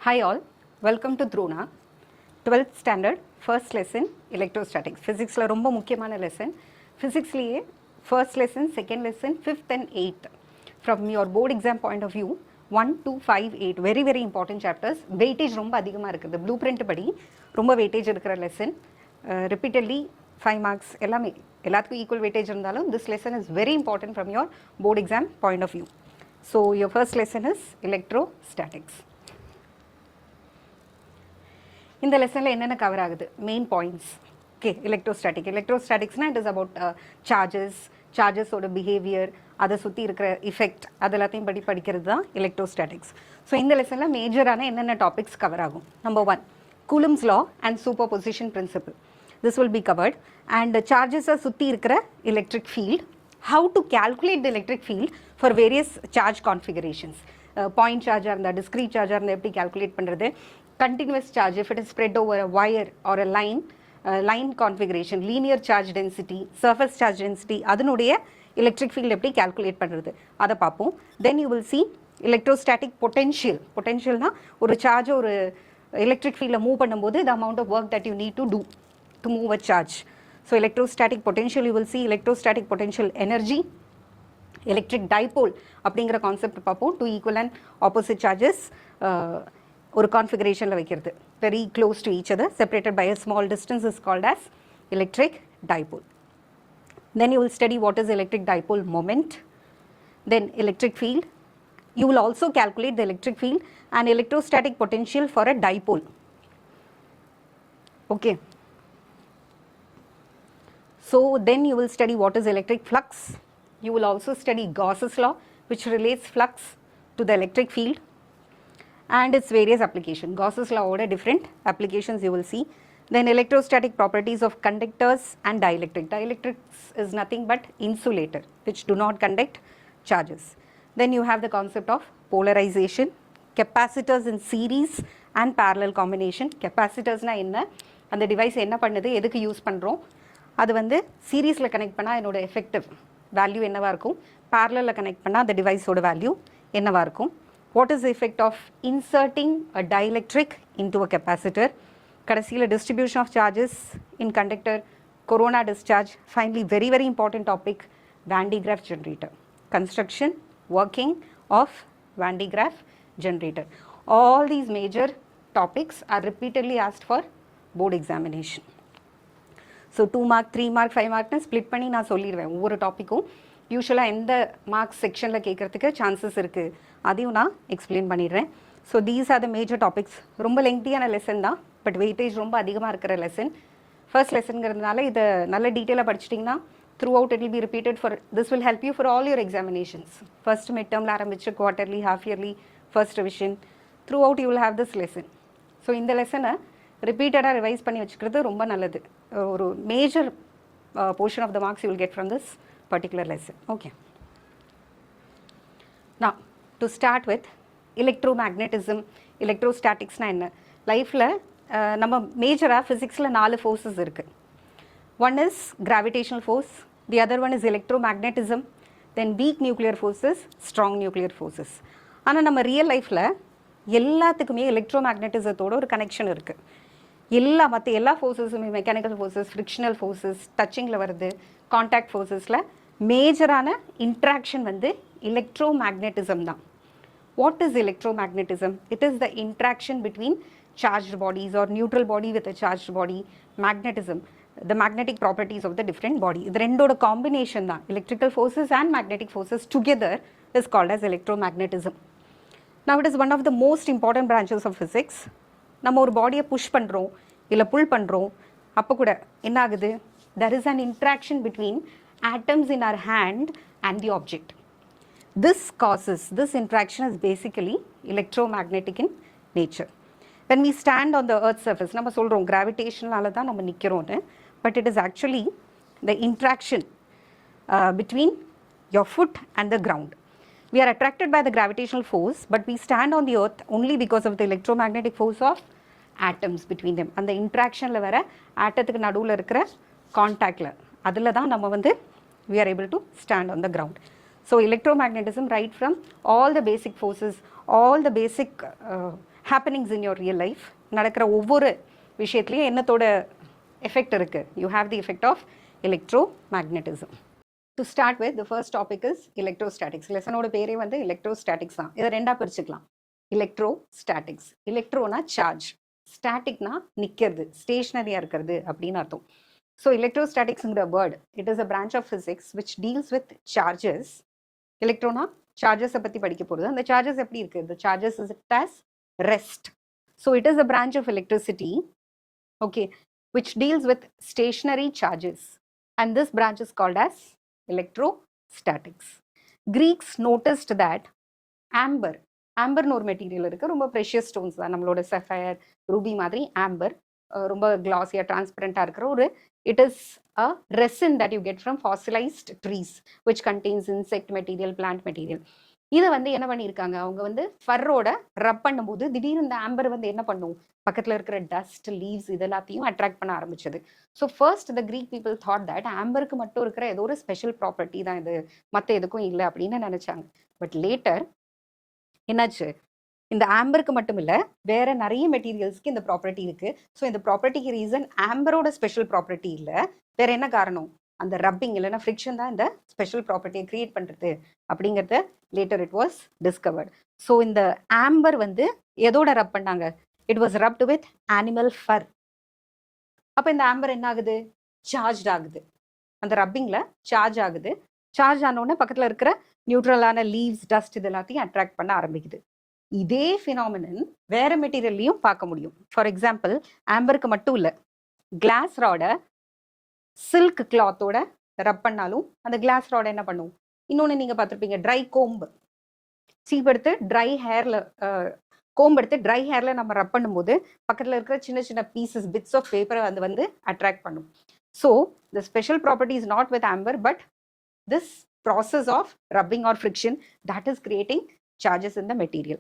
Hi all, welcome to Drona, 12th standard, first lesson, Electrostatics. Physics la romba mukkiyamaana lesson. Physics liye first lesson, second lesson, 5th and 8th. From your board exam point of view, 1, 2, 5, 8, very very important chapters. Weightage romba adhigama irukku. Blueprint padi romba weightage irukra lesson. Repeatedly 5 marks ellame ellathukku equal weightage irundhalum this lesson is very important from your board exam point of view. So your first lesson is Electrostatics. இந்த லெசனில் என்னென்ன cover ஆகுது main points okay எலக்ட்ரோஸ்டாட்டிக்ஸ்னால் it is about சார்ஜஸோட behaviour அதை சுற்றி இருக்கிற effect அது எல்லாத்தையும் படிக்கிறது தான் எலக்ட்ரோஸ்டாட்டிக்ஸ். ஸோ இந்த லெசனில் மேஜரான என்னென்ன டாபிக்ஸ் கவர் ஆகும். Number 1 Coulomb's law and superposition principle, this will be covered. And சார்ஜஸை சுற்றி இருக்கிற electric field, how to calculate the electric field for various charge configurations, point சார்ஜாக இருந்தால் டிஸ்க்ரீட் சார்ஜாக இருந்தால் எப்படி கேல்குலேட் பண்ணுறது, continuous charge if it is spread over a wire or a line configuration, linear charge density, surface charge density, அதனுடைய electric field எப்படி calculate பண்ணுறது அதை பார்ப்போம். Then you will see electrostatic potential na ஒரு charge ஒரு electric field move பண்ணும்போது the amount of work that you need to do to move a charge. So electrostatic potential, you will see electrostatic potential energy, electric dipole அப்படிங்கிற concept பார்ப்போம். Two equal and opposite charges ஒரு கான்ஃபிகரேஷனில் வைக்கிறது, very close to each other, separated by a small distance, is called as electric dipole. Then you will study what is electric dipole moment, then electric field. You will also calculate the electric field and electrostatic potential for a dipole. Okay. So then you will study what is electric flux. You will also study Gauss's law, which relates flux to the electric field and its various applications. Gauss's law order different applications you will see. Then electrostatic properties of conductors and dielectric. Dielectrics is nothing but insulator which do not conduct charges. Then you have the concept of polarization, capacitors in series and parallel combination. Capacitors na enna, and the device enna pannudhu edukku use பண்றோம், அது வந்து சீரிஸ்ல connect பண்ணா என்னோட effective value என்னவா இருக்கும், parallel connect பண்ணா அந்த டிவைஸோட value என்னவா இருக்கும். What is the effect of inserting a dielectric into a capacitor? கடைசியில் distribution of charges in conductor, corona discharge. Finally, very very important topic, Van de Graaff generator. Construction, working of Van de Graaff generator. All these major topics are repeatedly asked for board examination. So 2 mark, 3 mark, 5 mark split பண்ணி நான் சொல்லிடுவேன் ஒவ்வொரு டாப்பிக்கும். யூஸ்வலாக எந்த marks செக்ஷனில் கேட்குறதுக்கு chances இருக்குது அதையும் நான் எக்ஸ்பிளைன் பண்ணிடுறேன். So these are the major topics. ரொம்ப லெங்க்தியான லெசன் தான், பட் வெயிட்டேஜ் ரொம்ப அதிகமாக இருக்கிற லெசன். ஃபர்ஸ்ட் லெசனுங்கிறதுனால இதை நல்ல டீட்டெயிலாக படிச்சிட்டிங்கன்னா throughout it will be repeated for this will help you for all your examinations. First mid டேர்மில் ஆரம்பிச்சு quarterly, half yearly, first revision, throughout you will have this lesson. So இந்த லெசனை ரிப்பீட்டடாக ரிவைஸ் பண்ணி வச்சுக்கிறது ரொம்ப நல்லது. ஒரு major portion of the marks you will get from this particular lesson. Okay. Now to start with electromagnetism, electrostatics na enna, life la நம்ம மேஜரா ஃபிசிக்ஸில் 4 ஃபோர்ஸஸ் இருக்குது. One is gravitational force, the other one is electromagnetism, then weak nuclear forces, strong nuclear forces. ஆனால் நம்ம real லைஃப்பில் எல்லாத்துக்குமே எலக்ட்ரோமேக்னட்டிசத்தோட ஒரு connection இருக்குது. மற்ற எல்லா ஃபோர்ஸஸுமே மெக்கானிக்கல் ஃபோர்ஸஸ், ஃப்ரிக்ஷனல் ஃபோர்ஸஸ், டச்சிங்கில் வருது, கான்டாக்ட் ஃபோர்ஸஸில் மேஜரான இன்ட்ராக்ஷன் வந்து எலக்ட்ரோமேக்னட்டிசம் தான். What is electromagnetism? It is the interaction between charged bodies or neutral body with a charged body. Magnetism, the magnetic properties of the different body, இது ரெண்டோட combination தான். Electrical forces and magnetic forces together is called as electromagnetism. Now it is one of the most important branches of physics. நம்ம ஒரு பாடியை push பண்ணுறோம் இல்லை புல் பண்ணுறோம், அப்போ கூட என்ன ஆகுது, there is an interaction between atoms in our hand and the object. This interaction is basically electromagnetic in nature. When we stand on the earth's surface, நம்ம சொல்கிறோம் கிராவிடேஷனால தான் நம்ம நிற்கிறோன்னு, but it is actually the interaction between your foot and the ground. We are attracted by the gravitational force, but we stand on the earth only because of the electromagnetic force of atoms between them. அந்த இன்ட்ராக்ஷனில் வர ஆட்டத்துக்கு நடுவில் இருக்கிற கான்டாக்டில் அதில் தான் நம்ம வந்து we are able to stand on the ground. So electromagnetism, right from all the basic forces, all the basic happenings in your real life. நடக்கிற ஒவ்வொரு விஷயத்துலையும் என்னத்தோட எஃபெக்ட் இருக்குது? You have the effect of electromagnetism. To start with, the first topic is electrostatics. லெசனோட பேரே வந்து electrostatics தான். இதை ரெண்டாக பிரிச்சுக்கலாம். electrostatics. electroனா சார்ஜ், ஸ்டாட்டிக்னா நிற்கிறது, ஸ்டேஷ்னரியாக இருக்கிறது அப்படின்னு அர்த்தம். ஸோ electrostaticsங்கிற word, it is a branch of physics which deals with charges. எலக்ட்ரோனா சார்ஜஸை பற்றி படிக்க போகிறது. அந்த சார்ஜஸ் எப்படி இருக்குது? the charges is it as rest. So it is a branch of electricity, okay, which deals with stationary charges, and this branch is called as electrostatics. Greeks noticed that amber ஒரு material இருக்குது, ரொம்ப precious stones தான், நம்மளோட sapphire, Ruby மாதிரி Amber ரொம்ப கிளாஸியாக டிரான்ஸ்பரண்ட்டாக இருக்கிற ஒரு, it is a resin that you get from fossilised trees which contains insect material, plant material. இதை வந்து என்ன பண்ணியிருக்காங்க, அவங்க வந்து ஃபர்ரோட ரப் பண்ணும்போது திடீர்னு இந்த ஆம்பர் வந்து என்ன பண்ணும், பக்கத்தில் இருக்கிற டஸ்ட், லீவ்ஸ் இதெல்லாத்தையும் அட்ராக்ட் பண்ண ஆரம்பிச்சது. So first the Greek people thought that ஆம்பருக்கு மட்டும் இருக்கிற ஏதோ ஒரு ஸ்பெஷல் ப்ராப்பர்ட்டி தான் இது, மற்ற எதுக்கும் இல்லை அப்படின்னு நினச்சாங்க. பட் லேட்டர் என்னாச்சு, இந்த ஆம்பருக்கு மட்டும் இல்லை, வேற நிறைய மெட்டீரியல்ஸ்க்கு இந்த ப்ராப்பர்ட்டி இருக்கு. ஸோ இந்த ப்ராப்பர்ட்டிக்கு ரீசன் ஆம்பரோட ஸ்பெஷல் ப்ராப்பர்ட்டி இல்லை, வேற என்ன காரணம், அந்த ரப்பிங் இல்லைன்னா ஃப்ரிக்ஷன் தான் இந்த ஸ்பெஷல் ப்ராப்பர்ட்டியை கிரியேட் பண்ணுறது அப்படிங்கிறத later it was discovered. So இந்த ஆம்பர் வந்து எதோட ரப் பண்ணாங்க, it was rubbed with animal fur. அப்போ இந்த ஆம்பர் என்ன ஆகுது, சார்ஜ் ஆகுது, அந்த ரப்பிங்கில் சார்ஜ் ஆகுது. சார்ஜ் ஆனோடனே பக்கத்தில் இருக்கிற நியூட்ரலான லீவ்ஸ், டஸ்ட் இது எல்லாத்தையும் அட்ராக்ட் பண்ண ஆரம்பிக்குது. இதே ஃபினாமினன் வேற மெட்டீரியல்லையும் பார்க்க முடியும். ஃபார் எக்ஸாம்பிள், ஆம்பருக்கு மட்டும் இல்லை, கிளாஸ் ராடை சில்க் கிளாத்தோட ரப் பண்ணாலும் அந்த கிளாஸ் ராடை என்ன பண்ணும், இன்னொன்று நீங்கள் பார்த்துருப்பீங்க, ட்ரை கோம்பு, சீப் எடுத்து ட்ரை ஹேரில், கோம்பு எடுத்து ட்ரை ஹேரில் நம்ம ரப் பண்ணும்போது பக்கத்தில் இருக்கிற சின்ன சின்ன பீசஸ், பிட்ஸ் ஆஃப் பேப்பரை வந்து அட்ராக்ட் பண்ணும். So the special property is not with Amber, but this process of rubbing or friction that is creating charges in the material.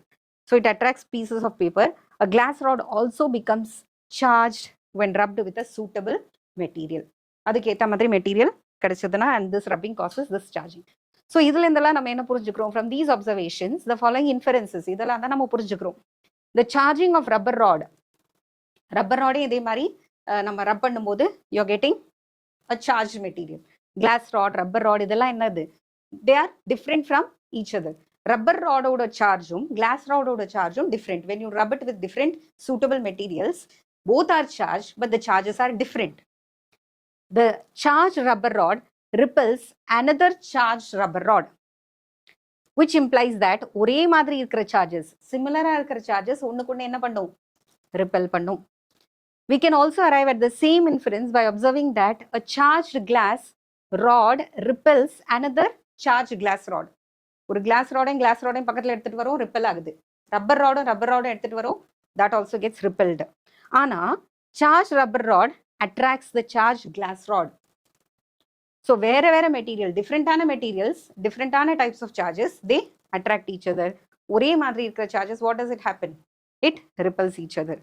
So it attracts pieces of paper. A glass rod also becomes charged when rubbed with a suitable material. அதுக்கு ஏற்ற மாதிரி material கிடைச்சதுன்னா, and this rubbing causes this charging. So இதுல இருந்தெல்லாம் நம்ம என்ன புரிஞ்சுக்கிறோம், from these observations the following inferences, இதெல்லாம் தான் நம்ம புரிஞ்சுக்கிறோம். The charging of rubber rod, rubber ராடே இதே மாதிரி நம்ம ரப் பண்ணும்போது you're getting a charged material. Glass rod, rubber rod இதெல்லாம் என்னது, they are different from each other. Rubber ராடோட சார்ஜும் கிளாஸ் ராடோட சார்ஜும் different. When you rub it with different suitable materials, both are charge but the charges are different. The charge rubber rod repels another charge rubber rod, which implies that ஒரே மாதிரி இருக்கிற charges, சிமிலராக இருக்கிற charges ஒன்றுக்கு ஒன்று என்ன பண்ணும், ripple பண்ணும். We can also arrive at the same inference by observing that a charged glass rod repels another charged glass rod. ஒரு கிளாஸ் ராடையும் பக்கத்தில் எடுத்துட்டு வரும், ரிப்பல் ஆகுது. ரப்பர் ராடும் எடுத்துட்டு வரும், that also gets repelled. ஆனா charged rubber rod attracts the charged glass rod. So வேற material, டிஃப்ரெண்டான மெட்டீரியல்ஸ், டிஃப்ரெண்டான types of charges, they attract each other. ஒரே மாதிரி இருக்கிற charges, what does it happen? It repels each other.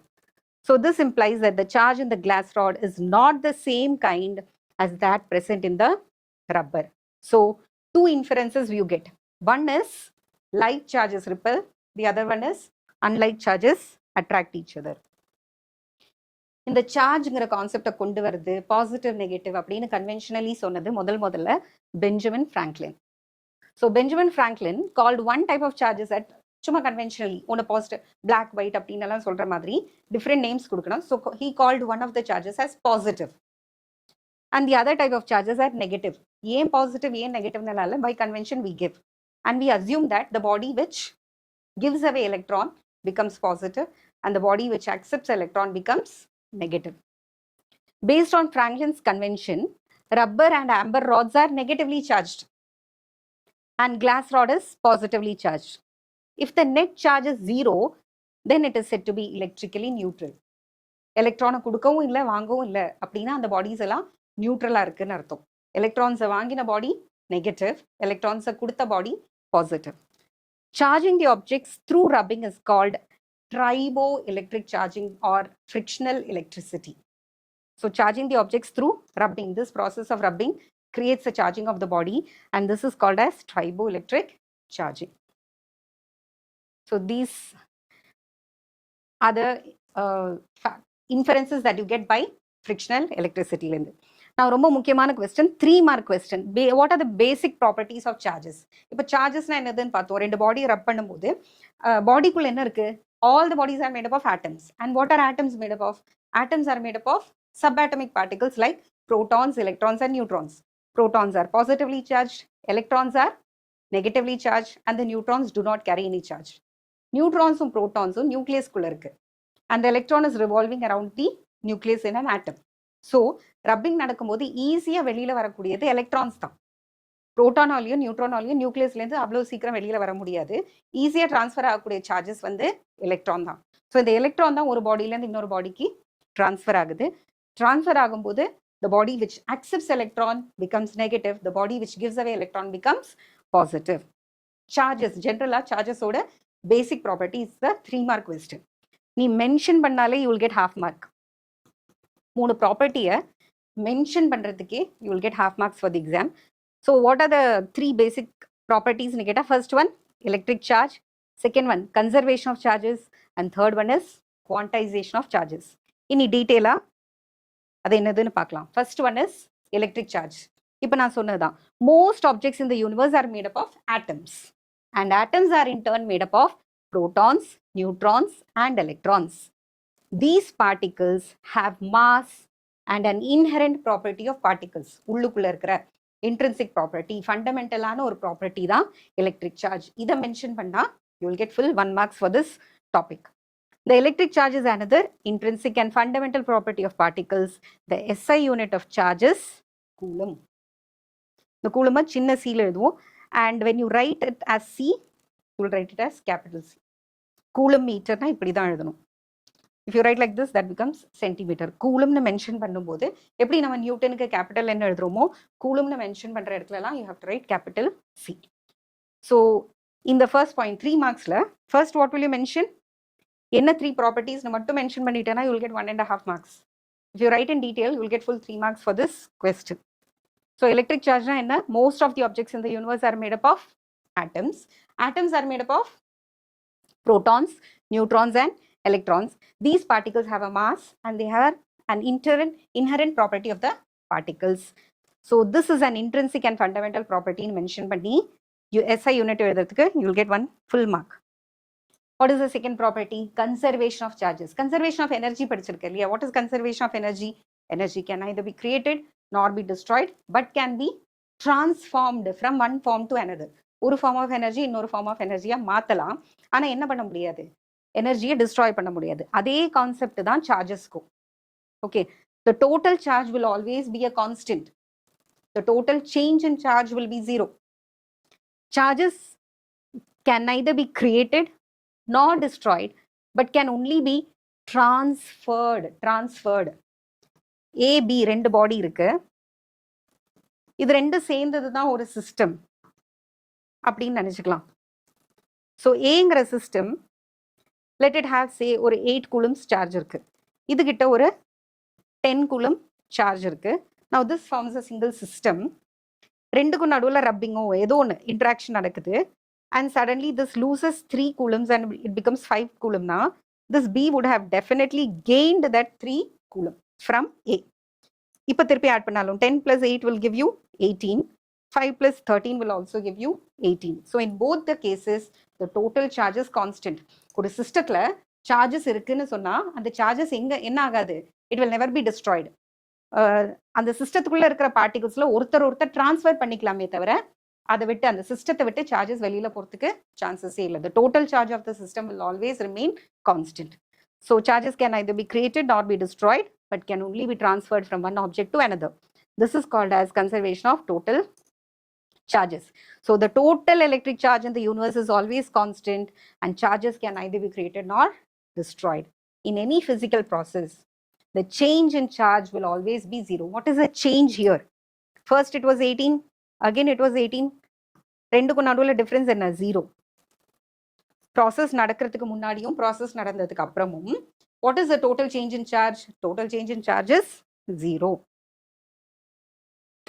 So this implies that the charge in the glass rod is not the same kind as that present in the rubber. So two inferences you get. One is like charges repel, the other one is unlike charges attract each other. இந்த சார்ஜ்ங்கிற கான்செப்டை கொண்டு வருது, positive negative அப்படின்னு conventionally சொன்னது முதல்ல Benjamin Franklin. So Benjamin Franklin called one type of charges at, சும்மா conventionally ஒன்று positive, black white அப்படின்னு எல்லாம் சொல்கிற மாதிரி டிஃப்ரெண்ட் நேம்ஸ் கொடுக்கணும். So he called one of the charges as positive and the other type of charges are negative. ஏன் positive ஏன் நெகட்டிவ்னால by convention we give, and we assume that the body which gives away electron becomes positive and the body which accepts electron becomes negative. Based on Franklin's convention, rubber and amber rods are negatively charged and glass rod is positively charged. If the net charge is 0, then it is said to be electrically neutral. எலக்ட்ரானை கொடுக்கவும் இல்லை வாங்கவும் இல்லை அப்படின்னா அந்த bodies எல்லாம் நியூட்ரலாக இருக்குன்னு அர்த்தம். எலக்ட்ரான்ஸை வாங்கின பாடி நெகட்டிவ், எலக்ட்ரான்ஸை கொடுத்த பாடி positive. Charging the objects through rubbing is called triboelectric charging or frictional electricity. So charging the objects through rubbing, this process of rubbing creates a charging of the body, and this is called as triboelectric charging. So these other inferences that you get by frictional electricity. Now ரொம்ப முக்கியமான question, 3 mark question. What are the basic properties of charges? இப்போ chargesனா என்னதுன்னு பார்த்தோம். ரெண்டு பாடி ரப் பண்ணும்போது பாடிக்குள்ள என்ன இருக்கு? All the bodies are made up of atoms. And what are atoms made up of? Atoms are made up of subatomic particles like protons, electrons and neutrons. Protons are positively charged, electrons are negatively charged, and the neutrons do not carry any charge. Neutrons and protons are nucleus குள்ள இருக்கு. And the electron is revolving around the nucleus in an atom. So, rubbing நடக்கும்போது ஈஸியாக வெளியில் வரக்கூடியது electrons தான். புரோட்டானாலையும் நியூட்ரானாலையும் நியூக்ளியஸ்லேருந்து அவ்வளோ சீக்கிரம் வெளியில் வர முடியாது. ஈஸியாக ட்ரான்ஸ்ஃபர் ஆகக்கூடிய சார்ஜஸ் வந்து எலக்ட்ரான் தான். ஸோ இந்த எலக்ட்ரான் தான் ஒரு பாடியிலேருந்து இன்னொரு பாடிக்கு ட்ரான்ஸ்ஃபர் ஆகுது. ட்ரான்ஸ்ஃபர் ஆகும்போது the body which accepts electron becomes negative, the body which gives away electron becomes positive. Charges, generally charges oda basic property is the 3 mark question. நீ மென்ஷன் பண்ணாலே you will get half mark. 3 ப்ராப்பர்ட்டியை mention பண்ணுறதுக்கே you will get half marks for the exam. So what are the 3 basic ப்ராப்பர்ட்டிஸ்னு கேட்டால், first one electric charge, second one conservation of charges, and third one is quantization of charges. இனி டீட்டெயிலாக அது என்னதுன்னு பார்க்கலாம். First one is electric charge. இப்போ நான் சொன்னதுதான், most objects in the universe are made up of atoms, and atoms are in turn made up of protons, neutrons and electrons. These particles have mass and an inherent property of particles. உள்ளுக்குள்ள இருக்கிற intrinsic property, ஃபண்டமெண்டலான ஒரு property தான் electric charge. இதை mention பண்ணா you will get full 1 marks for this topic. The electric charge is another intrinsic and fundamental property of particles. The SI unit of charge is Coulomb. The Coulomb சின்ன c-ல எழுதுவோம், and when you write it as c, you will write it as capital C. Coulomb meter na இப்படி தான் எழுதணும். If you write like this, that becomes centimeter. Coulomb னு mention பண்ணும்போது எப்படி நம்ம நியூட்டனுக்கு capital என்ன எழுதுறோமோ, Coulomb னு மென்ஷன் பண்ற இடத்துலலாம் you have to write capital C. So in the first point 3 marksல first what will you mention? என்ன 3 properties னு மட்டும் மென்ஷன் பண்ணிட்டேனா you will get 1.5 marks. If you write in detail, you will get full 3 marks for this question. So electric charge na என்ன? Most of the objects in the universe are made up of atoms. Atoms are made up of protons, neutrons and electrons. These particles have a mass and they have an inherent property of the particles. So this is an intrinsic and fundamental property mentioned பண்ணி SI unit எழுதுறதுக்கு you will get 1 full mark. What is the second property? Conservation of charges. Conservation of energy படிச்சிருக்க இல்லையா? What is conservation of energy? Energy can neither be created nor be destroyed but can be transformed from one form to another. ஒரு form of energy இன்னொரு form of எனர்ஜியா மாத்தலாம், ஆனா என்ன பண்ண முடியாது? எனர்ஜியை டிஸ்ட்ராய் பண்ண முடியாது. அதே கான்செப்ட் தான் சார்ஜஸ்க்கும். Okay, the total charge will always be a constant. The total change in charge will be 0. Charges can neither be created nor destroyed but can only be transferred. A B ரெண்டு பாடி இருக்கு, இது ரெண்டு சேர்ந்தது தான் ஒரு system அப்படின்னு நினைச்சுக்கலாம். So ஏங்கிற system let it have say ஒரு 8 coulombs சார்ஜ் இருக்கு, இதுகிட்ட ஒரு 10 coulomb சார்ஜ் இருக்கு. now this forms a single system. ரெண்டுக்கும் நடுவில் ரப்பிங்கோ ஏதோ ஒன்று இன்ட்ராக்ஷன் நடக்குது, and suddenly this loses 3 coulombs and it becomes 5 coulomb. Now this B would have definitely gained that 3 coulomb from A. இப்போ திருப்பி ஆட் பண்ணாலும் 10 plus 8 will give you 18. 5 plus 13 will also give you 18. So in both the cases, the total charge is constant. ஒரு சிஸ்டத்துல charges இருக்குன்னு சொன்னா அந்த charges எங்க என்ன ஆகாது? It will never be destroyed. அந்த சிஸ்டத்துக்குள்ள இருக்கிற பார்ட்டிகல்ஸ்ல ஒருத்தர் டிரான்ஸ்ஃபர் பண்ணிக்கலாமே தவிர அதை விட்டு அந்த சிஸ்டத்தை விட்டு சார்ஜஸ் வெளியில போறதுக்கு சான்சஸே இல்லை. The total charge of the system will always remain constant. So charges can either be created nor be destroyed but can only be transferred from one object to another. This is called as conservation of total charges. So the total electric charge in the universe is always constant and charges can neither be created nor destroyed. In any physical process, the change in charge will always be 0. What is the change here? First it was 18, again it was 18. ரெண்டுக்கும் நடுவுல difference என்ன? 0. Process நடக்கிறதுக்கு முன்னாடியும் process நடந்ததுக்கு அப்புறமும் what is the total change in charge? Total change in charge is 0.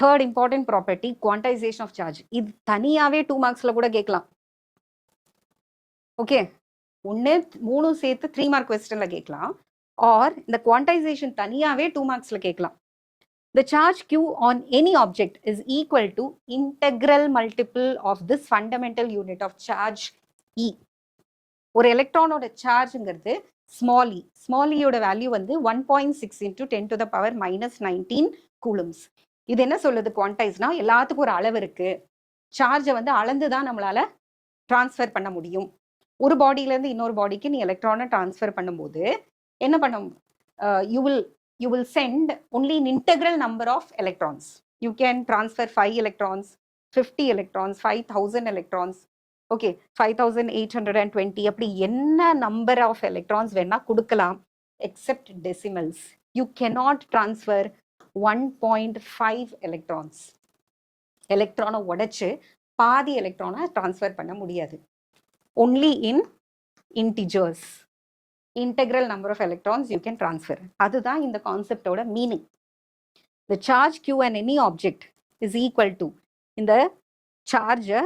Third important property, quantization of charge. இது தனியாவே 2 marksல கூட கேட்கலாம். ஓகே, ஒன்று 3 சேர்த்து 3 மார்க் கொஸ்டினில் கேட்கலாம், ஆர் இந்த குவான்டைசேஷன் தனியாகவே 2 மார்க்ஸில் கேட்கலாம். The charge Q on any object is equal to integral multiple of this fundamental unit of charge E. ஒரு எலக்ட்ரானோட சார்ஜ்ங்கிறது ஸ்மால் இ, ஸ்மால் இயோட வேல்யூ வந்து 1.6 into 10 to the power minus 19 coulombs. இது என்ன சொல்லுது குவான்டைஸ்னா, எல்லாத்துக்கும் ஒரு அளவு இருக்கு, சார்ஜை வந்து அளந்து தான் நம்மளால டிரான்ஸ்ஃபர் பண்ண முடியும். ஒரு பாடியிலேருந்து இன்னொரு பாடிக்கு நீ எலக்ட்ரானை டிரான்ஸ்ஃபர் பண்ணும்போது என்ன பண்ணும், you will send only an integral number of electrons. You can transfer 5 electrons, 50 electrons, 5000 electrons, okay, 5820, அப்படி என்ன number of electrons வேணா கொடுக்கலாம், except decimals. You cannot transfer 1.5 electrons. எலக்ட்ரானை உடைச்சு பாதி எலக்ட்ரானை டிரான்ஸ்ஃபர் பண்ண முடியாது. Only in integers. Integral number of electrons you can transfer. அதுதான் இந்த கான்செப்டோட meaning. The charge Q on any object is equal to, இந்த சார்ஜை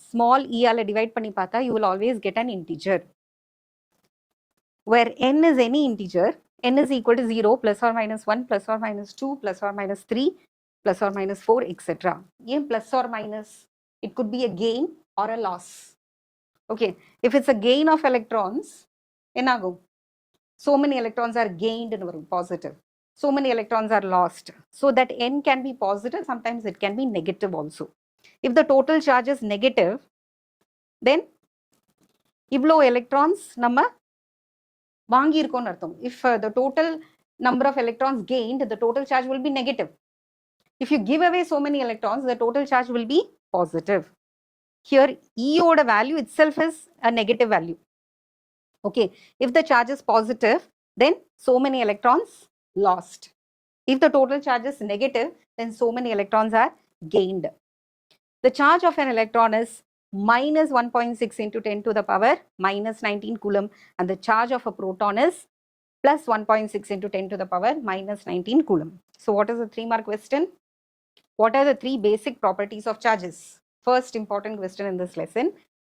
ஸ்மால் இயால டிவைட் பண்ணி பார்த்தா you will always get an integer. Where n is any integer, n is equal to 0, plus or minus 1, plus or minus 2, plus or minus 3, plus or minus 4, etc. ஏன் plus or minus? It could be a gain or a loss. Okay, if it's a gain of electrons, என்ன ஆகும்? So many electrons are gained in positive. So many electrons are lost. So that n can be positive, sometimes it can be negative also. If the total charge is negative, then இவ்வளோ electrons நம்ம வாங்கியிருக்கோம்னு அர்த்தம். If the total number of electrons gained, the total charge will be negative. If you give away so many electrons, the total charge will be positive. Here, E oda value itself is a negative value. Okay, if the charge is positive, then so many electrons lost. If the total charge is negative, then so many electrons are gained. The charge of an electron is minus 1.6 into 10 to the power minus 19 Coulomb, and the charge of a proton is plus 1.6 into 10 to the power minus 19 Coulomb. So what is the 3-mark question? What are the 3 basic properties of charges? First important question in this lesson.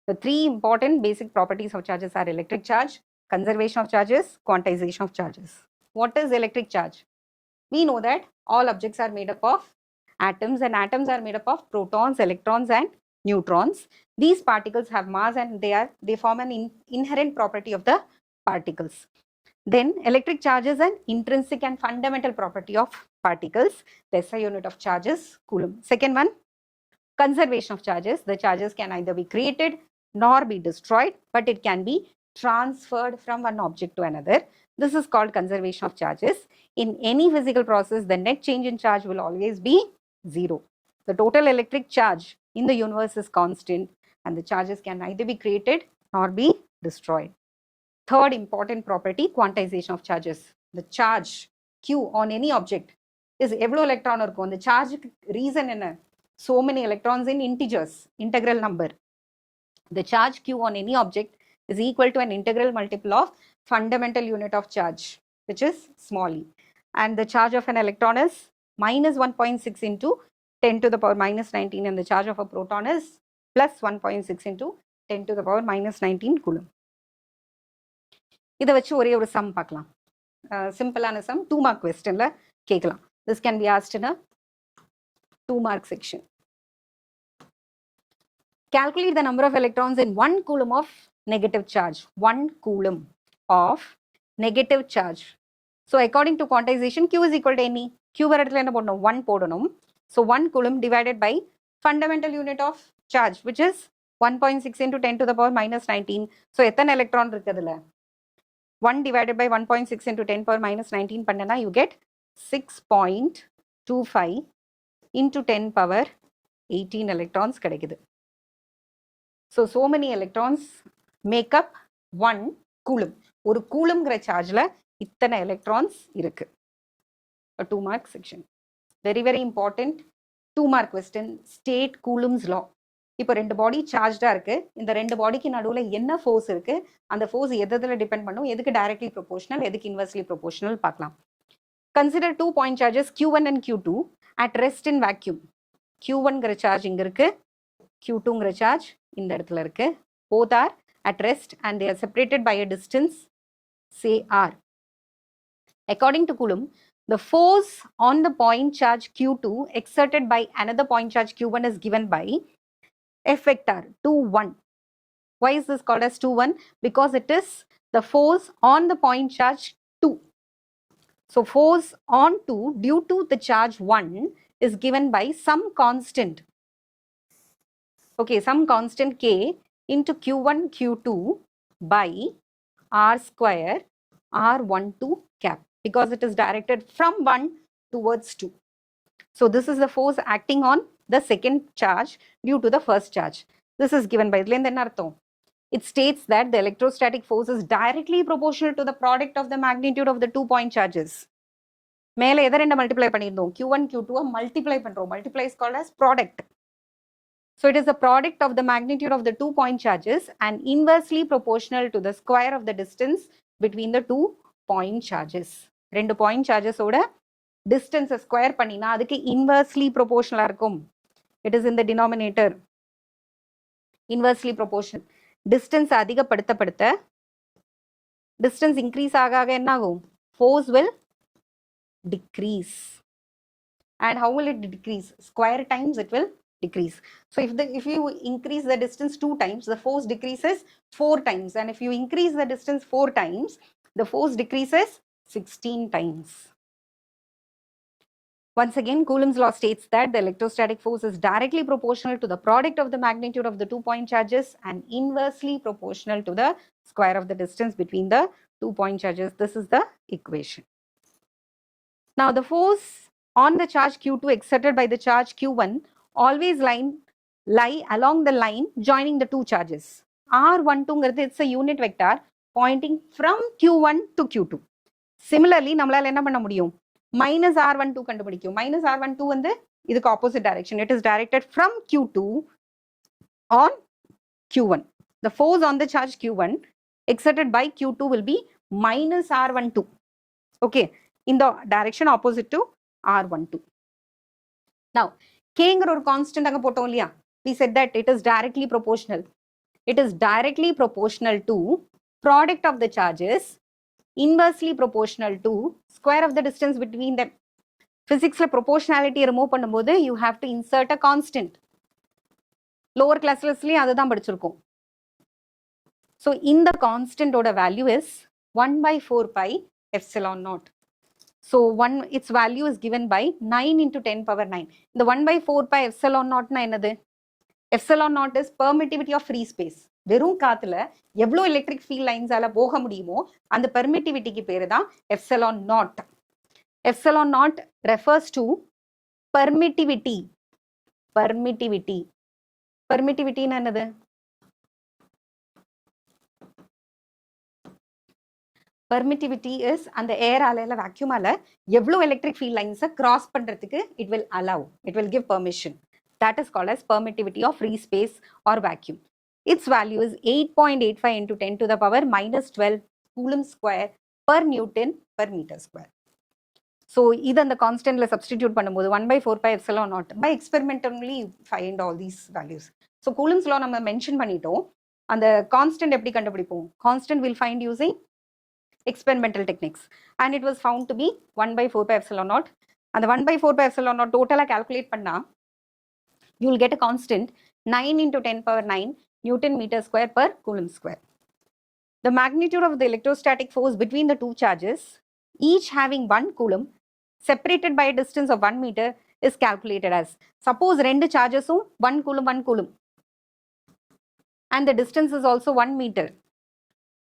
The 3 important basic properties of charges are electric charge, conservation of charges, quantization of charges. What is electric charge? We know that all objects are made up of atoms, and atoms are made up of protons, electrons, and neutrons. These particles have mass, and they form an inherent property of the particles. Then electric charge is an intrinsic and fundamental property of particles. The SI unit of charge is Coulomb. Second one, conservation of charges. The charges can either be created nor be destroyed, but it can be transferred from one object to another. This is called conservation of charges. In any physical process, the net change in charge will always be 0. The total electric charge in the universe is constant, and the charges can neither be created nor be destroyed. Third important property, quantization of charges. The charge Q on any object is எவ்வளோ electron இருக்கும். அந்த சார்ஜுக்கு reason என்ன? So many electrons in integers, integral number. The charge Q on any object is equal to an integral multiple of fundamental unit of charge, which is small e. And the charge of an electron is minus 1.6 into 10 to the power minus 19, and the charge of a proton is plus 1.6 into 10 to the power minus 19 Coulomb. இதை வச்சு ஒரே ஒரு some பார்க்கலாம். சிம்பிளான some 2-mark questionல கேட்கலாம். This can be asked in a 2-mark section. Calculate the number of electrons in 1 Coulomb of negative charge. 1 Coulomb of negative charge. So according to quantization, Q is equal to NE. Q வர இடத்துல என்ன போடணும்? 1 போடணும். So 1 Coulomb divided by fundamental unit of charge, which is 1.6 into 10 to the power minus 19. So எத்தனை electron இருக்குதுல? 1 divided by 1.6 into 10 power minus 19 பண்ணனா you get 6.25 into 10 power 18 electrons கிடைக்குது. So many electrons make up 1 Coulomb. ஒரு கூலம்ங்கிற சார்ஜில் இத்தனை electrons இருக்கு. 2-mark section. Very very important 2-mark question. State Coulomb's law. இப்போ 2 பாடி சார்ஜ்டாக இருக்கு. இந்த 2 பாடிக்கு நடுவில் என்ன ஃபோர்ஸ் இருக்கு, அந்த ஃபோர்ஸ் எதில் டிபெண்ட் பண்ணும், எதுக்கு டைரக்ட்லி ப்ரொபோஷனல், எதுக்கு இன்வெர்ஸ்லி ப்ரொபோஷனல் பார்க்கலாம். Consider 2 point charges Q1 and Q2 at rest in vacuum. Q1ங்கிற சார்ஜ் இங்கே இருக்கு, Q2ங்கிற சார்ஜ் இந்த இடத்துல இருக்கு. Both are at rest and they are separated by a distance, say r. According to Coulomb, the force on the point charge Q2 exerted by another point charge Q1 is given by F vector 2, 1. Why is this called as 2, 1? Because it is the force on the point charge 2. So force on 2 due to the charge 1 is given by some constant. Okay, some constant K into Q1, Q2 by R square R12 cap, because it is directed from 1 towards 2. So this is the force acting on the second charge due to the first charge. This is given by it states that the electrostatic force is directly proportional to the product of the magnitude of the 2 point charges. மேலே எதை ரெண்டு multiply பண்ணியிருந்தோம், Q1 Q2 multiply பண்றோம். Multiply is called as product. So it is the product of the magnitude of the 2 point charges and inversely proportional to the square of the distance between the 2 point charges. ரெண்டு point charges ஓட distance square பண்ணினா அதுக்கு inversely proportional இருக்கும். It is in the denominator. Inversely proportional. Distance அதிகப்படுத்த distance increase ஆக என்ன ஆகும்? Force will decrease. And how will it decrease? Square times it will decrease. So if you increase the distance 2 times, the force decreases 4 times. And if you increase the distance 4 times, the force decreases 16 times. Once again, Coulomb's law states that the electrostatic force is directly proportional to the product of the magnitude of the 2 point charges and inversely proportional to the square of the distance between the 2 point charges. This is the equation. Now the force on the charge Q2 exerted by the charge Q1 always lie along the line joining the two charges. R12 it's a unit vector pointing from Q1 to Q2. Similarly, நம்மளால என்ன பண்ண முடியும்? Minus R12 கண்டுபிடிக்கும். Minus R12 வந்து இதுக்கு opposite direction. It is directed from Q2 on Q1. The force on the charge Q1 exerted by Q2 will be minus R12. Okay, in the direction opposite to R12. Now, Kங்கிற ஒரு constant அங்க போட்டோம் இல்லையா? We said that it is directly proportional. It is directly proportional to product of the charges, inversely proportional to square of the distance between them. Physics proportionality remove பண்ணும்போது you have to insert a constant. Lower classlessly அதுதான் படிச்சிருக்கோம். So in the constant oda value is 1 by 4 pi epsilon naught. So its value is given by 9 into 10 power 9. The 1 by 4 pi epsilon naught na enadhu? Epsilon naught is permittivity of free space. வெறும் காத்துல எவ்வளவு electric field லைன்ஸால போக முடியுமோ அந்த பெர்மிட்டிவிட்டிக்கு பேரு தான் epsilon naught. Epsilon naught refers to permittivity. Permittivity na enadhu? Permittivity is அந்த ஏர் அலையில vacuum அல எவ்வளவு electric field lines cross பண்றதுக்கு it will allow, it will give permission. That is called as permittivity of free space or vacuum. Its value is 8.85 into 10 to the power minus 12 Coulomb square per Newton per meter square. So இது அந்த கான்ஸ்டன்ட்ல substitute பண்ணும்போது 1 by 4 pi epsilon naught by experimentally find all these values. So Coulomb's law நம்ம mention பண்ணிட்டோம். அந்த constant எப்படி கண்டுபிடிப்போம்? Constant will find using experimental techniques, and it was found to be 1 by 4 pi epsilon naught. And the 1 by 4 pi epsilon naught total calculate panna, you will get a constant 9 into 10 power 9 Newton meter square per Coulomb square. The magnitude of the electrostatic force between the two charges, each having 1 Coulomb, separated by a distance of 1 meter, is calculated as, suppose rendu charges 1 Coulomb, and the distance is also 1 meter.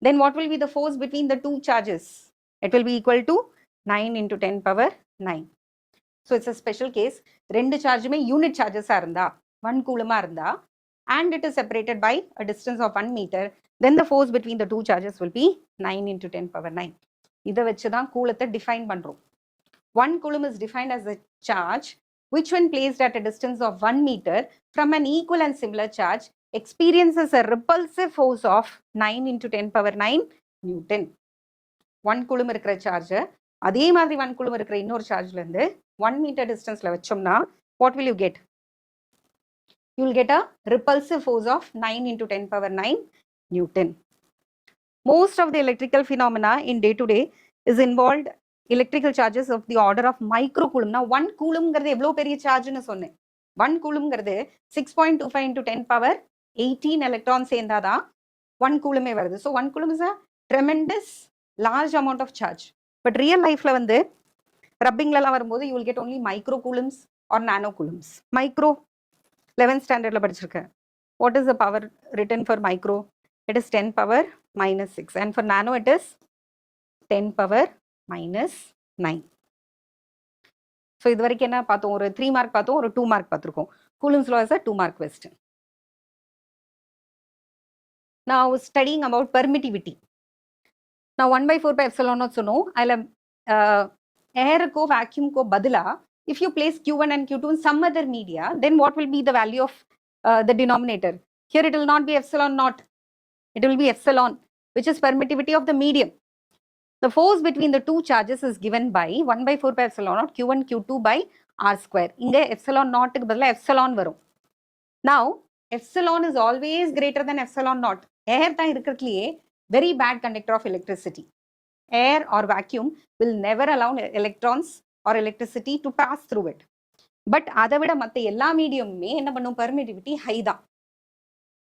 Then what will be the force between the two charges? It will be equal to 9 into 10 power 9. So it's a special case. ரெண்டு சார்ஜுமே unit சார்ஜஸாக இருந்தா 1 கூலமாக இருந்தா and it is separated by a distance of 1 meter, then the force between the two charges will be 9 into 10 power 9. இதை வச்சு தான் கூலத்தை define பண்ணுறோம். 1 coulomb is defined as a charge which when placed at a distance of 1 meter from an equal and similar charge experiences a repulsive force of 9 into 10 power 9 Newton. 1 coulomb இருக்கிற charge அதே மாதிரி 1 coulomb இருக்கிற இன்னொரு சார்ஜ்ல இருந்து 1 meter டிஸ்டன்ஸ்ல வச்சோம்னா what will you get? You will get a repulsive force of 9 into 10 power 9 Newton. Most of the electrical phenomena in day to day is involved electrical charges of the order of micro coulomb. Now 1 coulomb ங்கிறது எவ்வளவு பெரிய சார்ஜ்னு சொன்னேன். 1 coulomb ங்கிறது 6.25 into 10 power 18 electrons சேர்ந்தாதான் 1 coulomb வருது. So 1 coulomb is a tremendous large amount of charge. But real lifeல வந்து ரப்பிங்லலாம் வரும்போது you will get only micro coulombs or nano coulombs. Micro 11th standardல படிச்சிருக்கேன். What is the power written for micro? It is 10 power minus 6 and for nano it is 10 power minus 9. So இது வரைக்கும் என்ன பார்த்தோம், ஒரு 3 mark பார்த்தோம், ஒரு 2 mark பார்த்திருக்கோம். Coulomb's law is a 2 mark question. Now studying about permittivity. Now 1 by 4 by epsilon naught சொன்னோம். அதில் ஏருக்கோ வேக்யூம்க்கோ பதிலா if you place Q1 and Q2 in some other media, then what will be the value of the denominator? Here it will not be epsilon naught. It will be epsilon, which is permittivity of the medium. The force between the two charges is given by 1 by 4 pi epsilon naught Q1 Q2 by R square. இங்க epsilon naught க்கு பதிலா epsilon வரும். Now, epsilon is always greater than epsilon naught. Air தான் இருக்கிறதுலயே very bad conductor of electricity. Air or vacuum will never allow electrons or electricity to pass through it. But அதை விட மற்ற எல்லா மீடியமுமே என்ன பண்ணும், permittivity high தான்.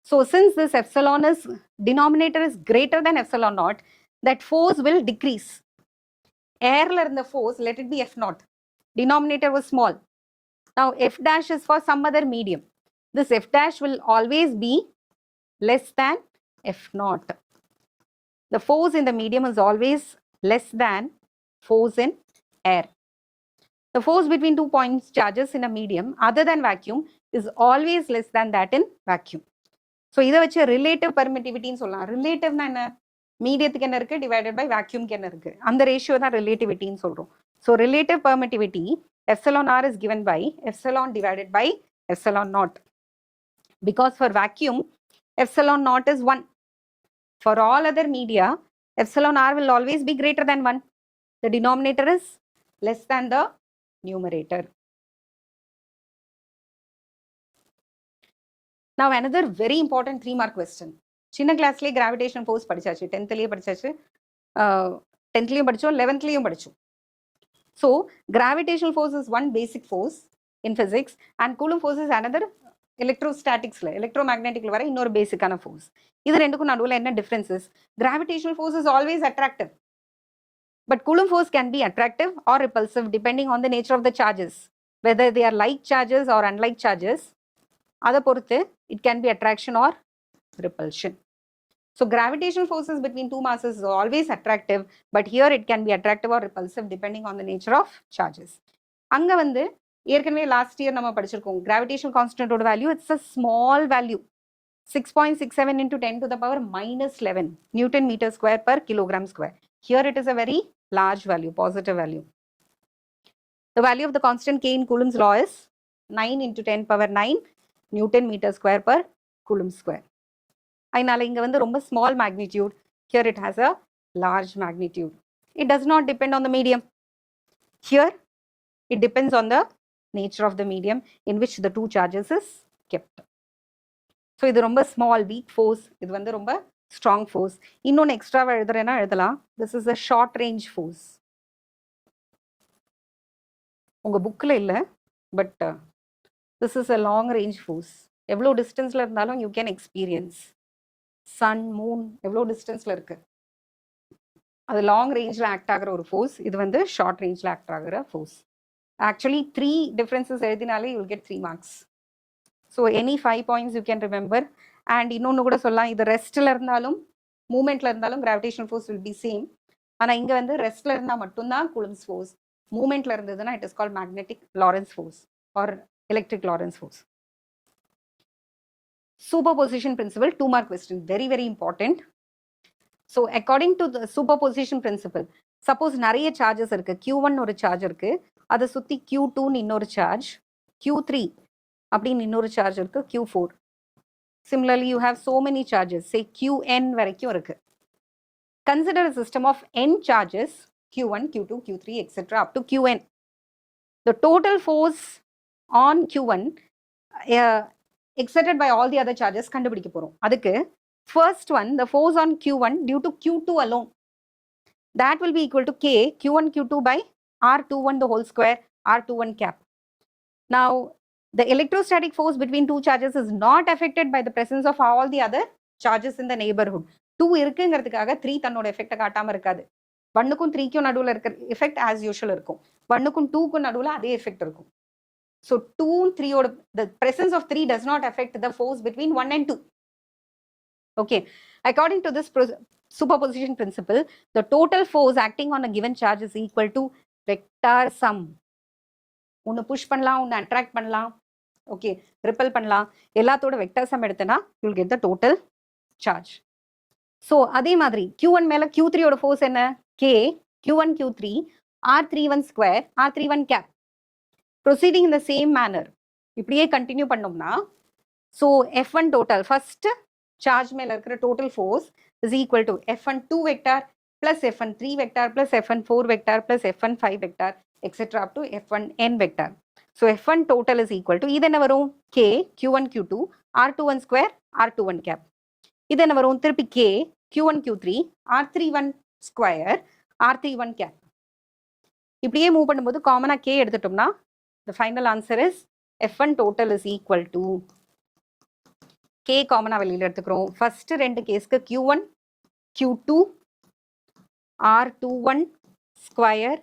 So since this epsilon is denominator is greater than epsilon naught, that force will decrease. Airல இருந்த force, let it be F naught. Denominator was small. Now F dash is for some other medium. This F dash will always be less than F naught. The force in the medium is always less than force in air. The force between 2 points charges in a medium other than vacuum is always less than that in vacuum. So இதை வச்சு relative பெர்மிட்டிவிட்டின்னு சொல்லலாம். ரிலேட்டிவ்னா என்ன, மீடியத்துக்கு என்ன இருக்கு divided by வேக்யூம்க்கு என்ன இருக்கு, அந்த ratio தான் ரிலேட்டிவிட்டின்னு சொல்றோம். So relative permittivity epsilon r is given by epsilon divided by epsilon naught. Because for vacuum epsilon naught is 1. For all other media epsilon r will always be greater than 1. The denominator is less than the numerator. Now another very important 3 mark question. சின்ன கிளாஸ்லேயே gravitation force படிச்சாச்சு, 10th படிச்சாச்சு, 10th படித்தோம், 11th படித்தோம். So gravitational force is one basic force in physics and Coulomb force is another எலக்ட்ரோஸ்டாட்டிக்ஸில் எலக்ட்ரோமேக்னெட்டிக்கில் வர இன்னொரு பேசிக்கான force. இது ரெண்டுக்கும் நடுவில் என்ன differences? Gravitational force is always attractive, but Coulomb force can be attractive or repulsive depending on the nature of the charges, whether they are like charges or unlike charges. அதை பொறுத்து it can be attraction or repulsion. So gravitational forces between two masses is always attractive, but here it can be attractive or repulsive depending on the nature of charges. அங்க வந்து ஏற்கனவே last year நம்ம படிச்சிருக்கோம், gravitational கான்ஸ்டன்டோட value it's a small value, 6.67 into 10 to the power minus 11 Newton meter square per kilogram square. Here it is a very large value, positive value. The value of the constant K in Coulomb's law is 9 into 10 power 9 Newton meter square per Coulomb square. அதனால இங்க வந்து ரொம்ப small magnitude, here it has a large magnitude. It does not depend on the medium. Here it depends on the nature of the medium in which the two charges is kept. So இது ரொம்ப small weak force, இது வந்து ரொம்ப strong force. இன்னொன்று எக்ஸ்ட்ராவாக எழுதுறேன்னா எழுதலாம், this is a short range force. உங்கள் புக்கில் இல்லை, but this is a long range force. எவ்வளோ டிஸ்டன்ஸில் இருந்தாலும் you can experience. Sun moon எவ்வளோ டிஸ்டன்ஸில் இருக்கு, அது லாங் ரேஞ்சில் ஆக்ட் ஆகிற ஒரு ஃபோர்ஸ், இது வந்து ஷார்ட் ரேஞ்சில் ஆக்ட் ஆகிற ஃபோர்ஸ். ஆக்சுவலி 3 டிஃப்ரென்சஸ் எழுதினாலே you will get 3 marks. So any 5 points you can remember. And இன்னொன்று கூட சொல்லலாம், இது ரெஸ்ட்டில் இருந்தாலும் மூமெண்ட்டில் இருந்தாலும் gravitational force will be same. ஆனால் இங்கே வந்து ரெஸ்ட்டில் இருந்தால் மட்டும்தான் கூலம்ஸ் ஃபோர்ஸ், மூமெண்ட்டில் இருந்ததுன்னா it is called magnetic Lawrence fours are electric Lawrence force. Superposition principle, 2 mark question, very very important. So according to the superposition principle, suppose நிறைய charges இருக்கு, Q1 ஒரு charge இருக்கு, அதை சுற்றி Q2 இன்னொரு சார்ஜ், Q3 அப்படின்னு இன்னொரு சார்ஜ் இருக்கு, Q4. Similarly you have so many charges, say Qn வரைக்கும் இருக்கு. Consider a system of n charges, Q1, Q2, Q3 etc. up to Qn. The total force on Q1 exerted by all the other charges கண்டுபிடிக்க போறோம். அதுக்கு First one, the force on Q1 due to Q2 alone, that will be equal to K Q1 Q2 by R21 the whole square R21 cap. Now, the electrostatic force between two charges is not affected by the presence of all the other charges in the neighborhood. 2 இருக்குங்கிறதுக்காக 3 தன்னோட effect காட்டாம இருக்காது. 1க்கும் 3க்கும் நடுவுல இருக்கிற effect as usual இருக்கும். 1க்கும் 2க்கும் நடுவுல அதே effect இருக்கும். So 2 and 3 ஓட the presence of 3 does not affect the force between 1 and 2. Okay, according to this superposition principle, the total force acting on a given charge is equal to vector sum. ஒன்று push பண்ணலாம், ஒன்று attract பண்ணலாம், okay, repel பண்ணலாம், எல்லாத்தோட vector sum எடுத்தனா you'll get the total charge. So அதே மாதிரி Q1 மேலே Q3 ஓட ஃபோர்ஸ் என்ன? K Q1 Q3 R31 square R31 cap. Proceeding in the same manner இப்படியே கண்டினியூ பண்ணோம்னா, ஸோ F1 டோட்டல் ஃபர்ஸ்ட் சார்ஜ் மேலே இருக்கிற total force is equal to F1 2 vector plus F1 3 vector plus F1 4 vector plus F1 5 vector etc. up to F1 n vector. So F1 total is equal to, இது என்ன வரும்? K Q1 Q2 R21 square R21 cap. இது என்ன வரும்? திருப்பி K Q1 Q3 R31 square R31 cap. இப்படியே move பண்ணும்போது காமனா K எடுத்துட்டோம்னா the final answer is F1 total is equal to K காமனா வெளியில எடுத்துக்கிறோம். ஃபர்ஸ்ட் ரெண்டு கேஸ்க்கு Q1 Q2 R21 square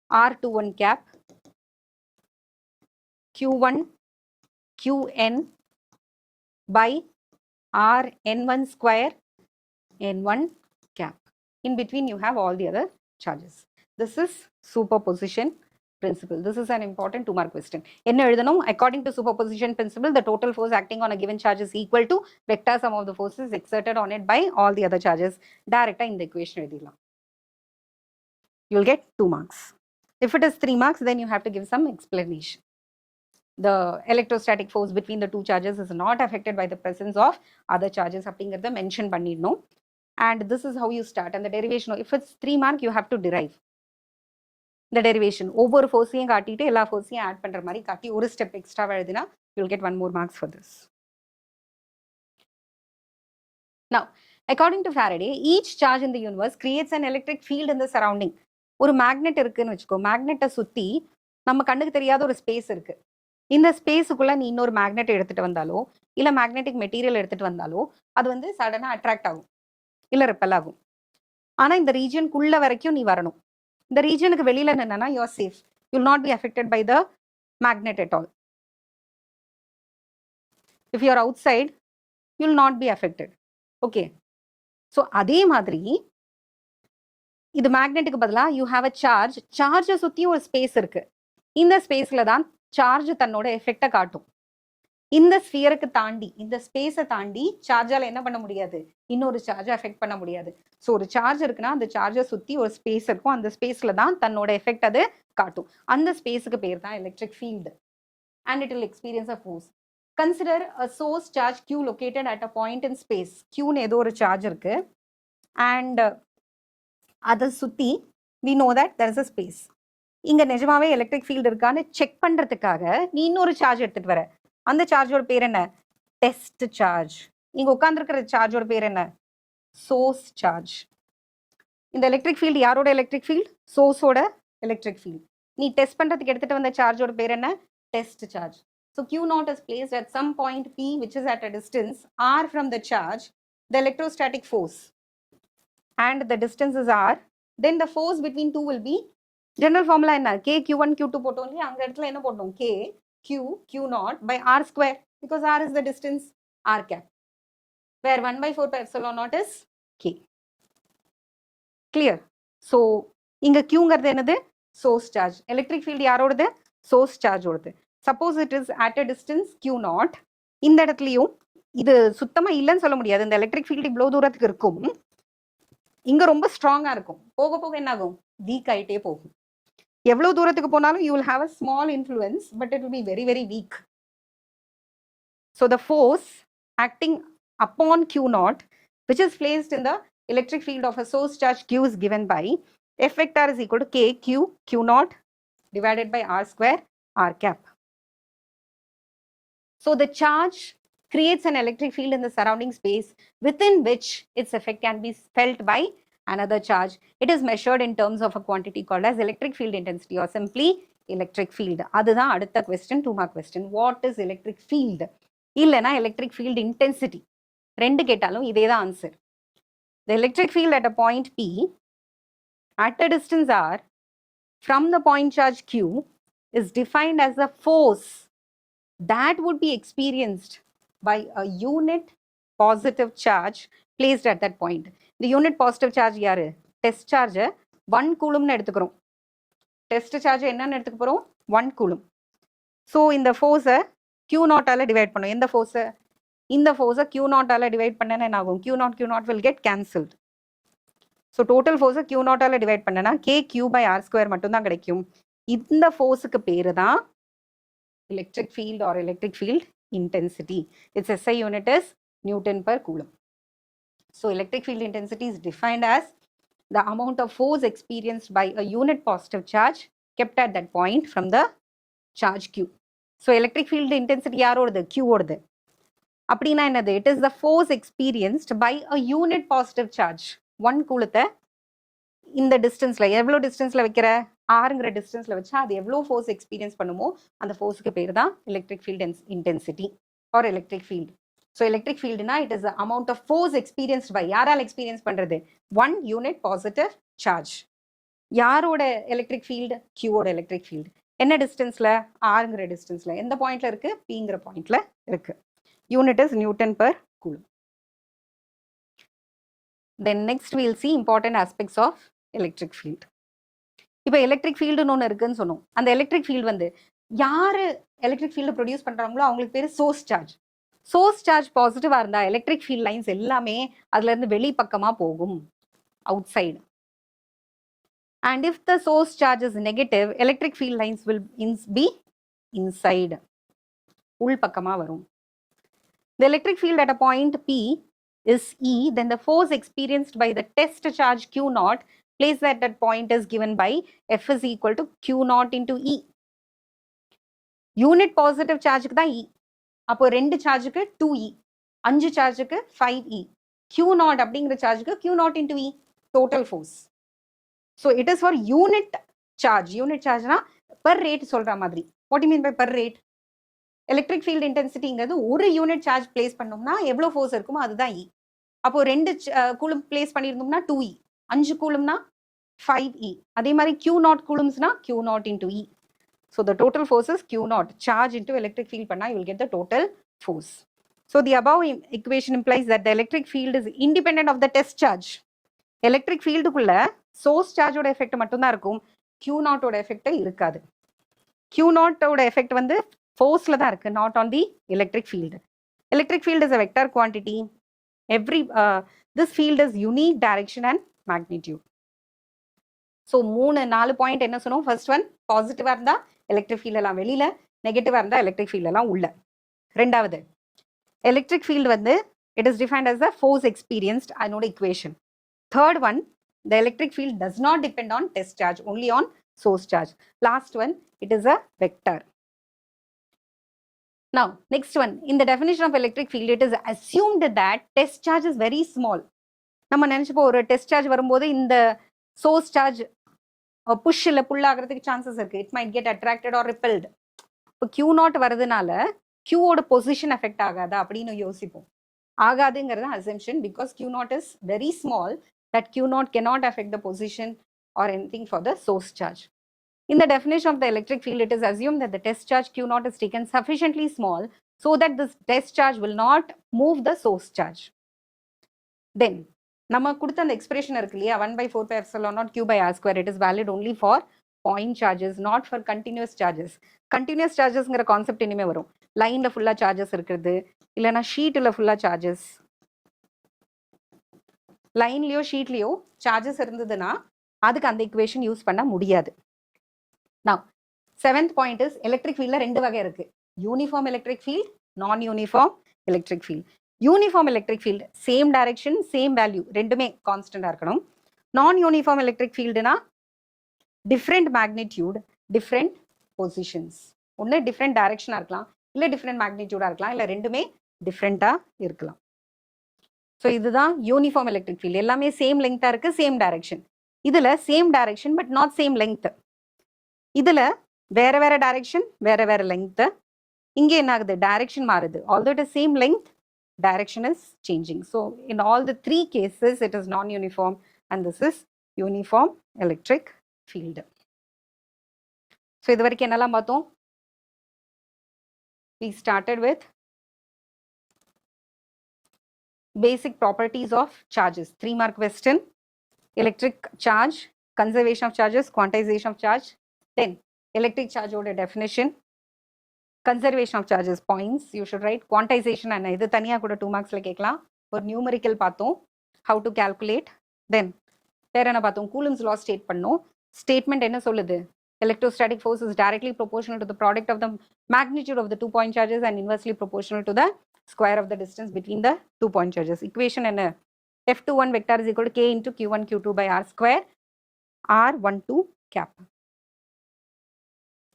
R21 cap Q1 Qn by Rn1 square N1 cap. In between you have all the other charges. This is superposition principle. This is an important 2-mark question. என்ன எழுதணும்? According to superposition principle, the total force acting on a given charge is equal to vector sum of the forces exerted on it by all the other charges. Direct in the equation எழுதிடலாம். You will get 2 marks. If it is 3 marks, then you have to give some explanation. The electrostatic force between the two charges is not affected by the presence of other charges. அப்படிங்கிறத mention பண்ணிடணும். And this is how you start. And the derivation, if it's 3 mark, you have to derive the derivation. ஒவ்வொரு ஃபோர்ஸையும் காட்டிட்டு எல்லா ஃபோர்ஸையும் add பண்ற மாதிரி காட்டி ஒரு step extra எழுதினா you will get 1 more marks for this. Now, according to Faraday, each charge in the universe creates an electric field in the surrounding. ஒரு magnet இருக்குன்னு வச்சுக்கோ, மேக்னெட்டை சுற்றி நம்ம கண்ணுக்கு தெரியாத ஒரு ஸ்பேஸ் இருக்கு. இந்த ஸ்பேஸுக்குள்ள நீ இன்னொரு மேக்னெட் எடுத்துட்டு வந்தாலோ இல்லை மேக்னெட்டிக் மெட்டீரியல் எடுத்துட்டு வந்தாலோ அது வந்து சடனாக அட்ராக்ட் ஆகும் இல்லை ரிப்பல் ஆகும். ஆனால் இந்த ரீஜனுக்குள்ள வரைக்கும் நீ வரணும். இந்த ரீஜனுக்கு வெளியில என்னன்னா you are safe, you will not be affected by the magnet at all. If you are outside you will not be affected. Okay, so அதே மாதிரி இது மேக்னெட்டுக்கு பதிலாக யூ ஹாவ் அ சார்ஜ். சார்ஜை சுற்றி ஒரு ஸ்பேஸ் இருக்கு. இந்த ஸ்பேஸ்ல தான் சார்ஜ் தன்னோட எஃபெக்டை காட்டும். இந்த ஸ்பியருக்கு தாண்டி, இந்த ஸ்பேஸை தாண்டி சார்ஜால என்ன பண்ண முடியாது, இன்னொரு சார்ஜை அஃபெக்ட் பண்ண முடியாது. ஸோ ஒரு சார்ஜ் இருக்குன்னா அந்த சார்ஜை சுற்றி ஒரு ஸ்பேஸ் இருக்கும். அந்த ஸ்பேஸ்ல தான் தன்னோட எஃபெக்ட் அது காட்டும். அந்த ஸ்பேஸுக்கு பேர் தான் electric field. And it will experience a force. Consider a source charge Q located at a point in space. Qன்னு ஏதோ ஒரு சார்ஜ் இருக்கு. அண்ட் அதை சுற்றி we know that there is a space. இங்க நிஜமாவே எலக்ட்ரிக் ஃபீல்டு இருக்கான்னு செக் பண்றதுக்காக நீ இன்னொரு சார்ஜ் எடுத்துட்டு வர. அந்த சார்ஜோட பேர் என்ன? Test charge. இங்க உட்கார்ந்துருக்கிற சார்ஜோட பேர் என்ன? Source charge. இந்த எலக்ட்ரிக் ஃபீல்டு யாரோட எலக்ட்ரிக் ஃபீல்டு? சோர்ஸோட எலக்ட்ரிக் ஃபீல்டு. நீ டெஸ்ட் பண்றதுக்கு எடுத்துட்டு வந்த சார்ஜோட பேர் என்ன? Test charge. So Q0 is placed at some point P which is at a distance R from the charge, the electrostatic force, and the distance is R. Then the force between two will be, general formula என்ன? K Q1 Q2 போட்டோம் இல்லையா, அங்க இடத்துல என்ன போட்டோம்? K Q Q0 by R square, because R is the distance R cap, where 1/4 pi epsilon naught is K. Clear? So இங்க Qங்கிறது என்னது? Source charge. Electric field யாரோடது? Source charge ஓடது. Suppose it is at a distance Q0. இந்த இடத்துலையும் இது சுத்தமா இல்லைன்னு சொல்ல முடியாது. இந்த எலக்ட்ரிக் ஃபீல்டு இவ்வளோ தூரத்துக்கு இருக்கும். இங்க ரொம்ப ஸ்ட்ராங்கா இருக்கும். போக போக என்ன ஆகும்? வீக் ஆயிட்டே போகும். எவ்வளவு தூரத்துக்கு போனாலும் you will have a small influence, but it will be very very weak. So the force acting upon Q0, which is placed in the electric field of a source charge Q, is given by F vector is equal to K Q Q0 divided by R square R cap. So the charge creates an electric field in the surrounding space within which its effect can be felt by another charge. It is measured in terms of a quantity called as electric field intensity or simply electric field. அதுதான் அடுத்த question, 2 mark question. What is electric field? இல்லைனா electric field intensity. ரெண்டு கேட்டாலும் இதே தான் answer. The electric field at a point P at a distance R from the point charge Q is defined as the force that would be experienced by a unit positive charge placed at that point. The unit positive charge யாரு? Test charge 1 coulomb எடுத்துக்கிறோம். Test charge என்னன்னு எடுத்துக்க போறோம்? 1 coulomb. So இந்த force Q0 ஆல divide பண்ணும். எந்த force? இந்த force Q0 ஆல டிவைட் பண்ணனா என்ன ஆகும்? Q0 will get cancelled. So total force Q0 ஆல டிவைட் பண்ணனா KQ by R square மட்டும் தான் கிடைக்கும். இந்த forceக்கு பேரு தான் electric field or electric field intensity. Its SI unit is Newton per Coulomb. So electric field intensity is defined as the amount of force experienced by a unit positive charge kept at that point from the charge Q. So electric field intensity யாரோடது? Q ஓடது. அப்படின்னா என்னது? It is the force experienced by a unit positive charge. 1 கூலத்தை இந்த டிஸ்டன்ஸ்ல எவ்வளோ டிஸ்டன்ஸ்ல வைக்கிற? ஆறுங்கிற டிஸ்டன்ஸ்ல வச்சா அது எவ்வளோ ஃபோர்ஸ் எக்ஸ்பீரியன்ஸ் பண்ணுமோ அந்த ஃபோர்ஸுக்கு பேர் தான் electric field intensity or electric field. So electric ஃபீல்டுனா it is amount of force experienced by, யாரால் எக்ஸ்பீரியன்ஸ் பண்றது? 1 யூனிட் பாசிட்டிவ் சார்ஜ். யாரோட எலக்ட்ரிக் ஃபீல்டு? கியூவோட எலக்ட்ரிக் ஃபீல்டு. என்ன டிஸ்டன்ஸ்ல? ஆறுங்கிற டிஸ்டன்ஸ்ல. எந்த பாயிண்ட்ல இருக்கு? பிங்கிற பாயிண்ட்ல இருக்கு. Unit is newton per coulomb. Then next we will see important aspects of electric field. இப்போ எலக்ட்ரிக் ஃபீல்டுன்னு ஒன்று இருக்குன்னு சொன்னோம். அந்த எலக்ட்ரிக் ஃபீல்டு வந்து யார் எலக்ட்ரிக் ஃபீல்டு ப்ரொடியூஸ் பண்ணுறாங்களோ அவங்களுக்கு பேர் சோர்ஸ் சார்ஜ். சோர்ஸ் சார்ஜ் பாசிட்டிவாக இருந்தால் எலக்ட்ரிக் ஃபீல்ட் லைன்ஸ் எல்லாமே அதுலேருந்து வெளிப்பக்கமாக போகும், out side. And if the source charge is negative, electric field lines will be inside, உள் பக்கமாக வரும். The electric field at a point P is E, then the force experienced by the test charge Q0 placed at that point is given by F is equal to Q0 into E. Unit positive charge தான் E. அப்போ 2 சார்ஜுக்கு 2E, 5 சார்ஜுக்கு 5E. Q0 அப்படிங்கிற சார்ஜுக்கு Q0 into E, total force. So it is for unit charge. Unit chargeனா per rate சொல்ற மாதிரி. What do you mean by per rate? Electric field இன்டென்சிட்டிங்கிறது ஒரு unit charge place பண்ணோம்னா எவ்வளோ force இருக்குமோ அதுதான் இ. அப்போ 2 கூலும் பிளேஸ் பண்ணியிருந்தோம்னா 2E, 5 கூலும்னா 5E. அதே மாதிரி Q0 கூலும்ஸ்னா Q0 into E. So the total force is Q0. Charge into electric field பண்ணா you will get the total force. So the above equation implies that the electric field is independent of the test charge. Electric ஃபீல்டுக்குள்ள source சார்ஜோட effect மட்டும்தான் இருக்கும், Q0 ஓட effect இருக்காது. Q0 ஓட effect வந்து ஃபோர்ஸ்ல தான் இருக்கு, not on the electric field. Electric field is a vector quantity. This field is unique direction and magnitude. So 4 point என்ன சொன்னோம்? ஃபர்ஸ்ட் ஒன், பாசிட்டிவா இருந்தா எலக்ட்ரிக் ஃபீல்ட் எல்லாம் வெளியில, நெகட்டிவா இருந்தா எலக்ட்ரிக் ஃபீல்ட் எல்லாம் உள்ள. ரெண்டாவது, எலக்ட்ரிக் ஃபீல்டு வந்து it is defined as the force experienced, அதனோட இக்குவேஷன். Third one, the electric field does not depend on test charge, only on source charge. Last one, it is a vector. Now, next one, in the definition of electric field, it is assumed that test charge is very small. நம்ம நினைச்சப்போ ஒரு test charge வரும்போது இந்த source charge push இல்லை புல் ஆகிறதுக்கு chances இருக்கு. It might get attracted or repelled. இப்போ Q0 வருதுனால Qவோட பொசிஷன் எஃபெக்ட் ஆகாதா அப்படின்னு யோசிப்போம். ஆகாதுங்கிறது assumption, because Q0 is very small that Q0 cannot affect the position or anything for the source charge. In the definition of the electric field, it is assumed that the test charge Q0 is taken sufficiently small so that this test charge will not move the source charge. Then, நம்ம கொடுத்த அந்த expression இருக்கு இல்லையா, 1/4πε0 Q by R square, it is valid only for point charges, not for continuous charges. Continuous chargesங்கிற concept இனிமே வரும். லைன்ல ஃபுல்லா சார்ஜஸ் இருக்கிறது, இல்லைன்னா ஷீட்டில் ஃபுல்லா சார்ஜஸ், லைன்லயோ ஷீட்லயோ சார்ஜஸ் இருந்ததுன்னா அதுக்கு அந்த இக்குவேஷன் யூஸ் பண்ண முடியாது. Now, 7th point is electric field ல 2 வகை இருக்கு. Uniform electric field, non uniform electric field. Uniform electric field same direction, same value, ரெண்டுமே கான்ஸ்டன்டா இருக்கணும். நான் யூனிஃபார்ம் எலக்ட்ரிக் ஃபீல்டுனா டிஃப்ரெண்ட் மேக்னிடியூட், டிஃப்ரெண்ட் பொசிஷன்ஸ். ஒன்று டிஃப்ரெண்ட் டைரக்ஷனாக இருக்கலாம், இல்லை டிஃப்ரெண்ட் மேக்னிடியூடாக இருக்கலாம், இல்லை ரெண்டுமே டிஃப்ரெண்ட்டாக இருக்கலாம். ஸோ இதுதான் யூனிஃபார்ம் எலக்ட்ரிக் ஃபீல்டு. எல்லாமே சேம் லெங்க்த்தாக இருக்குது, சேம் டைரக்ஷன். இதில் same direction but not same length. இதில் வேறு வேறு டைரக்ஷன், வேறு வேறு லெங்க்த்து. இங்கே என்ன ஆகுது, டைரக்ஷன் மாறுது. Although it is same length, direction is changing. So in all the three cases it is non-uniform and this is uniform electric field. So இது வரைக்கும் என்னெல்லாம் பார்த்தோம்? We started with basic properties of charges. 3 mark question. Electric charge, conservation of charges, quantization of charge. Then electric charge order definition, conservation of charges points you should write. Quantization and இது தனியாக கூட 2 marksல கேட்கலாம். ஒரு numerical பார்த்தோம், how to calculate. Then வேற என்ன பார்த்தோம், Coulomb's law state பண்ணோம். ஸ்டேட்மெண்ட் என்ன சொல்லுது, electrostatic force is directly proportional to the product of the magnitude of the 2 point charges and inversely proportional to the square of the distance between the 2 point charges. Equation என்ன, F21 vector is equal to K into Q1 Q2 by R square, R12 cap.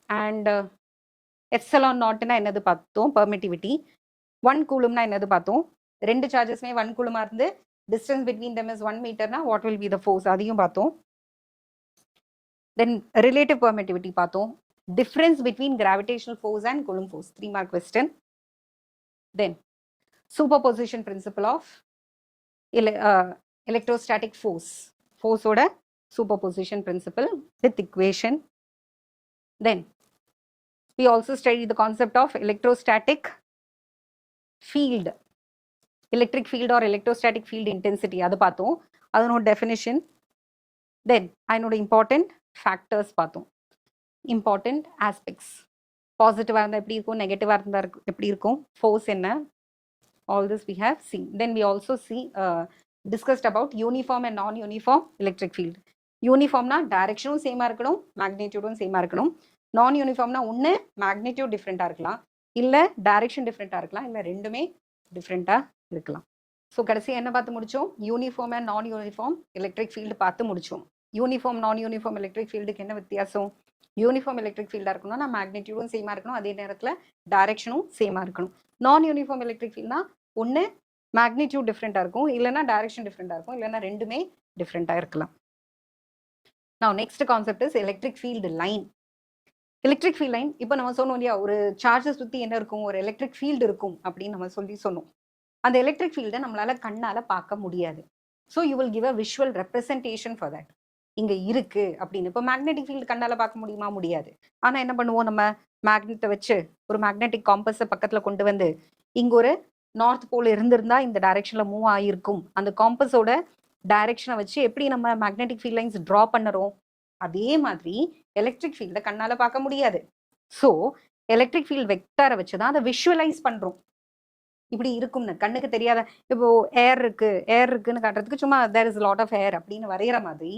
And epsilon நாட்னா என்னது பார்த்தோம், permittivity. 1 கூலும்னா என்னது பார்த்தோம், ரெண்டு சார்ஜஸ்மே 1 கூலுமா இருந்து distance between them is 1 மீட்டர்னா what will be the force, அதையும் பார்த்தோம். தென் ரிலேட்டிவ் பெர்மிட்டிவிட்டி பார்த்தோம். Difference between gravitational force and Coulomb force, 3 mark question. Then superposition principle of electrostatic force, ஃபோர்ஸோட superposition principle with equation. Then we also studied the concept of electrostatic field, electric field or electrostatic field intensity, adu paathom, adanoda definition. Then ayinoda important factors paathom, important aspects, positive ah irundha eppadi irukum, negative ah irundha eppadi irukum, force enna, all this we have seen. Then we also discussed about uniform and non uniform electric field. Uniform na direction same ah irukanum, magnitude same ah irukanum. நான் யூனிஃபார்ம்னா ஒன்று magnitude டிஃப்ரெண்ட்டாக இருக்கலாம், இல்லை direction டிஃப்ரெண்ட்டாக இருக்கலாம், இல்லை ரெண்டுமே டிஃப்ரெண்ட்டாக இருக்கலாம். ஸோ கடைசியாக என்ன பார்த்து முடித்தோம், யூனிஃபார்ம் அண்ட் நான் யூனிஃபார்ம் எலக்ட்ரிக் ஃபீல்டு பார்த்து முடித்தோம். யூனிஃபார்ம் நான் யூனிஃபார்ம் எலக்ட்ரிக் ஃபீல்டுக்கு என்ன வித்தியாசம், யூனிஃபார்ம் எலக்ட்ரிக் ஃபீல்டாக இருக்கணும்னா மேக்னிடியூடும் சேமாக இருக்கணும், அதே நேரத்தில் டைரக்ஷனும் சேமாக இருக்கணும். நான் யூனிஃபார்ம் எலக்ட்ரிக் ஃபீல்ட்னா ஒன்று மேக்னிடியூட் டிஃப்ரெண்ட்டாக இருக்கும், இல்லைனா டைரக்ஷன் டிஃப்ரெண்ட்டாக இருக்கும், இல்லைனா ரெண்டுமே டிஃப்ரெண்ட்டாக இருக்கலாம். நான் next concept is electric field line. Electric field line, இப்போ நம்ம சொன்னோம் இல்லையா, ஒரு சார்ஜை சுற்றி என்ன இருக்கும், ஒரு எலக்ட்ரிக் ஃபீல்டு இருக்கும் அப்படின்னு நம்ம சொன்னோம். அந்த எலக்ட்ரிக் ஃபீல்டை நம்மளால கண்ணால் பார்க்க முடியாது. So you will give a visual representation for that. இங்கே இருக்கு அப்படின்னு. இப்போ மேக்னெட்டிக் ஃபீல்டு கண்ணால் பார்க்க முடியுமா, முடியாது. ஆனால் என்ன பண்ணுவோம், நம்ம மேக்னெட்டை வச்சு ஒரு மேக்னெட்டிக் காம்பஸை பக்கத்தில் கொண்டு வந்து இங்கே ஒரு நார்த் போல் இருந்திருந்தா இந்த டைரக்ஷனில் மூவ் ஆகிருக்கும். அந்த காம்பஸோட டைரக்ஷனை வச்சு எப்படி நம்ம மேக்னெட்டிக் ஃபீல்ட் லைன்ஸ் ட்ரா பண்ணுறோம், அதே மாதிரி எலக்ட்ரிக் ஃபீல்டை கண்ணால் பார்க்க முடியாது. ஸோ எலக்ட்ரிக் ஃபீல்ட் வெக்டாரை வச்சு தான் அதை விஷுவலைஸ் பண்ணுறோம். இப்படி இருக்கும்னு கண்ணுக்கு தெரியாத, இப்போ ஏர் இருக்குன்னு காட்டுறதுக்கு சும்மா there is lot of air அப்படின்னு வரைகிற மாதிரி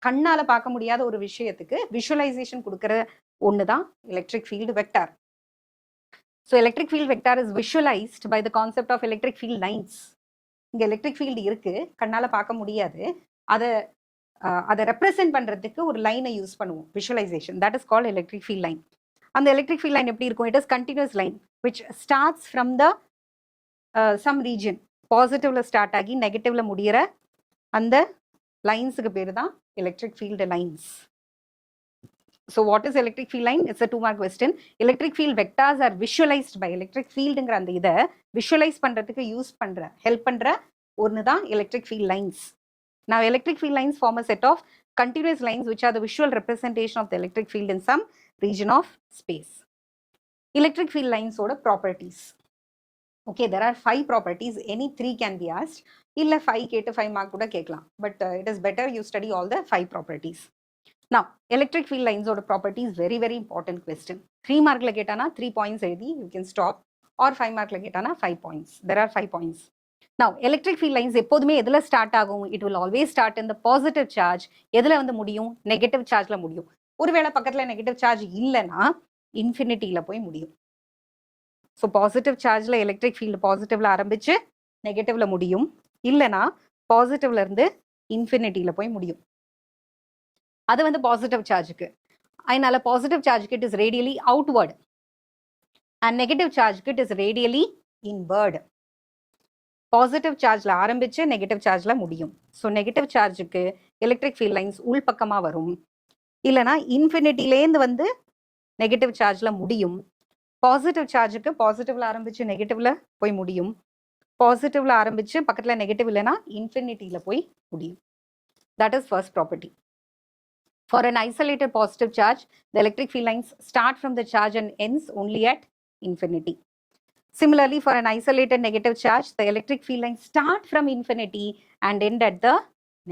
கண்ணால் பார்க்க முடியாத ஒரு விஷயத்துக்கு விஷுவலைசேஷன் கொடுக்குற ஒன்று தான் electric field vector. So electric field vector is visualised by the concept of electric field lines. இங்கே எலக்ட்ரிக் ஃபீல்டு இருக்குது, கண்ணால் பார்க்க முடியாது, அதை ரெப்ரசென்ட் பண்ணுறதுக்கு ஒரு லைனை யூஸ் பண்ணுவோம், visualisation. That is called electric field line. அந்த எலக்ட்ரிக் ஃபீல்ட் லைன் எப்படி இருக்கும், it is continuous line which starts from the some region. பாசிட்டிவ்ல ஸ்டார்ட் ஆகி நெகட்டிவ்ல முடிகிற அந்த லைன்ஸுக்கு பேர் தான் electric field lines. So what is electric field line, it's a 2 mark question. Electric field vectors are visualised by electric ஃபீல்டுங்கிற அந்த இதை விஷுவலைஸ் பண்ணுறதுக்கு ஹெல்ப் பண்ணுற ஒன்று தான் electric field lines. Now electric field lines form a set of continuous lines which are the visual representation of the electric field in some region of space. Electric field lines oda properties. Okay, there are 5 properties, any 3 can be asked. Illa 5 கேட்டு 5 mark கூட கேட்கலாம், but it is better you study all the 5 properties. Now electric field lines oda properties very very important question. 3 mark la கேட்டானா 3 points எழுதி you can stop, or 5 mark la கேட்டானா 5 points. There are 5 points. Now electric field lines எப்போதுமே எதுல start ஆகும், it will always start in the positive charge. எதுல வந்து முடியும், negative சார்ஜ்ல முடியும். ஒருவேளை பக்கத்துல நெகட்டிவ் சார்ஜ் இல்லைன்னா இன்ஃபினிட்டியில போய் முடியும். ஸோ பாசிட்டிவ் சார்ஜ்ல எலக்ட்ரிக் ஃபீல்டு பாசிட்டிவ்ல ஆரம்பிச்சு நெகட்டிவ்ல முடியும், இல்லைன்னா பாசிட்டிவ்ல இருந்து இன்ஃபினிட்டியில போய் முடியும். அது வந்து பாசிட்டிவ் சார்ஜுக்கு. அதனால பாசிட்டிவ் சார்ஜுக்கு it is radially outward and negative சார்ஜுக்கு it is radially inward. Positive சார்ஜில் ஆரம்பித்து நெகட்டிவ் சார்ஜில் முடியும். ஸோ நெகட்டிவ் சார்ஜுக்கு எலக்ட்ரிக் ஃபீல்ட் லைன்ஸ் உள்பக்கமாக வரும். இல்லைனா இன்ஃபினிட்டிலேருந்து வந்து நெகட்டிவ் சார்ஜில் முடியும். பாசிட்டிவ் சார்ஜுக்கு பாசிட்டிவில் ஆரம்பித்து நெகட்டிவில் போய் முடியும். பாசிட்டிவில் ஆரம்பித்து பக்கத்தில் நெகட்டிவ் இல்லைனா இன்ஃபினிட்டியில் போய் முடியும். That is first property. For an isolated positive charge, the electric field lines start from the charge and ends only at infinity. Similarly, for an isolated negative charge, the electric field lines start from infinity and end at the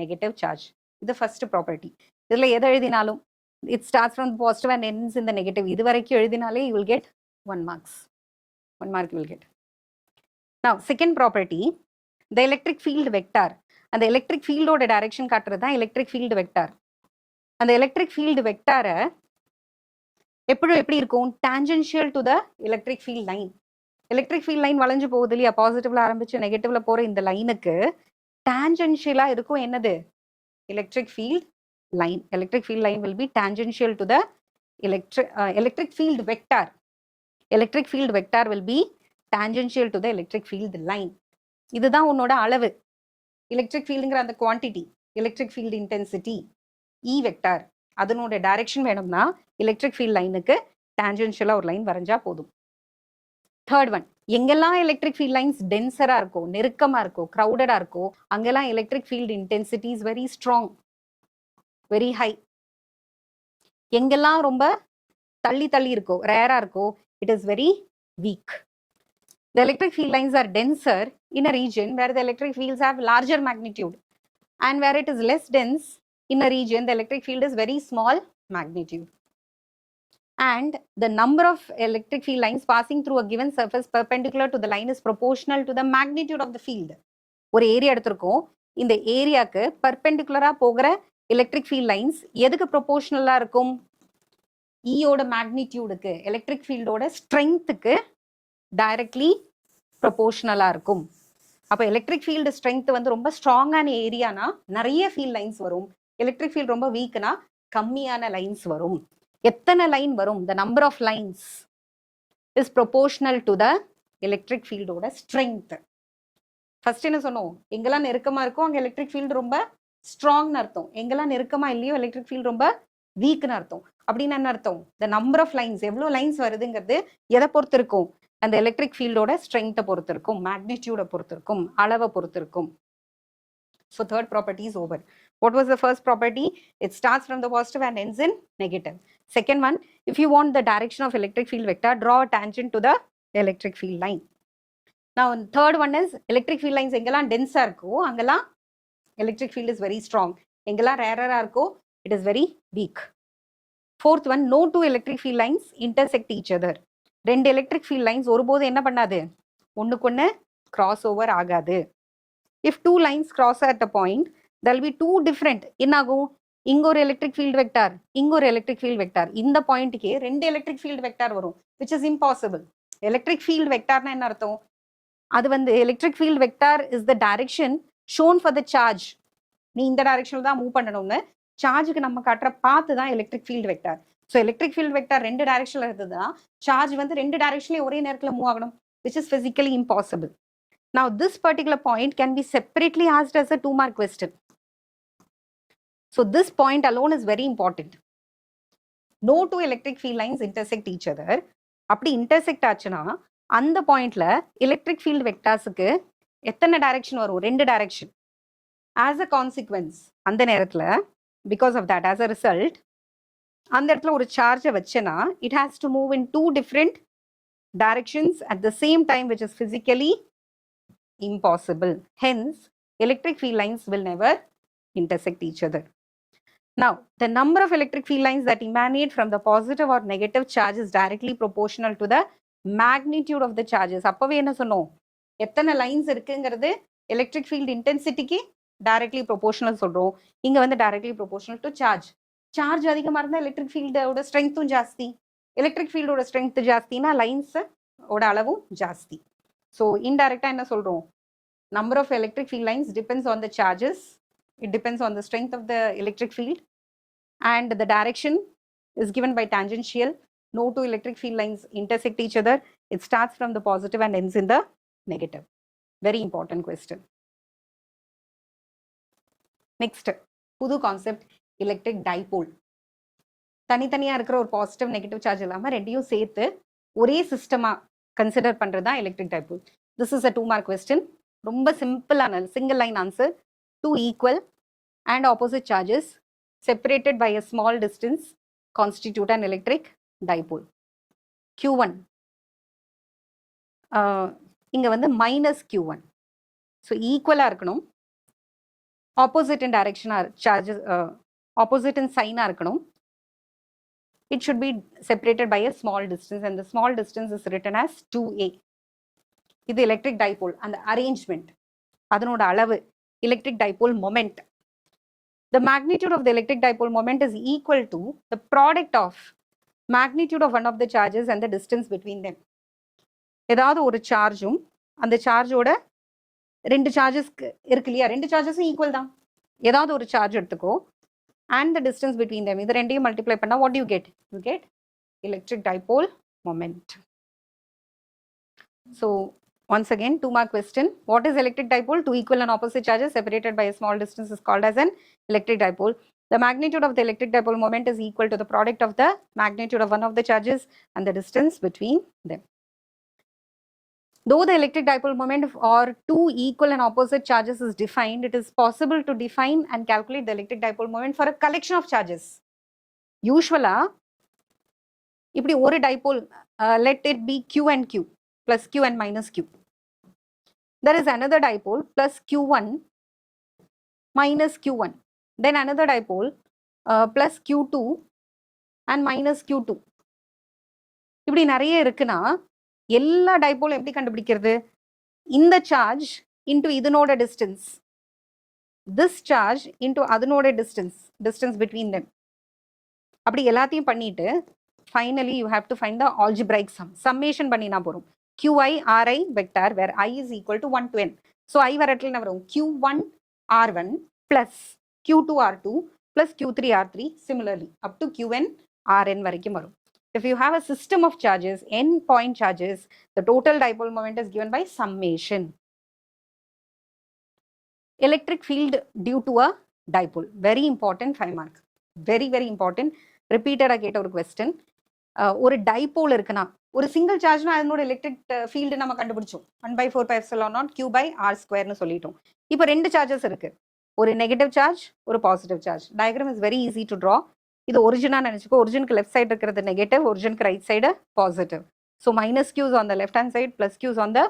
negative charge. This is the first property. It starts from the positive and ends in the negative. You will get 1 marks. 1 mark you will get. Now, second property, the electric field vector. And the electric field oda direction kaatradha electric field vector. அந்த electric field வெக்டாரை எப்படி இருக்கும்? Tangential to the electric field line. Electric field line வளைஞ்சு போகுது இல்லையா? பாசிட்டிவ்ல ஆரம்பிச்சு நெகட்டிவ்ல போற இந்த லைனுக்கு டான்ஜென்ஷியலா இருக்கும் என்னது? Electric field line. Electric field line will be tangential to the electric field vector. Electric field vector will be tangential to the electric field line. இதுதான் உன்னோட அளவு. எலக்ட்ரிக் ஃபீல்டுங்கிற அந்த quantity, electric field intensity, E vector, அதனோட direction வேணும்னா electric field லைனுக்கு டான்ஜென்ஷியலா ஒரு line வரைஞ்சா போதும். தேர்ட் ஒன், எங்கெல்லாம் எலக்ட்ரிக் ஃபீல்ட் லைன்ஸ் டென்சரா இருக்கோ, நெருக்கமா இருக்கோ, கிரௌடடா இருக்கோ, அங்கெல்லாம் electric field intensity is very strong, very high. எங்கெல்லாம் ரொம்ப தள்ளி தள்ளி இருக்கோ, ரேரா இருக்கோ, it is very weak. The electric field lines are denser in a region where the electric fields have larger magnitude, and where it is less dense in a region the electric field is very small magnitude. And the number of electric field lines passing through a given surface perpendicular to the line is proportional to the magnitude of the field. ஒரு area எடுத்திருக்கோம், இந்த ஏரியாக்கு பர்பெண்டிகுலரா போகிற electric field lines எதுக்கு ப்ரொபோர்ஷனலா இருக்கும்? ஈயோட மேக்னிடியூடுக்கு, electric ஃபீல்டோட ஸ்ட்ரென்த்துக்கு directly ப்ரொபோர்ஷனலா இருக்கும். அப்போ electric field strength வந்து ரொம்ப ஸ்ட்ராங்கான ஏரியானா நிறைய ஃபீல்ட் லைன்ஸ் வரும். எலக்ட்ரிக் ஃபீல்டு ரொம்ப வீக்னா கம்மியான லைன்ஸ் வரும். எத்தனை லைன் வரும்? the number of lines is proportional to the electric fieldோட strength. First என்ன சொன்னோம்? எங்கெல்லாம் நெருக்கமா இருக்கோ அங்க எலக்ட்ரிக் ஃபீல்டு ரொம்ப ஸ்ட்ராங்னு அர்த்தம். எங்கெல்லாம் நெருக்கமா இல்லையோ எலக்ட்ரிக் ஃபீல்டு ரொம்ப வீக்னு அர்த்தம். அப்படின்னு என்ன அர்த்தம்? the number of lines, எவ்வளோ லைன்ஸ் வருதுங்கிறது எதை பொறுத்து இருக்கும்? அந்த எலக்ட்ரிக் ஃபீல்டோட ஸ்ட்ரென்த்தை பொறுத்து இருக்கும், மேக்னிடியூடை பொறுத்து இருக்கும், அளவை பொறுத்து இருக்கும். So third property is over. What was the first property? It starts from the positive and ends in negative. Second one, if you want the direction of electric field vector, draw a tangent to the electric field line. Now third one is electric field lines எங்கெல்லாம் டென்ஸா இருக்கோ அங்கெல்லாம் electric field is very strong. எங்கெல்லாம் ரேரரா இருக்கோ it is very weak. Fourth one, no two electric field lines intersect each other. ரெண்டு electric field lines ஒருபோது என்ன பண்ணாது? ஒன்றுக்கு கிராஸ் ஓவர் ஆகாது. If two lines cross at a point there will be two different. என்னாகும்? இங்க ஒரு electric field vector, இங்க ஒரு எலக்ட்ரிக் ஃபீல்டு வெக்டார். இந்த பாயிண்ட்டுக்கே ரெண்டு எலக்ட்ரிக் ஃபீல்டு வெக்டார் வரும், which is impossible. Electric field வெக்டார்னா என்ன அர்த்தம்? அது வந்து electric field vector is the direction shown for the charge. நீ இந்த டைரக்ஷனில் தான் மூவ் பண்ணணும்னு சார்ஜுக்கு நம்ம காட்டுற பார்த்து தான் electric field vector. So electric field vector ரெண்டு டைரக்ஷனில் இருந்ததுன்னா சார்ஜ் வந்து ரெண்டு டைரக்ஷன்லேயே ஒரே நேரத்தில் மூவ் ஆகணும், which is physically impossible. Now this particular point can be separately asked as a 2-mark question. So this point alone is very important. No two electric field lines intersect each other. அப்படி intersect ஆச்சுன்னா அந்த பாயிண்ட்ல electric field வெக்டார்ஸுக்கு எத்தனை direction வரும்? ரெண்டு direction. As a consequence, அந்த நேரத்தில் because of that, as a result, அந்த இடத்துல ஒரு சார்ஜை வச்சேன்னா it has to move in two different directions at the same time, which is physically impossible. Hence, electric field lines will never intersect each other. Now, the number of electric field lines that emanate from the positive or negative charge is directly proportional to the magnitude of the charges. அப்பவே என்ன சொன்னோம்? எத்தனை lines இருக்குங்கிறது electric field இன்டென்சிட்டிக்கு directly proportional சொல்றோம். இங்க வந்து directly proportional to charge. Charge அதிகமாக இருந்தால் எலக்ட்ரிக் ஃபீல்டோட ஸ்ட்ரென்த்தும் ஜாஸ்தி. எலக்ட்ரிக் ஃபீல்டோட ஸ்ட்ரென்த் ஜாஸ்தினா லைன்ஸோட அளவும் ஜாஸ்தி. ஸோ இன்டைரக்டாக என்ன சொல்கிறோம்? Number of electric field lines depends on the charges, it depends on the strength of the electric field, and the direction is given by tangential. No two electric field lines intersect each other. It starts from the positive and ends in the negative. Very important question. Next, புது concept electric dipole. தனித்தனியாக இருக்கிற ஒரு positive negative charge இல்லாமல் ரெண்டையும் சேர்த்து ஒரே சிஸ்டமாக consider பண்ணுறது தான் electric dipole. This is a 2 mark question. ரொம்ப சிம்பிளான single line answer. 2 equal and opposite charges separated by a small distance constitute an electric dipole. Q1 இங்கே வந்து மைனஸ் Q1. ஸோ ஈக்குவலாக இருக்கணும். ஆப்போசிட் இன் டைரக்ஷனாக சார்ஜஸ் ஆப்போசிட் இன் சைனாக இருக்கணும். It should be separated by a small distance and the small distance is written as 2a. இது electric dipole and the arrangement அதனோட அளவு electric dipole moment. The magnitude of the electric dipole moment is equal to the product of magnitude of one of the charges and the distance between them. ஏதாவது ஒரு சார்ஜும் அந்த சார்ஜோட ரெண்டு charges இருக்கு இல்லையா, ரெண்டு சார்ஜஸும் ஈக்குவல் தான். ஏதாவது ஒரு சார்ஜ் எடுத்துக்கோ and the distance between them, இது ரெண்டையும் மல்டிப்ளை பண்ணா what do you get? You get electric dipole moment. So once again 2 mark question. What is electric dipole? Two equal and opposite charges separated by a small distance is called as an electric dipole. The magnitude of the electric dipole moment is equal to the product of the magnitude of one of the charges and the distance between them. Though the electric dipole moment or two equal and opposite charges is defined, it is possible to define and calculate the electric dipole moment for a collection of charges. Usually, இப்படி ஒரு dipole, let it be Q and Q plus Q and minus Q. There is another dipole plus Q1 minus Q1. Then another dipole plus Q2 and minus Q2. இப்படி நிறைய இருக்குன்னா எல்லா டைபோலும் எப்படி கண்டுபிடிக்கிறது? இந்த charge into இதனோட டிஸ்டன்ஸ், திஸ் சார்ஜ் இன்டு அதனோட distance between them. அப்படி எல்லாத்தையும் பண்ணிட்டு finally you have to find the algebraic sum. Summation பண்ணினா போகிறோம். QI RI வெக்டார் வேர் I is equal to 1 to n. So I வரட்டில் என்ன வரும்? Q1 R1 plus Q2 R2 plus Q3 R3 similarly up to Qn Rn வரைக்கும் வரும். If you have a system of charges, n point charges, the total dipole moment is given by summation. Electric field due to a dipole. Very important 5 mark. Very, very important. Repeated கேட்ட ஒரு question. ஒரு dipole இருக்குன்னா, ஒரு single சார்ஜ்னா அதனோட electric field நம்ம கண்டுபிடிச்சோம். 1/4πε0 Q by R ஸ்கொயர்னு சொல்லிட்டோம். இப்போ ரெண்டு சார்ஜஸ் இருக்கு. ஒரு நெகட்டிவ் சார்ஜ், ஒரு positive charge. Diagram is very easy to draw. இது ஒரிஜினாக நினச்சிக்கோ. ஒரிஜினுக்கு லெஃப்ட் சைடு இருக்கிறது நெகட்டிவ், ஒரிஜினுக்கு right side positive. So minus q's on the left hand side, plus q's on the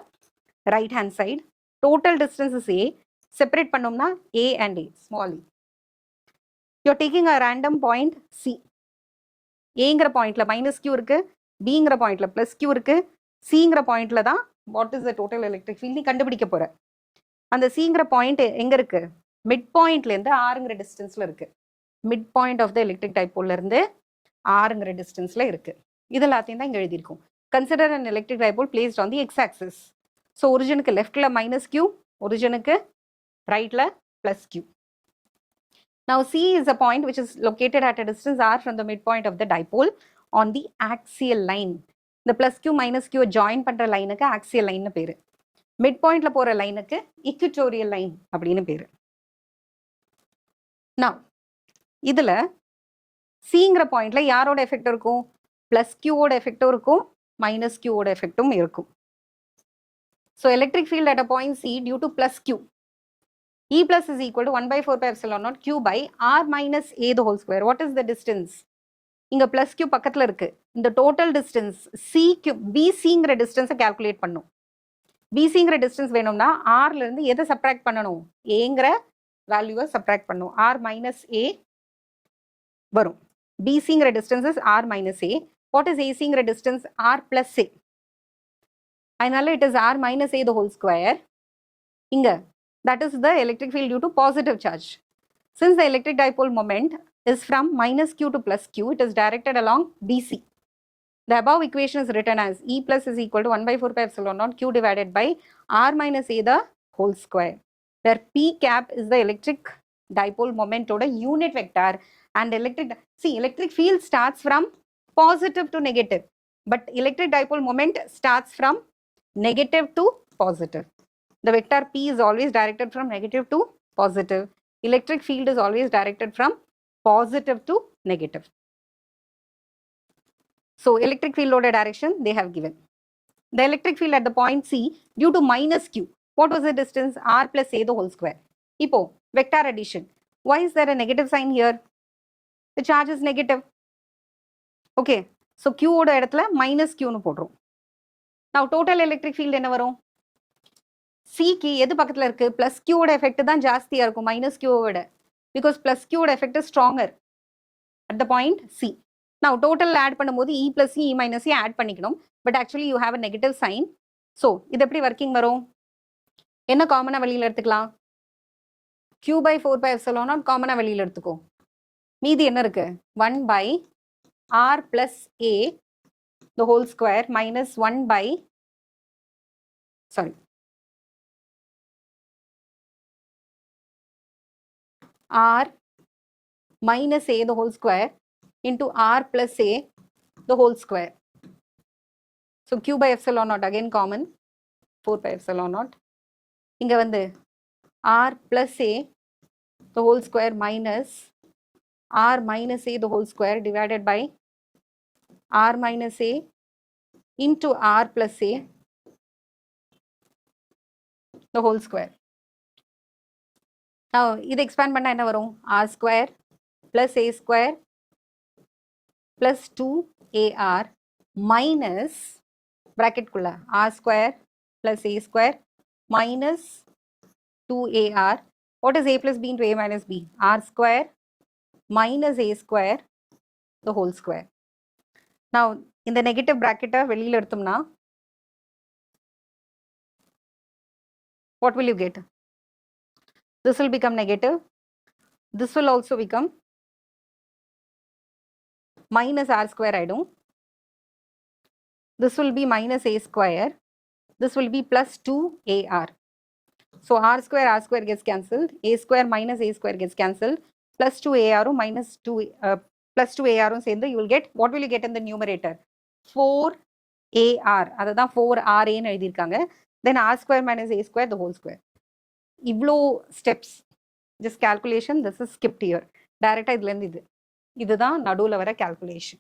right hand side. Total distance is a. Separate பண்ணோம்னா a and a, small e. You are taking a random point C. ஏங்கிற பாயிண்ட்ல minus Q இருக்கு, பிங்கிற பாயிண்ட்ல plus Q இருக்கு, சிங்கிற பாயிண்ட்ல தான் what is the total electric field நீ கண்டுபிடிக்க போற. அந்த சிங்கிற பாயிண்ட் எங்க இருக்கு? மிட் பாயிண்ட்லேருந்து ஆறுங்கிற டிஸ்டன்ஸ்ல இருக்கு. Mid point of the electric டைபோல்ல இருந்து ஆறுங்கிற டிஸ்டன்ஸ்ல இருக்கு. இது எல்லாத்தையும் தான் இங்கே எழுதியிருக்கும். Consider an electric dipole placed on the x axis. So ஒரிஜினுக்கு லெஃப்ட்ல மைனஸ் கியூ, ஒரிஜினுக்கு ரைட்ல plus q. Now C is a point which is located at a distance r from the midpoint of the dipole on the axial line. இந்த plus q minus q join பண்ற லைனுக்கு axial லைன்னு பேரு. Mid பாயிண்ட்ல போற லைனுக்கு equatorial line அப்படின்னு பேரு. Now இதுல சிங்கிற பாயிண்ட்ல யாரோட எஃபெக்ட் இருக்கும்? பிளஸ் கியூவோட எஃபெக்டும் இருக்கும், மைனஸ் கியூவோட எஃபெக்டும் இருக்கும். So electric field at a point C due to plus Q, E plus is equal to 1/4πε0 Q by R minus A the whole square. What is the distance? இங்க plus Q பக்கத்துல இருக்கு. இந்த total distance சிக்கு பிசிங்கிற டிஸ்டன்ஸை calculate பண்ணும். பிசிங்கிற distance வேணும்னா ஆர்ல இருந்து எதை subtract பண்ணணும்? ஏங்கிற வேல்யூவை சப்ட்ராக்ட் பண்ணும். ஆர் மைனஸ் ஏ வரும். பிசிங்கிற distance is r minus a. What is ஏசிங்கிற டிஸ்டன்ஸ்? R plus a. அதனால it is r minus a the whole square. இங்க that is the electric field due to positive charge. Since the electric dipole moment is from minus q to plus q, it is directed along BC. The above equation is written as E plus is equal to 1/4πε0 q divided by R minus A the whole square, where P cap is the electric dipole moment oda unit vector and electric field starts from positive to negative, but electric dipole moment starts from negative to positive. The vector P is always directed from negative to positive. Electric field is always directed from positive to negative. So electric field order direction they have given. The electric field at the point C due to minus Q. What was the distance? R plus A the whole square. Ipo, vector addition. Why is there a negative sign here? The charge is negative. Okay. So Q oda edathula minus Q nu podrom. Now total electric field enna varum? C க்கு எது பக்கத்துல இருக்கு? plus Q ஓட effect தான் ஜாஸ்தியா இருக்கும் minus Q ஓட. Because plus Q ஓட effect is stronger at the point C. Now total add பண்ணும்போது E plus E minus E add பண்ணிக்கணும். But actually you have a negative sign. So இது எப்படி working வரும்? என்ன காமனா வெளியில எடுத்துக்கலாம்? Q by 4 pi epsilon naught காமனா வெளியில எடுத்துக்கோ. மீதி என்ன இருக்கு? 1 by R plus A the whole square minus 1 by R minus A the whole square into R plus A the whole square. So Q by epsilon naught again common 4 pi epsilon naught. இங்க வந்து R plus A the whole square minus R minus A the whole square divided by R minus A into R plus A the whole square. Now இது expand பண்ணா என்ன வரும்? R square plus A square plus 2AR minus bracket குள்ள R square plus A square minus 2AR. What is A plus B into A minus B? R square minus A square the whole square. Now in the negative bracket வெளியில எடுத்தோம்னா what will you get? This will become negative. This will also become minus R square ஆயிடும். This will be minus A square. This will be plus 2AR. So R square gets cancelled. A square minus A square gets cancelled. Plus 2AR minus 2 plus 2AR சேர்ந்து you will get, what will you get in the numerator? 4AR. அதுதான் 4RA ன்னு எழுதியிருக்காங்க. Then R square minus A square the whole square. இவ்வளோ steps. Just calculation, this is skipped here. Direct இதுலேருந்து இதுதான் நடுவில் வர calculation.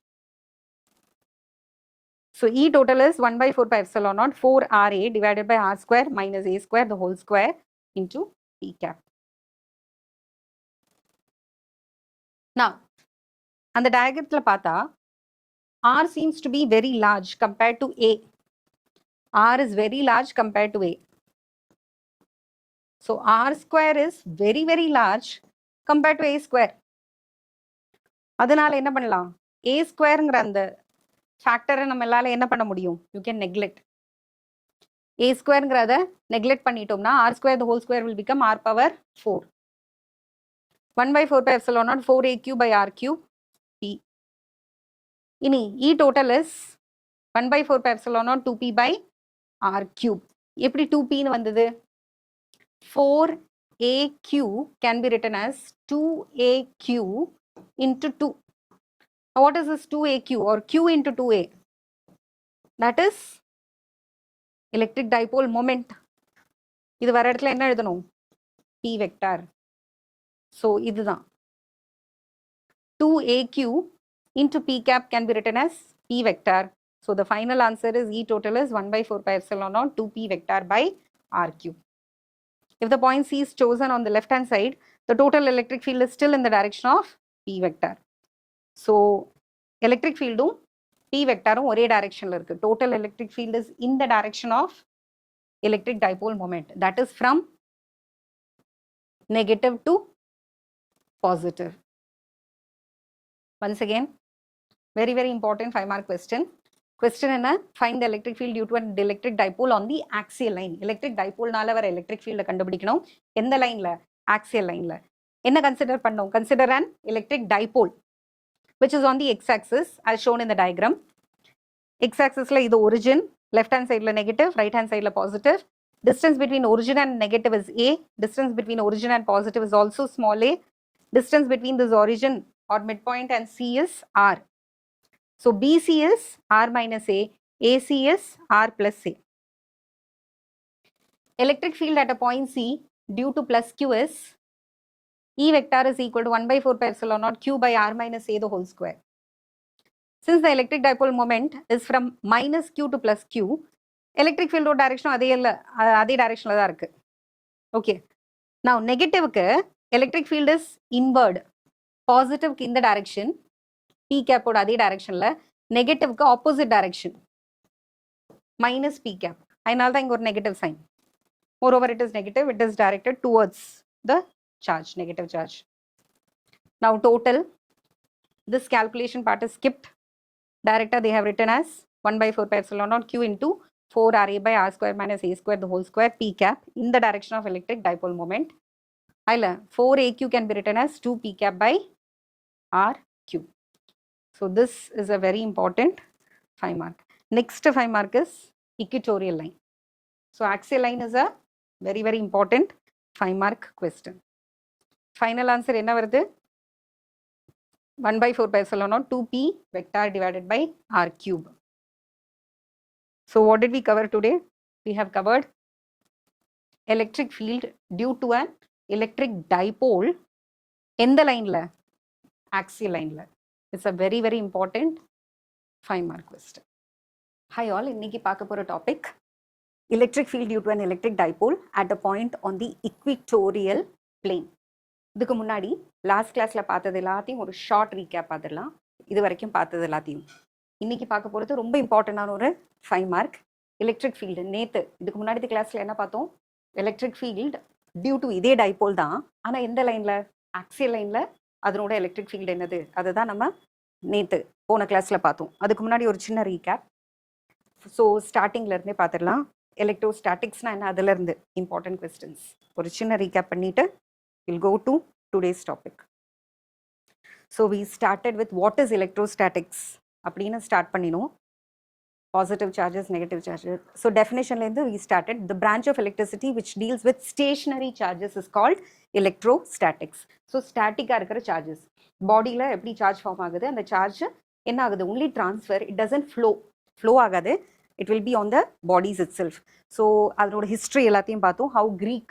So E total is 1 by 4 pi epsilon naught 4RA divided by R square minus A square the whole square into P cap. Now, அந்த diagrammல பார்த்தா R seems to be very large compared to A. R is very large compared to A. So R square is very very large compared to A square. அதனால என்ன பண்ணலாம்? A squareங்கிற அந்த ஃபேக்டரை நம்மளால என்ன பண்ண முடியும்? You can neglect. A squareங்கிறத neglect பண்ணிட்டோம்னா R square the whole square will become R power 4. 1 by 4 pi epsilon naught 4A cube by R cube P. இனி E total is 1 by 4 pi epsilon naught 2P by R cube. எப்படி 2P ன்னு வந்தது? 4AQ can be written as 2AQ into 2. Now what is this 2AQ or Q into 2A? That is electric dipole moment. இது வர இடத்துல என்ன எழுதணும்? P vector. So இதுதான் 2AQ into P cap can be written as P vector. So the final answer is E total is 1 by 4 pi epsilon naught 2P vector by R cube. If the point C is chosen on the left hand side, the total electric field is still in the direction of P vector. So electric field P vector ஒரே directionல இருக்கு. Total electric field is in the direction of electric dipole moment. That is from negative to positive. Once again, very very important 5 mark question. Question என்ன? Find the electric field due to an electric dipole on the axial line. Electric dipole நால வர electric field கண்டுபிடிக்கணும். எந்த லைன்ல? Axial lineல. என்ன consider பண்ணோம்? Consider an electric dipole which is on the x-axis as shown in the diagram. X-axisல இது origin, left hand sideல negative, right hand sideல positive. Distance between origin and negative is A. Distance between origin and positive is also small a. Distance between this origin or midpoint and C is R. So BC is R minus A, AC is R plus A. electric field at a point C due to plus Q is E vector is equal to 1 by 4 pi epsilon naught Q by R minus A the whole square. Since the electric dipole moment is from minus Q to plus Q, electric field direction அதே directionல தான் இருக்கு. Okay. Now negative electric field is inward. Positive in the direction. P cap ஓட அதே directionல. Negative opposite direction. Minus P cap. அதனால தான் இங்க ஒரு negative sign. Moreover, it is negative. It is directed towards the charge, negative charge. Now total, this calculation part is skipped. Director they have written as 1 by 4 pi epsilon naught Q into 4 RA by R square minus A square the whole square P cap in the direction of electric dipole moment. 4AQ can be written as 2 P cap by RQ. So this is a very important 5 mark. Next 5 mark is equatorial line. So axial line is a very very important 5 mark question. Final answer enna varudhu? 1 by 4 pi epsilon naught 2p vector divided by r cube. So what did we cover today? We have covered electric field due to an electric dipole in the line la, axial line la. It's a very very important 5 mark question. Hi all, இன்னைக்கு பார்க்க போற topic electric field due to an electric dipole at a point on the equatorial plane. இதுக்கு முன்னாடி last கிளாஸ்ல பார்த்தது எல்லாத்தையும் ஒரு short recap பார்த்துடலாம். இது வரைக்கும் பார்த்தது எல்லாத்தையும் இன்னைக்கு பார்க்க போகிறது ரொம்ப இம்பார்ட்டண்டான ஒரு 5 மார்க் எலக்ட்ரிக் ஃபீல்டு. நேற்று இதுக்கு முன்னாடி கிளாஸ்ல என்ன பார்த்தோம்? எலக்ட்ரிக் ஃபீல்டு டியூ டு இதே டைபோல் தான், ஆனால் எந்த லைனில்? ஆக்சியல் லைனில். அதனோட எலக்ட்ரிக் ஃபீல்டு என்னது? அதை தான் நம்ம நேற்று போன கிளாஸில் பார்த்தோம். அதுக்கு முன்னாடி ஒரு சின்ன ரீகேப். ஸோ ஸ்டார்டிங்லேருந்தே பார்த்துடலாம். எலக்ட்ரோஸ்டாட்டிக்ஸ்னால் என்ன, அதிலேருந்து இம்பார்ட்டன்ட் கொஸ்டின்ஸ் ஒரு சின்ன ரீகேப் பண்ணிவிட்டு we'll go to today's topic. So we started with what is electrostatics அப்படினு ஸ்டார்ட் பண்ணினோம். Positive charges, negative charges. So definition we started. The branch of electricity which deals with stationary charges is called electrostatics. So static இருக்கிற charges. பாடியில் எப்படி charge form ஆகுது, அந்த charge என்ன ஆகுது? only transfer, it doesn't flow ஆகாது. It will be on the bodies itself. So அதோட history எல்லாத்தையும் பார்த்தோம். How Greek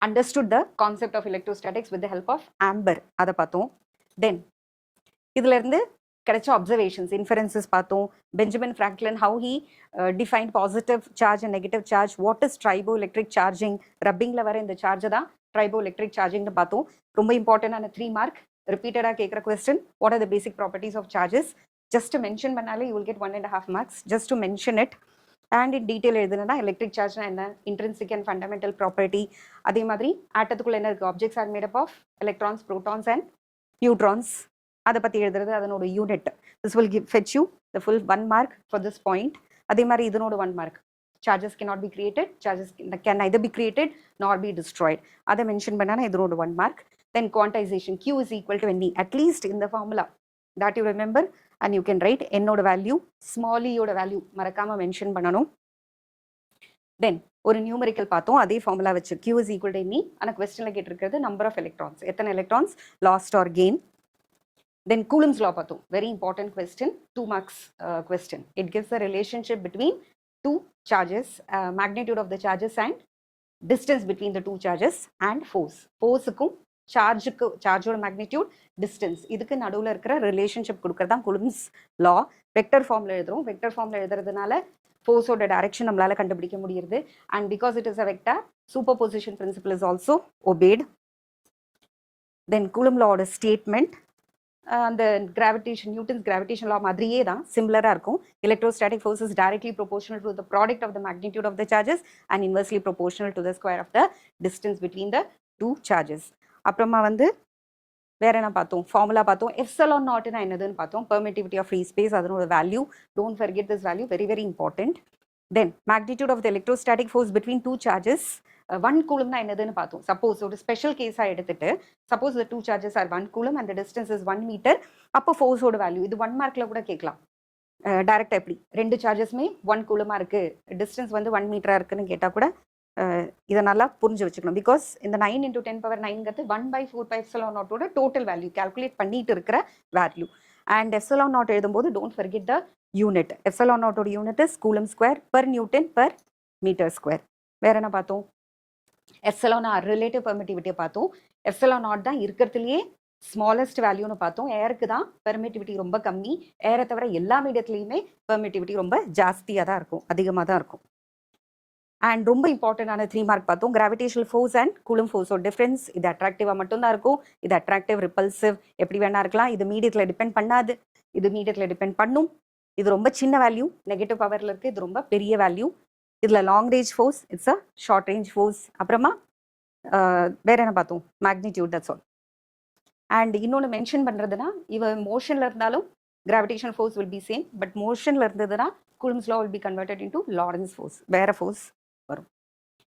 understood the concept of electrostatics with the help of amber. அதை பார்த்தோம். Then இதுல இருந்து கிடைச்ச observations, inferences பார்த்தோம். Benjamin Franklin, how he defined positive charge and negative charge. What is triboelectric charging? Rubbingல வர இந்த சார்ஜ் தான் triboelectric charging னு பார்த்தோம். ரொம்ப இம்பார்ட்டன்டான 3 மார்க் ரிப்பீட்டடா கேட்குற question. What are the basic properties of charges? Just to mention பண்ணாலே you will get 1.5 marks. Just to mention it. And in detail எழுதுனா electric charge என்ன, intrinsic and fundamental property. அதே மாதிரி ஆட்டத்துக்குள்ள என்ன இருக்கு? Objects are made up of electrons, protons and neutrons. அதை பற்றி எழுதுறது அதனோட unit. This will fetch you the full 1 mark for this point. அதே மாதிரி இதனோட 1 mark. Charges cannot be created. Charges can neither be created nor be destroyed. அதை mention பண்ணானா இதனோட 1 mark. Then quantization. Q is equal to NE. At least in the formula that you remember. And you can write n ஓட value, small e ஓட value மறக்காம mention பண்ணணும். தென் ஒரு numerical பார்த்தோம், அதே ஃபார்முலா வச்சு Q is equal to NE. ஆனால் கொஸ்டினில் கேட்டிருக்கிறது நம்பர் ஆஃப் எலக்ட்ரான்ஸ், எத்தனை electrons lost or gain. Then Coulomb's law பார்த்தோம், very important question, 2 marks question. It gives the relationship between 2 charges, magnitude of the charges and distance between the 2 charges and ஃபோர்ஸுக்கும் சார்ஜோட magnitude, distance, இதுக்கு நடுவில் இருக்கிற relationship கொடுக்கறது தான் coulombs லா. Vector ஃபார்மில் எழுதுறோம். வெக்டர் ஃபார்மில் எழுதுறதுனால ஃபோர்ஸோட டைரக்ஷன் நம்மளால கண்டுபிடிக்க முடியுது. And because it is a vector, superposition principle is also obeyed. Then Coulomb லாவோட ஸ்டேட்மெண்ட் அந்த கிராவிடேஷன், நியூட்டன்ஸ் கிராவிடேஷன் லா மாதிரியே தான், சிமிலராக இருக்கும். Electrostatic force is directly proportional to the product of the magnitude of the charges and inversely proportional to the square of the distance between the 2 charges. அப்புறமா வேற என்ன பார்த்தோம்? Formula பார்த்தோம். Epsilon நாட்னா என்னதுன்னு பார்த்தோம். பெர்மிட்டிவிட்டி ஆஃப் ஃப்ரீ ஸ்பேஸ், அதனோட value. Don't forget this value, very very important. Then magnitude of the electrostatic force between 2 charges. 1 கூலம்னா என்னதுன்னு பார்த்தோம். சப்போஸ் ஒரு ஸ்பெஷல் கேஸாக எடுத்துட்டு, suppose the 2 charges are 1 coulomb and distance is 1 metre, அப்போ ஃபோர்ஸோட value இது 1 மார்க்ல கூட கேட்கலாம். டைரக்டா எப்படி 2 சார்ஜஸ்மே 1 கூலமா இருக்கு, டிஸ்டன்ஸ் 1 மீட்டரா இருக்குன்னு கேட்டால் கூட இதை நல்லா புரிஞ்சு வச்சுக்கணும். பிகாஸ் இந்த 9 × 10⁹ 1/4 pi epsilon naught total value calculate பண்ணிட்டு இருக்கிற வேல்யூ. அண்ட் எப்சிலான் நாட் எழுதும்போது don't forget the unit. Epsilon நாட்டோட unit is coulomb square per Newton per meter square. வேற என்ன பார்த்தோம்? எப்சிலான் ஆர் ரிலேட்டிவ் பெர்மிட்டிவிட்டியை பார்த்தோம். எப்சிலான் நாட் தான் இருக்கிறதுலையே ஸ்மாலஸ்ட் வேல்யூன்னு பார்த்தோம். ஏருக்கு தான் பெர்மிட்டிவிட்டி ரொம்ப கம்மி. ஏரை தவிர எல்லா மீடியத்துலையுமே பெர்மிட்டிவிட்டி ரொம்ப ஜாஸ்தியாக தான் இருக்கும், அதிகமாக தான் இருக்கும். அண்ட் ரொம்ப இம்பார்ட்டண்டான 3 மார்க் பார்த்தோம். கிராவிடேஷனல் ஃபோர்ஸ் அண்ட் கூலும் ஃபோர்ஸோட டிஃப்ரென்ஸ். இது அட்ராக்டிவாக மட்டும்தான் இருக்கும். இது அட்ராக்டிவ், ரிப்பல்சிவ் எப்படி வேணா இருக்கலாம். இது மீடியத்தில் டிபெண்ட் பண்ணாது, இது மீடியத்தில் டிபெண்ட் பண்ணும். இது ரொம்ப சின்ன வேல்யூ, நெகட்டிவ் பவரில் இருக்குது. இது ரொம்ப பெரிய வேல்யூ. இதில் long range force, it's a short range force. அப்புறமா வேற என்ன பார்த்தோம்? Magnitude, that's all. அண்ட் இன்னொன்று மென்ஷன் பண்ணுறதுனா, இவ மோஷனில் இருந்தாலும் gravitational force will be same. But மோஷனில் இருந்ததுன்னா Coulomb's law will be converted into Lorentz force, வேற ஃபோர்ஸ் வரும்.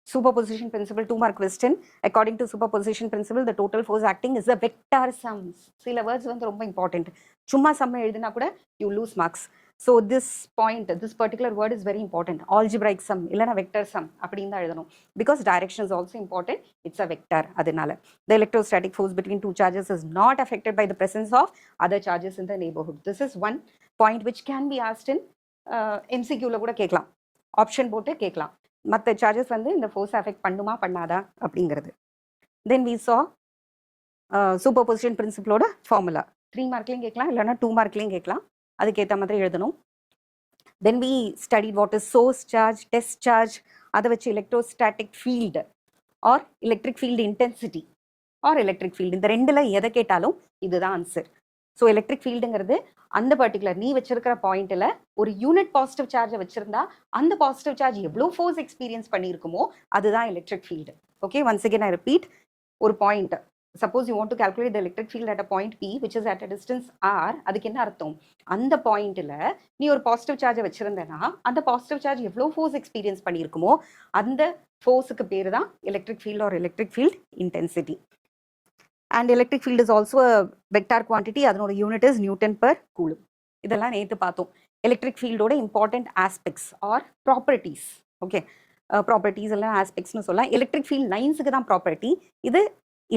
Superposition principle, 2 mark question. According to superposition principle, the total force acting is a vector sum. சில words வந்து ரொம்ப important. சும்மா some எழுதினா கூட you lose marks. So this point, this particular word is very important. Algebraic sum இல்லைனா vector sum அப்படின்னு தான் எழுதணும். Because direction is also important. It's a vector. அதனால the electrostatic force between two charges is not affected by the presence of other charges in the neighborhood. This is one point which can be asked in MCQல கூட கேட்கலாம். Option போட்டு கேட்கலாம். மற்ற charges வந்து இந்த force affect பண்ணுமா பண்ணாதா அப்படிங்கிறது. Then we saw superposition பிரின்சிபலோட ஃபார்முலா 3 மார்க்லையும் கேட்கலாம், இல்லைனா 2 மார்க்லையும் கேட்கலாம். அதுக்கேற்ற மாதிரி எழுதணும். Then we studied what is source charge, test charge, அதை வச்சு electrostatic field or electric field intensity or electric field, இந்த ரெண்டில் எதை கேட்டாலும் இதுதான் ஆன்சர். ஸோ எலக்ட்ரிக் ஃபீல்டுங்கிறது அந்த பர்டிகுலர் நீ வச்சிருக்கிற பாயிண்ட்டில் ஒரு யூனிட் பாசிட்டிவ் சார்ஜை வச்சிருந்தா அந்த பாசிட்டிவ் சார்ஜ் எவ்வளோ ஃபோர்ஸ் எக்ஸ்பீரியன்ஸ் பண்ணியிருக்குமோ அதுதான் electric field. Okay, once again I repeat. ஒரு point, suppose you want to calculate the electric field at a point P which is at a distance r, அதுக்கு என்ன அர்த்தம்? அந்த பாயிண்ட்டில் நீ ஒரு பாசிட்டிவ் சார்ஜை வச்சிருந்தேன்னா அந்த பாசிட்டிவ் சார்ஜ் எவ்வளோ ஃபோர்ஸ் எக்ஸ்பீரியன்ஸ் பண்ணியிருக்குமோ அந்த ஃபோர்ஸுக்கு பேர் தான் electric field or electric field intensity. And electric field is also vector quantity, அதனோட unit is newton per coulomb. இதெல்லாம் நேற்று பார்த்தோம். எலக்ட்ரிக் ஃபீல்டோட important aspects or properties. Okay, properties எல்லாம் ஆஸ்பெக்ட்ஸ்னு சொல்லலாம். எலக்ட்ரிக் ஃபீல்ட் லைன்ஸுக்கு தான் ப்ராப்பர்ட்டி, இது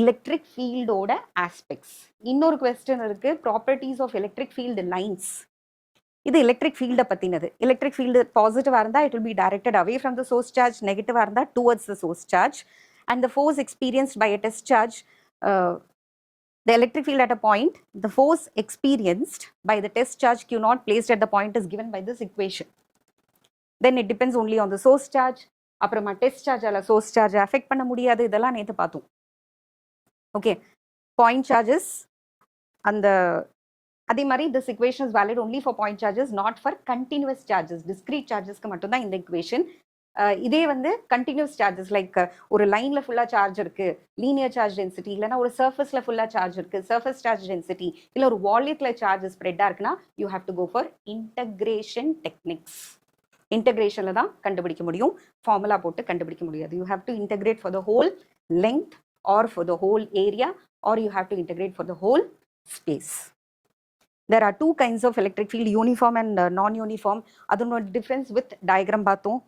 எலக்ட்ரிக் ஃபீல்டோட ஆஸ்பெக்ட்ஸ். இன்னொரு கொஸ்டின் இருக்கு, properties of electric field lines. இது எலக்ட்ரிக் ஃபீல்டை பற்றினது. எலக்ட்ரிக் ஃபீல்டு பாசிட்டிவாக இருந்தால் it will be directed away from the source charge, நெகட்டிவாக இருந்தால் towards the source charge. And the force experienced by a test charge, the electric field at a point, the force experienced by the test charge Q naught placed at the point is given by this equation. Then it depends only on the source charge. அப்புறமா test charge அல்ல source charge affect பண்ண முடியாது. இதெல்லாம் நேற்று பார்த்தோம். Okay, point charges அந்த அதே மாதிரி this equation is valid only for point charges, not for continuous charges. discrete chargesக்கு மட்டும்தான் இந்த equation. இதே வந்து கண்டினியூஸ் சார்ஜஸ் லைக் ஒரு லைனில் ஃபுல்லாக சார்ஜ் இருக்குது, லீனியர் சார்ஜ் டென்சிட்டி, இல்லைனா ஒரு சர்ஃபஸில் ஃபுல்லாக சார்ஜ் இருக்குது, சர்ஃபஸ் சார்ஜ் டென்சிட்டி, இல்லை ஒரு வால்யூத்தில் சார்ஜ் ஸ்ப்ரெட்டாக இருக்குன்னா you have to go for integration techniques. இன்டகிரேஷனில் தான் கண்டுபிடிக்க முடியும், ஃபார்முலா போட்டு கண்டுபிடிக்க முடியாது. You have to integrate for the whole length or for the whole area or you have to integrate for the whole space. There are two kinds of electric field, uniform and non-uniform. அதனோட difference with diagram பார்த்தோம்.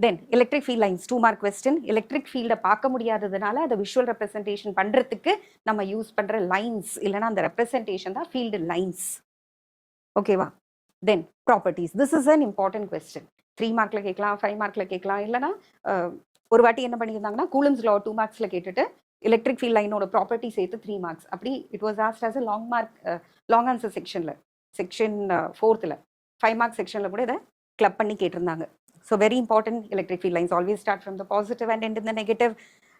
Then electric field lines 2 mark question. Electric ஃபீல்டை பார்க்க முடியாததுனால அதை visual representation பண்ணுறதுக்கு நம்ம use பண்ணுற lines இல்லைனா அந்த ரெப்ரசன்டேஷன் தான் ஃபீல்டு லைன்ஸ். ஓகேவா? தென் properties. This is an important question. 3 மார்க்கில் கேட்கலாம், 5 மார்க்கில் கேட்கலாம், இல்லைனா ஒரு வாட்டி என்ன பண்ணியிருந்தாங்கன்னா கூலம்ஸ் லா 2 மார்க்ஸில் கேட்டுட்டு எலக்ட்ரிக் ஃபீல்ட் லைனோட ப்ராப்பர்ட்டி சேர்த்து 3 மார்க்ஸ். அப்படி it was asked as a long mark, long answer செக்ஷனில், செக்ஷன் 4th 5 மார்க் செக்ஷனில் கூட இதை கிளப் பண்ணி கேட்டிருந்தாங்க. So very important, electric field lines always start from the positive and end in the negative.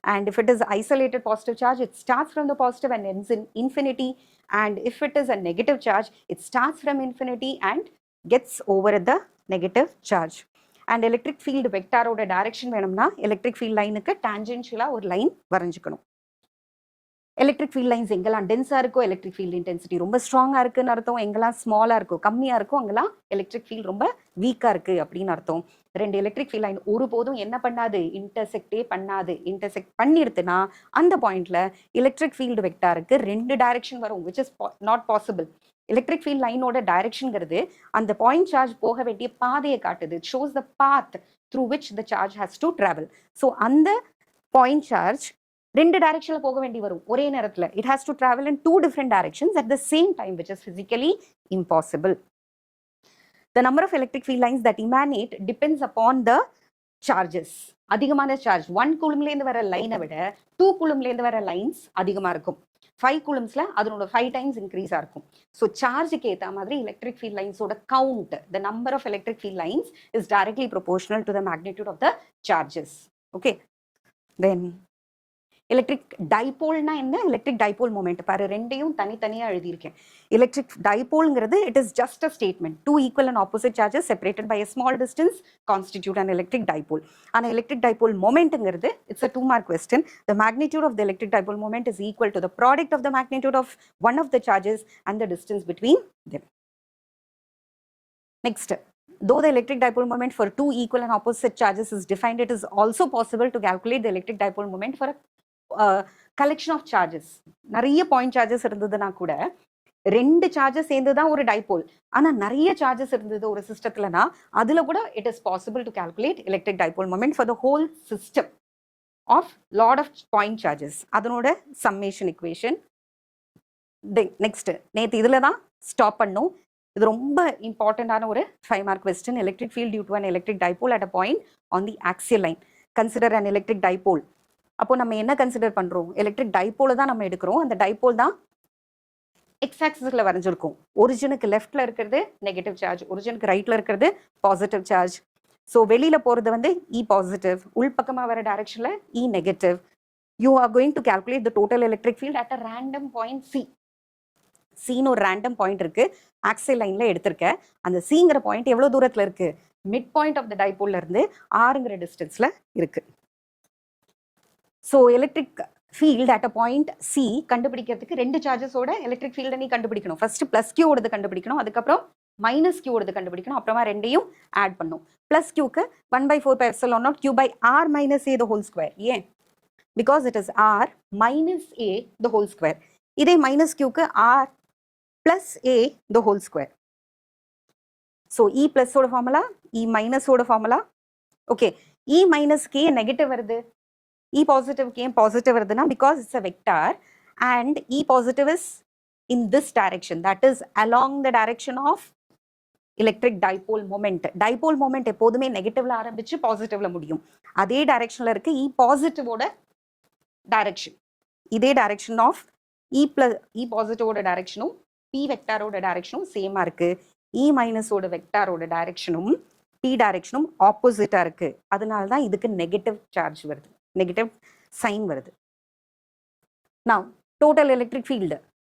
And if it is isolated positive charge, it starts from the positive and ends in infinity. And if it is a negative charge, it starts from infinity and gets over at the negative charge. And electric field vector oda direction வேணும்னா electric field லைனுக்கு tangential ஒரு line வரைஞ்சிக்கணும். Electric field lines எங்கெல்லாம் டென்ஸாக இருக்கோ electric field intensity ரொம்ப ஸ்ட்ராங்காக இருக்குன்னு அர்த்தம், எங்கெல்லாம் ஸ்மாலாக இருக்கோ கம்மியாக இருக்கும் அங்கெல்லாம் எலக்ட்ரிக் ஃபீல்டு ரொம்ப வீக்காக இருக்குது அப்படின்னு அர்த்தம். 2 எலக்ட்ரிக் ஃபீல்ட் லைன் ஒருபோதும் என்ன பண்ணாது, இன்டர்செக்டே பண்ணாது. இன்டர்செக்ட் பண்ணிடுதுன்னா அந்த பாயிண்ட்ல எலக்ட்ரிக் ஃபீல்டு வெக்டாருக்கு 2 டைரக்ஷன் வரும், which is not possible. Electric field லைனோட டைரக்ஷன்ங்கிறது அந்த பாயிண்ட் சார்ஜ் போக வேண்டிய பாதையை காட்டுது. It shows the path through which the charge has to travel. So அந்த பாயிண்ட் சார்ஜ் 2 டைரக்ஷன்ல போக வேண்டி வரும் ஒரே நேரத்தில். It has to travel in 2 different directions at the same time, which is physically impossible. The number of electric field lines that emanate depends upon the charges அதிகமான charge 1 கூலம்லேருந்து வர லைனை விட 2 கூலம்லேருந்து வர லைன்ஸ் அதிகமாக இருக்கும். 5 கூலம்ஸில் அதனோட 5 டைம்ஸ் இன்க்ரீஸாக இருக்கும். ஸோ சார்ஜுக்கு ஏற்ற மாதிரி எலக்ட்ரிக் ஃபீல்ட் லைன்ஸோட count, the number of electric field lines is directly proportional to the magnitude of the charges. Okay, then electric டைபோல்னா என்ன? எலக்ட்ரிக் டைபோல் மொமெண்ட் பாரு, ரெண்டையும் தனித்தனியாக எழுதியிருக்கேன். எலக்ட்ரிக் டைபோல்ங்கிறது it is just a statement. 2 equal and opposite charges separated by a small distance constitute an electric dipole. ஆனால் electric dipole மொமெண்ட்ங்கிறது it's a 2 mark question. The magnitude of the electric dipole moment is equal to the product of the magnitude of one of the charges and the distance between them. Next, though the electric dipole moment for 2 equal and opposite charges is defined, it is also possible to calculate the electric dipole moment for a collection of charges. நிறைய point charges இருந்ததுன்னா கூட 2 charges சேர்ந்து தான் ஒரு dipole. ஆனால் நிறைய charges இருந்தது ஒரு சிஸ்டத்துலனா அதில் கூட it is possible to calculate electric dipole moment for the whole system of lot of point charges. அதனோட சம்மேஷன் இக்குவேஷன். நெக்ஸ்ட், நேற்று இதில் தான் ஸ்டாப் பண்ணோம். இது ரொம்ப இம்பார்ட்டண்டான ஒரு 5 mark question. Electric field due to an electric dipole at a point on the axial line. Consider an electric dipole. அப்போ நம்ம என்ன கன்சிடர் பண்ணுறோம்? எலக்ட்ரிக் டைபோலை தான் நம்ம எடுக்கிறோம். அந்த டைபோல் தான் எக்ஸ் ஆக்சிஸில் வரைஞ்சிருக்கும். ஒரிஜினுக்கு லெஃப்டில் இருக்கிறது நெகட்டிவ் சார்ஜ், ஒரிஜினுக்கு ரைட்டில் இருக்கிறது பாசிட்டிவ் சார்ஜ். ஸோ வெளியில் போகிறது வந்து இ பாசிட்டிவ், உள்பக்கமாக வர டைரக்ஷனில் E negative. You are going to calculate the total electric field at a random point C. சின்னு ஒரு ரேண்டம் பாயிண்ட் இருக்குது, ஆக்சியல் லைனில் எடுத்திருக்க. அந்த சிங்கிற பாயிண்ட் எவ்வளோ தூரத்தில் இருக்குது? மிட் பாயிண்ட் ஆஃப் த டைபோல்லேருந்து ஆறுங்கிற டிஸ்டன்ஸில் இருக்குது. So electric field at a point C கண்டுபிடிக்கிறதுக்கு 2 சார்ஜஸோட எலக்ட்ரிக் ஃபீல்டை நீ கண்டுபிடிக்கணும். ஃபர்ஸ்ட் பிளஸ் கியூவோடது கண்டுபிடிக்கணும், அதுக்கப்புறம் மைனஸ் கியூவோடது கண்டுபிடிக்கணும், அப்புறமா ரெண்டையும் ஆட் பண்ணும். பிளஸ் கியூக்கு 1/4πε0 q by r minus a the whole square. ஏன்? Because it is r minus a the whole square. இதே மைனஸ் கியூக்கு r plus a the whole square. So E பிளஸோட ஃபார்முலா, இ மைனஸோட ஃபார்முலா. ஓகே, இ மைனஸ்க்கு negative வருது, E positive came positive வருதுன்னா because it's a vector and E positive is in this direction, that is along the direction of electric dipole moment. Dipole moment எப்போதுமே நெகட்டிவ்ல ஆரம்பிச்சு பாசிட்டிவ்ல முடியும். அதே டைரக்ஷன்ல இருக்கு E positive ஓட டைரக்ஷன். இதே டைரக்ஷன் ஆஃப் E positive ஓட டைரக்ஷனும் P வெக்டாரோட டைரக்ஷனும் சேமா இருக்கு. E மைனஸோட வெக்டாரோட டைரக்ஷனும் P டைரக்ஷனும் ஆப்போசிட்டா இருக்கு. அதனால தான் இதுக்கு நெகட்டிவ் சார்ஜ் வருது, நெகட்டிவ் சைன் வருது. நான் டோட்டல் எலக்ட்ரிக் ஃபீல்டு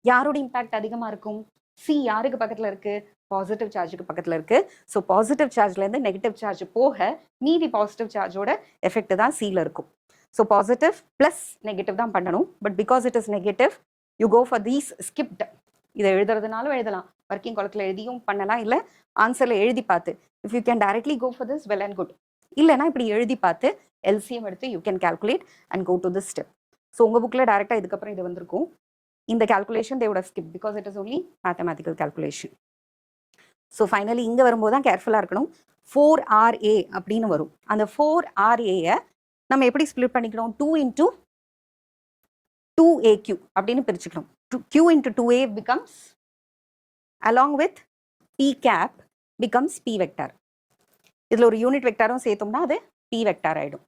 யாரோட இம்பாக்ட் அதிகமாக இருக்கும்? சி யாருக்கு பக்கத்தில் இருக்கு? பாசிட்டிவ் சார்ஜுக்கு பக்கத்தில் இருக்கு. ஸோ பாசிட்டிவ் சார்ஜ்லேருந்து நெகட்டிவ் சார்ஜ் போக மீதி பாசிட்டிவ் சார்ஜோட எஃபெக்ட் தான் சியில் இருக்கும். ஸோ பாசிட்டிவ் ப்ளஸ் நெகட்டிவ் தான் பண்ணணும். But because it is negative you go for these skipped. இதை எழுதுறதுனாலும் எழுதலாம், ஒர்க்கிங் காலத்தில் எழுதியும் பண்ணலாம், இல்லை ஆன்சரில் எழுதி பார்த்து if you can directly go for this well and good. இல்லைனா இப்படி எழுதி பார்த்து எல்சிஎம் எடுத்து you can calculate and go to this step. So உங்கள் புக்கில் டேரெக்டாக இதுக்கப்புறம் இது வந்திருக்கும். இந்த calculation they would have skip because it is only mathematical calculation. So finally இங்கே வரும்போது தான் கேர்ஃபுல்லாக இருக்கணும். 4RA அப்படின்னு வரும். அந்த 4RAயை நம்ம எப்படி ஸ்ப்ளிட் பண்ணிக்கணும்? 2 into 2AQ அப்படின்னு பிரிச்சுக்கணும். Q into 2A becomes along with P cap becomes P vector. இதில் ஒரு யூனிட் வெக்டாரும் சேர்த்தோம்னா அது P வெக்டார் ஆகிடும்.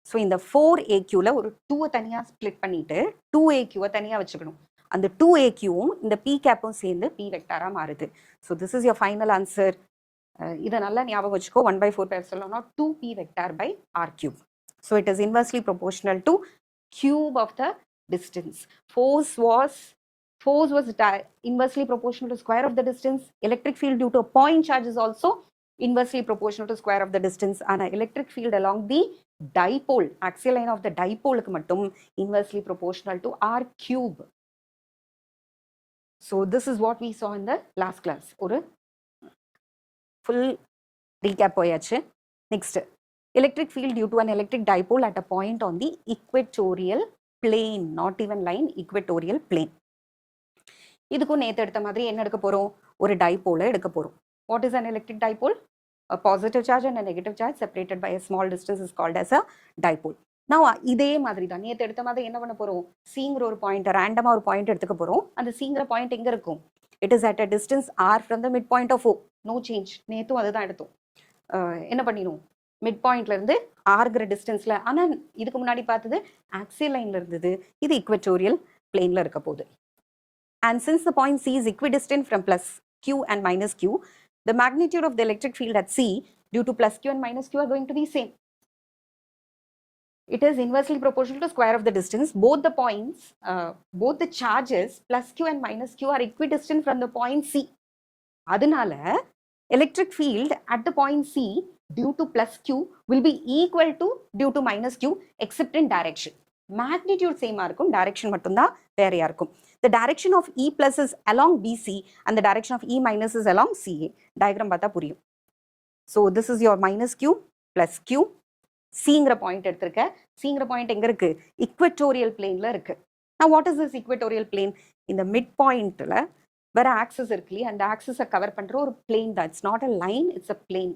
ஸோ இந்த 4AQவில் ஒரு 2 தனியாக ஸ்ப்ளிட் பண்ணிட்டு 2AQவை தனியாக வச்சுக்கணும். அந்த 2AQவும் இந்த P கேப்பும் சேர்ந்து P வெக்டாராக மாறுது. So this is your final answer. இதை நல்லா ஞாபகம் வச்சுக்கோ. 1/4πε0 2P vector by R cube. So it is inversely proportional to cube of the distance. Force was inversely proportional to square of the distance. Electric field due to a point charge is also inversely proportional to square of the distance. And electric field along the dipole, axial line of the dipole mattum inversely proportional to R cube. So this is what we saw in the last class. Oru full recap poyachu. Next, electric field due to an electric dipole at a point on the equatorial plane, not even line, equatorial plane. இதுக்கும் நேற்று எடுத்த மாதிரி என்ன எடுக்க போகிறோம்? ஒரு டைபோலை எடுக்க போகிறோம். What is an electric dipole? A positive charge and a negative charge separated by a small distance is called as a dipole. Now இதே மாதிரி தான் நேற்று எடுத்த மாதிரி என்ன பண்ண போகிறோம்? சிங்கிற ஒரு பாயிண்ட், ரேண்டமாக ஒரு பாயிண்ட் எடுத்துக்க போகிறோம். அந்த சிங்கிற பாயிண்ட் எங்கே இருக்கும்? It is at a distance R from the midpoint of O. No change. நேற்றும் அதுதான் எடுத்தோம். என்ன பண்ணிடும்? மிட் பாயிண்ட்ல இருந்து ஆர்கிற டிஸ்டன்ஸ்ல. ஆனா இதுக்கு முன்னாடி பார்த்தது ஆக்சியல் லைன்ல இருந்தது, இது இக்வட்டோரியல் பிளேன்ல இருக்க போகுது. And since the point C is equidistant from plus Q and minus Q, the magnitude of the electric field at C due to plus Q and minus Q are going to be same. It is inversely proportional to square of the distance. Both the points, both the charges plus Q and minus Q are equidistant from the point C. அதனால electric field at the point C due to plus Q will be equal to due to minus Q except in direction. Magnitude same இருக்கும், direction மட்டும்தான் வேறையா இருக்கும். The direction of E plus is along BC and the direction of E minus is along CA. Diagram பார்த்தா புரியும். So this is your minus Q plus Q. Cங்கிற point எடுத்திருக்க. Cங்கிற point எங்க இருக்கு? இக்வட்டோரியல் பிளேன்ல இருக்கு. Now what is this equatorial plane? இந்த mid பாயிண்ட்ல வேற ஆக்சஸ் இருக்கு இல்லையா, அந்த ஆக்சஸை கவர் பண்ற ஒரு பிளேன் தான். It's not a line, it's a plane.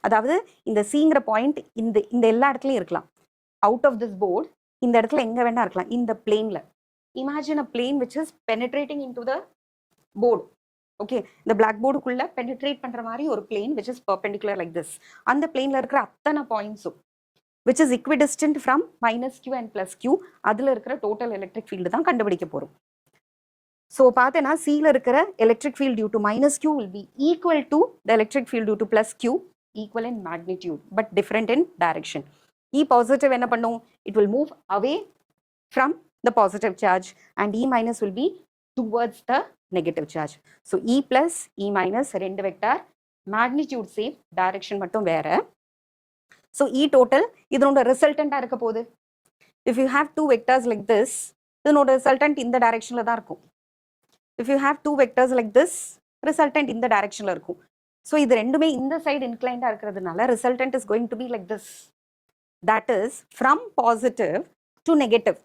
அதாவது இந்த சிங்கிற பாயிண்ட் இந்த இந்த எல்லா இடத்துலையும் இருக்கலாம். அவுட் ஆஃப் திஸ் போர்டு இந்த இடத்துல எங்க வேணா இருக்கலாம். இந்த பிளேன்ல imagine a plane which is penetrating into the board. Okay, இந்த பிளாக் போர்டுக்குள்ள பெனிட்ரேட் பண்ற மாதிரி ஒரு plane which is perpendicular like this. அந்த பிளேன்ல இருக்கிற அத்தனை பாயிண்ட்ஸும் which is equidistant from minus Q and plus Q, அதில் இருக்கிற டோட்டல் எலக்ட்ரிக் ஃபீல்டு தான் கண்டுபிடிக்க போகிறோம். ஸோ பார்த்தேன்னா சியில் இருக்கிற electric field due to minus Q will be equal to the electric field due to plus Q, equal in magnitude but different in direction. E positive என்ன பண்ணும்? It will move away from the positive charge and E minus will be towards the negative charge. So E plus E minus ரெண்டு vector, magnitude same, direction மட்டும் வேற. So E total இதனோட ரிசல்டண்டா இருக்க போகுது. If you have two vectors like this, இதனோட resultant இந்த டைரக்ஷன்ல தான் இருக்கும். If you have two vectors like this, resultant இந்த டைரக்ஷன்ல இருக்கும். ஸோ இது ரெண்டுமே இந்த சைடு இன்க்ளைண்டா இருக்கிறதுனால resultant is going to be like this. That is from positive to negative.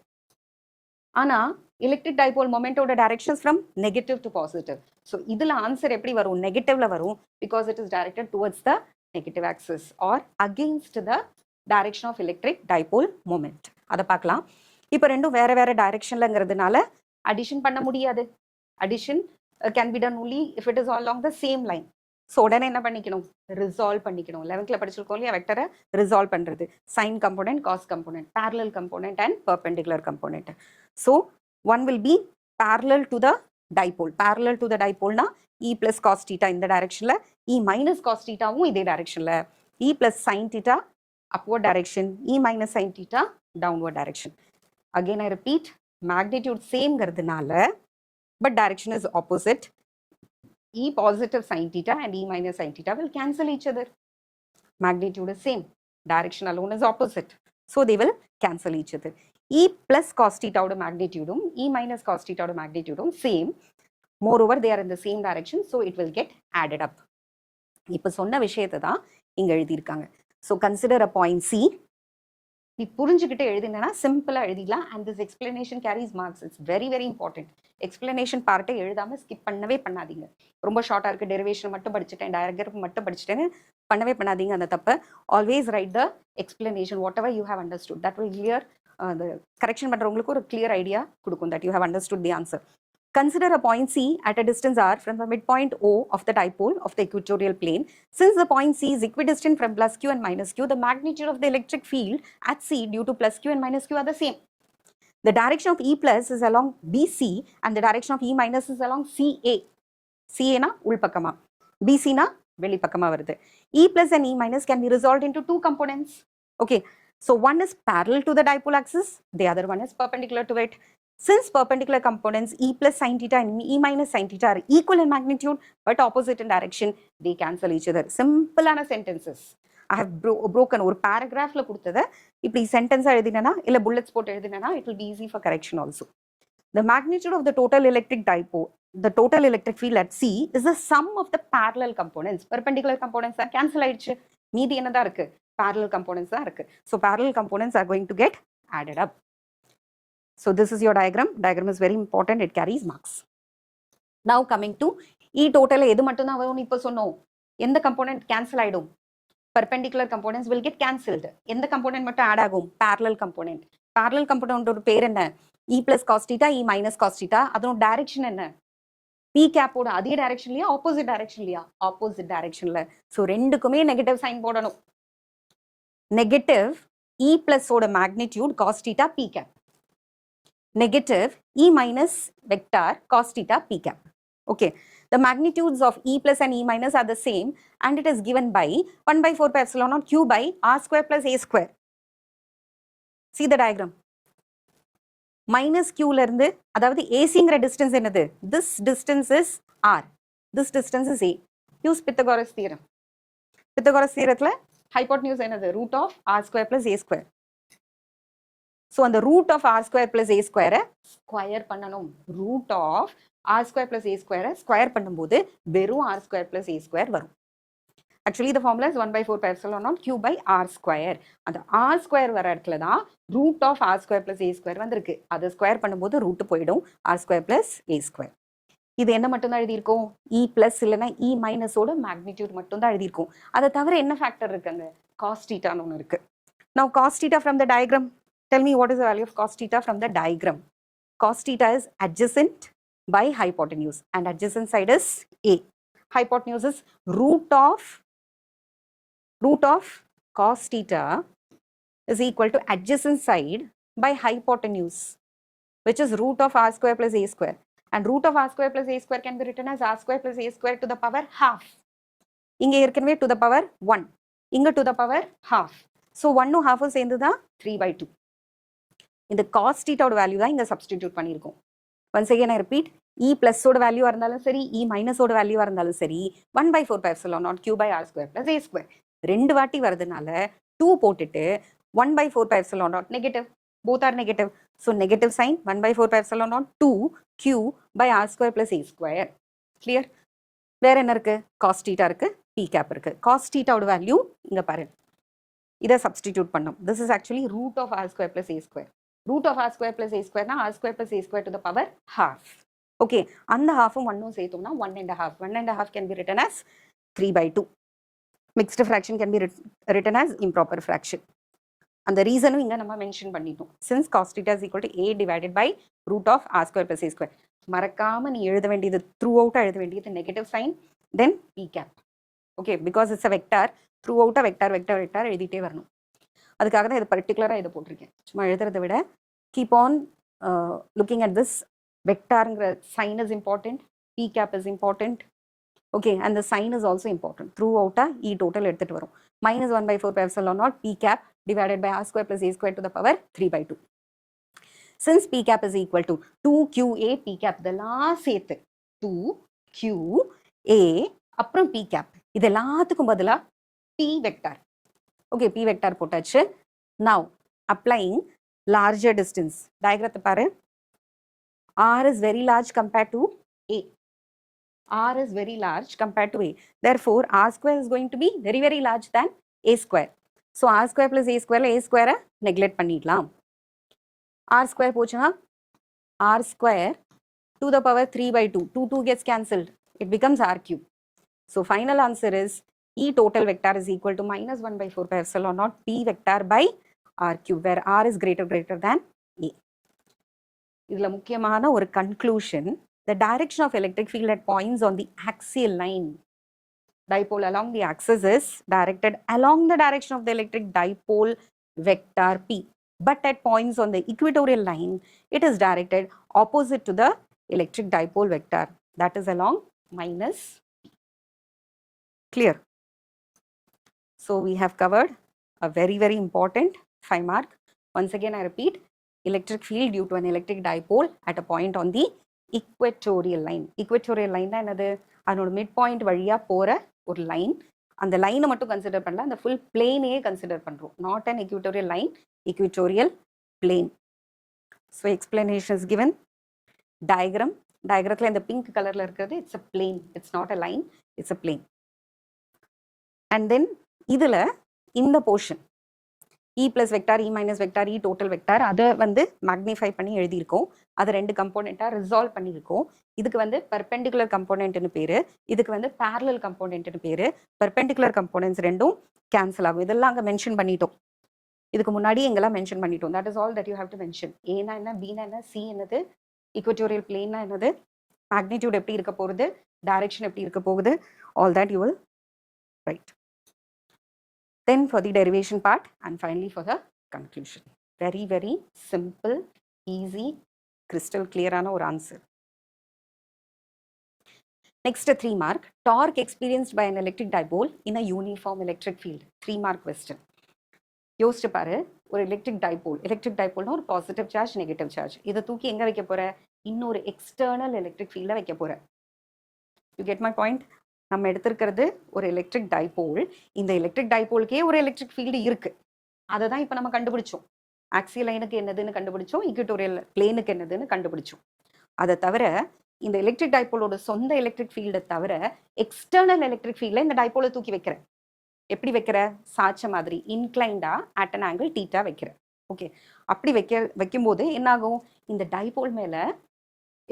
ஆனா எலக்ட்ரிக் டைபோல் மொமெண்டோட directions from negative to positive. So இதுல ஆன்சர் எப்படி வரும்? நெகட்டிவ்ல வரும், because it is directed towards the negative axis or against the direction of electric dipole moment. அதை பார்க்கலாம். இப்போ ரெண்டும் வேற வேற டைரக்ஷன்லங்கிறதுனால அடிஷன் பண்ண முடியாது. Addition can be done only if it is all along the same line. So உடனே என்ன பண்ணிக்கணும்? ரிசால்வ் பண்ணிக்கணும். 11th படிச்சிருக்கோம் இல்லையா, வெக்டரை ரிசால்வ் பண்றது. Sine component, cos component, parallel component and perpendicular component. So one will be parallel to the dipole. Parallel to the dipole na E plus cos theta இந்த டைரக்ஷன்ல, E minus cos thetaவும் இதே டைரக்ஷன்ல, E plus sin theta upward direction, E minus sin theta downward direction. Again I repeat, magnitude sameங்கிறதுனால but direction is opposite. E positive sin theta and E minus sin theta will cancel each other. Magnitude is same, direction alone is opposite, so they will cancel each other. E plus cos theta ஓட magnitudeum E minus cos theta ஓட magnitudeum same. Moreover, they are in the same direction, so it will get added up. இப்போ சொன்ன விஷயத்தை தான் இங்க எழுதியிருக்காங்க. So consider a point C. நீ புரிஞ்சுக்கிட்டு எழுதினா சிம்பிளா எழுதிடலாம். And this explanation carries marks. It's very very important. Explanation பார்ட்டை எழுதாம ஸ்கிப் பண்ணவே பண்ணாதீங்க. ரொம்ப ஷார்ட்டா இருக்கு, டெரிவேஷன் மட்டும் படிச்சுட்டேன், டயக்ராம் மட்டும் படிச்சுட்டேன்னு பண்ணவே பண்ணாதீங்க அந்த தப்பை. Always right the explanation what ever you have understood. That will clear அந்த கரெக்ஷன் பண்றவங்களுக்கு ஒரு கிளியர் ஐடியா கொடுக்கும் that you have understood the answer. Consider a point C at a distance r from the midpoint O of the dipole of the equatorial plane. Since the point C is equidistant from plus Q and minus Q, the magnitude of the electric field at C due to plus Q and minus Q are the same. The direction of E plus is along BC and the direction of E minus is along CA. CA na ulpakama, BC na velipakama varudhu. E plus and E minus can be resolved into two components. Okay, so one is parallel to the dipole axis, the other one is perpendicular to it. Since perpendicular components E plus sin theta and E minus sin theta are equal in magnitude but opposite in direction, they cancel each other. Simple ana sentences. I have broken ஒரு paragraphல கொடுத்ததை இப்படி sentence எழுதினா இல்ல bullets போட்டு எழுதினா it will be easy for correction also. The magnitude of the total electric dipole, the total electric field at C is the sum of the parallel components. Perpendicular components are cancel ஆயிடுச்சு. மீதி என்னதான் இருக்கு? Parallel components தான் இருக்கு. So parallel components are going to get added up. So this is your diagram. Diagram is very important. It carries marks. Now coming to E total எது மட்டும் தான் வரும் இப்போ சொன்னோம். எந்த component cancel ஆயிடும்? Perpendicular components will get cancelled. எந்த component மட்டும் add ஆகும்? Parallel component. Parallel component ஒரு பேர் என்ன? E plus cos theta, E minus cos theta. அதோட direction என்ன? P cap ஓட அதே directionலயா opposite directionலயா? Opposite directionல. So ரெண்டுக்குமே negative sign போடணும். negative E plus oda magnitude cos theta p cap. Negative E minus vector cos theta p cap. Okay, the magnitudes of E plus and E minus are the same and it is given by 1 by 4 pi epsilon naught q by r square plus a square. See the diagram. Minus q la irundhu, adavadhu AC-ங்கிற distance என்னது? This distance is r. This distance is a. Use Pythagoras theorem. Pythagoras theoremல hypotenuse என்னது? Root of r square plus a square. So அந்த root of r square plus a square square பண்ணணும். Root of r square plus a square square பண்ணும்போது வெறும் r square plus a square வரும். Actually the formula is 1 by 4 pi epsilon naught q by r square. அந்த r square வர இடத்துல தான் root of r square plus a square வந்திருக்கு. அது square பண்ணும்போது root போயிடும் r square plus a square. இது என்ன மட்டும் தான் எழுதி இருக்கோம்? E plus இல்லனா E minus ஓட magnitude மட்டும் தான் எழுதி இருக்கோம். அத தவிர என்ன ஃபேக்டர் இருக்குங்க? cos theta ன்னு ஒன்னு இருக்கு. Now cos theta from the diagram. Tell me what is the value of cos theta from the diagram. Cos theta is adjacent by hypotenuse and adjacent side is a. Hypotenuse is root of cos theta is equal to adjacent side by hypotenuse, which is root of r square plus a square. And root of r square plus a square can be written as r square plus a square to the power half. இங்க ஏற்கனவே to the power 1. இங்க to the power half. So 1 no half சேர்ந்து தான் 3 by 2. இந்த cos theta ஓட value தான் இங்க substitute பண்ணியிருக்கோம். Once again I repeat, E plus ஓட வேல்யூவா இருந்தாலும் சரி, E minus ஓட வேல்யூவா இருந்தாலும் சரி, 1 by 4 pi epsilon naught q by r square plus a square. ரெண்டு வாட்டி வருதுனால 2 போட்டுட்டு 1 by 4 pi epsilon naught negative. Both are negative. So negative sign 1 by 4 pi epsilon naught 2 q by r square plus a square. Clear? வேற என்ன இருக்கு? cos theta இருக்கு, p cap இருக்கு. cos theta ஓட value இங்க பாரு. இதை சப்ஸ்டிடியூட் பண்ணோம். This is actually root of r square plus a square. Root of r square plus a square na r square plus a square to the power half. Okay, அந்த half-உம் 1-உம் சேர்த்தோம்னா 1 and a half. 1 and a half can be written as 3 by 2. Mixed fraction can be written as improper fraction. அந்த ரீசனும் இங்க நம்ம mention பண்ணிட்டோம். Since cos theta is equal to a divided by root of r square plus a square. மறக்காம நீ எழுத வேண்டியது throughout எழுத வேண்டியது negative sign then p cap. Okay, because it's a vector, throughout a vector எழுதிட்டே வரணும். அதுக்காக தான் இது பர்டிகுலராக இதை போட்டிருக்கேன். சும்மா எழுதுறதை விட keep on looking at this. வெக்டார்ங்கிற sign is important, p cap is important. Okay, and the sign is also important. Throughout a E total எடுத்துட்டு வரும். Minus 1 by 4 pi epsilon naught p cap divided by r square plus a square to the power 3 by 2. Since p cap is equal to 2qa p cap, இதெல்லாம் சேர்த்து 2qa அப்புறம் p cap, இது எல்லாத்துக்கும் பதிலா p vector. Okay, p vector போட்டாச்சு. Now applying larger distance. Diagram பாரு. R is very large compared to A. R is very large compared to A. Therefore, R square is going to be very, very large than A square. So, R square plus A square neglect பண்ணிடலாம். R square போச்சுனா R square to the power 3 by 2. 2 gets cancelled. It becomes R cube. So, final answer is E total vector is equal to minus 1 by 4 pi epsilon naught P vector by R cube, where R is greater than A. இதுல முக்கியமான ஒரு conclusion, the direction of electric field at points on the axial line dipole along the axis is directed along the direction of the electric dipole vector P. But at points on the equatorial line, it is directed opposite to the electric dipole vector, that is along minus P. Clear? So we have covered a very, very important 5 mark. Once again, I repeat, electric field due to an electric dipole at a point on the equatorial line. Equatorial line தான் என்னது? அதனோட mid point வழியா போற ஒரு line. அந்த லைனை மட்டும் consider பண்ணல, அந்த ஃபுல் பிளேனையே கன்சிடர் பண்றோம். Not an equatorial line, equatorial plane. So explanation is given. Diagram. Diagramல இந்த பிங்க் கலர்ல இருக்கிறது it's a plane. It's not a line, it's a plane. And then இதுல இந்த portion E plus vector, E minus vector, E total vector, அதை வந்து magnify பண்ணி எழுதியிருக்கோம். அதை ரெண்டு கம்போனெண்ட்டாக ரிசால்வ் பண்ணியிருக்கோம். இதுக்கு வந்து பெர்பெண்டிகுலர் கம்போனெண்ட்னு பேர், இதுக்கு வந்து பேரலல் கம்போனெண்ட்னு பேர். பெர்பெண்டிகுலர் கம்போனெண்ட்ஸ் ரெண்டும் கேன்சல் ஆகும். இதெல்லாம் அங்கே மென்ஷன் பண்ணிட்டோம். இதுக்கு முன்னாடி எங்கெல்லாம் மென்ஷன் பண்ணிட்டோம். That is all that you have to mention. ஏனா என்ன, பீனா என்ன, சி என்னது, ஈக்குவட்டோரியல் பிளேன்னா என்னது, மேக்னிடியூட் எப்படி இருக்க போகுது, டைரக்ஷன் எப்படி இருக்க போகுது, all that you will write. then for the derivation part, and finally for the conclusion. Very, very simple, easy, crystal clear ஆன ஒரு answer. Next 3 mark, torque experienced by an electric dipole in a uniform electric field. 3 mark question. யோசிச்சு பாரு, ஒரு electric டைபோல்னா ஒரு positive charge, negative charge. இதை தூக்கி எங்க வைக்க போற? இன்னொரு எக்ஸ்டர்னல் எலக்ட்ரிக் ஃபீல்ட வைக்க போற. You get my point? நம்ம எடுத்திருக்கிறது ஒரு எலக்ட்ரிக் டைபோல். இந்த எலக்ட்ரிக் டைபோலுக்கே ஒரு எலக்ட்ரிக் ஃபீல்டு இருக்கு. அதை தான் இப்போ நம்ம கண்டுபிடிச்சோம். ஆக்சியல் லைனுக்கு என்னதுன்னு கண்டுபிடிச்சோம், ஈக்குவட்டோரியல் பிளேனுக்கு என்னதுன்னு கண்டுபிடிச்சோம். அதை தவிர இந்த எலக்ட்ரிக் டைபோலோட சொந்த எலக்ட்ரிக் ஃபீல்டை தவிர எக்ஸ்டர்னல் எலக்ட்ரிக் ஃபீல்டில் இந்த டைபோலை தூக்கி வைக்கிற. எப்படி வைக்கிற? சாய்ச்ச மாதிரி இன்க்ளைண்டா அட் அன் ஆங்கிள் தீட்டா வைக்கிற. ஓகே, அப்படி வைக்கும்போது என்னாகும்? இந்த டைபோல் மேல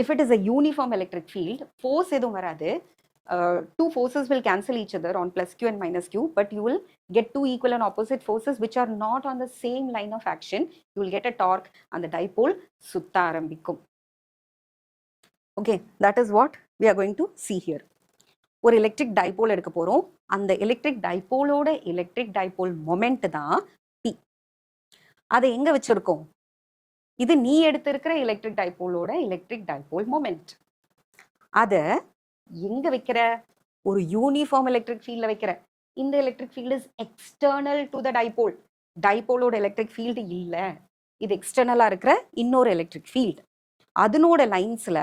if it is a uniform electric field, force எதுவும் வராது. Two forces will cancel each other on plus q and minus q, but you will get two equal and opposite forces which are not on the same line of action. You will get a torque and the dipole sutta arambikkum. Okay, that is what we are going to see here. ஒரு electric dipole எடுக்க போறோம். அந்த electric டைபோலோட electric dipole moment தான் P. அதை எங்க வச்சிருக்கோம்? இது நீ எடுத்திருக்கிற எலக்ட்ரிக் டைபோலோட எலக்ட்ரிக் டைபோல் மொமெண்ட். அதை எங்க வைக்கிற? ஒரு யூனிஃபார்ம் எலக்ட்ரிக் ஃபீல்ட்ல வைக்கிற. இந்த electric field is external to the dipole. டைபோலோட எலக்ட்ரிக் ஃபீல்டு இல்ல, இது எக்ஸ்டர்னலா இருக்கிற இன்னொரு எலக்ட்ரிக் ஃபீல்டு. அதனோட லைன்ஸ்ல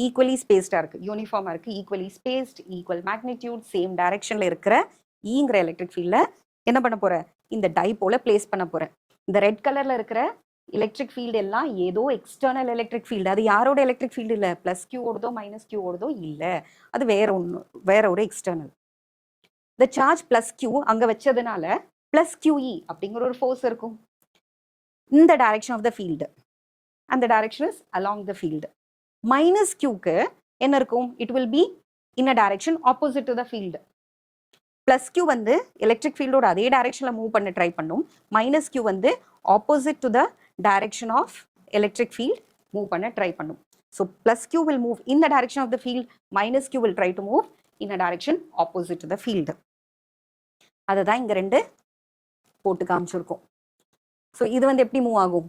ஈக்குவலி ஸ்பேஸ்டா இருக்கு, யூனிஃபார்மா இருக்கு, equally spaced, equal magnitude, same டைரக்ஷன்ல இருக்கிற ஈங்கிற எலக்ட்ரிக் ஃபீல்ட்ல என்ன பண்ண போற? இந்த டைபோல பிளேஸ் பண்ண போற. இந்த ரெட் கலர்ல இருக்கிற எலக்ட்ரிக் ஃபீல்டு எல்லாம் ஏதோ எக்ஸ்டர்னல் எலக்ட்ரிக் ஃபீல்டு. அது யாரோட எலக்ட்ரிக் ஃபீல்டு இல்லை, பிளஸ் கியூ ஓடுதோ மைனஸ் கியூ ஓடுதோ இல்லை, அது வேற ஒரு எக்ஸ்டர்னல். இந்த சார்ஜ் பிளஸ் கியூ அங்க வச்சதுனால பிளஸ் கியூஇ அப்படிங்கிற ஒரு ஃபோர்ஸ் இருக்கும் இந்த டைரக்ஷன் ஆஃப் த ஃபீல்டு. அந்த direction is along the field. Minus கியூக்கு என்ன இருக்கும்? It will be in a direction opposite to the field. Plus Q வந்து எலக்ட்ரிக் ஃபீல்டோட அதே டைரக்ஷன்ல மூவ் பண்ண ட்ரை பண்ணும். மைனஸ் கியூ வந்து opposite to the direction of electric field move பண்ண ட்ரை பண்ணும். So plus Q will move in the direction of the field, minus Q will try to move in a direction opposite to the field. அதை தான் இங்க ரெண்டு போட்டு காமிச்சிருக்கோம். So இது வந்து எப்படி மூவ் ஆகும்?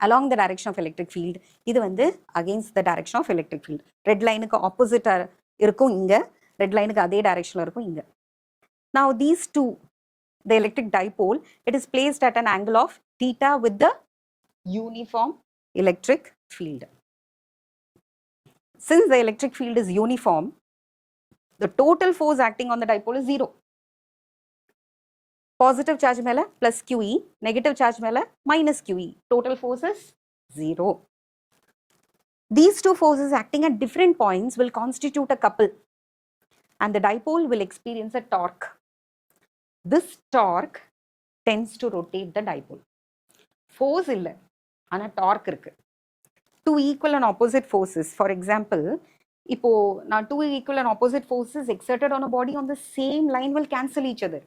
along the direction of electric field. இது வந்து against the direction of electric field. Red லைனுக்கு ஆப்போசிட் இருக்கும் இங்க, ரெட் லைனுக்கு அதே டைரக்ஷன்ல இருக்கும் இங்க. Now these two, the electric dipole, it is placed at an angle of theta with the uniform electric field. Since the electric field is uniform, the total force acting on the dipole is zero. Positive charge மேல plus QE, negative charge மேல minus QE. Total force is 0. These two forces acting at different points will constitute a couple and the dipole will experience a torque. This torque tends to rotate the dipole. Force இல்ல, ஆனா torque இருக்கு. Two equal and opposite forces. For example, இப்போ நான் two equal and opposite forces exerted on a body on the same line will cancel each other.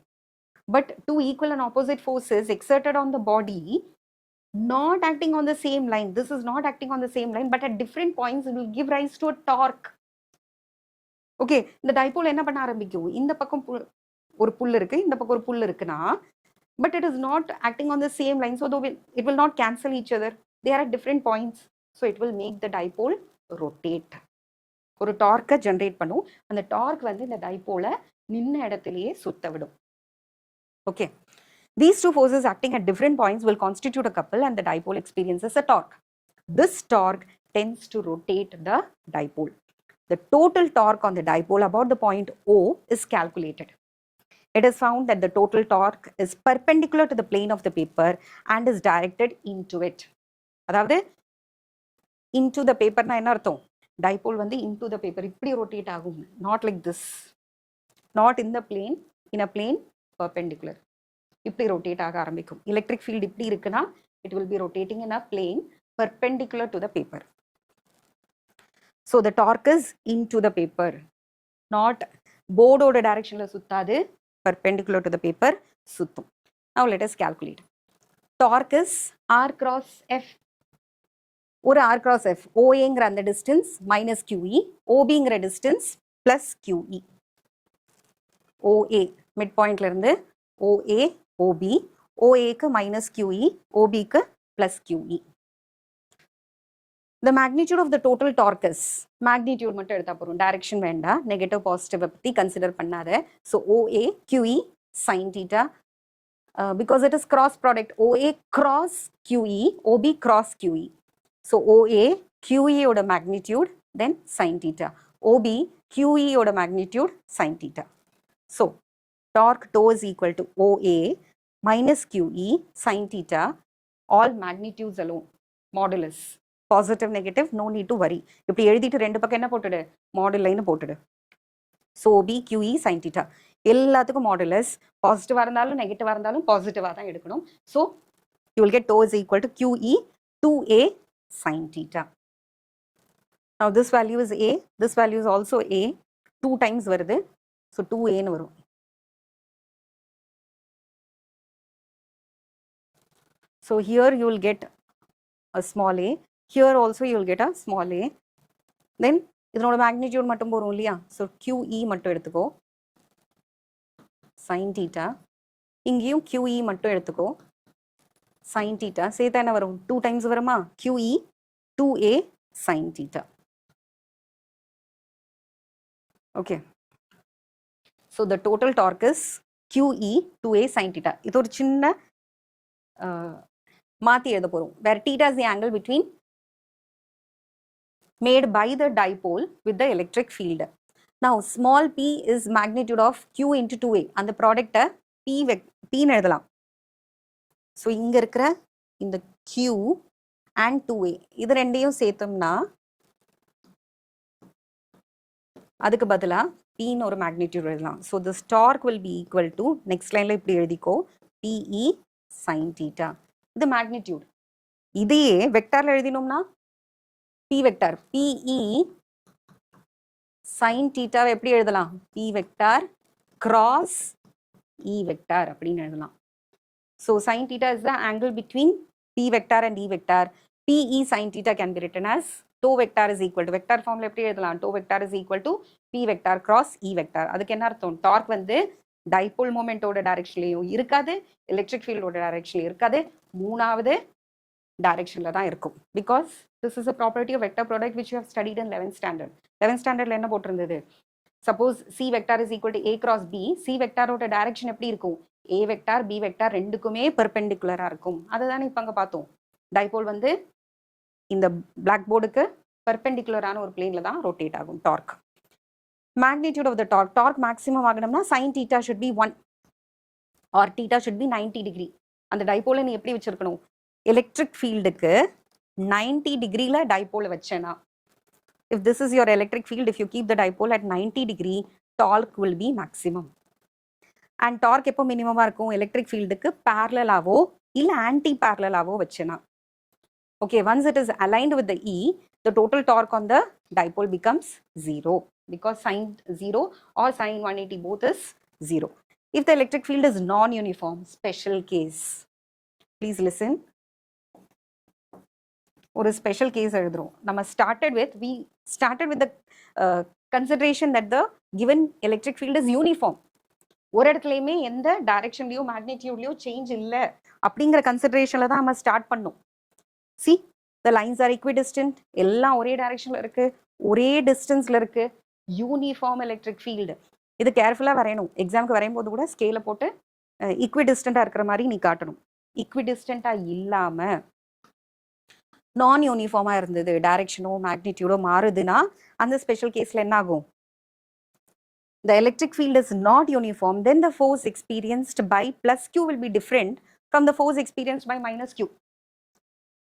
But two equal and opposite forces exerted on the body not acting on the same line, this is not acting on the same line, but at different points it will give rise to a torque. Okay, இந்த dipole என்ன பண்ண ஆரம்பிக்கும்? இந்த பக்கம் ஒரு புல் இருக்கு, இந்த பக்கம் ஒரு புல் இருக்குன்னா, but it is not acting on the same line, so it will not cancel each other. They are at different points, so it will make the dipole rotate. ஒரு டார்க்கை ஜெனரேட் பண்ணும். அந்த டார்க் வந்து இந்த டைபோலை நின்ன இடத்திலேயே சுத்த விடும். Okay, these two forces acting at different points will constitute a couple and the dipole experiences a torque. This torque tends to rotate the dipole. The total torque on the dipole about the point O is calculated. It is found that the total torque is perpendicular to the plane of the paper and is directed into it. அதாவது into the paper na என்ன அர்த்தம்? Dipole வந்து into the paper இப்படி rotate ஆகும், not like this, not in the plane, in a plane perpendicular. இப்படி rotate ஆக ஆரம்பிக்கும். Electric field இப்படி இருக்குன்னா it will be rotating in a plane perpendicular to the paper. So the torque is into the paper, not board ஓட directionல சுத்தாது, perpendicular to the paper சுத்தும். Now let us calculate. Torque is R cross F. ஒரு R cross F, OAங்கிற அந்த distance minus QE, OBங்கிற distance plus QE. OA midpointல இருந்து OA OB, OA க்கு minus QE, OB க்கு plus QE. The magnitude of the total torque is, magnitude மட்டும் எடுத்தா போறோம், direction வேண்டாம், negative positive பத்தி consider பண்ணாத. So OA QE sin theta, because it is cross product, OA cross QE, OB cross QE. So OA QE oda magnitude, then sin theta. OB QE oda magnitude, sin theta. So torque tau is equal to OA minus QE sin theta, all magnitudes alone, modulus. Positive, negative, no need to worry. இப்படி எழுதிட்டு ரெண்டு பக்கம் என்ன போட்டுடு, மாடுலைன்னு போட்டுடு. So OB QE sin theta எல்லாத்துக்கும் modulus, பாசிட்டிவா இருந்தாலும் நெகட்டிவா இருந்தாலும் பாசிட்டிவா தான் எடுக்கணும். So you will get tau is equal to QE 2A sin theta. Now this value is A, this value is also A, 2 times வருது. So 2A ன்னு வரும். So here you will get a small a, here also you will get a small a. Then இதனோட magnitude மட்டும் போறோம் இல்லையா? So QE மட்டும் எடுத்துக்கோ, sin theta. இங்கேயும் QE மட்டும் எடுத்துக்கோ, sin theta. சேர்த்தா என்ன வரும்? 2 times வருமா? QE 2A sin theta. Okay. So the total torque is QE 2A sin theta. இது ஒரு சின்ன மாத்தி எழுத போறோம். Where theta is the angle between made by the dipole with the electric field. Now small p is magnitude of Q into 2A. அந்த ப்ராடக்ட்டை P ன்னு எழுதலாம். ஸோ இங்க இருக்கிற இந்த Q and 2A இது ரெண்டையும் சேர்த்தோம்னா அதுக்கு பதிலா P ன்னு ஒரு மேக்னிடியூட் எழுதலாம். So this torque will be equal to, next லைன்ல இப்படி எழுதிக்கோ, PE sin theta. இது மேக்னிடியூட். இதையே வெக்டார்ல எழுதினோம்னா P vector PE sin theta எப்படி எழுதலாம்? P vector cross E vector அப்படின்னு எழுதலாம். So sin theta is the angle between P vector and E vector. PE sin theta can be written as tau vector is equal to, vector formula எப்படி எழுதலாம்? Tau vector is equal to P vector cross E vector. அதுக்கு என்ன அர்த்தம்? Dark வந்து dipole மொமெண்டோட டைரக்ஷன்லயும் இருக்காது, electric ஃபீல்டோட டைரக்ஷன்லயும் இருக்காது, மூணாவது டைரக்ஷன்ல தான் இருக்கும். Because this is a property of vector product which you have studied in 11th standard. 11th standardல என்ன போட்டிருந்தது? Suppose C vector is equal to A cross B, C vectorோட டைரக்ஷன் எப்படி இருக்கும்? A vector B vector ரெண்டுக்குமே பெர்பெண்டிகுலரா இருக்கும். அதுதானே இப்ப அங்க பார்த்தோம். டைபோல் வந்து இந்த பிளாக் போர்டுக்கு பெர்பெண்டிகுலரான ஒரு பிளேன்ல தான் ரொட்டேட் ஆகும் torque. Magnitude of the torque, torque maximum ஆகணும்னா sin theta should be 1 or theta should be 90 degree. அந்த டைபோலை நீ எப்படி வச்சிருக்கணும்? எலக்ட்ரிக் ஃபீல்டுக்கு 90 டிகிரில டைபோலை வச்சேனா, if this is your electric field, if you keep the dipole at 90 degree, torque will be maximum. And torque எப்போ மினிமமா இருக்கும்? Electric ஃபீல்டுக்கு பேரலாவோ இல்ல anti பேரலாவோ வச்சேனா. Okay, once it is aligned with the E, the total torque on the dipole becomes 0, because sin 0 or sin 180 both is 0. If the electric field is non-uniform, special case, please listen. ஒரு special case எழுதுறோம். நம்ம started with the consideration that the given electric field is uniform. ஒரு இடத்துலையுமே எந்த டைரக்ஷன்லயோ மேக்னிடியூட்லயோ change இல்லை அப்படிங்கிற கன்சிடரேஷன்ல தான் நம்ம ஸ்டார்ட் பண்ணோம். C, the lines are equidistant, எல்லாம் ஒரே டைரக்ஷன்ல இருக்கு, ஒரே டிஸ்டன்ஸ்ல இருக்கு, யூனிஃபார்ம் எலக்ட்ரிக் ஃபீல்டு. இது கேர்ஃபுல்லா வரையணும். எக்ஸாமுக்கு வரையும் போது கூட ஸ்கேல போட்டு ஈக்விடிஸ்டண்டா இருக்கிற மாதிரி நீ காட்டணும். ஈக்விடிஸ்டண்டா இல்லாம நான் யூனிஃபார்மா இருந்தது, டைரக்ஷனோ மேக்னிடியூடோ மாறுதுன்னா அந்த ஸ்பெஷல் கேஸ்ல என்ன ஆகும்? The electric field is not uniform, then the force experienced by plus Q will be different from the force experienced by minus Q.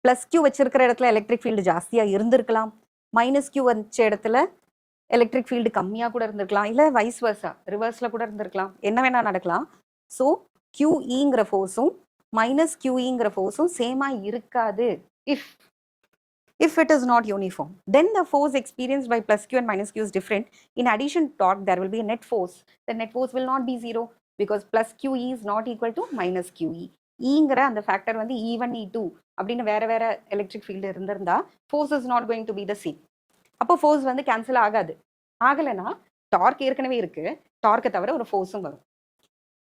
Plus Q வச்சிருக்கிற இடத்துல எலக்ட்ரிக் ஃபீல்டு ஜாஸ்தியா இருந்திருக்கலாம், மைனஸ் Q வச்ச இடத்துல எலக்ட்ரிக் ஃபீல்டு கம்மியா கூட இருந்திருக்கலாம், இல்ல வைஸ் வர்சா ரிவர்ஸ்ல கூட இருந்திருக்கலாம், என்ன வேணா நடக்கலாம். ஸோ QEங்கிற ஃபோர்ஸும் மைனஸ் QEங்கிற ஃபோர்ஸும் சேமா இருக்காது. If it is not uniform, then the force experienced by plus Q and minus Q is different. In addition to torque, there will be a net force. The net force will not be 0 because plus QE is not equal to minus QE. ங்கிற அந்த factor வந்து E1 E2 அப்படின்னு வேற வேற electric field இருந்திருந்தா force is not going to be the same. அப்போ force வந்து cancel ஆகாது. ஆகலைன்னா டார்க் ஏற்கனவே இருக்கு, டார்க்கை தவிர ஒரு ஃபோர்ஸும் வரும்.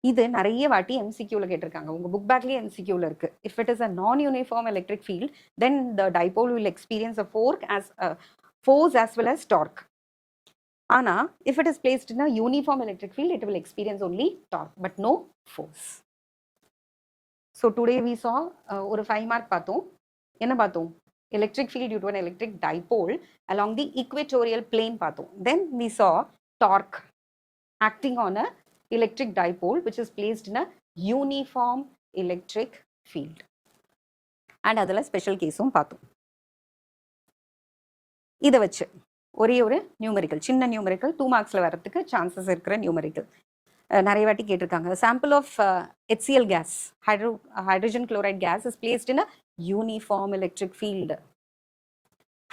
இது நிறைய வாட்டி MCQல கேட்டிருக்காங்க. உங்க புக் பேக்லயே MCQல இருக்கு. If it is a non-uniform electric field, then the dipole will experience a force as well as torque. Ana, if it is placed in a uniform electric field, it will experience only torque, but no force. So today we saw ஒரு 5 mark பார்த்தோம். என்ன பார்த்தோம்? Electric field due to an electric dipole along the equatorial plane பார்த்தோம். Then we saw torque acting on a electric dipole which is placed in a uniform electric field. And அதில் special கேஸும் பார்த்தோம். இதை வச்சு ஒரே ஒரு நியூமெரிக்கல், சின்ன numerical 2 மார்க்ஸில் வரதுக்கு சான்சஸ் இருக்கிற நியூமெரிக்கல் நிறைய வாட்டி கேட்டிருக்காங்க. Sample of HCl gas, hydrogen chloride gas is placed in a uniform electric field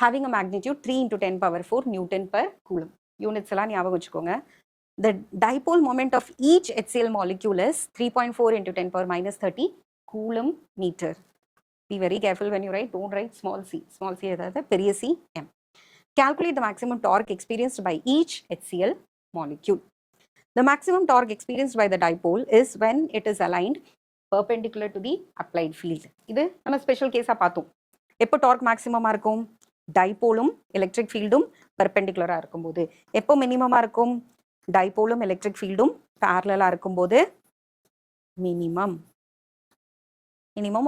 having a magnitude 3 into 10 power 4 Newton per Coulomb. Units எல்லாம் ஞாபகம் வச்சுக்கோங்க. The dipole moment of each HCl molecule is 3.4 into 10 power minus 30 Coulomb meter. Be very careful when you write, don't write small c. Small c is பெரிய c m. Calculate the maximum torque experienced by each HCl molecule. The maximum torque experienced by the dipole is when it is aligned perpendicular to the applied field. இது நம்ம special கேஸா பார்த்தோம். எப்போ dark மேக்ஸிமமா இருக்கும்? டைபோலும் electric ஃபீல்டும் பெர்பெண்டிகுலரா இருக்கும்போது. எப்போ மினிமமா இருக்கும்? டைபோலும் electric ஃபீல்டும் பேரலலா இருக்கும்போது minimum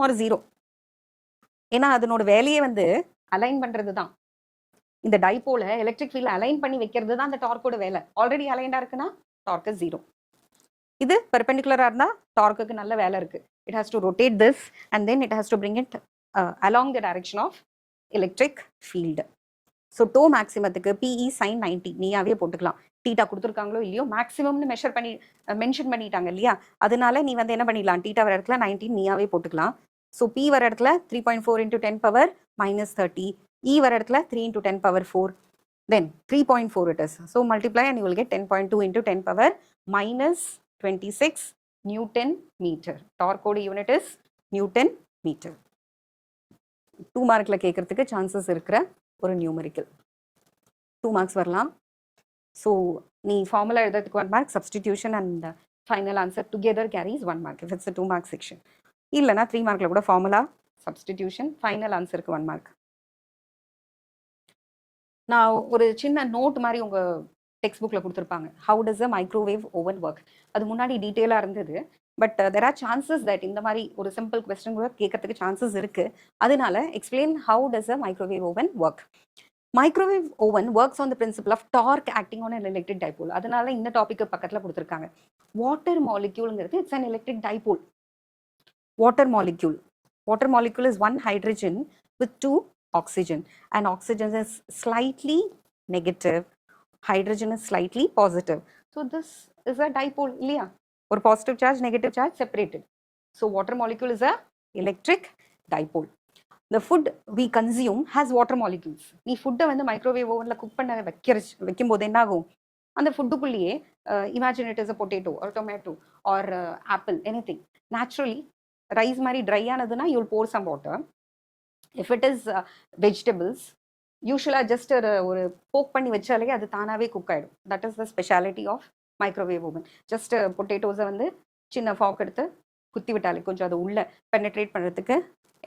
ஒரு 0. ஏன்னா அதனோட வேலையே வந்து அலைன் பண்றது தான். இந்த டைபோல எலக்ட்ரிக் ஃபீல்ட் அலைன் பண்ணி வைக்கிறது தான் அந்த டார்க்கோட வேலை. ஆல்ரெடி அலைன்டா இருக்குன்னா டார்க் இஸ் 0. இது பெர்பெண்டிகுலரா இருந்தா டார்க்குக்கு நல்ல வேலை இருக்கு. It has to rotate this and then it has to bring it along the direction of electric field. So tau மேக்ஸிமத்துக்கு PE sin 90 நீயாவே போட்டுக்கலாம். டீட்டா கொடுத்துருக்காங்களோ இல்லையோ மேக்ஸிமம்னு மென்ஷன் பண்ணிட்டாங்க இல்லையா, அதனால நீ வந்து என்ன பண்ணிடலாம், டீட்டா வர இடத்துல 19 நீயாவே போட்டுக்கலாம். ஸோ P வர இடத்துல 3.4 into 10 power minus 30, E வர இடத்துல 3 into 10 power 4, then 3.4 it is. So multiply and you will get 10.2 into 10 power minus 26 Newton meter. Torque code unit is Newton meter. 2 மார்க்ல கேட்கறதுக்கு சான்சஸ் இருக்கிற ஒரு நியூமெரிக்கல். 2 மார்க்ஸ் வரலாம். So நீ formula எழுதுறதுக்கு 1 mark, substitution and final answer together carries 1 mark if it's 2 mark section. இல்லைனா 3 மார்க்ல கூட formula, substitution, final ஆன்சருக்கு 1 மார்க். நான் ஒரு சின்ன நோட் மாதிரி உங்கள் டெக்ஸ்ட் புக்கில் கொடுத்துருப்பாங்க. How does a microwave oven work. அது முன்னாடி டீட்டெயிலாக இருந்தது. But there are chances that இந்த மாதிரி ஒரு சிம்பிள் கொஸ்டின் கூட கேட்கறதுக்கு சான்சஸ் இருக்கு. அதனால explain how does a microwave oven work. Microwave oven works on the principle of torque acting on an electric dipole. அதனால இந்த டாபிக் பக்கத்தில் கொடுத்துருக்காங்க. வாட்டர் மாலிக்யூல்ங்கிறது it's an electric dipole. Water molecule is 1 hydrogen with 2 oxygen, and oxygen is slightly negative, hydrogen is slightly positive. So this is a dipole இல்லையா, ஒரு positive charge negative charge separated. So water molecule is a electric dipole. The food we consume has water molecules. நீ ஃபுட்டை வந்து microwave ஓவனில் cook பண்ண வைக்கும்போது என்ன ஆகும், அந்த ஃபுட்டுக்குள்ளேயே imagine it is a potato or tomato or apple, anything. Naturally rice மாதிரி dry ஆனதுன்னா you'll pour some water. If it is vegetables, யூஸ்வலாக ஜஸ்ட் ஒரு போக் பண்ணி வச்சாலே அது தானாகவே குக் ஆகிடும். That is the speciality of microwave oven. Just பொட்டேட்டோஸை வந்து சின்ன ஃபாக் எடுத்து குத்தி விட்டாலே கொஞ்சம் அதை உள்ள பெனட்ரேட் பண்ணுறதுக்கு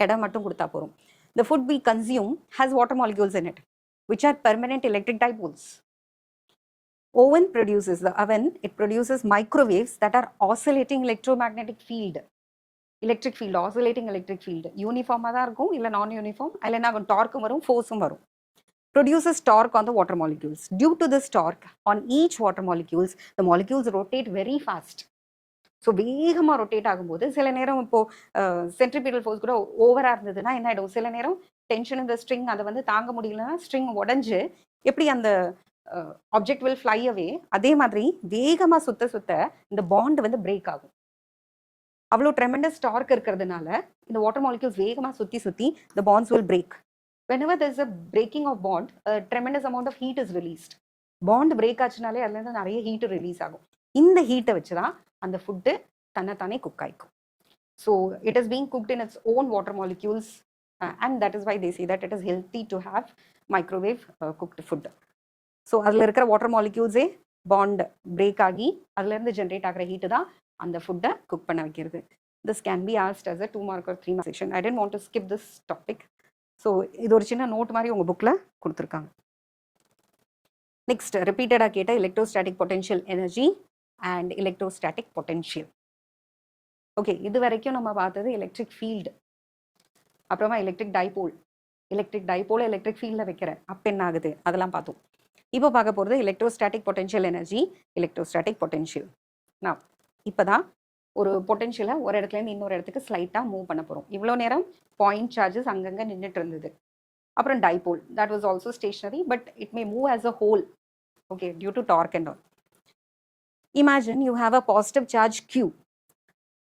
இடம் மட்டும் கொடுத்தா போகிறோம். The food we consume has water molecules in it, which are permanent electric dipoles. Oven produces, the oven, it produces microwaves that are oscillating electromagnetic field. Electric field, oscillating electric field யூனிஃபார்மாக தான் இருக்கும், இல்லை நான் uniform, அதில் என்ன ஆகும், டார்க்கும் வரும், ஃபோர்ஸும் வரும். Produces torque on the water molecules. Due to this torque on each water molecules the molecules rotate very fast. So வேகமாக ரொட்டேட் ஆகும்போது சில நேரம் இப்போது சென்ட்ரிபியூட்டல் ஃபோர்ஸ் கூட ஓவராக இருந்ததுன்னா என்ன ஆகிடும், சில நேரம் டென்ஷன் இந்த ஸ்ட்ரிங் அதை வந்து தாங்க முடியலன்னா ஸ்ட்ரிங் உடஞ்சி எப்படி அந்த ஆப்ஜெக்ட் வில் ஃப்ளை அவே, அதே மாதிரி வேகமாக சுத்த இந்த பாண்ட் வந்து பிரேக் ஆகும். அவ்வளோ ட்ரெமெண்டஸ் டார்க் இருக்கிறதுனால இந்த வாட்டர் மாலிக்யூல்ஸ் வேகமாக சுற்றி the bonds will break. Whenever there is a breaking of bond, a tremendous amount of heat is released. Bond break ஆச்சுனாலே அதுலேருந்து நிறைய ஹீட்டு ரிலீஸ் ஆகும். இந்த ஹீட்டை வச்சு தான் அந்த ஃபுட்டு தன்னைத்தானே குக் ஆகிக்கும். So it is being cooked in its own water molecules and that is why they say that it is healthy to have microwave cooked food. So அதில் இருக்கிற வாட்டர் மாலிக்யூல்ஸே பாண்ட் பிரேக் ஆகி அதுலேருந்து generate ஆகிற heat தான் அந்த ஃபுட்டை cook பண்ண வைக்கிறது. This can be asked as a 2 mark or 3 mark section. I didn't want to skip this topic. So இது ஒரு சின்ன நோட் மாதிரி உங்கள் புக்கில் கொடுத்துருக்காங்க. நெக்ஸ்ட் ரிப்பீட்டடாக கேட்ட electrostatic potential energy and electrostatic potential. Okay, இது வரைக்கும் நம்ம பார்த்தது எலக்ட்ரிக் ஃபீல்டு, அப்புறமா எலக்ட்ரிக் டைபோல். எலக்ட்ரிக் ஃபீல்டில் வைக்கிறேன் அப்போ என்ன ஆகுது அதெல்லாம் பார்த்தோம். இப்போ பார்க்க போகிறது electrostatic potential energy, electrostatic potential. நான் இப்போ தான் ஒரு பொட்டென்ஷியலை ஒரு இடத்துலேருந்து இன்னொரு இடத்துக்கு ஸ்லைட்டாக மூவ் பண்ண போகிறோம். இவ்வளோ நேரம் பாயிண்ட் சார்ஜஸ் அங்கங்கே நின்றுட்டு இருந்தது. அப்புறம் dipole, that was also stationary, but it may move as a whole, okay, due to torque and all. Imagine you have a positive charge Q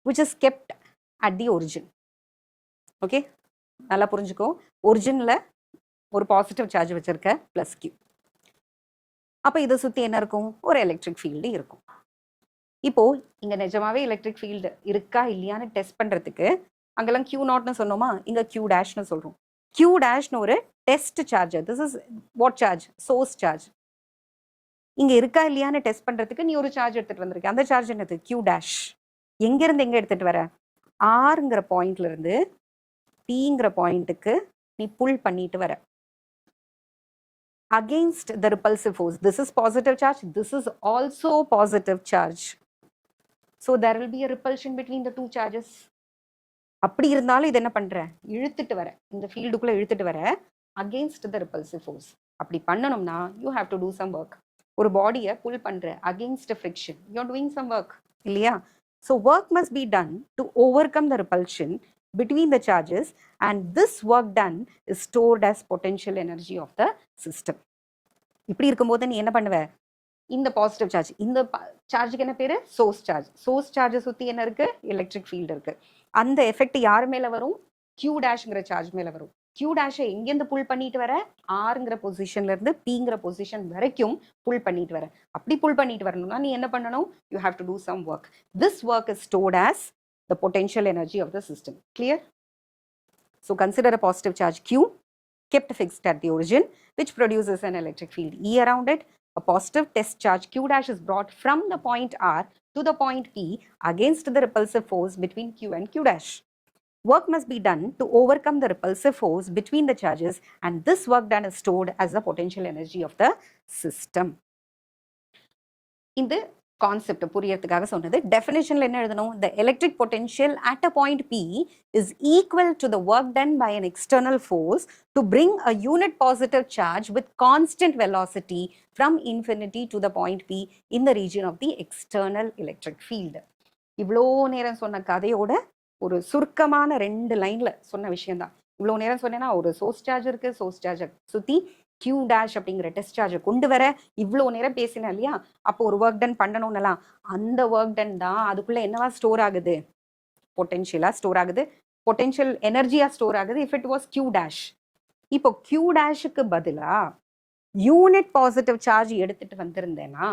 which is kept at the origin. Okay, நல்லா புரிஞ்சுக்கோ. ஒரிஜினில் ஒரு positive charge வச்சுருக்க plus Q. அப்போ இதை சுற்றி என்ன இருக்கும்? ஒரு எலக்ட்ரிக் ஃபீல்டு இருக்கும். இப்போது இங்கே நிஜமாவே எலக்ட்ரிக் ஃபீல்டு இருக்கா இல்லையான்னு டெஸ்ட் பண்ணுறதுக்கு அங்கெல்லாம் Q0ன்னு சொன்னோமா, இங்கே Q' சொல்கிறோம். Q' ஒரு test charge. This is what charge? Source charge. இங்கே இருக்கா இல்லையான்னு டெஸ்ட் பண்ணுறதுக்கு நீ ஒரு சார்ஜ் எடுத்துகிட்டு வந்திருக்க. அந்த சார்ஜ் என்னது? Q'. எங்கேருந்து எங்கே எடுத்துகிட்டு வர? ஆர்ங்கிற பாயிண்ட்லேருந்து Pங்கிற பாயிண்ட்டுக்கு நீ புல் பண்ணிட்டு வர. Against the repulsive force. This is positive charge. This is also positive charge. So there will be a repulsion between the two charges. அப்படி இருந்தாலும் இது என்ன பண்ற? இழுத்துட்டு வர, இந்த ஃபீல்டுக்குள்ள இழுத்துட்டு வர against the repulsive force. அப்படி பண்ணணும்னா you have to do some work. ஒரு பாடியை புல் பண்ற against friction. You are doing some work, இல்லையா? So work must be done to overcome the repulsion between the charges, and this work done is stored as potential energy of the system. இப்படி இருக்கும்போது நீ என்ன பண்ணுவ? இந்த positive charge, இந்த சார்ஜுக்கு என்ன பேரு? Source charge. சோர்ஸ் சார்ஜை சுற்றி என்ன இருக்கு? எலக்ட்ரிக் ஃபீல்டு இருக்கு. அந்த எஃபெக்ட் யார் மேலே வரும்? Q' சார்ஜ் மேலே வரும். Q' எங்கேருந்து புல் பண்ணிட்டு வர? ஆர்ங்கிற பொசிஷன்ல இருந்து Pங்கிற பொசிஷன் வரைக்கும் புல் பண்ணிட்டு வர. அப்படி புல் பண்ணிட்டு வரணும்னா நீ என்ன பண்ணணும்? You have to do some work. This work is stored as the potential energy of the system. Clear? So consider a positive charge Q kept fixed at the origin, which produces an electric field E around it. A positive test charge Q' is brought from the point R to the point P against the repulsive force between Q and Q'. Work must be done to overcome the repulsive force between the charges, and this work done is stored as the potential energy of the system. இந்த concept புரியறதுக்காக சொன்னது. டெஃபினேஷன்ல என்ன எழுதணும்? The electric potential at a point P is equal to the work done by an external force to bring a unit positive charge with constant velocity from infinity to the point P in the region of the external electric field. இவ்வளோ நேரம் சொன்ன கதையோட ஒரு சுருக்கமான 2 லைன்ல சொன்ன விஷயம்தான். இவ்வளோ நேரம் சொன்னேன்னா ஒரு சோர்ஸ் சார்ஜ் இருக்கு, சோர்ஸ் சார்ஜை சுற்றி Q' அப்படிங்கிற டெஸ்ட் சார்ஜை கொண்டு வர இவ்வளோ நேரம் பேசினேன் இல்லையா? அப்போ ஒரு ஒர்க் டன் பண்ணணும்னலாம், அந்த ஒர்க் டன் தான் அதுக்குள்ள என்னவா ஸ்டோர் ஆகுது? பொட்டென்ஷியலா ஸ்டோர் ஆகுது, பொட்டென்ஷியல் எனர்ஜியா ஸ்டோர் ஆகுது. If it was Q'. இப்போ Q'க்கு பதிலா யூனிட் பாசிட்டிவ் சார்ஜ் எடுத்துட்டு வந்திருந்தேன்னா,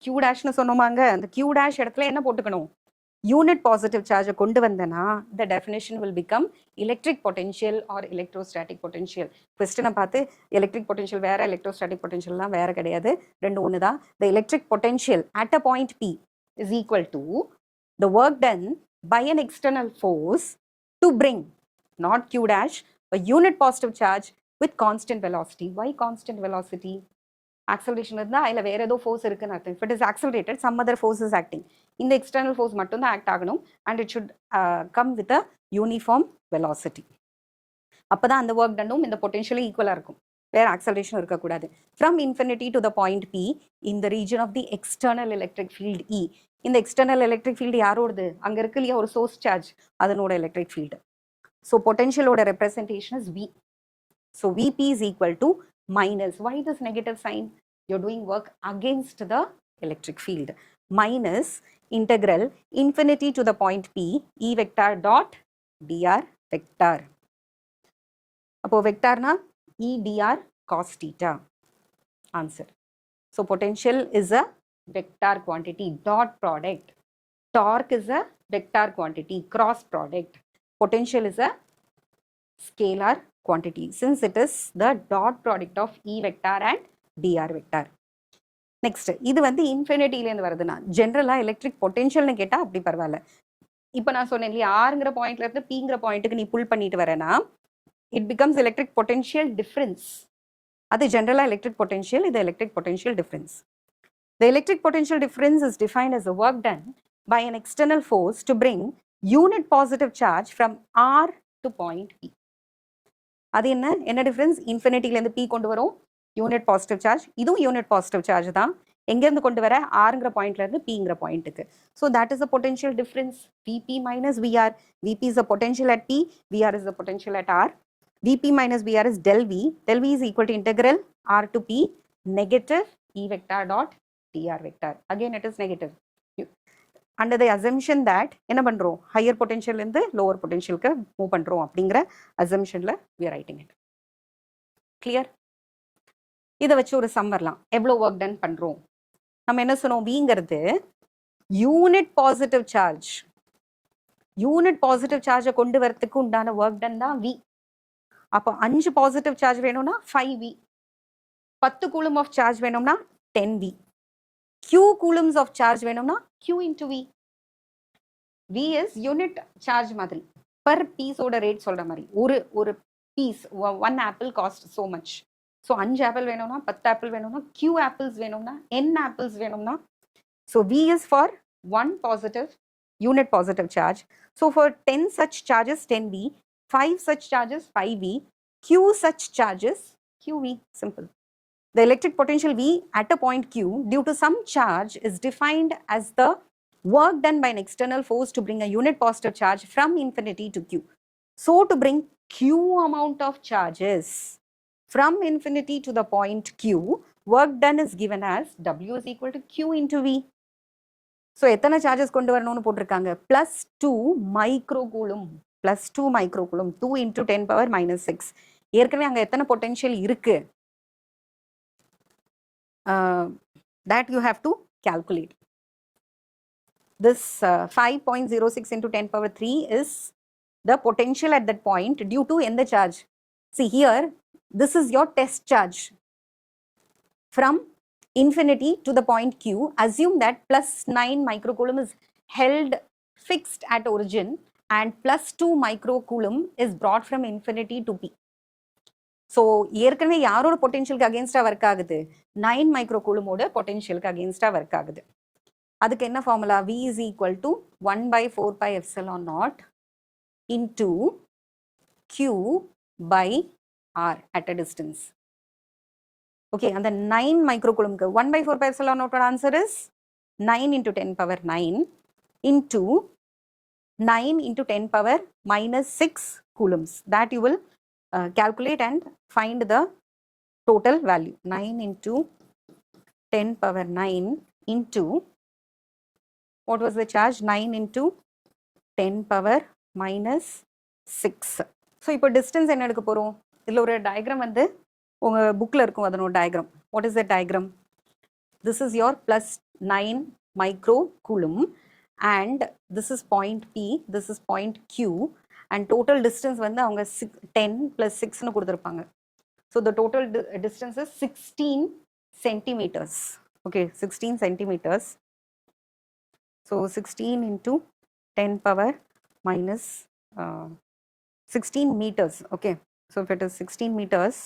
Q' சொன்னோமாங்க, அந்த Q' இடத்துல என்ன போட்டுக்கணும்? யூனிட் பாசிட்டிவ் சார்ஜை கொண்டு வந்தேன்னா the definition will become electric potential or electrostatic potential. கொஸ்டினை பார்த்து எலக்ட்ரிக் பொட்டென்ஷியல் வேற, எலக்ட்ரோஸ்டாட்டிக் பொட்டென்ஷியல்லாம் வேற கிடையாது, ரெண்டு ஒன்று தான். The electric potential at a point P is equal to the work done by an external force to bring, not Q', a unit positive charge with constant velocity. Why constant velocity? Acceleration இருந்தால் அதில் வேறு ஏதோ force இருக்குன்னு அர்த்தம். If it is accelerated, some other force is acting. இந்த external force மட்டும்தான் act ஆகணும், and it should come with a uniform velocity. அப்போ தான் அந்த ஒர்க் டன்னும் இந்த பொட்டென்ஷியலும் ஈக்குவலாக இருக்கும், வேறு ஆக்சலரேஷன் இருக்கக்கூடாது. From infinity to the point P in the region of the external electric field E. இந்த எக்ஸ்டர்னல் எலக்ட்ரிக் ஃபீல்டு யாரோடது? அங்கே இருக்கு இல்லையா ஒரு சோர்ஸ் சார்ஜ், அதனோட எலக்ட்ரிக் ஃபீல்டு. ஸோ பொட்டென்ஷியலோட representation is V. So Vp is equal to minus. Why this negative sign? You're doing work against the electric field. Minus integral infinity to the point P E vector dot dr vector. அப்போ வெக்டார்னா E dr cos theta. Answer. So potential is a vector quantity, dot product. Torque is a vector quantity, cross product. Potential is a scalar quantity since it is the dot product of E vector and dr vector. Next இது வந்து இன்ஃபினிட்டிலேருந்து வருதுன்னா ஜென்ரலாக electric பொட்டென்ஷியல்னு கேட்டால் அப்படி பரவாயில்ல. இப்போ நான் சொன்னேன் இல்லையா ஆறுங்கிற பாயிண்ட்ல இருந்து பிங்கிற பாயிண்ட்டுக்கு நீ புல் பண்ணிட்டு வரேன்னா it becomes electric potential difference. அது ஜென்ரலாக எலக்ட்ரிக் பொட்டென்ஷியல், இது electric potential difference. The electric potential difference is defined as the work done by an external force to bring unit positive charge from R to point P. அது என்ன difference? இன்ஃபினிட்டிலேருந்து P கொண்டு வரும் unit positive charge, இதுவும் unit positive charge தான். எங்கேருந்து கொண்டு வர? ஆறுங்கிற பாயிண்ட்லேருந்து Pங்கிற பாயிண்ட்டுக்கு. So that is the potential difference Vp minus Vr. Vp is the potential at P, Vr is the potential at R. Vp minus Vr is del V. Del V is equal to integral R to P negative E vector dot dr vector. Again it is negative. Under the assumption that என்ன பண்றோம் higher potential இருந்து lower potential க்கு move பண்றோம் அப்படிங்கிற assumptionல we are writing it. Clear? இதை வச்சு ஒரு some வரலாம். எவ்வளோ ஒர்க் டன் பண்றோம்? நம்ம என்ன சொன்னோம்? விங்கிறது unit positive charge. Unit positive சார்ஜை கொண்டு வரத்துக்கு உண்டான ஒர்க் டன் தான் வி. அப்போ 5 பாசிட்டிவ் சார்ஜ் வேணும்னா 5V, 10 கூலும் ஆஃப் சார்ஜ் வேணும்னா 10V, Q coulombs of charge வேணும்னா Q into V. V is unit charge மாதிரி per piece ஓட ரேட் சொல்ற மாதிரி. ஒரு piece, one apple cost so much. So 5 apple வேணும்னா 10 apple வேணும்னா Q apples வேணும்னா N apples வேணும்னா. So V is for one positive unit positive charge. So for 10 such charges 10V, 5 such charges 5V, Q such charges QV. Simple. The electric potential V at a point Q due to some charge is defined as the work done by an external force to bring a unit positive charge from infinity to Q. So to bring Q amount of charges from infinity to the point Q, work done is given as W is equal to Q into V. So எத்தனை charges கொண்டு வரணும்னு போட்டிருக்காங்க? +2 மைக்ரோகூலும். +2 மைக்ரோகூலும் 2 into 10 power minus 6. ஏற்கனவே அங்கே எத்தனை potential இருக்கு? That you have to calculate. This 5.06 into 10 power 3 is the potential at that point due to the charge. See here, this is your test charge from infinity to the point Q. Assume that +9 microcoulomb is held fixed at origin and +2 microcoulomb is brought from infinity to P. So ஏற்கனவே யாரோட பொட்டென்ஷியலுக்கு அகேன்ஸ்டாக work ஆகுது? 9 மைக்ரோகூலமோட பொட்டென்ஷியலுக்கு அகேன்ஸ்டாக work ஆகுது. அதுக்கு என்ன formula? V is equal to 1/4 pi epsilon naught into Q by R at a distance. Okay, and the 9 microcoulomb 1/4 pi epsilon naught answer is 9 into 10 power 9 into 9 into 10 power minus 6 coulombs. That you will calculate and find the total value. 9 into 10 power 9 into what was the charge? 9 into 10 power minus 6. So இப்போ distance என்ன எடுக்க போறோம்? இதில் ஒரு diagram வந்து உங்கள் புக்கில் இருக்கும். அதனோட diagram. What is the diagram? This is your +9 microcoulomb and this is point P, this is point Q and total distance வந்து அவங்க 10 plus 6னு கொடுத்துருப்பாங்க. So the total distance is 16 centimeters. Okay, 16 centimeters. So 16 into 10 power minus 16 meters. Okay, so if it is 16 meters,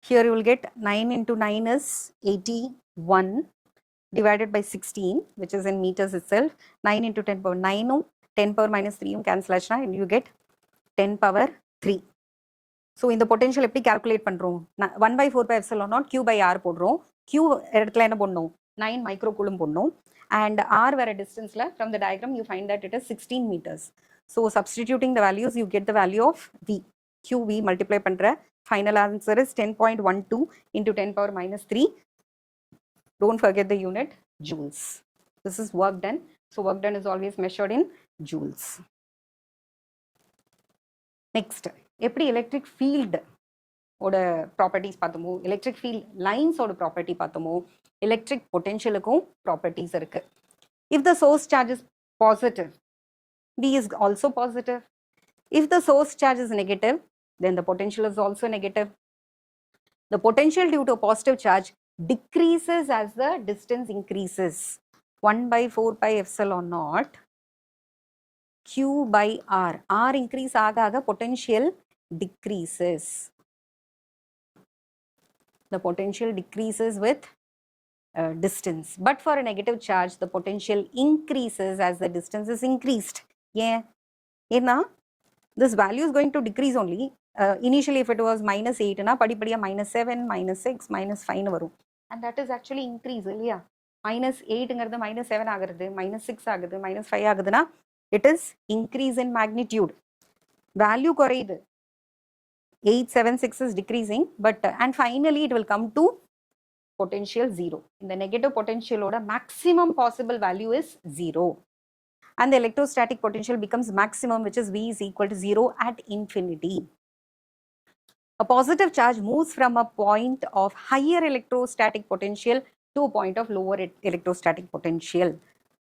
here you will get 9 into 9 is 81 divided by 16, which is in meters itself. 9 into 10 power 9, 10 power minus 3 cancel and you get 10 power 3. So in the potential எப்படி calculate பண்றோம்? 1/4 pi epsilon naught Q by R போடுறோம். Q இடத்துல என்ன பண்ணணும்? 9 microcoulomb போடணும். And R வேற distanceல from the diagram you find that it is 16 meters. So substituting the values you get the value of V. QV multiply பண்ற final answer is 10.12 into 10 power minus 3. Don't forget the unit, joules. This is work done. So work done is always measured in joules. Next, எப்படி electric field ஓட properties பார்த்தோமோ, electric field லைன்ஸோட property பார்த்தோமோ, electric பொட்டென்ஷியலுக்கும் properties இருக்கு. If the source charge is positive, B is also positive. If the source charge is negative, then the potential is also negative. The potential due to a positive charge decreases as the distance increases. 1 by 4 pi epsilon naught Q by R. R increase aga potential decreases. The potential decreases with distance. But for a negative charge, the potential increases as the distance is increased. Yeah. This value is going to decrease only. Initially, if it was minus 8, padipadiya minus 7, minus 6, minus 5 varum. And that is actually increase. Yeah. Minus 8 minus 7 agadhu, minus 6 agadhu, minus 5 agadhu. It is increase in magnitude. Value korayudu. 876 is decreasing, but and finally it will come to potential 0. In the negative potential, maximum possible value is 0. And the electrostatic potential becomes maximum, which is V is equal to 0 at infinity. A positive charge moves from a point of higher electrostatic potential to a point of lower electrostatic potential.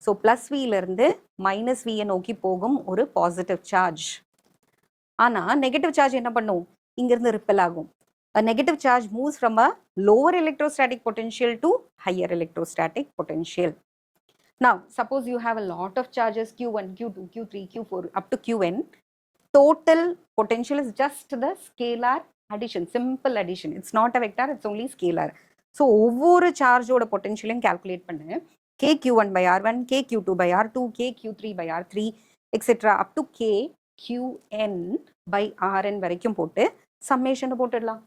So plus V lerundu minus V nokki pogum oru positive charge. Ana negative charge enna pannum? Ingirundhu repel agum. A negative charge moves from a lower electrostatic potential to higher electrostatic potential. Now, suppose you have a lot of charges Q1, Q2, Q3, Q4 up to Qn. Total potential is just the scalar addition, simple addition. It's not a vector, it's only scalar. So, ஒவ்வொரு charge ஓட potential calculate பண்ணு. KQ1 by R1, KQ2 by R2, KQ3 by R3, etc. up to KQN by Rn வரைக்கும் போட்டு summation போட்டுடலாம்.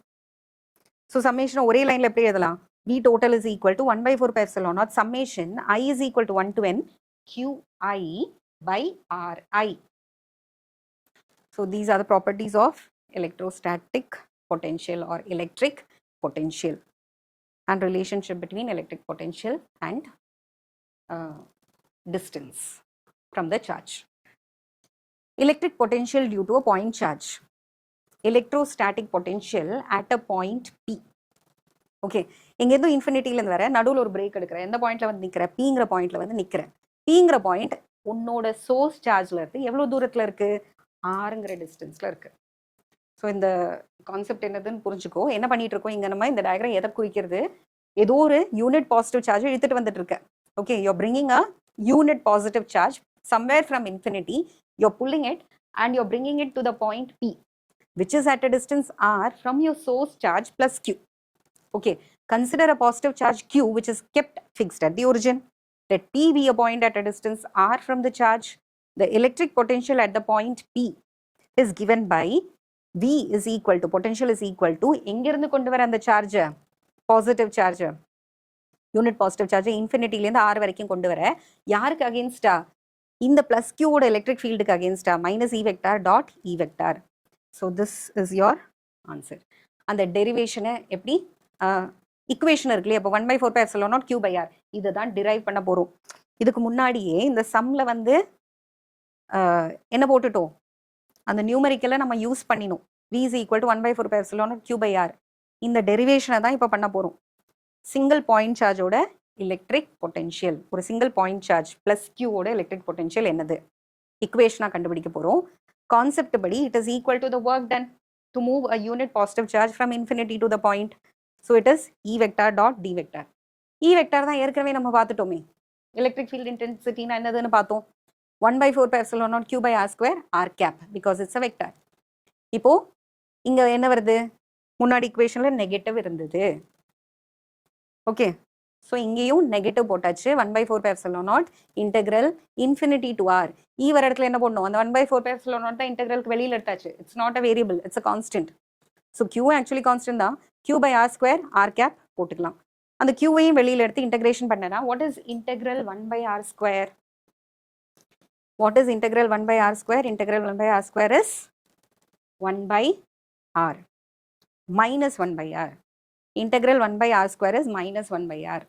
So, summation ஒரே லைன்ல எப்படி எழுதலாம்? V total is equal to 1 by 4 pi epsilon naught summation I is equal to 1 to n Qi by Ri. So, these are the properties of electrostatic potential or electric potential and relationship between electric potential and distance from the charge. Electric potential due to a point charge. Electrostatic potential at a point P. Okay, இங்கேருந்து இன்ஃபினிட்டிலேருந்து வர நடுவில் ஒரு break எடுக்கிறேன். எந்த பாயிண்ட்ல வந்து நிற்கிறேன்? பிங்கிற பாயிண்ட்ல வந்து நிற்கிறேன். பிங்கிற பாயிண்ட் உன்னோட சோர்ஸ் சார்ஜ்ல இருந்து எவ்வளோ தூரத்தில் இருக்கு? ஆறுங்கிற டிஸ்டன்ஸ்ல இருக்கு. ஸோ இந்த கான்செப்ட் என்னதுன்னு புரிஞ்சுக்கோ. என்ன பண்ணிட்டு இருக்கோம் இங்கே நம்ம இந்த டயக்ராம் எதை குறிக்கிறது? ஏதோ ஒரு யூனிட் பாசிட்டிவ் சார்ஜ் இழுத்துட்டு வந்துட்டு இருக்கேன். Okay, you're bringing a unit positive charge somewhere from infinity, you're pulling it and you're bringing it to the point P, which is at a distance R from your source charge plus Q. Okay, consider a positive charge Q which is kept fixed at the origin. Let P be a point at a distance R from the charge. The electric potential at the point P is given by V is equal to, potential is equal to, எங்கிருந்து கொண்டு வர அந்த charge? Positive charge, unit positive charge இன்ஃபினிட்டிலேருந்து R வரைக்கும் கொண்டு வர யாருக்கு அகேன்ஸ்டா? இந்த பிளஸ் கியூவோட எலக்ட்ரிக் ஃபீல்டுக்கு அகேன்ஸ்டா minus E vector dot E vector. So this is your answer. அந்த டெரிவேஷனை எப்படி இக்குவேஷன் இருக்கு இல்லையா? இப்போ 1 by 4 pi epsilon naught Q by R இதை தான் டிரைவ் பண்ண போகிறோம். இதுக்கு முன்னாடியே இந்த சம்மில் வந்து என்ன போட்டுட்டோம்? அந்த நியூமெரிக்கலை நம்ம யூஸ் பண்ணினோம். V is equal to 1 by 4 pi epsilon naught Q by R. இந்த டெரிவேஷனை தான் இப்போ பண்ண போகிறோம். சிங்கிள் பாயிண்ட் சார்ஜோட எலக்ட்ரிக் பொட்டென்ஷியல், ஒரு சிங்கிள் பாயிண்ட் சார்ஜ் பிளஸ் கியூவோட எலக்ட்ரிக் பொட்டென்ஷியல் என்னது இக்குவேஷனாக கண்டுபிடிக்க போகிறோம். கான்செப்ட் படி it is equal to the work done to move a unit positive charge from infinity to the point. So it is E vector dot D vector. E vector தான் ஏற்கனவே நம்ம பார்த்துட்டோமே. Electric field இன்டென்சிட்டினா என்னதுன்னு பார்த்தோம். 1 by 4 pi epsilon naught Q by R square R cap because it's a vector. இப்போ இங்கே என்ன வருது? முன்னாடி இக்குவேஷனில் நெகட்டிவ் இருந்தது. ஓகே, ஸோ இங்கேயும் நெகட்டிவ் போட்டாச்சு. 1 by 4 pi epsilon naught integral infinity to R. வர இடத்துல என்ன பண்ணணும்? அந்த 1 by 4 pi epsilon naught தான் இன்டெக்ரலுக்கு வெளியில் எடுத்தாச்சு. It's not a variable, it's a constant. So Q actually constant தான். Q by R square R cap போட்டுக்கலாம். அந்த Qவையும் வெளியில் எடுத்து இன்டெகிரேஷன் பண்ணனா what is integral 1 by R square? What is integral 1 by R square? Integral 1 by R square is 1 by R minus 1 by R. Integral 1 by R square is minus 1 by R.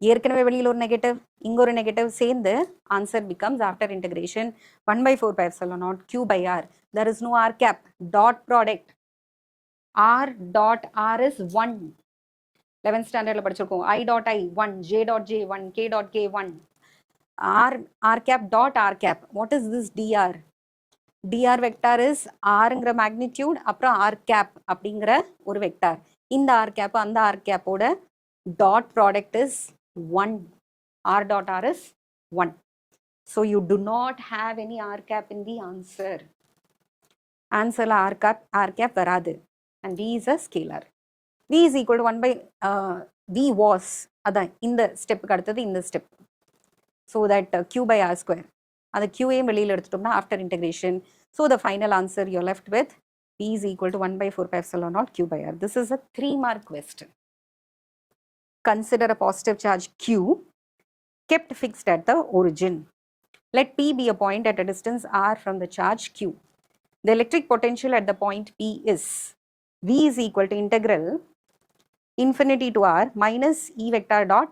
ஏற்கனவே வெளியில் ஒரு negative, இங்க ஒரு negative சேர்ந்து answer becomes after integration 1 by 4 pi epsilon naught Q by R. There is no R cap. Dot product. R dot R is 1. 11th standardல படிச்சிருக்கோம். I dot I 1, J dot J 1, K dot K 1. R cap dot R cap. What is this dr? dr vector is rங்கிற magnitude அப்புறம் r cap அப்படிங்கிற ஒரு vector. இந்த r cap அந்த r cap ஓட dot product is 1. r dot r is 1. So you do not have any r cap in the answer. Answerல r cap வராது. And v is a scalar. v is equal to 1 by v was அதான் இந்த ஸ்டெப்புக்கு அடுத்தது இந்த step. So that q by r square. அந்த q ஐயும் வெளியில் எடுத்துட்டோம்னா after integration. So the final answer you're left with v is equal to 1 by 4 pi epsilon naught q by r. This is a 3-mark question. Consider a positive charge q kept fixed at the origin. Let p be a point at a distance r from the charge q. The electric potential at the point p is v is equal to integral infinity to r minus e vector dot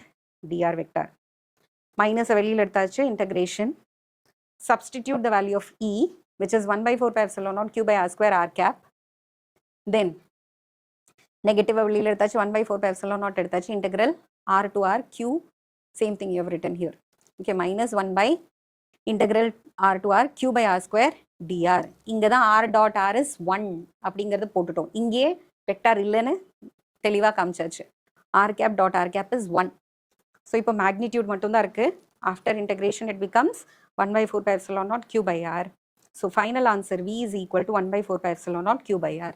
dr vector. Minus வெளியில் எடுத்தாச்சு, integration. Substitute the value of e, which is 1 by 4 pi epsilon naught q by r square r cap. Then negative வெளியில் எடுத்தாச்சு, 1 by 4 pi epsilon naught எடுத்தாச்சு, integral r to r q, same thing you have written here. Okay, minus 1 by integral r to r q by r square dr. இங்க தான் r dot r is 1 அப்படிங்கிறது போட்டுட்டோம். இங்கே vector இல்லைன்னு தெளிவாக காமிச்சாச்சு. r cap dot r cap is 1. So இப்போ magnitude மட்டும் தான் இருக்கு. After integration it becomes 1 by 4 pi epsilon naught q by r. So final answer v is equal to 1 by 4 pi epsilon naught q by r.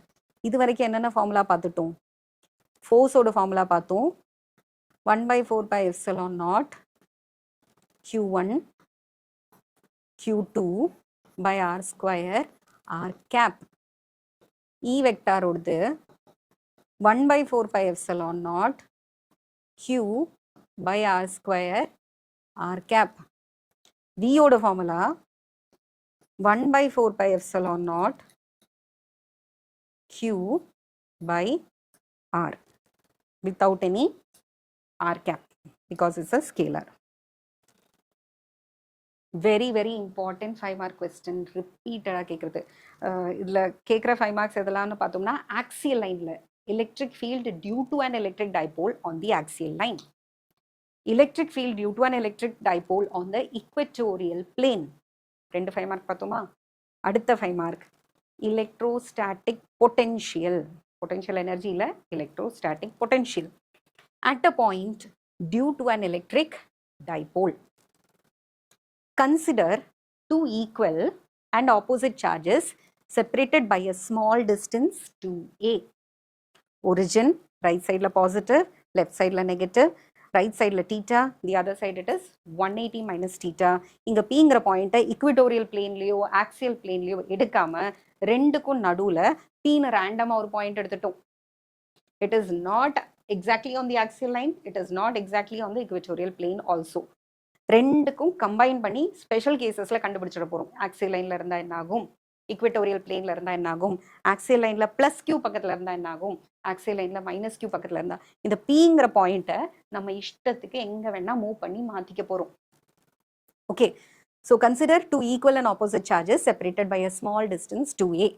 இது வரைக்கும் என்னென்ன formula பார்த்துட்டோம்? ஃபோர்ஸோட formula பார்த்தோம். 1 by 4 pi epsilon naught q1 q2 by r square r cap. E vector ஓடுது 1 by 4 pi epsilon naught q by r square r cap. V ஓட formula 1 by 4 pi epsilon naught q by r without any r cap because it's a scalar. Very important 5-mark question. Repeated கேக்குறது. இதுல கேக்குற 5 marks எதெல்லாம்னு பார்த்தோம்னா axial lineல electric field due to an electric dipole on the axial line. Electric field due to an electric dipole on the equatorial plane. 2 5 mark பார்த்தோமா? அடுத்த 5 mark electrostatic potential. Potential energy இல்ல, electrostatic potential at a point due to an electric dipole. Consider two equal and opposite charges separated by a small distance to a. Origin, right side la positive, left side la negative, right side la theta, the other side it is 180 minus theta. இங்க pங்கிற பாயிண்ட்டை equatorial planeலயோ axial planeலயோ எடுக்காம ரெண்டுக்கும் நடுவுல pன்னு ரேண்டமா ஒரு point எடுத்துட்டோம். It is not exactly on the axial line, it is not exactly on the equatorial plane also. ரெண்டுக்கும் combine பண்ணி ஸ்பெஷல் கேசஸ்ல கண்டுபிடிச்சிட போறோம். ஆக்சியல் லைன்ல இருந்தா என்ன ஆகும், இக்வட்டோரியல் பிளேன்ல இருந்தா என்ன ஆகும், ஆக்சியல் லைன்ல பிளஸ் கியூ பக்கத்துல இருந்தா என்ன ஆகும், ஆக்சியல் லைன்ல மைனஸ் கியூ பக்கத்துல இருந்தா. இந்த பிங்கிற பாயிண்ட்டை நம்ம இஷ்டத்துக்கு எங்க வேணா மூவ் பண்ணி மாத்திக்க போறோம். Okay, so consider two equal and opposite charges separated by a small distance two A.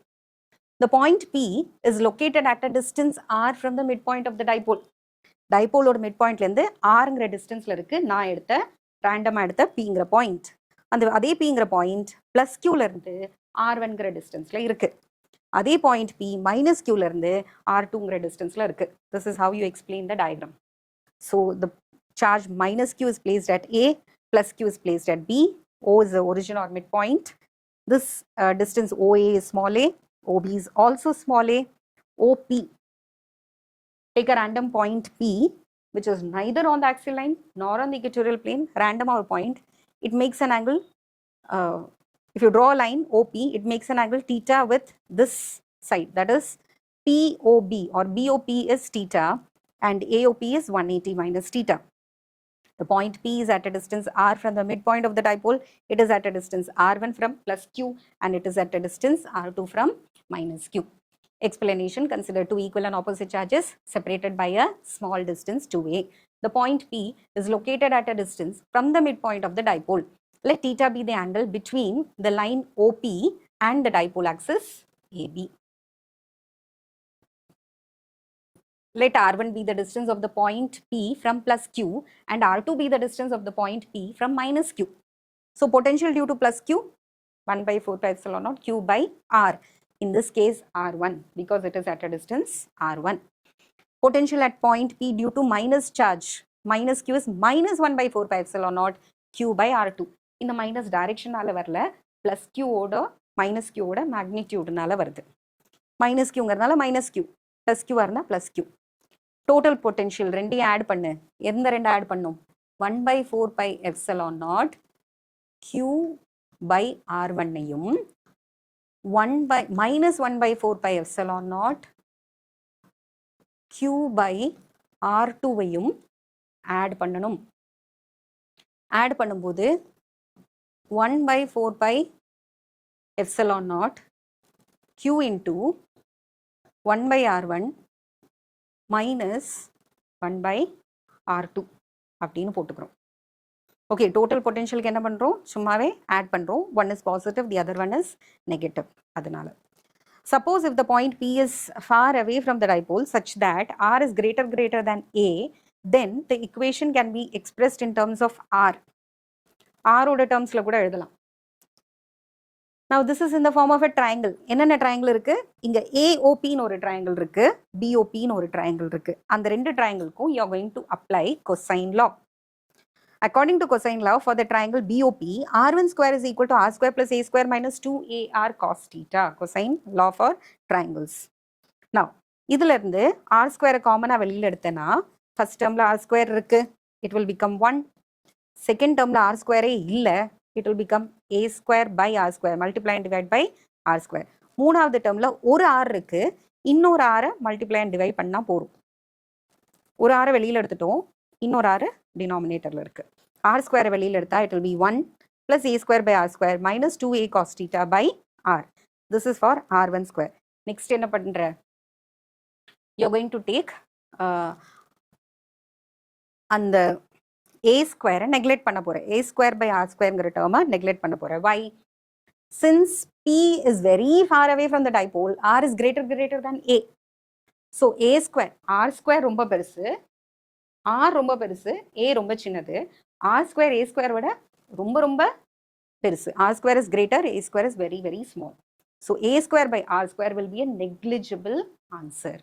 The point P is located at a distance r from the midpoint of the dipole. டைபோலோட மிட் பாயிண்ட்லேருந்து ஆறுங்கிற டிஸ்டன்ஸில் இருக்குது. நான் எடுத்த ரேண்டமாக எடுத்த பிங்கிற பாயிண்ட். அதே பிங்கிற பாயிண்ட் ப்ளஸ் கியூலேருந்து R1ங்கிற டிஸ்டன்ஸில் இருக்குது. அதே பாயிண்ட் பி மைனஸ் கியூலேருந்து R2ங்கிற டிஸ்டன்ஸில் இருக்குது. This is how you explain the diagram. So the charge minus Q is placed at A, plus Q is placed at B. O is the origin or midpoint. This distance OA is small a, OB is also small a, OP. Take a random point P, which is neither on the axial line nor on the equatorial plane, random or point. It makes an angle, if you draw a line OP, it makes an angle theta with this side, that is POB or BOP is theta and AOP is 180 minus theta. The point P is at a distance r from the midpoint of the dipole. It is at a distance r1 from plus q and it is at a distance r2 from minus q. Explanation: consider two equal and opposite charges separated by a small distance to a. The point P is located at a distance from the midpoint of the dipole. Let theta be the angle between the line OP and the dipole axis AB. Let R1 be the distance of the point P from plus Q and R2 be the distance of the point P from minus Q. So potential due to plus Q, 1 by 4 pi epsilon naught q by r. In this case, r1 because it is at a distance r1. Potential at point P due to minus charge. Minus q is minus 1 by 4 pi epsilon naught q by r2. இந்த minus direction ஆல வரல, plus q ஓட minus q ஓட magnitude நால வருது. Minus q ங்கிறதுனால minus q, plus q வரனா plus q. Total potential ரெண்டையும் add பண்ணு. எந்த ரெண்டு add பண்ணும்? 1 by 4 pi epsilon naught q by r1 ஐயும் 1 by minus 1 by 4 pi epsilon naught q by r2 ஐயும் add பண்ணணும். add பண்ணும்போது 1 by 4 pi epsilon naught q into 1 by r1 minus 1 by r2 அப்படின்னு போட்டுக்கிறோம். ஓகே, டோட்டல் பொட்டன்ஷியலுக்கு என்ன பண்ணுறோம்? சும்மாவே add பண்ணுறோம். One is positive, the other one is negative. அதனால suppose if the point P is far away from the dipole such that R is greater than A, then the equation can be expressed in terms of R. R ஓட termsல கூட எழுதலாம். Now this is in the form of a triangle. என்னென்ன triangle இருக்கு? இங்க AOP ன்னு ஒரு triangle இருக்கு, BOP ன்னு ஒரு triangle இருக்கு. அந்த ரெண்டு triangleக்கும் you are going to apply cosine law. According to cosine law, for the triangle BOP, R1 square is equal to R square plus A square minus 2AR cos theta. Cosine law for triangles. Now, இதில் இருந்து R square காமனாக வெளியில் எடுத்தேன்னா, first termல R square இருக்கு, it will become 1. Second termல R square இல்லை, it will become A square by R square, multiply and divide by R square. மூணாவது termல ஒரு R இருக்கு, இன்னொரு R multiply and divide பண்ணா போரும். ஒரு R வெளியில் எடுத்துட்டோம், இன்னொரு R denominatorல இருக்கு. R square வெளியில் எடுத்தா it will be 1 plus A square by R square minus 2A cos theta by R. This is for R1 square. Next என்ன பண்ற? You are going to take அந்த A square neglect பண்ண போற. A square by R square ங்கிற term neglect பண்ண போற. Why? Since P is very far away from the dipole, R is greater than A. So A square, R square ரொம்ப பெருசு, R ரொம்ப பெருசு, A ரொம்ப சின்னது. R square A square விட ரொம்ப பெருசு. R square is greater, A square is very small. So A square by R square will be a negligible answer.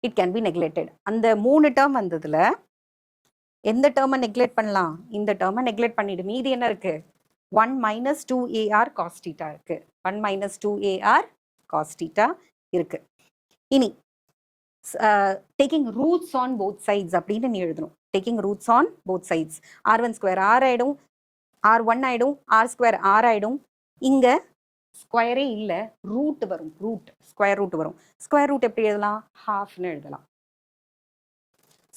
It can be neglected. அந்த மூணு டேர்ம் வந்ததுல எந்த டேர்மை நெக்லெக்ட் பண்ணலாம்? இந்த டேர்மை நெக்லெக்ட் பண்ணிடு. மீதி என்ன இருக்கு? 1 minus 2AR cos theta இருக்கு. 1 minus 2AR cos theta இருக்கு. இனி taking roots on both sides அப்படின்னு நீ எழுதணும். taking roots on both sides. R1 square R ஆயிடும், R1 ஆயிடும், R square R ஆயிடும். இங்க ஸ்கொயரே இல்லை, ரூட் வரும். ரூட் ஸ்கொயர் ரூட் வரும். ஸ்கொயர் ரூட் எப்படி எழுதலாம்? ஹாஃப்னு எழுதலாம்.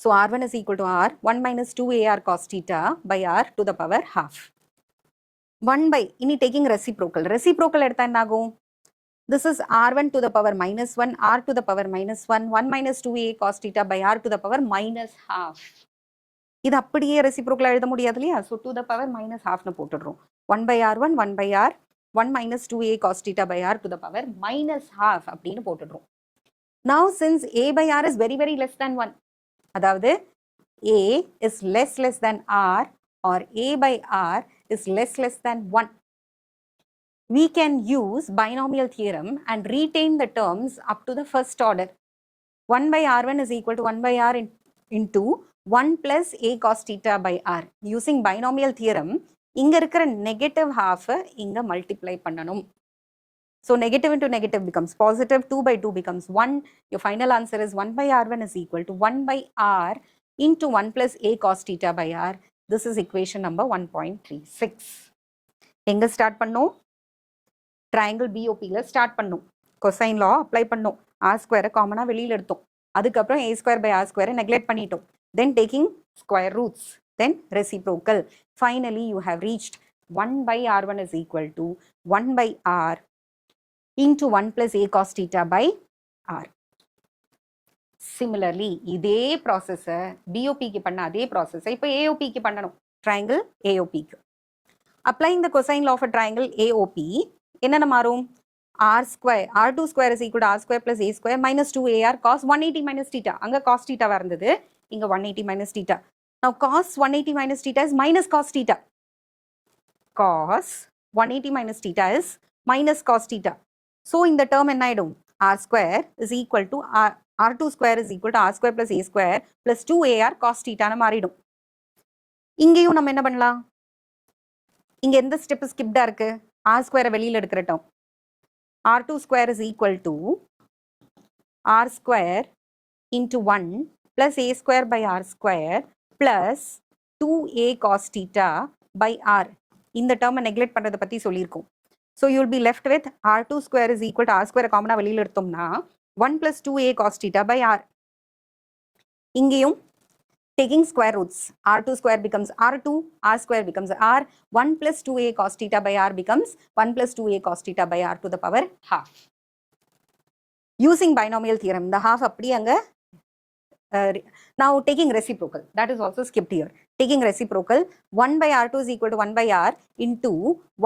So R1 is equal to R 1 minus 2AR cos theta by R to the power half. 1 by, இனி taking reciprocal. Reciprocal எடுத்தா என்ன ஆகும்? This is R1 to the power minus 1, R to the power minus 1, 1 minus 2A cos theta by R to the power minus half. இது அப்படியே reciprocal எழுத முடியாது இல்லையா? So to the power minus half னு போட்டுடுறோம். 1 by R1, 1 by R, 1 minus 2A cos theta by R to the power minus half அப்படின்னு போட்டுடுறோம். Now since A by R is very less than 1, அதாவது A is less than R or A by R is less than 1. We can use binomial theorem and retain the terms up to the first order. 1 by R1 is equal to 1 by R into 1 plus A cos theta by R. Using binomial theorem, இங்க இருக்கிற negative half இங்க multiply பண்ணணும். So negative into negative becomes positive, 2 by 2 becomes 1. Your final answer is 1 by R1 is equal to 1 by R into 1 plus A cos theta by R. This is equation number 1.36. எங்க start பண்ணோம்? Triangle BOPல start பண்ணோம். Cosine law apply பண்ணோம். R square காமனா வெளியில் எடுத்தோம். அதுக்கப்புறம் A square by R square neglect பண்ணிட்டோம். Then taking square roots. Then reciprocal. Finally you have reached 1 by R1 is equal to 1 by R into 1 plus A cos theta by R. Similarly, இதே ப்ராசஸை BOPக்கு பண்ண அதே ப்ராசஸை இப்போ AOPக்கு பண்ணணும். Triangle AOPக்கு. Applying the cosine law of a triangle AOP, என்னென்ன மாறும்? R square, R2 square is equal to R square plus A square minus 2AR cos 180 minus theta. அங்கே cos theta இருந்தது, இங்கே 180 minus theta. Now cos 180 minus theta is minus cos theta. Cos 180 minus theta is minus cos theta. So இந்த term என்ன ஆயிடும்? R square is equal to R2 square is equal to R square plus A square plus 2AR cos theta மாறிடும். இங்கேயும் நம்ம என்ன பண்ணலாம்? இங்க எந்த ஸ்டெப் ஸ்கிப்டா இருக்கு? R square வெளியில எடுக்கிற term. R2 square is equal to R square into 1 plus A square by R square plus 2A cos theta by R. இந்த term neglect பண்றத பத்தி சொல்லியிருக்கோம். So you will be left with R2 square is equal to R square காமனா வெளியில எடுத்தோம்னா 1 plus 2A cos theta by R. இங்கேயும் taking square roots, R2 square becomes R2, R square becomes R, 1 plus 2A cos theta by R becomes 1 plus 2A cos theta by R to the power half. Using binomial theorem, the half அப்படி அங்க now taking reciprocal, that is also skipped here. Taking reciprocal, 1 by R2 is equal to 1 by R into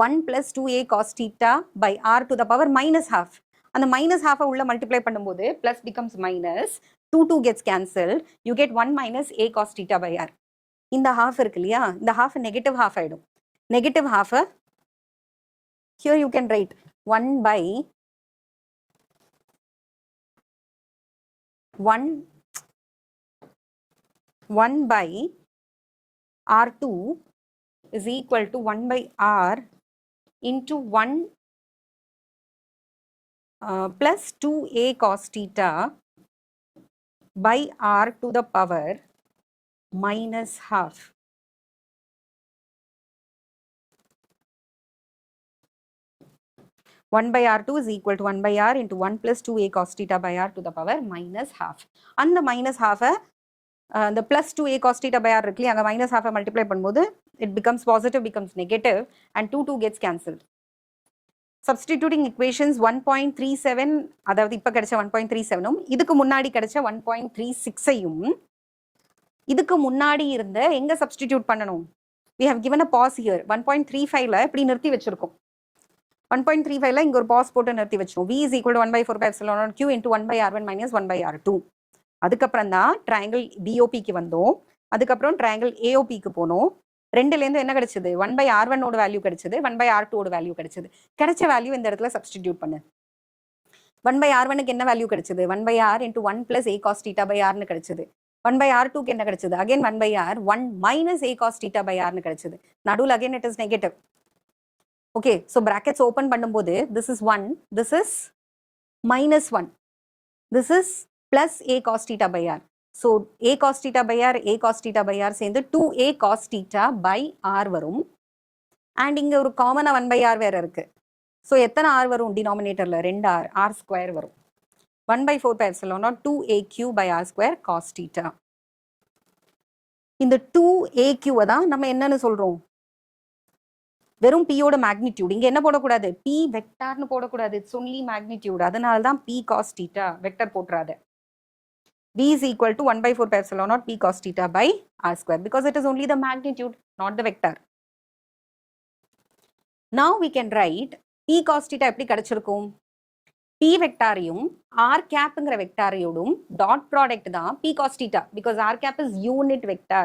1 plus 2A cos theta by R to the power minus half. And the minus half உள்ள multiply பண்ணும்போது plus becomes minus, 2 gets cancelled, you get 1 minus A cos theta by R. இந்த half இருக்கு இல்லையா, இந்த half negative half ஆயிடும். Negative half, here you can write 1 by 1 by R2 is equal to 1 by R into 1 plus 2A cos theta by R to the power minus half. One by R2 is equal to 1 by R into 1 plus 2A cos theta by R to the power minus half. And the minus half, the plus 2A cos theta by R இருக்குல்ல, அங்க minus half multiply பண்ணும்போது it becomes positive, becomes negative, and 2 gets cancelled. Substituting equations 1.37, அதாவது இப்ப கிடைச்ச 1.37 இதுக்கு முன்னாடி கிடைச்ச 1.36ஐயும் இதுக்கு முன்னாடி இருந்த எங்க சப்ஸ்டிடியூட் பண்ணணும்? We have given a pause here. 1.35ல இப்படி நிறுத்தி வச்சிருக்கோம். 1.35ல இங்க ஒரு pause போட்டு நிறுத்தி வச்சோம். V is equal to 1 by 4 pi epsilon naught Q into 1 by R1 minus 1 by R2. அதுக்கப்புறம் தான் ட்ரையாங்கிள் BOPக்கு வந்தோம். அதுக்கப்புறம் ட்ரையாங்கிள் AOPக்கு போனோம். ரெண்டுலேருந்து என்ன கிடைச்சது? 1 by R1 ஓட வேல்யூ கிடைச்சது, 1 by R2 ஓட வேல்யூ கிடைச்சது. கிடைச்ச வேல்யூ இந்த இடத்துல சப்ஸ்டிடியூட் பண்ணு. 1 by R1க்கு என்ன வேல்யூ கிடைச்சது? 1 by R into 1 plus A cos theta by Rனு கிடைச்சது. 1 by R2க்கு என்ன கிடைச்சது? Again 1 by R, 1 minus A cos theta by Rனு கிடைச்சது. நடுவில் again it is negative. Okay, so brackets open பண்ணும்போது this is 1, this is minus 1, this is plus A cos theta by R. So A cos theta by R, A cos theta by R சேர்ந்து 2A cos theta by R வரும். And இங்க ஒரு காமனா 1 by R வேற இருக்கு. So எத்தனை R வரும் டினாமினேட்டர்ல? 2 R, R square வரும். 1 by 4 pi epsilon naught 2AQ by R square cos theta. இந்த 2AQ தான் நம்ம என்னன்னு சொல்றோம்? வெறும் P ஓட மேக்னிடியூட். இங்க என்ன போடக்கூடாது? P வெக்டார்னு போடக்கூடாது. It's only magnitude. அதனால தான் P cos theta வெக்டர் போட்டுறாத. V is equal to 1 by 4 pi epsilon naught P cos theta by R square because it is only the magnitude, not the vector. Now we can write P cos theta எப்படி கிடைச்சிருக்கும்? P வெக்டாரையும் R capங்கிற வெக்டாரையோடும் dot product தான் P cos theta because R cap is unit vector.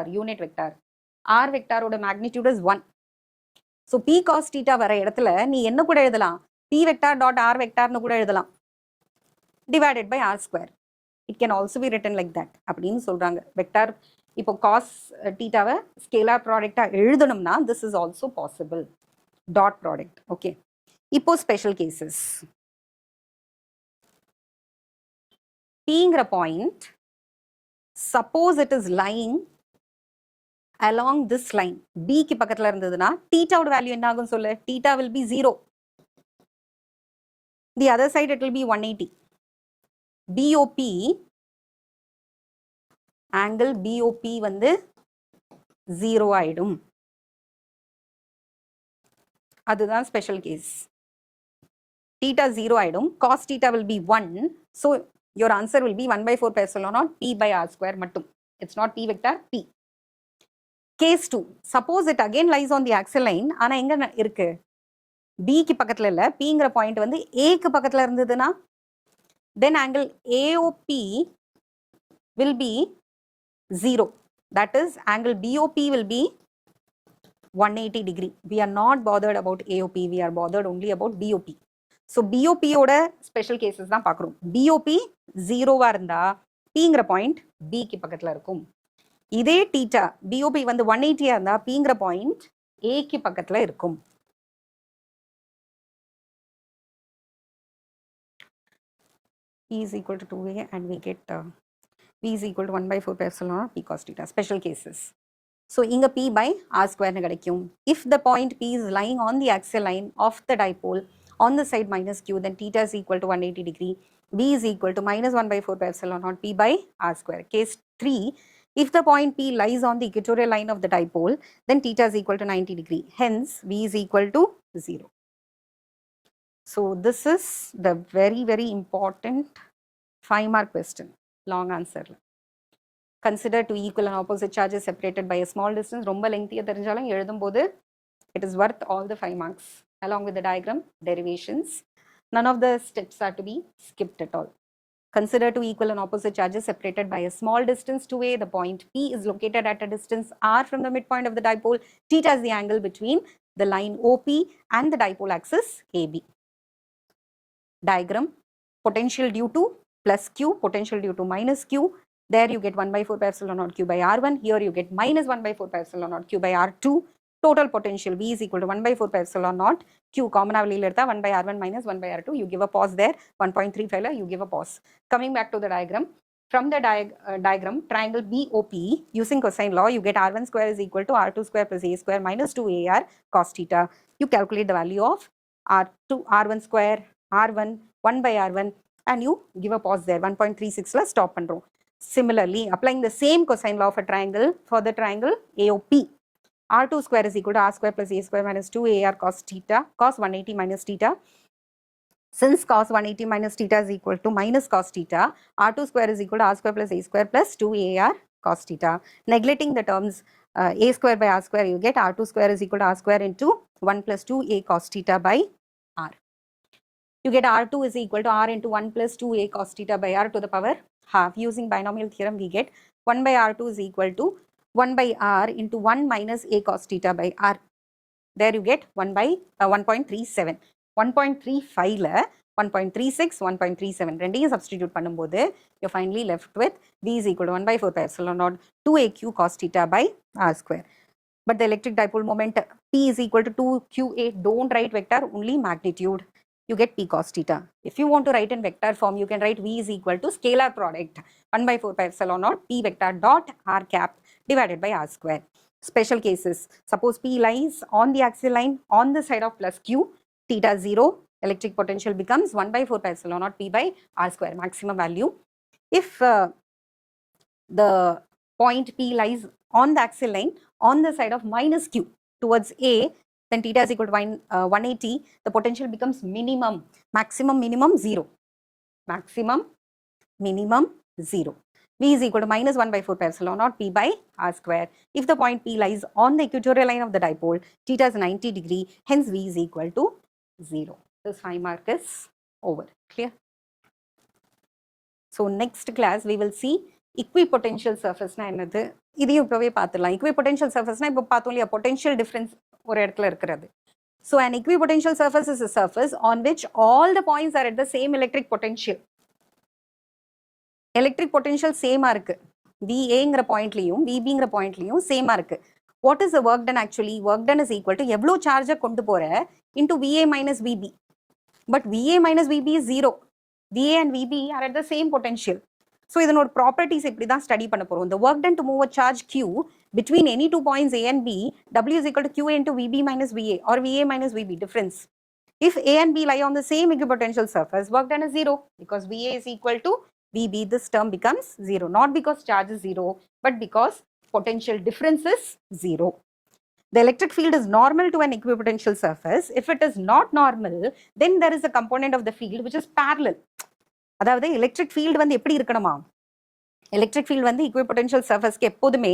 R வெக்டாரோட magnitude is 1. So P cos theta வர இடத்துல நீ என்ன கூட எழுதலாம்? P vector dot R vectorனு கூட எழுதலாம். Divided by R square. It can also be written like that. அப்படின்னு சொல்றாங்க. வெக்டார் இப்போ cos thetaவை ஸ்கேலார் ப்ராடக்டா எழுதணும்னா this is also possible. Dot product. Okay. இப்போ ஸ்பெஷல் கேசஸ். Pங்கிற point suppose it is lying along this line. Bக்கு பக்கத்துல இருந்ததுன்னா தீட்டாவோட value என்ன ஆகும் சொல்லு? Theta will be 0. The other side it will be 180. BOP angle BOP வந்து 0 ஆயிடும். அதுதான் ஸ்பெஷல் கேஸ். தீட்டா 0 ஆயிடும். Cos theta will be 1. So your answer will be 1 by 4 pi epsilon naught P by R square மட்டும். It's not P vector, P. Case 2. Suppose it again lies on the axial line. ஆனா எங்க இருக்கு? Bக்கு பக்கத்துல இல்ல. Pங்கிற point வந்து Aக்கு பக்கத்துல இருந்ததுன்னா then angle AOP will be 0. That is angle BOP will be 180 degree. We are not bothered about AOP. We are bothered only about BOP. So BOP ஓட ஸ்பெஷல் கேசஸ் தான் பார்க்குறோம். BOP 0வா இருந்தா Pங்கிற பாயிண்ட் Bக்கு பக்கத்தில் இருக்கும். இதே தீட்டா BOP வந்து 180 இருந்தா Pங்கிற பாயிண்ட் Aக்கு பக்கத்தில் இருக்கும். E is equal to 2A and we get V is equal to 1 by 4 pi epsilon P cos theta. Special cases. So, inga P by R square na kadaikum. If the point P is lying on the axial line of the dipole on the side minus Q, then theta is equal to 180 degree. V is equal to minus 1 by 4 pi epsilon naught P by R square. Case 3, if the point P lies on the equatorial line of the dipole, then theta is equal to 90 degree. Hence, V is equal to 0. So, this is the very, very important 5-mark question. Long answer. Consider two equal and opposite charges separated by a small distance. ரொம்ப lengthy தெரிஞ்சாலும் எழுதும்போது it is worth all the 5 marks along with the diagram, derivations. None of the steps are to be skipped at all. Consider two equal and opposite charges separated by a small distance 2a. The point P is located at a distance r from the midpoint of the dipole. Theta is the angle between the line OP and the dipole axis AB. Diagram: potential due to plus Q, potential due to minus Q. There you get 1 by 4 pi epsilon naught Q by R1. Here you get minus 1 by 4 pi epsilon naught Q by R2. Total potential V is equal to 1 by 4 pi epsilon naught Q common வெளியில எடுத்தா 1 by R1 minus 1 by R2. You give a pause there. 1.35 you give a pause. Coming back to the diagram. From the diagram, triangle BOP, using cosine law, you get R1 square is equal to R2 square plus A square minus 2AR cos theta. You calculate the value of R2, R1 square, R1, 1 by R1, and you give a pause there. 1.36 la stop பண்றோம். Similarly, applying the same cosine law for triangle, for the triangle AOP, R2 square is equal to R square plus A square minus 2AR cos theta, cos 180 minus theta. Since cos 180 minus theta is equal to minus cos theta, R2 square is equal to R square plus A square plus 2AR cos theta. Neglecting the terms A square by R square, you get R2 square is equal to R square into 1 plus 2A cos theta by R. You get R2 is equal to R into 1 plus 2A cos theta by R to the power half. Using binomial theorem, we get 1 by R2 is equal to 1 by R into 1 minus A cos theta by R. There you get 1 by 1.37. 1.35 la 1.36, 1.37 ரெண்டையும் substitute பண்ணும்போது you're finally left with V is equal to 1 by 4 pi epsilon naught 2AQ cos theta by R square. But the electric dipole moment P is equal to 2QA. Don't write vector, only magnitude. You get P cos theta. If you want to write in vector form, you can write V is equal to scalar product 1 by 4 pi epsilon naught P vector dot R cap divided by R square. Special cases: suppose P lies on the axial line on the side of plus Q, theta 0, electric potential becomes 1 by 4 pi epsilon naught P by R square, maximum value. If the point P lies on the axial line on the side of minus Q towards A, then theta is equal to 180, the potential becomes minimum, maximum, minimum 0. Maximum, minimum 0. V is equal to minus 1 by 4 pi epsilon naught P by R square. If the point P lies on the equatorial line of the dipole, theta is 90 degree, hence V is equal to 0. This 5 mark is over. Clear? So next class we will see equipotential surface na என்னது இதையும் இப்பவே பார்த்துடலாம். equipotential surface na இப்போ பார்த்தோம் இல்லையா, potential difference ஒரு இடத்துல இருக்கிறது. So an equipotential surface is a surface on which all the points are at the same electric potential. Electric potential same இருக்கு. VAங்கிற பாயிண்ட்லயும் VBங்கிற பாயிண்ட்லயும் சேமா இருக்கு. What is the work done actually? Work done is equal to எவ்வளோ சார்ஜை கொண்டு போற into VA minus VB. But VA minus VB is 0. VA and VB are at the same potential. So இதனோட properties இப்படி தான் ஸ்டடி பண்ண போறோம். The work done to move a charge Q between any two points A and B, W is equal to QA into VB minus VA or VA minus VB difference. If A and B lie on the same equipotential surface, work done is 0 because VA is equal to VB. This term becomes 0, not because charge is 0, but because potential difference is 0. The electric field is normal to an equipotential surface. If it is not normal, then there is a component of the field which is parallel. அதாவது electric field வந்து எப்படி இருக்கணுமா, electric field வந்து ஈக்குவிபொட்டன்ஷியல் சர்ஃபேஸ்க்கு எப்போதுமே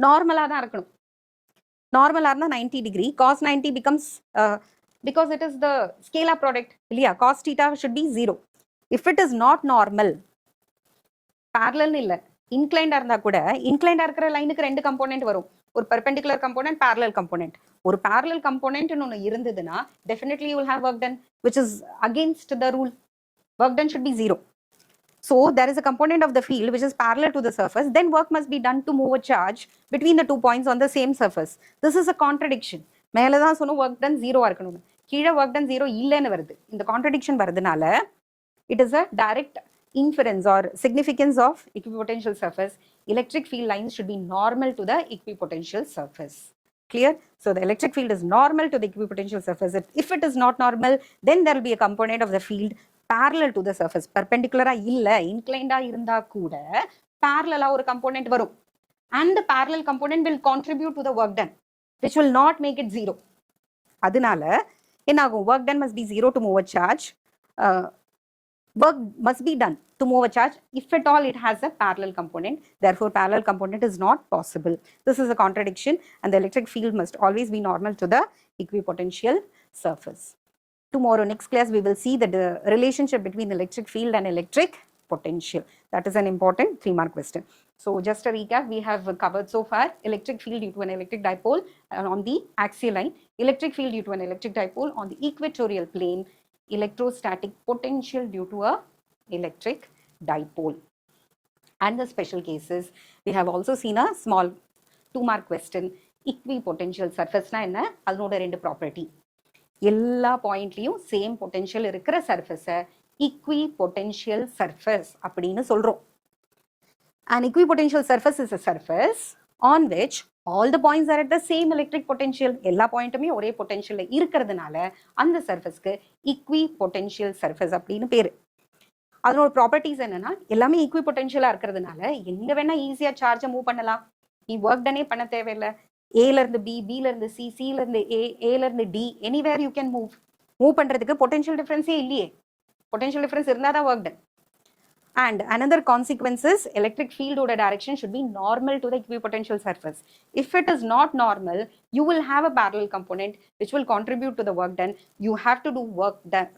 நார்மலாக தான் இருக்கணும். நார்மலாக இருந்தால் 90 degree, cos 90 becomes because it is the scalar product இல்லையா, cos theta should be 0. If it is not normal, பேரலல்னு இல்லை, இன்க்ளைண்டாக இருந்தால் கூட இன்க்ளைண்டாக இருக்கிற லைனுக்கு 2 கம்போனன்ட் வரும். ஒரு perpendicular component, parallel component. ஒரு parallel component ஒன்று இருந்ததுன்னா definitely you will have work done which is against the rule. Work done should be 0. So there is a component of the field which is parallel to the surface, then work must be done to move a charge between the 2 points on the same surface. This is a contradiction. மேலே தான் சொன்ன work done 0 இருக்கணும், கீழே work done 0 இல்லைன்னு வருது. இந்த contradiction வருதுனால it is a direct inference or significance of equipotential surface. Electric field lines should be normal to the equipotential surface. Clear? So the electric field is normal to the equipotential surface. If it is not normal, then there will be a component of the field parallel to the surface. Perpendicular illa, inclined irunda kuda parallel ஒரு component வரும். And the parallel component will contribute to the work done, which will not make it 0. அதனால என்னாகும், work done must be 0 to move a charge. Work must be done to move a charge if at all it has a parallel component. Therefore, parallel component is not possible. This is a contradiction, and the electric field must always be normal to the equipotential surface. Tomorrow, next class, we will see the relationship between electric field and electric potential. That is an important 3-mark question. So, just a recap, we have covered so far electric field due to an electric dipole on the axial line, electric field due to an electric dipole on the equatorial plane, electrostatic potential due to a electric dipole. And the special cases, we have also seen a small 2-mark question, equipotential surface na enna, adanoda rendu property. எல்லா பாயிண்ட்லயும் same potential இருக்கிற சர்ஃபேஸை equipotential surface அப்படின்னு சொல்றோம். An equipotential surface is a surface on which all the points are at the same electric potential. எல்லா பாயிண்ட்டுமே ஒரே பொட்டன்ஷியல்ல இருக்கிறதுனால அந்த சர்ஃபேஸ்க்கு equipotential surface அப்படின்னு பேரு. அதனோட ப்ராப்பர்ட்டிஸ் என்னன்னா, எல்லாமே equipotential இருக்கிறதுனால எங்க வேணா ஈஸியா சார்ஜை மூவ் பண்ணலாம். நீ ஒர்க் டனே பண்ண தேவையில்லை. ஏல இருந்து பி, பில இருந்து சி, சில இருந்து ஏ, ஏல இருந்து D, anywhere you can move பண்றதுக்கு பொட்டன்ஷியல் டிஃபரன்ஸே இல்லையே. பொட்டன்ஷியல் டிஃபரன்ஸ் இருந்தால் தான் work done. And another consequence is electric field oda direction should be normal to the equipotential surface. If it is not normal, you will have a parallel component which will contribute to the work done. You have to do work done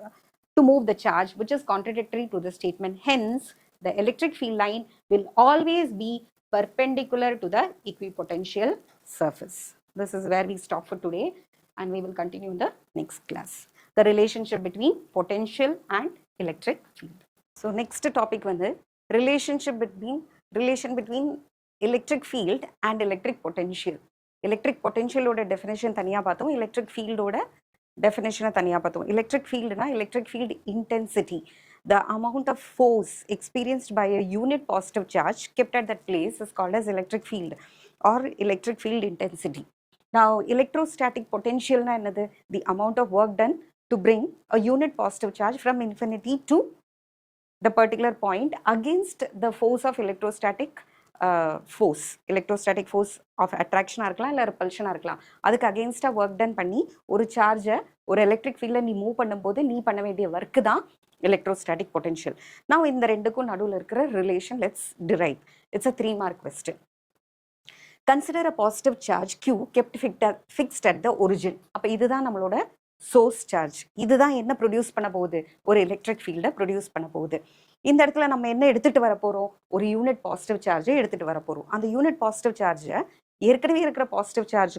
to move the charge, which is contradictory to the statement. Hence, the electric field line will always be perpendicular to the equipotential surface. This is where we stop for today, and we will continue in the next class. The relationship between potential and electric field. So next topic வந்து relation between electric field and electric potential. Electric potential ஓட definition தனியா பார்த்தோம், electric field ஓட definition தனியா பார்த்தோம். Electric field னா electric field intensity, the amount of force experienced by a unit positive charge kept at that place is called as electric field or electric field intensity. Now electrostatic potential na enadhu, the amount of work done to bring a unit positive charge from infinity to the particular point against the force of electrostatic force. Electrostatic force of attraction இருக்கலாம் இல்ல repulsion இருக்கலாம். அதுக்கு against work done பண்ணி ஒரு சார்ஜை ஒரு electric field நீ move பண்ணும்போது நீ பண்ண வேண்டிய ஒர்க் தான் electrostatic potential. Now இந்த ரெண்டுக்கும் நடுவில் இருக்கிற relation let's derive. It's a 3-mark question. Consider a positive charge Q kept fixed at the origin. அப்ப இதுதான் நம்மளோட சோர்ஸ் சார்ஜ். இதுதான் என்ன ப்ரொடியூஸ் பண்ண போகுது, ஒரு எலக்ட்ரிக் ஃபீல்டை ப்ரொடியூஸ் பண்ண போகுது. இந்த இடத்துல நம்ம என்ன எடுத்துட்டு வர போறோம், ஒரு யூனிட் பாசிட்டிவ் சார்ஜை எடுத்துட்டு வர போறோம். அந்த யூனிட் பாசிட்டிவ் சார்ஜை ஏற்கனவே இருக்கிற பாசிட்டிவ் சார்ஜ்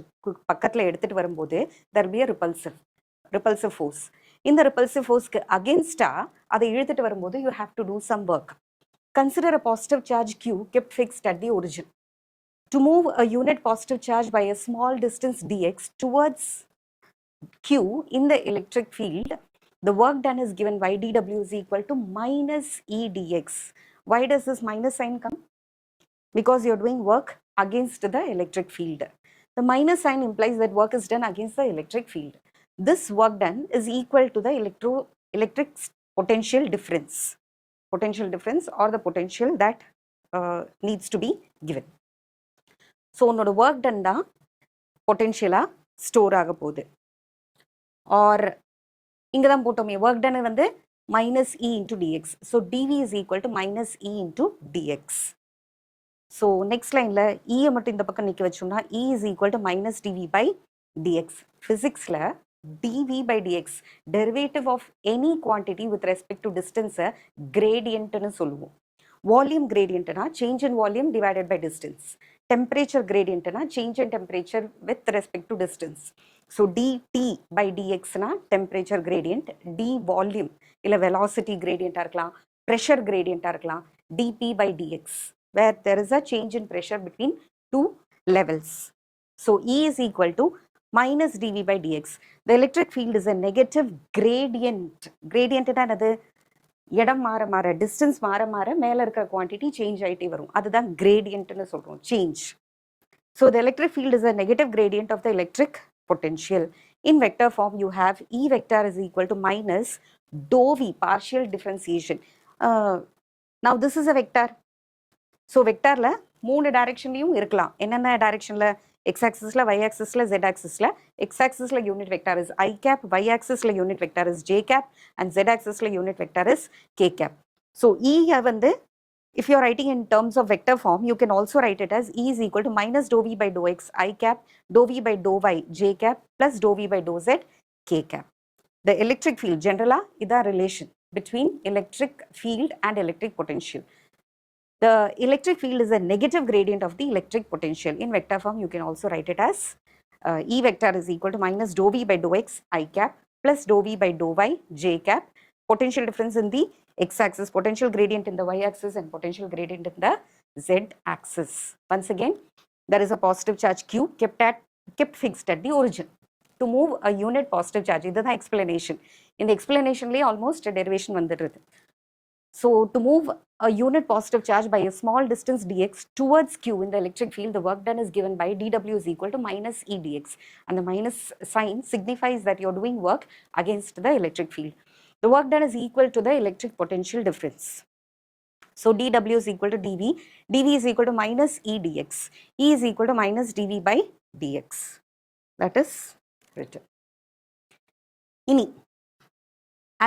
பக்கத்துல எடுத்துட்டு வரும்போது there will be a repulsive force. இந்த repulsive forceக்கு அகேன்ஸ்டா அதை இழுத்துட்டு வரும்போது you have to do some work. Consider a positive charge Q kept fixed at the origin. To move a unit positive charge by a small distance dx towards Q in the electric field, the work done is given by dW is equal to minus E dx. Why does this minus sign come? Because you're doing work against the electric field. The minus sign implies that work is done against the electric field. This work done is equal to the electric potential difference or the potential that needs to be given. So உன்னோட work done தான் பொட்டென்ஷியலா store ஆக போகுது. R இங்கே தான் போட்டோமே work done வந்து minus E into dx. So dV is equal to minus E into dx. So next lineல E மட்டும் இந்த பக்கம் நிற்க வச்சோம்னா E is equal to minus dV by dx. Physicsல dV by dx derivative of any quantity with respect to distance gradient னு சொல்லுவோம். Volume gradient na change in volume divided by distance. Temperature gradient na change in temperature with respect to distance. So dt by dx na temperature gradient, d volume illa velocity gradient irukkalam, pressure gradient irukkalam, dp by dx, where there is a change in pressure between two levels. So E is equal to minus dv by dx. The electric field is a negative gradient. Gradient na enadhu? இடம் மாற மாற distance மாற மாற மேலே இருக்கிற quantity change ஆகிட்டே வரும், அதுதான் கிரேடியன்ட்னு சொல்கிறோம், change. So the electric field is a negative gradient of the electric potential. In vector form, you have E vector is equal to minus dou V, partial differentiation. Now this is a vector. So vectorல மூணு டைரக்ஷன்லையும் இருக்கலாம். என்னென்ன டைரக்ஷனில்? x axisல, y axisல, z axisல. x axisல unit vector is I cap, y axisல unit vector is j cap, and z axisல unit vector is k cap. So E வந்து, if you are writing in terms of vector form, you can also write it as E is equal to minus dou v by dou x I cap, dou v by dou y j cap, plus dou v by dou z k cap. The electric field, generally, is a relation between electric field and electric potential. The electric field is a negative gradient of the electric potential. In vector form, you can also write it as E vector is equal to minus dou v by dou x I cap, plus dou v by dou y j cap. Potential difference in the x-axis, potential gradient in the y-axis, and potential gradient in the z-axis. Once again, there is a positive charge Q kept fixed at the origin. To move a unit positive charge, this is the explanation. In the explanation, almost a derivation vandhirudhu. So to move a unit positive charge by a small distance dx towards Q in the electric field, the work done is given by dw is equal to minus E dx. And the minus sign signifies that you're doing work against the electric field. The work done is equal to the electric potential difference. So dw is equal to dv. dv is equal to minus E dx. E is equal to minus dv by dx. That is written. Ini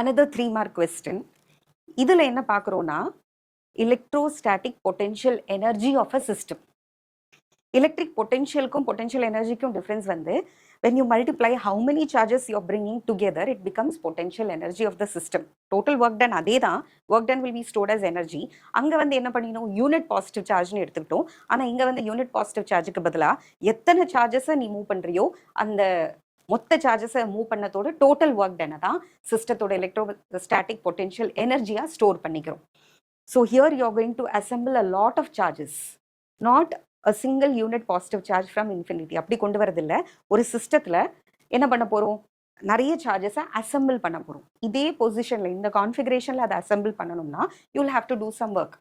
another 3-mark question. இதில் என்ன பார்க்குறோன்னா, electrostatic potential energy of a system. Electric potentialக்கும் potential energyக்கும் difference வந்து, when you multiply how many charges you're bringing together, it becomes potential energy of the system. Total work done அதே தான், work done will be stored as energy. அங்கே வந்து என்ன பண்ணினோம், unit positive சார்ஜ்னு எடுத்துக்கிட்டோம். ஆனால் இங்கே வந்து யூனிட் பாசிட்டிவ் சார்ஜுக்கு பதிலாக எத்தனை சார்ஜஸை நீ மூவ் பண்ணுறியோ அந்த மொத்த சார்ஜஸை மூவ் பண்ணதோட டோட்டல் ஒர்க் டனை தான் சிஸ்டத்தோட எலக்ட்ரோஸ்டாட்டிக் பொட்டென்ஷியல் எனர்ஜியாக ஸ்டோர் பண்ணிக்கிறோம். So here you are going to assemble a lot of charges, not a single unit positive charge from infinity. அப்படி கொண்டு வரதில்லை. ஒரு சிஸ்டத்தில் என்ன பண்ண போகிறோம், நிறைய சார்ஜஸை அசெம்பிள் பண்ண போகிறோம். இதே பொசிஷனில் இந்த கான்ஃபிகரேஷனில் அதை அசெம்பிள் பண்ணணும்னா you will have to do some work.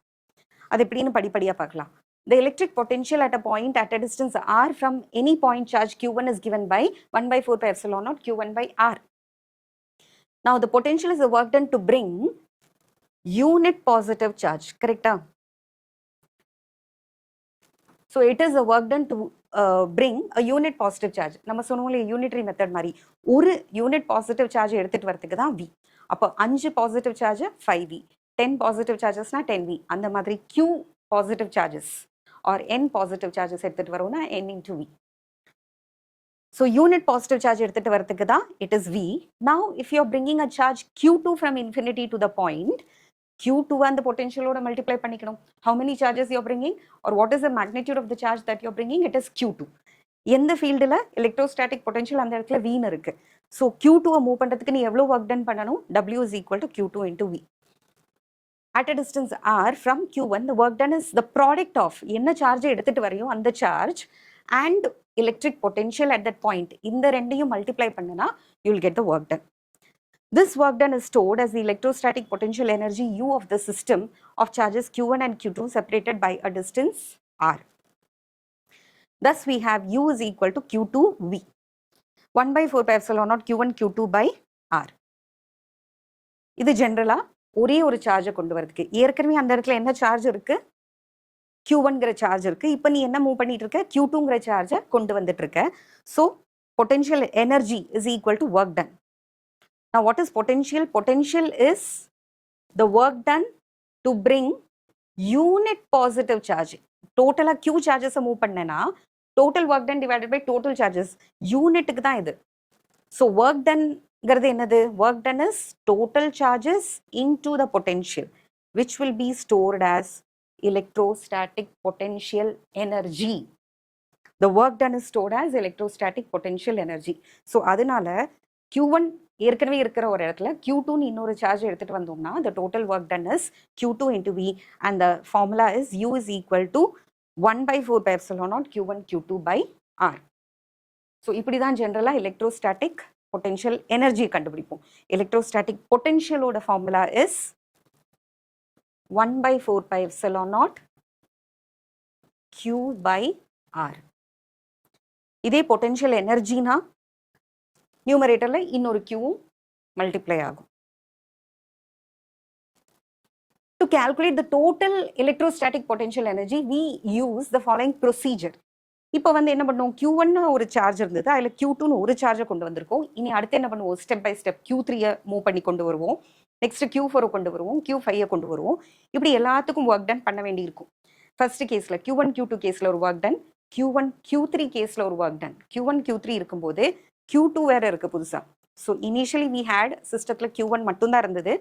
அது எப்படின்னு படிப்படியாக பார்க்கலாம். The electric potential at a point at a distance r from any point charge q1 is given by 1 by 4 pi epsilon naught q1 by r. Now the potential is the work done to bring unit positive charge, correct? So it is the work done to bring a unit positive charge. நம்ம சொன்னோம்ல unitary method மாதிரி ஒரு unit positive charge எடுத்துகிட்டு வரதுக்கு தான் v. அப்போ 5 positive charge 5v, 10 positive சார்ஜஸ்னா 10v. அந்த மாதிரி q positive charges or n positive charges எடுத்துட்டு வரோம்னா n into v. So unit positive charge எடுத்துட்டு வரதுக்கு தான் it is v. Now if you are bringing a charge q2 from infinity to the point, q2 and the potential ஓட multiply பண்ணிக்கணும். How many charges you are bringing or what is the magnitude of the charge that you are bringing? It is q2. எந்த ஃபீல்டில் electrostatic potential அந்த இடத்துல vன்னு இருக்கு. So q2 move பண்ணுறதுக்கு நீ எவ்வளோ ஒர்க் டன் பண்ணணும்? w is equal to q2 into v. At a distance r from q1, the work done is the product of என்ன சார்ஜ் எடுத்துட்டு வரையோ அந்த charge and electric potential at that point. இந்த ரெண்டையும் multiply பண்ணுனா you will get the work done. This work done is stored as the electrostatic potential energy U of the system of charges q1 and q2 separated by a distance r. Thus we have U is equal to q2v, 1 by 4 pi epsilon naught q1 q2 by r. இது ஜென்ரலா ஒரே ஒரு சார்ஜை கொண்டு வரதுக்கு. ஏற்கனவே அந்த இடத்துல என்ன சார்ஜ் இருக்கு? q1ங்கிற சார்ஜ் இருக்கு. இப்போ நீ என்ன மூவ் பண்ணிட்டு இருக்க? q2ங்கிற சார்ஜை கொண்டு வந்துட்டு இருக்க. So potential energy is equal to work done. Now what is potential? Potential is the work done to bring unit positive charge. Total q charges move பண்ணனா total work done divided by total charges யூனிட்டுக்கு தான் இது. So work done ங்கிறது என்னது? Work done is total charges into the potential which will be stored as electrostatic potential energy. The work done is stored as electrostatic potential energy. So அதனால Q1 ஏற்கனவே இருக்கிற ஒரு இடத்துல Q2 ன்னு இன்னொரு charge எடுத்துட்டு வந்தோம்னா the total work done is Q2 into V and the formula is U is equal to 1 by 4 pi epsilon naught Q1 Q2 by R. So இப்படி தான் ஜெனரலா எலக்ட்ரோஸ்டாட்டிக் பொட்டன்ஷியல் எனர்ஜி கண்டுபிடிப்போம். எலக்ட்ரோஸ்டாட்டிக் பொட்டன்ஷியலோட formula is 1 by 4 pi epsilon naught Q by R. இதே potential எனர்ஜினா நியூமரேட்டர்ல இன்னொரு Q multiply ஆகும். To calculate the total electrostatic potential energy, we use the following procedure. இப்போ வந்து என்ன பண்ணுவோம், Q1 ஒரு சார்ஜ் இருந்தது, அதில் Q2 ஒரு சார்ஜை கொண்டு வந்திருக்கோம். இனி அடுத்து என்ன பண்ணுவோம், step by step Q3 move பண்ணி கொண்டு வருவோம், நெக்ஸ்ட் Q4 கொண்டு வருவோம், Q5 கொண்டு வருவோம். இப்படி எல்லாத்துக்கும் ஒர்க் டன் பண்ண வேண்டி இருக்கும். ஃபர்ஸ்ட் கேஸில் Q1 Q2 கேஸில் ஒரு ஒர்க் டன், Q1 Q3 கேஸில் ஒரு ஒர்க் டன். Q1 Q3 இருக்கும்போது Q2 வேற இருக்கு புதுசா. ஸோ இனிஷியலி வி ஹேட் சிஸ்டத்தில் Q1 மட்டும்தான் இருந்தது,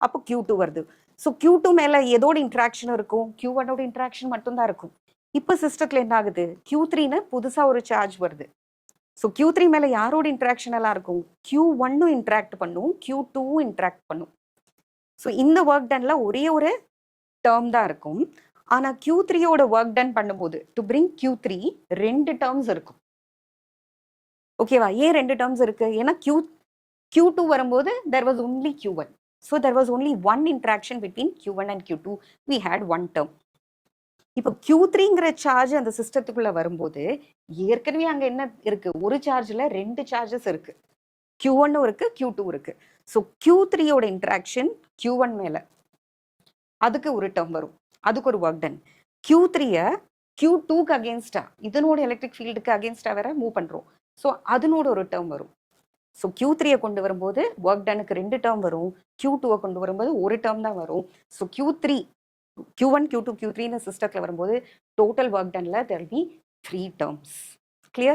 அப்போ Q2 வருது. ஸோ Q2 மேலே எதோட இன்ட்ராக்ஷன் இருக்கும், Q1ஓட இன்ட்ராக்ஷன் மட்டும்தான் இருக்கும். இப்போ சிஸ்டத்தில் என்ன ஆகுது, Q3ன்னு புதுசாக ஒரு சார்ஜ் வருது. ஸோ Q3 மேலே யாரோட இன்ட்ராக்ஷன் எல்லாம் இருக்கும், Q1 இன்ட்ராக்ட் பண்ணும், Q2 இன்ட்ராக்ட் பண்ணும். ஸோ இந்த ஒர்க் டன்ல ஒரே ஒரு டேர்ம் தான் இருக்கும். ஆனால் Q3யோட ஒர்க் டன் பண்ணும்போது டு பிரிங் Q3 ரெண்டு டேர்ம்ஸ் இருக்கும். ஓகேவா, ஏன் ரெண்டு டேர்ம்ஸ் இருக்கு, ஏன்னா Q2 வரும்போது there was only Q1. So there was only one interaction between Q1 and Q2. We had one term. இப்போ Q3ங்கிற சார்ஜ் அந்த சிஸ்டத்துக்குள்ள வரும்போது ஏற்கனவே அங்க என்ன இருக்கு, ஒரு சார்ஜ்ல ரெண்டு சார்ஜஸ் இருக்கு, Q1 இருக்கு Q2 இருக்கு. ஸோ Q3யோட இன்ட்ராக்ஷன் Q1 மேல, அதுக்கு ஒரு டேர்ம் வரும், அதுக்கு ஒரு ஒர்க் டன். Q3ய Q2க்கு அகேன்ஸ்டா, இதனோட எலக்ட்ரிக் ஃபீல்டுக்கு அகேன்ஸ்டா வேற மூவ் பண்றோம். ஸோ அதனோட ஒரு டேர்ம் வரும். ஸோ Q3யை கொண்டு வரும்போது ஒர்க் டனுக்கு ரெண்டு டேர்ம் வரும், Q2வை கொண்டு வரும்போது ஒரு டேர்ம் தான் வரும். ஸோ Q1 Q2 Q3ன்னு சிஸ்டத்தில் வரும்போது டோட்டல் ஒர்க் டன்ல there will be 3 terms. Clear?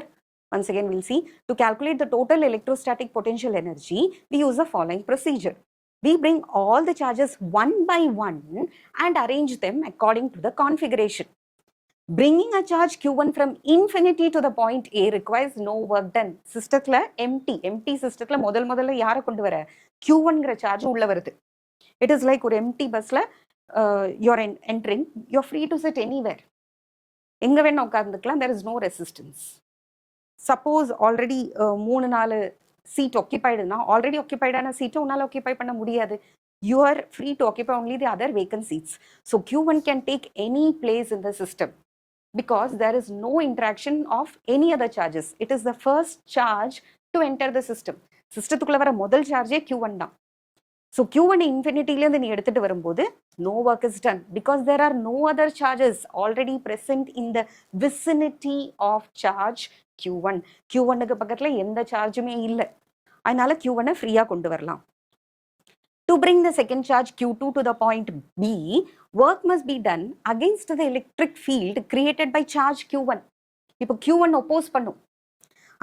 Once again we'll see. To calculate the total electrostatic potential energy, we use the following procedure. We bring all the charges one by one and arrange them according to the configuration. Bringing a charge Q1 from infinity to the point A requires no work done. சிஸ்டத்தில் empty சிஸ்டத்தில் முதல்ல யாரை கொண்டு வர, Q1ங்கிற charge உள்ள வருது. It is like ஒரு empty பஸ்ல you're entering, you're free to sit anywhere. எங்க வேணா உட்கார்ந்துக்கலாம், there is no resistance. Suppose already 3-4 seat ஆக்கியபைடுனா, ஆல்ரெடி ஆக்கியபைடான சீட்டை உன்னால ஆக்கியபை பண்ண முடியாது. You are free to occupy only the other vacant seats. So Q1 can take any place in the system because there is no interaction of any other charges. It is the first charge to enter the system. சிஸ்டத்துக்குள்ள வர முதல் சார்ஜே Q1 தான். So Q1 இன்ஃபினிட்டிலேருந்து நீ எடுத்துட்டு வரும்போது no work is done because there are no other charges already present in the vicinity of charge Q1. Q1க்கு பக்கத்தில் எந்த சார்ஜுமே இல்லை, அதனால Q1-ஐ ஃப்ரீயாக கொண்டு வரலாம். To bring the second charge Q2 to the point B, work must be done against the electric field created by charge Q1. இப்போ Q1 oppose பண்ணும்,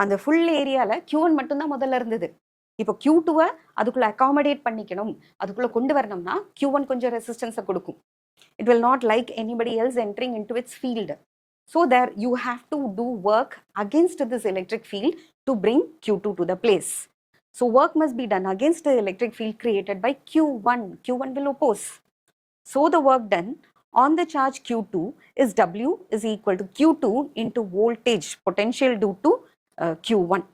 அந்த ஃபுல் ஏரியாவில் Q1 மட்டும்தான் முதல்ல இருந்தது. இப்போ Q2-வை அதுக்குள்ள அகாமடேட் பண்ணிக்கணும், அதுக்குள்ள கொண்டு வரணும்னா Q1 கொஞ்சம் ரெசிஸ்டன்ஸை கொடுக்கும். It will not like anybody else entering into its field. So there you have to do work against this electric field to bring Q2 to the place. So work must be done against the electric field created by Q1. Q1 will oppose. So the work done on the charge Q2 is W is equal to Q2 into voltage potential due to Q1.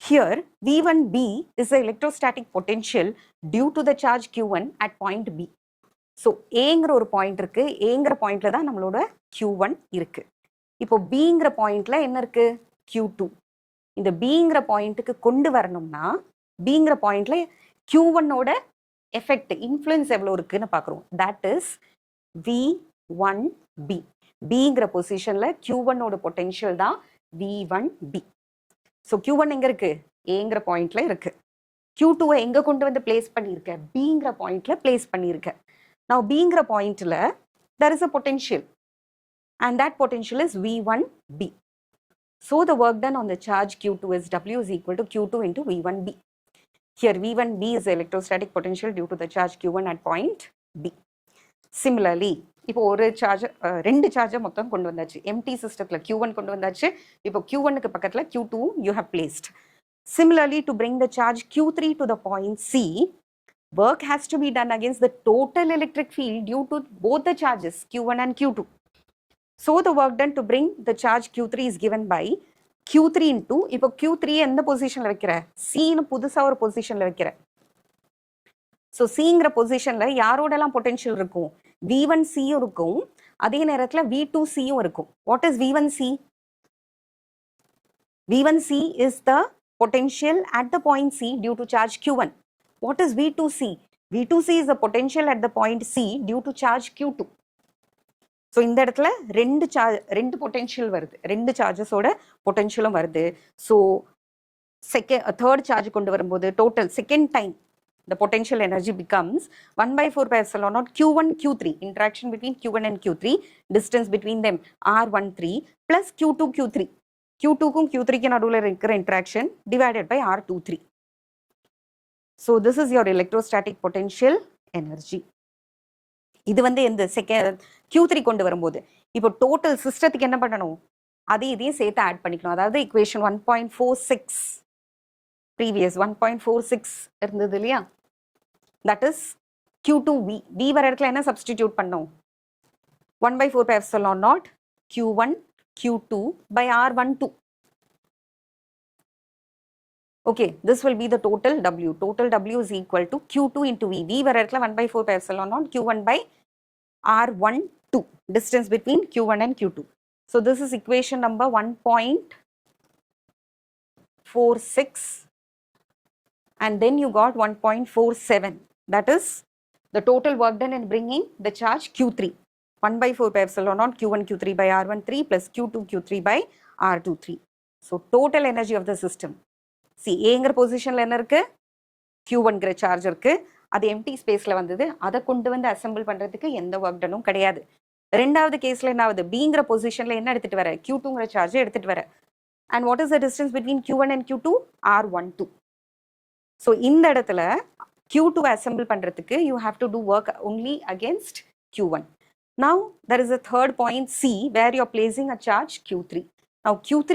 Here V1B is the electrostatic potential due to the charge Q1 at point B. So Aங்கிற ஒரு point இருக்கு, Aங்கிற பாயிண்ட்ல தான் நம்மளோட Q1 இருக்கு. இப்போ Bங்கிற பாயிண்ட்ல என்ன இருக்கு, Q2. இந்த Bங்கிற பாயிண்ட்டுக்கு கொண்டு வரணும்னா Bங்கிற பாயிண்ட்ல Q1ஓட எஃபெக்ட் இன்ஃப்ளூயன்ஸ் எவ்வளோ இருக்குன்னு பார்க்குறோம். That is V1B. Bங்கிற பொசிஷன்ல Q1ஓட பொட்டென்ஷியல் தான் V1B. ஸோ Q1 எங்க இருக்கு, Aங்கிற பாயிண்ட்ல இருக்கு. Q2-வை எங்க கொண்டு வந்து பிளேஸ் பண்ணியிருக்க, Bங்கிற பாயிண்ட்ல பிளேஸ் பண்ணியிருக்க. Now Bங்கிற பாயிண்ட்ல there is a potential and that potential is V1B. So the work done on the charge Q2 is W is equal to Q2 into V1B. Here V1B is the electrostatic potential due to the charge Q1 at point B. Similarly, இப்போ ஒரு charge ரெண்டு சார்ஜை மொத்தம் கொண்டு வந்தாச்சு empty சிஸ்டத்தில் Q1 கொண்டு வந்தாச்சு இப்போ Q1க்கு பக்கத்தில் Q2 you have placed. Similarly, to bring the charge Q3 to the point C, work has to be done against the total electric field due to both the charges Q1 and Q2. So the work done to bring the charge Q3 is given by Q3 into, இப்போ Q3 எந்த பொசிஷனில் வைக்கிற Cன்னு புதுசாக ஒரு பொசிஷனில் வைக்கிற. So சிங்கிற பொசிஷனில் யாரோடலாம் potential இருக்கும் V1Cயும் இருக்கும் அதே நேரத்தில் V2Cயும் இருக்கும். What is V1C? V1C is the potential at the point C due to charge Q1. What is V2C? V2C is the potential at the point C due to charge Q2. So இந்த இடத்துல ரெண்டு potential வருது, ரெண்டு சார்ஜஸோட பொட்டென்ஷியலும் வருது. So third charge கொண்டு வரும்போது total second time the potential energy becomes 1/4 Q1 Q3, interaction between Q1 and Q3, distance between them R13 plus Q2 Q3. Q2க்கும் Q3க்கு நடுவில் இருக்கிற interaction divided by R23. So this is your electrostatic potential energy. இது வந்து இந்த second Q3 கொண்டு வரும்போது இப்போ total சிஸ்டத்துக்கு என்ன பண்ணணும், இதையும் சேர்த்து ஆட் பண்ணிக்கணும். அதாவது equation 1.46 previous 1.46 இருந்தது இல்லையா, that is Q2V. V வர இடத்துல என்ன சப்ஸ்டிடியூட் பண்ணோம் 1/4 Q1 Q2 by R12. Okay, this will be the total W. Total W is equal to Q2 into V. V வர இடத்துல 1/4 Q1 by R12, distance between Q1 and Q2. So this is equation number 1.46 and then you got 1.47. That is the total work done in bringing the charge Q3. 1/4 Q1 Q3 by R13 plus Q2 Q3 by R23. So total energy of the system. See, ஏங்கிற பொசிஷனில் என்ன இருக்கு Q1ங்கிற charge இருக்கு, அது empty ஸ்பேஸில் வந்தது, அதை கொண்டு வந்து அசெம்பிள் பண்ணுறதுக்கு எந்த ஒர்க் டனும் கிடையாது. ரெண்டாவது கேஸில் என்ன ஆகுது, பிங்கிற பொசிஷனில் என்ன எடுத்துகிட்டு வர Q2ங்கிற சார்ஜை எடுத்துகிட்டு வர. And what is the distance between Q1 and Q2? R12. So இந்த இடத்துல Q2 assemble பண்றதுக்கு you have to do work only against Q1. Now there is a third point C where you are placing a charge Q3. Now Q3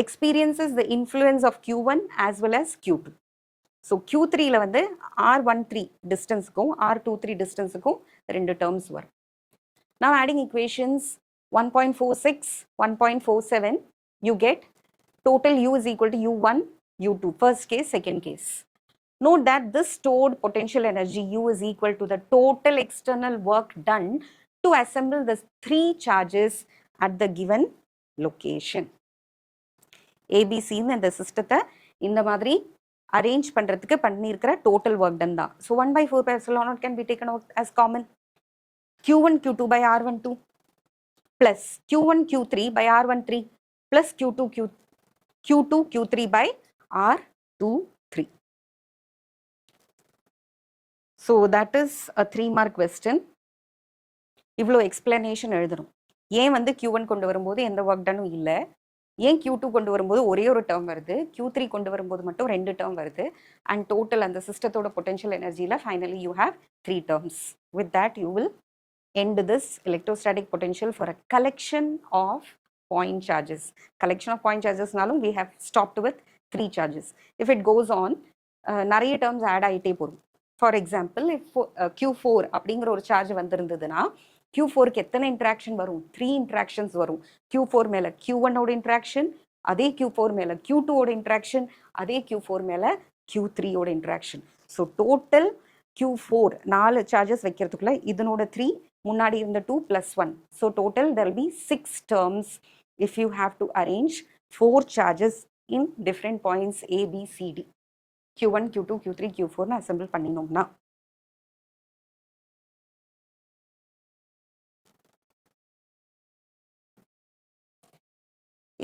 experiences the influence of Q1 as well as Q2. So Q3ல வந்து R13 distanceக்கும் R23 distanceக்கும் ரெண்டு terms வரும். Now adding equations 1.46, 1.47, you get total U is equal to U1, U2, first case, second case. Note that this stored potential energy U is equal to the total external work done to assemble the three charges at the given location. ABC இந்த சிஸ்டத்தை இந்த மாதிரி arrange பண்ணுறதுக்கு பண்ணியிருக்கிற total work done தான். So 1/4 can be taken out as common. Q1 Q2 by R12 plus Q1 Q3 by R13 plus Q2 Q3 by R23. So that is a 3-mark question. இவ்வளோ explanation எழுதணும். ஏன் வந்து Q1 கொண்டு வரும்போது எந்த work டனும் இல்லை, ஏன் Q2 கொண்டு வரும்போது ஒரே ஒரு டேர்ம் வருது, Q3 கொண்டு வரும்போது மட்டும் ரெண்டு டேர்ம் வருது, அண்ட் டோட்டல் அந்த சிஸ்டத்தோட பொட்டன்ஷியல் எனர்ஜியில் finally you have 3 terms. With that you will end this electrostatic potential for a collection of point charges. Collection of point charges நாலும் we have stopped with 3 charges. If it goes on, நிறைய terms add ஆகிட்டே போகும். For example, if Q4 அப்படிங்கிற ஒரு charge வந்திருந்ததுன்னா Q4க்கு எத்தனை interaction வரும், 3 interactions வரும். Q4 மேலே Q1 ஓட இன்ட்ராக்ஷன், அதே Q4 மேலே Q2 ஓட இன்ட்ராக்ஷன், அதே Q4 மேலே Q3 ஓட interaction. So total Q4 4 charges வைக்கிறதுக்குள்ள இதனோட 3 முன்னாடி இருந்த 2 + 1. So total there will be 6 terms if you have to arrange 4 charges in different points A, B, C, D. Q1, Q2, Q3, Q4னு assemble பண்ணினோம்னா.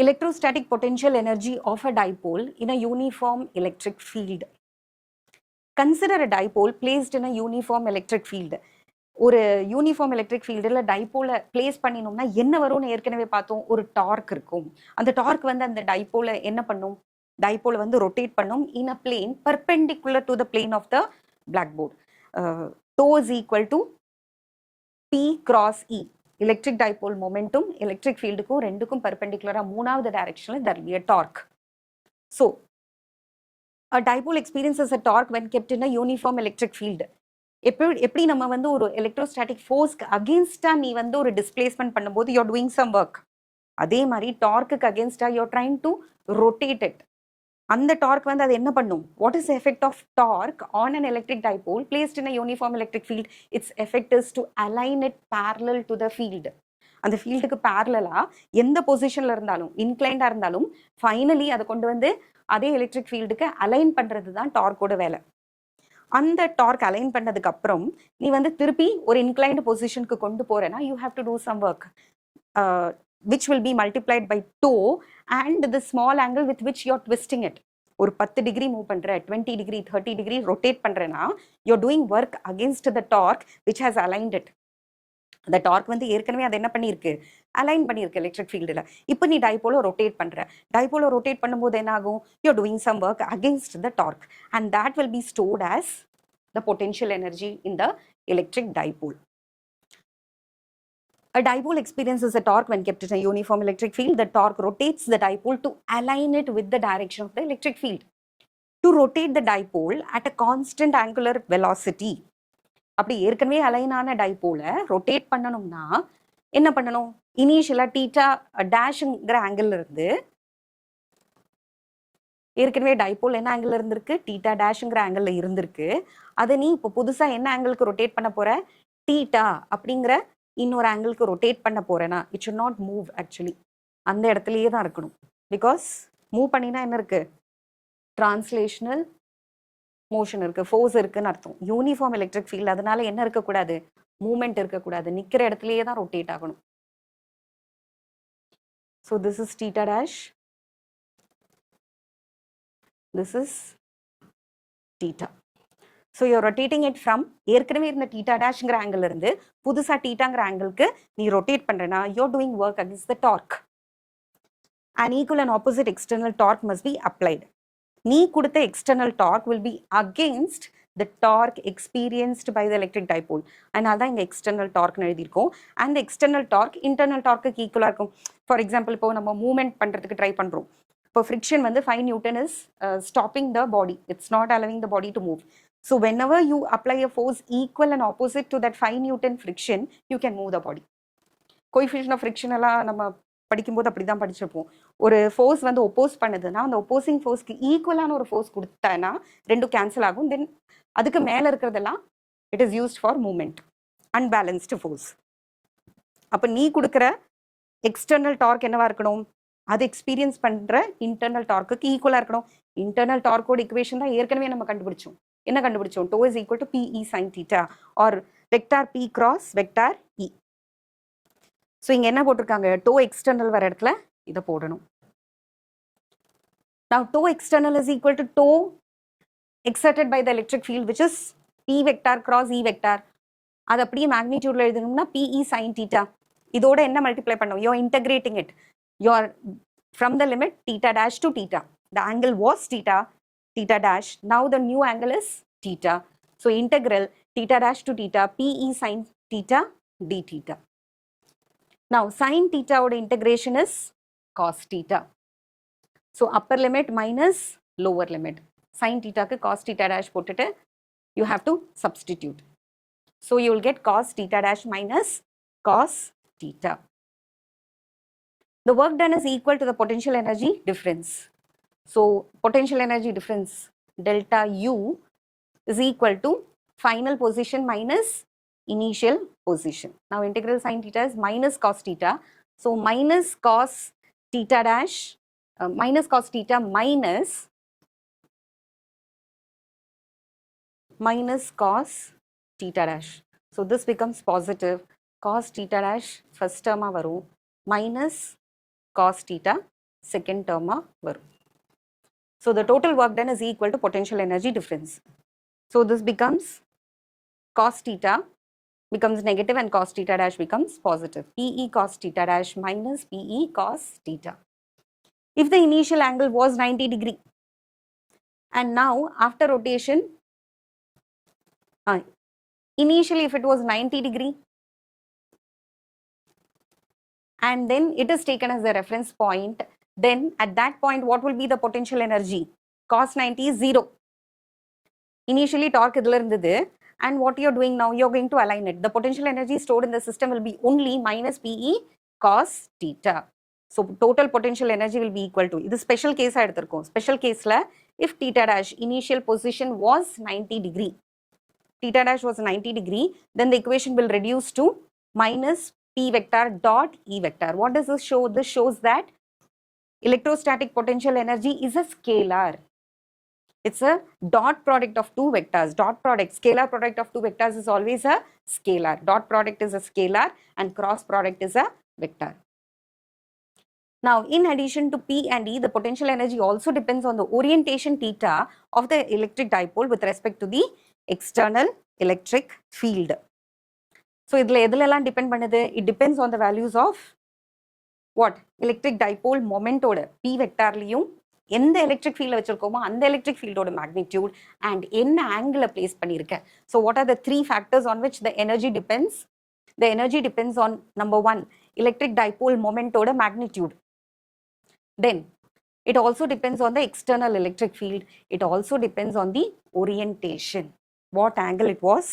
Electrostatic potential energy of a dipole in a uniform electric field. Consider a dipole placed in a uniform electric field. ஒரு uniform electric ஃபீல்டில் டைப்போலை place பண்ணினோம்னா என்ன வரும்னு ஏற்கனவே பார்த்தோம், ஒரு dark இருக்கும். அந்த டார்க் வந்து அந்த டைப்போலை என்ன பண்ணும், dipole வந்து rotate பண்ணும் in a plane perpendicular to the plane of the blackboard. Tau is equal to P cross E. Electric dipole momentum electric field க்கும் ரெண்டுக்கும் perpendicular மூணாவது directionல there will be a torque. So a dipole experiences a torque when kept in a uniform electric field. எப்படி நம்ம வந்து ஒரு electrostatic ஃபோர்ஸ்க்கு அகேன்ஸ்டா நீ வந்து ஒரு டிஸ்பிளேஸ்மெண்ட் பண்ணும்போது you are doing some work, அதே மாதிரி டார்க்குக்கு அகேன்ஸ்டா you are trying to rotate it. அந்த டார்க் வந்து அது என்ன பண்ணும்? What is effect of torque on an electric dipole placed in a uniform electric field? It's effect is to align it parallel to the field. அந்த ஃபீல்டுக்கு பேரலா எந்த பொசிஷன்ல இருந்தாலும் இன்க்ளைண்டா இருந்தாலும் ஃபைனலி அதை கொண்டு வந்து அதே எலக்ட்ரிக் ஃபீல்டுக்கு அலைன் பண்றது தான் டார்க்கோட வேலை. அந்த டார்க் அலைன் பண்ணதுக்கு அப்புறம் நீ வந்து திருப்பி ஒரு இன்க்ளைன்டு பொசிஷனுக்கு கொண்டு போறேன்னா you have to do some work which will be multiplied by டோ and the small angle with which you are twisting it. ஒரு 10 டிகிரி மூவ் பண்ற, 20 டிகிரி 30 டிகிரி ரொட்டேட் பண்றேன்னா you are doing work against the torque which has aligned it. அந்த torque வந்து ஏற்கனவே அது என்ன பண்ணியிருக்கு? அலைன் பண்ணியிருக்கு எலக்ட்ரிக் ஃபீல்டில். இப்போ நீ டைபோலோ ரொட்டேட் பண்ணுற. டைபோலோ ரொட்டேட் பண்ணும்போது என்ன ஆகும்? You are doing some work against the torque and that will be stored as the potential energy in the electric dipole. A dipole experiences a torque when kept in a uniform electric field. The torque rotates the dipole to align it with the direction of the electric field. To rotate the dipole at a constant angular velocity, அப்படி ஏற்கனவே அலைனான டைபோலை rotate பண்ணணும்னா என்ன பண்ணணும்? இனிஷியலா theta டேஷ்ங்கிற angle இருந்து, ஏற்கனவே dipole என்ன angle இருந்திருக்கு? டீட்டா டேஷ்ங்கிற ஆங்கிள் இருந்திருக்கு. அதை நீ இப்போ புதுசா என்ன ஆங்கிளுக்கு ரொட்டேட் பண்ண போற? டீட்டா அப்படிங்கிற இன்னொரு ஆங்கிளுக்கு ரொட்டேட் பண்ண போறேன்னா it should not move. Actually அந்த இடத்துலயே தான் இருக்கணும். பிகாஸ் மூவ் பண்ணினா என்ன இருக்கு? டிரான்ஸ்லேஷனல் மோஷன் இருக்கு, ஃபோர்ஸ் இருக்குன்னு அர்த்தம். யூனிஃபார்ம் எலக்ட்ரிக் ஃபீல்ட், அதனால என்ன இருக்கக்கூடாது? மூவ்மெண்ட் இருக்கக்கூடாது, நிக்கிற இடத்துலயே தான் ரொட்டேட் ஆகணும். So this is theta dash, this is theta. So you rotating it from ஏற்கனவே இருந்த தீட்டா டேஷ்ங்கிற ஆங்கிள் இருந்து புதுசா தீட்டாங்கிற ஆங்கிளுக்கு நீ ரொட்டேட் பண்றேன்னா you're doing work against the torque. An equal and opposite external torque must be applied. நீ கொடுத்த external torque will be against the torque experienced by the electric dipole. அதனால தான் இங்கே external torque எழுதியிருக்கோம். and the external torque internal torque ஈக்குவலாக இருக்கும். For example இப்போ நம்ம மூவ்மெண்ட் பண்ணுறதுக்கு ட்ரை பண்ணுறோம். இப்போ ஃப்ரிக்ஷன் வந்து 5 Newton is stopping the body, it's not allowing the body to move. So whenever you apply a force equal and opposite to that 5 Newton friction, you can move the body. Coefficient of friction எல்லாம் நம்ம படிக்கும்போது அப்படி தான் படிச்சிருப்போம். ஒரு force வந்து oppose பண்ணுதுன்னா அந்த ஒப்போசிங் ஃபோர்ஸ்க்கு ஈக்குவலான ஒரு ஃபோர்ஸ் கொடுத்தேன்னா ரெண்டும் கேன்சல் ஆகும். தென் அதுக்கு மேலே இருக்கிறதெல்லாம் it is used for movement, unbalanced force. அப்போ நீ கொடுக்குற எக்ஸ்டர்னல் டார்க் என்னவா இருக்கணும்? அது எக்ஸ்பீரியன்ஸ் பண்ணுற இன்டர்னல் டார்க்குக்கு ஈக்குவலாக இருக்கணும். இன்டர்னல் டார்க்கோட இக்குவேஷன் தான் ஏற்கனவே நம்ம கண்டுபிடிச்சோம். என்ன கண்டுபிடிச்சோம்? டோ is equal to P E sine theta or vector P cross vector E. So இங்கே என்ன போட்டிருக்காங்க? டோ எக்ஸ்டர்னல் வர இடத்துல இதை போடணும். Now tau external is equal to tau exerted by the electric field which is P vector cross E vector. அது அப்படியே மேக்னிடியூட்ல எழுதணும்னா PE sin theta. இதோட என்ன மல்டிப்ளை பண்ணணும்? You are integrating it. You are from the limit theta dash to theta. The angle was theta, theta dash. Now the new angle is theta. So integral theta dash to theta PE sin theta d theta. Now sin theta oda integration is cos theta. So upper limit minus lower limit. Sin theta ku cos theta dash போட்டுட்டு you have to substitute. So you will get cos theta dash minus cos theta. The work done is equal to the potential energy difference. So potential energy difference delta U is equal to final position minus initial position. Now integral sin theta is minus cos theta. So minus cos theta dash minus cos theta minus cos theta dash. So this becomes positive. Cos theta dash first term varum minus cos theta second term varum. So the total work done is equal to potential energy difference. So this becomes cos theta becomes negative and cos theta dash becomes positive. PE cos theta dash minus PE cos theta. if the initial angle was 90 degree and now after rotation, initially if it was 90 degree and then it is taken as the reference point, then at that point what will be the potential energy? Cos 90 is 0. Initially torque idhula irundhudu, and what you're doing now, you're going to align it. The potential energy stored in the system will be only minus PE cos theta. So total potential energy will be equal to, this special case ah eduthirkom. Special case la, if theta dash initial position was 90 degree, theta dash was 90 degree, then the equation will reduce to minus P vector dot E vector. What does this show? This shows that electrostatic potential energy is a scalar. It's a dot product of two vectors. Dot product, scalar product of two vectors is always a scalar. Dot product is a scalar and cross product is a vector. Now, in addition to P and E, the potential energy also depends on the orientation theta of the electric dipole with respect to the external electric field. So, idhula depend pannudhu? It depends on the values of what? Electric dipole moment oda P vector liyum எந்த electric ஃபீல்டில் வச்சிருக்கோமோ அந்த electric ஃபீல்டோட magnitude and என்ன ஆங்கிளில் place பண்ணியிருக்கேன். So what are the three factors on which the energy depends? The energy depends on number 1 electric dipole மொமெண்டோட magnitude. Then it also depends on the external electric field. It also depends on the orientation, what angle it was.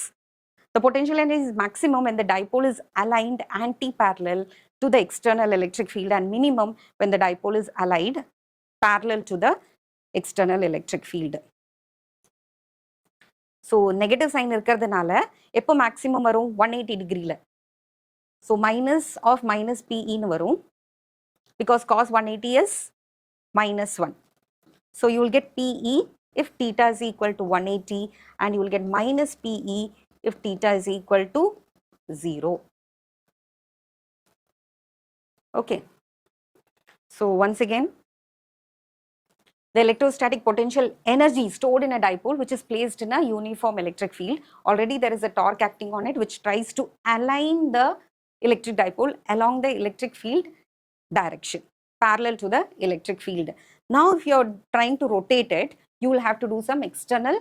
The potential energy is maximum when the dipole is aligned anti-parallel to the external electric field and minimum when the dipole is aligned parallel to the external electric field. So negative sign இருக்கிறதுனால எப்போ maximum வரும்? 180 degree ல. So minus of minus PE னு வரும், because cos 180 is minus 1. So you will get PE if theta is equal to 180 and you will get minus PE if theta is equal to 0. Okay. So once again, the electrostatic potential energy stored in a dipole which is placed in a uniform electric field. Already there is a torque acting on it which tries to align the electric dipole along the electric field direction, parallel to the electric field. Now if you are trying to rotate it, you will have to do some external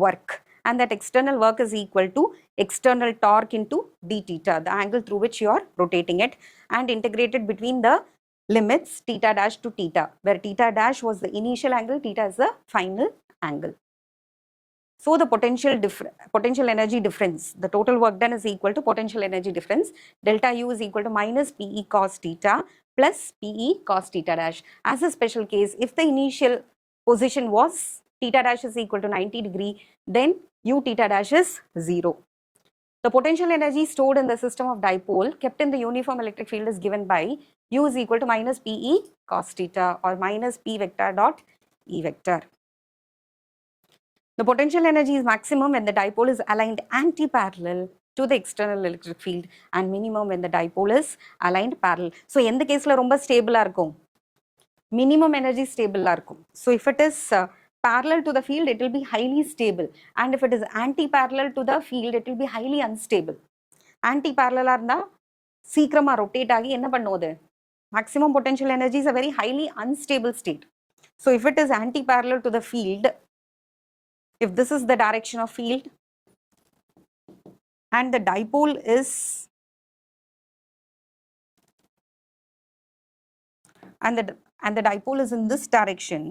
work, and that external work is equal to external torque into d theta, the angle through which you are rotating it, and integrated between the limits theta dash to theta, where theta dash was the initial angle, theta is the final angle. So the potential energy difference, the total work done is equal to potential energy difference. Delta U is equal to minus PE cos theta plus PE cos theta dash. As a special case, if the initial position was theta dash is equal to 90 degree, then U theta dash is 0. The potential energy stored in the system of dipole kept in the uniform electric field is given by U is equal to minus PE cos theta or minus P vector dot E vector. The potential energy is maximum when the dipole is aligned anti-parallel to the external electric field and minimum when the dipole is aligned parallel. So, எந்த கேஸ்ல ரொம்ப ஸ்டேபிளா இருக்கும்? Minimum energy stable இருக்கும். So, if it is parallel to the field, it will be highly stable, and if it is anti-parallel to the field, it will be highly unstable. Anti-parallel இருந்தா சீக்கிரமா rotate ஆகி என்ன பண்ணுவது? Maximum potential energy is a very highly unstable state. So, if it is anti-parallel to the field, if this is the direction of field and the dipole is and the dipole is in this direction,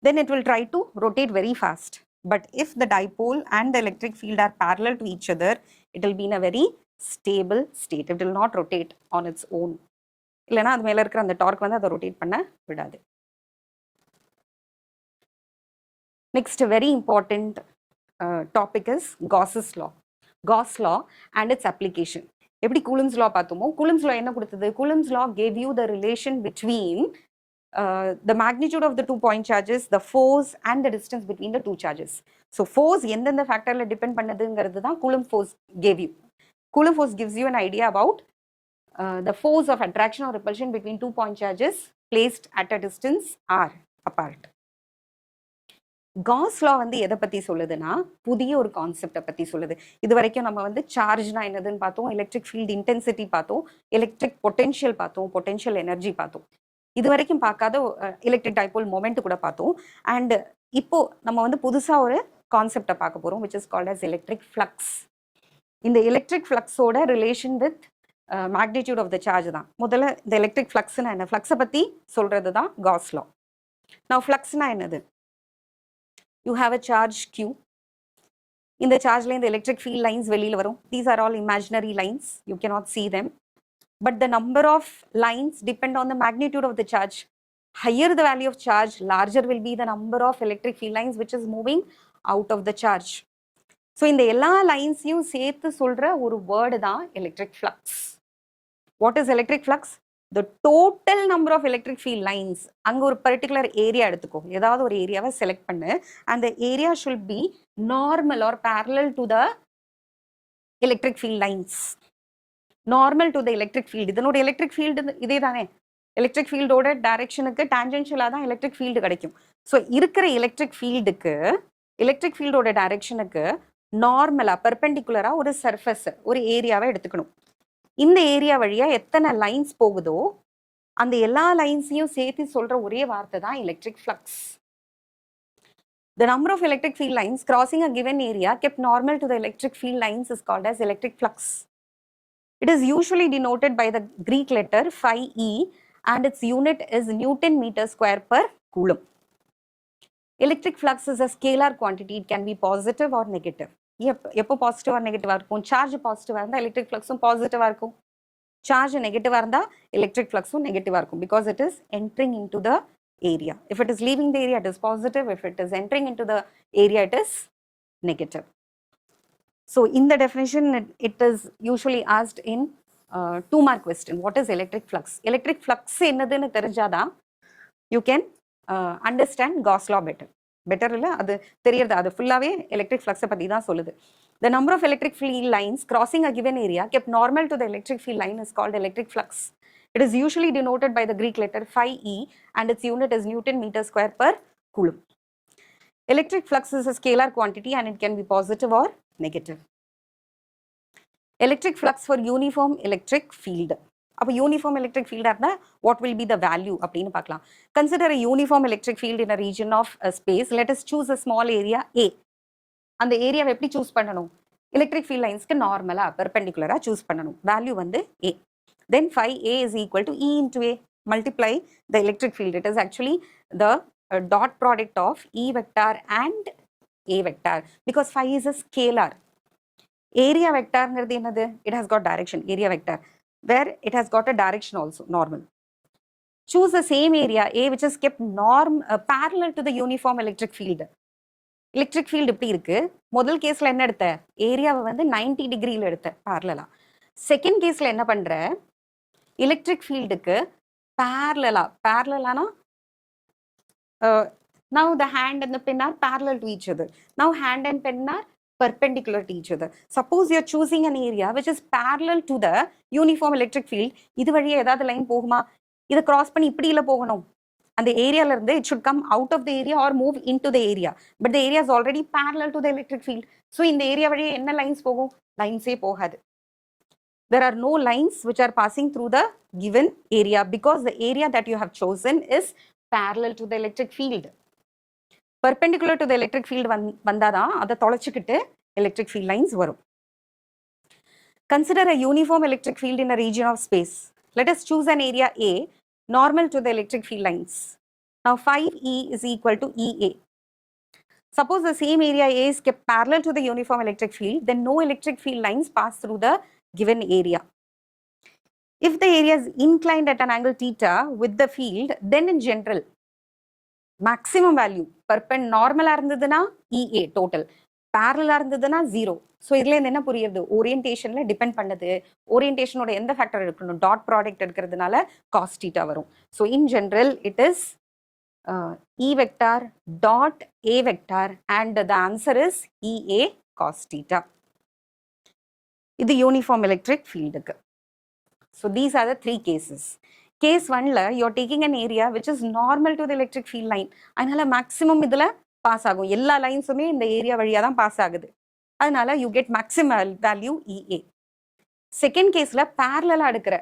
then it will try to rotate very fast. But if the dipole and the electric field are parallel to each other, it will be in a very stable state. It will not rotate on its own. இல்லைனா அது மேலே இருக்கிற அந்த torque வந்து அதை rotate பண்ண விடாது. Next very important topic is Gauss's law. Gauss law and its application. எப்படி Coulomb's law பார்த்தோமோ, Coulomb's law என்ன கொடுத்தது? Coulomb's law gave you the relation between the magnitude of the 2 point charges, the force and the distance between the two charges. So force எந்தெந்த ஃபேக்டர்ல depend பண்ணதுங்கிறது தான் Coulomb force gave you. Coulomb force gives you an idea about the force of attraction or repulsion between 2 point charges placed at a distance r apart. Gauss law வந்து எதை பத்தி சொல்லுதுன்னா, புதிய ஒரு கான்செப்டை பத்தி சொல்லுது. இது வரைக்கும் நம்ம வந்து சார்ஜ்னா என்னதுன்னு பார்த்தோம், எலக்ட்ரிக் ஃபீல்ட் இன்டென்சிட்டி பார்த்தோம், எலக்ட்ரிக் பொட்டென்ஷியல் பார்த்தோம், பொட்டென்ஷியல் எனர்ஜி பார்த்தோம். இது வரைக்கும் பார்க்காத எலக்ட்ரிக் டைபோல் மொமெண்ட் கூட பார்த்தோம். அண்ட் இப்போ நம்ம வந்து புதுசா ஒரு கான்செப்டை பார்க்க போறோம், which is called as electric flux. இந்த எலக்ட்ரிக் ஃப்ளக்ஸோட relation with magnitude of the charge தான். முதல்ல இந்த எலக்ட்ரிக் ஃப்ளக்ஸ்னா என்ன, ஃப்ளக்ஸை பத்தி சொல்றது தான் காஸ் லா. நான் ஃப்ளக்ஸ்னா என்னது, you have a charge Q. இந்த சார்ஜ்ல இந்த எலக்ட்ரிக் ஃபீல்ட் லைன்ஸ் வெளியில வரும். These are all imaginary lines, you cannot see them. But the number of lines depend on the magnitude of the charge. Higher the value of charge, larger will be the number of electric field lines which is moving out of the charge. So இந்த எல்லா லைன்ஸையும் சேர்த்து சொல்ற ஒரு word தான் electric flux. What is electric flux? The total number of electric field lines. அங்க ஒரு particular area எடுத்துக்கோ, ஏதாவது ஒரு ஏரியாவை செலக்ட் பண்ணு. அந்த area should be normal or parallel to the electric field lines. Normal to the electric field. இதனோட electric field இதே தானே, எலக்ட்ரிக் ஃபீல்டோட டைரக்ஷனுக்கு டான்ஜென்ஷியலாக தான் எலக்ட்ரிக் ஃபீல்டு கிடைக்கும். ஸோ இருக்கிற எலக்ட்ரிக் ஃபீல்டோட டைரக்ஷனுக்கு நார்மலாக பெர்பெண்டிகுலராக ஒரு சர்ஃபஸ், ஒரு ஏரியாவை எடுத்துக்கணும். இந்த ஏரியா வழியாக எத்தனை லைன்ஸ் போகுதோ அந்த எல்லா லைன்ஸையும் சேர்த்து சொல்கிற ஒரே வார்த்தை தான் electric flux. The number of electric field lines crossing a given area kept normal to the electric field lines is called as electric flux. It is usually denoted by the Greek letter phi-e and its unit is Newton meter square per Coulomb. Electric flux is a scalar quantity. It can be positive or negative. எப்போ positive or நெகட்டிவாக இருக்கும், charge பாசிட்டிவாக இருந்தால் electric ஃப்ளக்ஸும் பாசிட்டிவாக இருக்கும், charge நெகட்டிவாக இருந்தால் electric ஃப்ளக்ஸும் நெகட்டிவாக இருக்கும், because it is entering in to the area. If it is leaving the area, it is positive. If it is entering into the area, it is negative. So in the definition, it is usually asked in 2-mark question. What is electric flux? Electric flux என்னதுன்னு தெரிஞ்சாதான் you can understand Gauss law better. Better இல்ல, அது தெரியறது, அது ஃபுல்லாவே electric ஃப்ளக்ஸை பற்றி தான் சொல்லுது. The number of electric field lines crossing a given area kept normal to the electric field line is called electric flux. It is usually denoted by the Greek letter phi-e and its unit is Newton meter square per Coulomb. Electric flux is a scalar quantity and it can be positive or negative. Electric flux for uniform electric field. அப்போ uniform electric ஃபீல்டாக இருந்தால் what will be the value அப்படின்னு பார்க்கலாம். Consider a uniform electric field in a region of space. Let us choose a small area A. அந்த ஏரியாவை எப்படி choose பண்ணணும், electric field லைன்ஸ்க்கு நார்மலாக பெர்பெண்டிகுலராக சூஸ் பண்ணணும். வேல்யூ வந்து ஏ. தென் phi-a is equal to E into A. Multiply the electric field. It is actually the dot product of E vector and A vector because phi is a scalar. Area vector ங்கிறது என்னது, it has got direction, area vector, where it has got a direction also, normal. Choose the same area A which is kept parallel to the uniform electric field. Electric field இப்படி இருக்கு, முதல் கேஸ்ல என்ன எடுத்த, ஏரியாவை வந்து 90 டிகிரியில் எடுத்த parallel. செகண்ட் கேஸ்ல என்ன பண்ற, எலக்ட்ரிக் ஃபீல்டுக்கு parallel now the hand and the pen are parallel to each other. Now hand and pen are perpendicular to each other. Suppose you are choosing an area which is parallel to the uniform electric field. இது வழியா ஏதாவது line போகுமா, இதை cross பண்ணி இப்படி இல்லை போகணும், அந்த ஏரியால இருந்து it should come out of the area or move into the area, but the area is already parallel to the electric field. So இந்த ஏரியா வழியா என்ன லைன்ஸ் போகும், லைன்ஸே போகாது. There are no lines which are passing through the given area because the area that you have chosen is parallel to the electric field. Perpendicular to the electric field வந்தாதான் அதை தொலைச்சிக்கிட்டு electric field lines வரும். Consider a uniform electric field in a region of space. Let us choose an area A normal to the electric field lines. Now phi-e is equal to EA. Suppose the same area A is kept parallel to the uniform electric field, then no electric field lines pass through the given area. If the area is inclined at an angle theta with the field, then in general maximum value நார்மலா இருந்ததுன்னா EA total, பேரலா இருந்ததுன்னா 0. So இதுல என்ன புரியுது, ஓரியன்டேஷன்ல depend பண்ணது, ஓரியன்டேஷனோட எந்த factor எடுக்கணும், dot product எடுக்கிறதுனால காஸ் தீட்டா வரும். So in general it is E vector dot A vector and the answer is EA cos theta. இது யூனிஃபார்ம் எலக்ட்ரிக் ஃபீல்டுக்கு. So these are the 3 cases. Case 1ல you are taking an area which is normal to the electric field line. அதனால maximum இதில் pass ஆகும், எல்லா லைன்ஸுமே இந்த area வழியாக தான் pass ஆகுது, அதனால you get maximum value EA. Second கேஸில் பேரலாக எடுக்கிற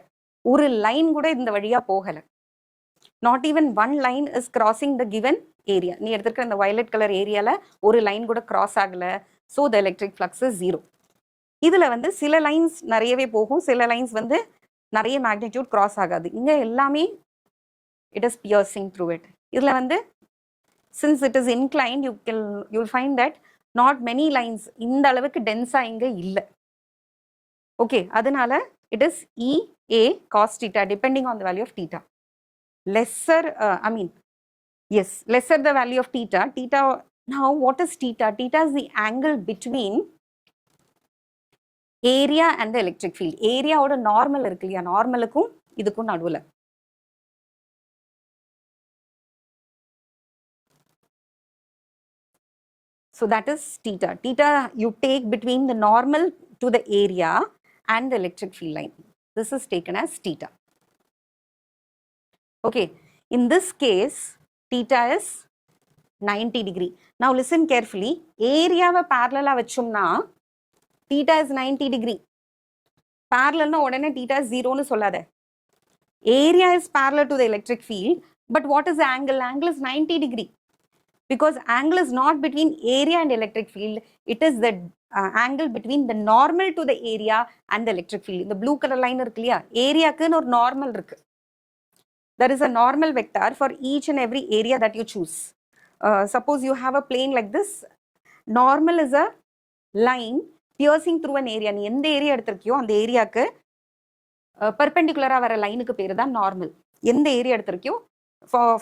ஒரு லைன் கூட இந்த வழியாக போகலை, not even one line is crossing the given area. நீ எடுத்துக்கிற இந்த violet color ஏரியால ஒரு லைன் கூட cross ஆகல, so the electric flux is 0. இதுல வந்து சில லைன்ஸ் நிறையவே போகும், சில லைன்ஸ் வந்து நிறைய மேக்னிடியூட் cross ஆகாது. இங்க எல்லாமே it is piercing through it. இதுல வந்து since it is inclined, you'll find that not many lines இந்த அளவுக்கு டென்ஸா இங்க இல்ல. ஓகே, அதனால it is EA cos theta depending on the value of theta. Lesser, yes, lesser the value of theta. Now what is theta? Theta is the angle between area and the electric field. Area ஓட normal இருக்கு இல்லையா, நார்மலுக்கும் இதுக்கும் நடுவுல. So that is theta. Theta you take between the normal to the area and the electric field line. This is taken as theta. Okay, in this case, theta is 90 degree. Now listen carefully. Area va parallel vachumna theta is 90 degree. Parallel na odane theta is 0 nu sollada. Area is parallel to the electric field, but what is the angle? Angle is 90 degree. Because angle is not between area and electric field, it is the angle between the normal to the area and the electric field. The blue color line irukku liya, area ku or normal irukku. There is a normal vector for each and every area that you choose. Suppose you have a plane like this, normal is a line piercing through an area. நீ எந்த area எடுத்திருக்கியோ அந்த ஏரியாக்கு perpendicular வர லைனுக்கு பேரு தான் normal. எந்த area எடுத்திருக்கியோ,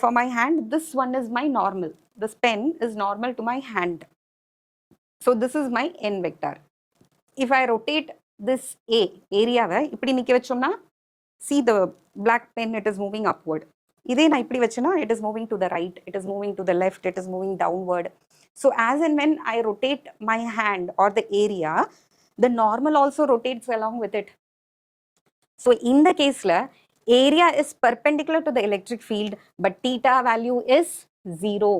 for my hand, this one is my normal. This pen is normal to my hand. So this is my n vector. If I rotate this area வை இப்படி நிக்க வச்சோம்னா, see the black pen, it is moving upward. இதே நான் இப்படி வச்சேனா, it is moving to the right, it is moving to the left, it is moving downward. So as and when I rotate my hand or the area, the normal also rotates along with it. So in the case la, area is perpendicular to the electric field, but theta value is 0.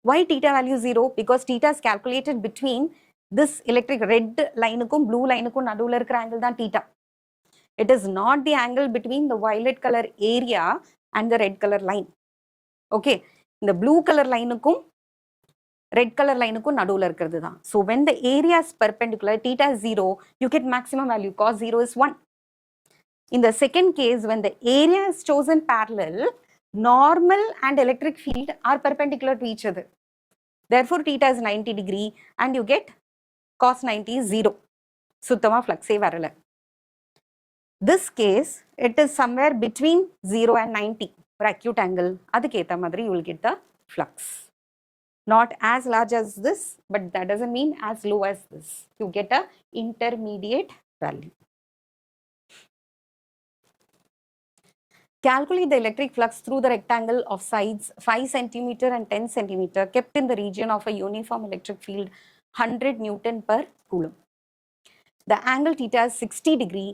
Why theta value 0? Because theta is calculated between this electric red line க்கும் blue line க்கும் நடுவுல இருக்கிற angle தான் theta. It is not the angle between the violet color area and the red color line. Okay, இந்த blue color line க்கும் red color line க்கும் நடுவுல இருக்கிறது தான். So when the area is perpendicular, theta is 0, you get maximum value, cos 0 is 1. In the second case, when the area is chosen parallel, normal and electric field are perpendicular to each other. Therefore, theta is 90 degree and you get cos 90 is 0. Suttama flux varala. This case, it is somewhere between 0 and 90 for acute angle. Aduketa madri you will get the flux. Not as large as this, but that doesn't mean as low as this. You get a intermediate value. Calculate the electric flux through the rectangle of sides 5 cm and 10 cm kept in the region of a uniform electric field 100 Newton per Coulomb. The angle theta is 60 degree.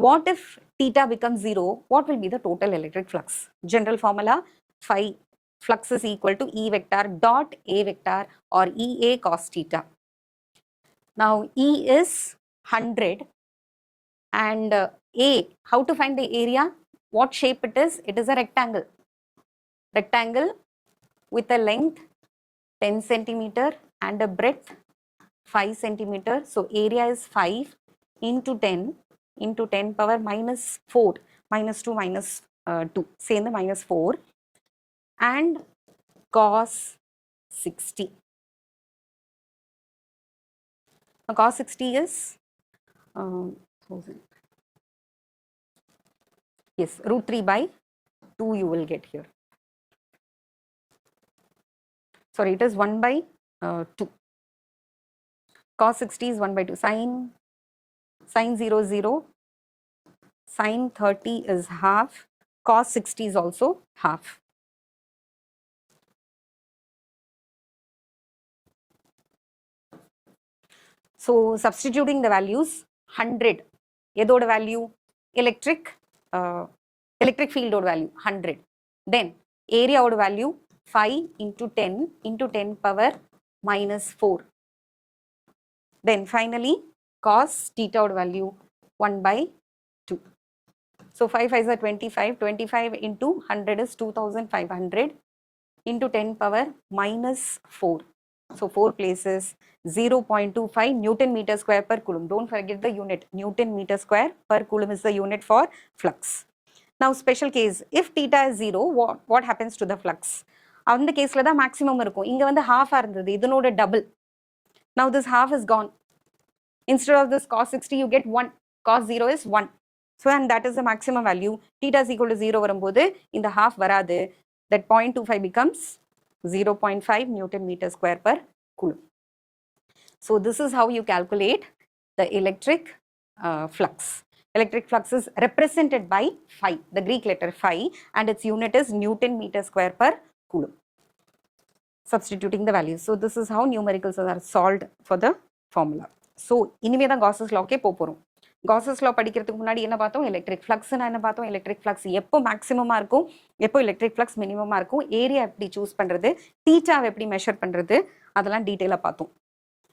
What if theta becomes 0? What will be the total electric flux? General formula, phi flux is equal to E vector dot A vector or EA cos theta. Now E is 100 and A, how to find the area? What shape it is? It is a rectangle. Rectangle with a length 10 centimeter and a breadth 5 centimeter. So area is 5 into 10 into 10 power minus 4, minus 2 minus 2, say in the minus 4 and cos 60. Now cos 60 is 1000. Yes, root 3 by 2 you will get here. Sorry, it is 1 by 2. Cos 60 is 1 by 2. Sin 0 is 0. Sin 30 is half. Cos 60 is also half. So substituting the values, 100. Edoda value? Electric field value 100. Then area value 5 into 10 power minus 4. Then finally cos theta value 1 by 2. So 5 5s are 25. 25 into 100 is 2500 into 10 power minus 4. So 4 places 0.25 Newton meter square per Coulomb. Don't forget the unit. Newton meter square per Coulomb is the unit for flux. Now special case, if theta is 0, what happens to the flux? அந்த கேஸ்ல தான் maximum இருக்கும். இங்க வந்து half இருந்தது. இதனோட double. Now this half is gone. Instead of this cos 60, you get 1. Cos 0 is 1. So and that is the maximum value. Theta is equal to 0 வரும்போது இந்த half வராது. That 0.25 becomes 0.5 Newton meter square per Coulomb. So this is how you calculate the electric flux. Electric flux is represented by phi, the Greek letter phi, and its unit is Newton meter square per Coulomb. Substituting the values. So this is how numericals are solved for the formula. So இனிமே தான் Gauss's lawக்கே போறோம். Gauss's law படிக்கிறதுக்கு முன்னாடி என்ன பார்த்தோம்? Electric ஃப்ளக்ஸ்னா என்ன பார்த்தோம்? Electric flux எப்போ மேக்ஸிமமாக இருக்கும், எப்போ எலக்ட்ரிக் ஃப்ளக்ஸ் மினிமமாக இருக்கும், ஏரியா எப்படி சூஸ் பண்ணுறது, தீட்டாவை எப்படி மெஷர் பண்ணுறது, அதெல்லாம் டீட்டெயிலாக பார்த்தோம்.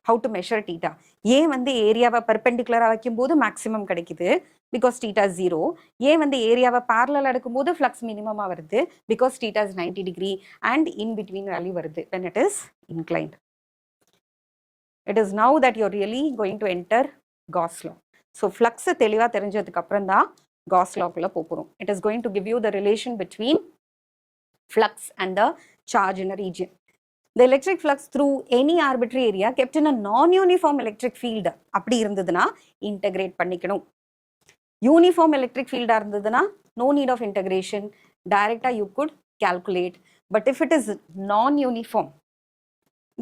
How to measure theta. ஏன் வந்து ஏரியாவை பெர்பெண்டிகுலராக வைக்கும்போது மேக்ஸிமம் கிடைக்குது, பிகாஸ் theta is 0. ஏன் வந்து ஏரியாவை parallel எடுக்கும்போது ஃப்ளக்ஸ் மினிமமாக வருது, because theta is 90 degree and in between value வருது when it is inclined. It is now that you're really going to enter Gauss law. So flux தெளிவாக தெரிஞ்சதுக்கு அப்புறம் தான் Gauss lawக்குள்ள போகிறோம். It is going to give you the relation between flux and the charge in a region. The electric flux through any arbitrary area kept in a non-uniform electric field அப்படி இருந்ததுன்னா integrate பண்ணிக்கணும். Uniform electric field இருந்ததுன்னா no need of integration. Direct you could calculate. But if it is non-uniform,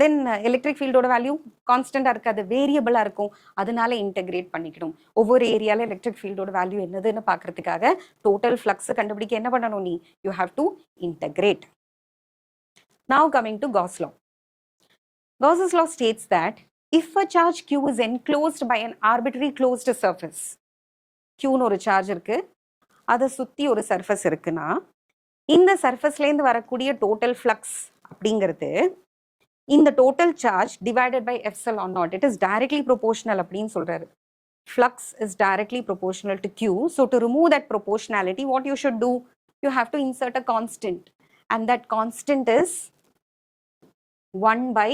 then electric field ஓட value கான்ஸ்டன்டா இருக்காது, வேரியபிளா இருக்கும். அதனால integrate பண்ணிக்கணும். ஒவ்வொரு ஏரியால எலக்ட்ரிக் ஃபீல்டோட வேல்யூ என்னதுன்னு பார்க்கறதுக்காக டோட்டல் ஃப்ளக்ஸ் கண்டுபிடிக்க என்ன பண்ணணும் நீ? You have to integrate. Now coming to Gauss law. Gauss's law states that if a charge Q is enclosed by an arbitrary closed surface, Q னு ஒரு சார்ஜ் இருக்கு, அதை சுத்தி ஒரு சர்ஃபேஸ் இருக்குன்னா இந்த சர்ஃபேஸ்லேருந்து வரக்கூடிய டோட்டல் ஃப்ளக்ஸ் அப்படிங்கிறது இந்த total charge divided by epsilon naught. It is directly proportional அப்படின்னு சொல்றாரு. Flux is directly proportional to Q. So to remove that proportionality, what you should do? You have to insert a constant, and that constant is 1 by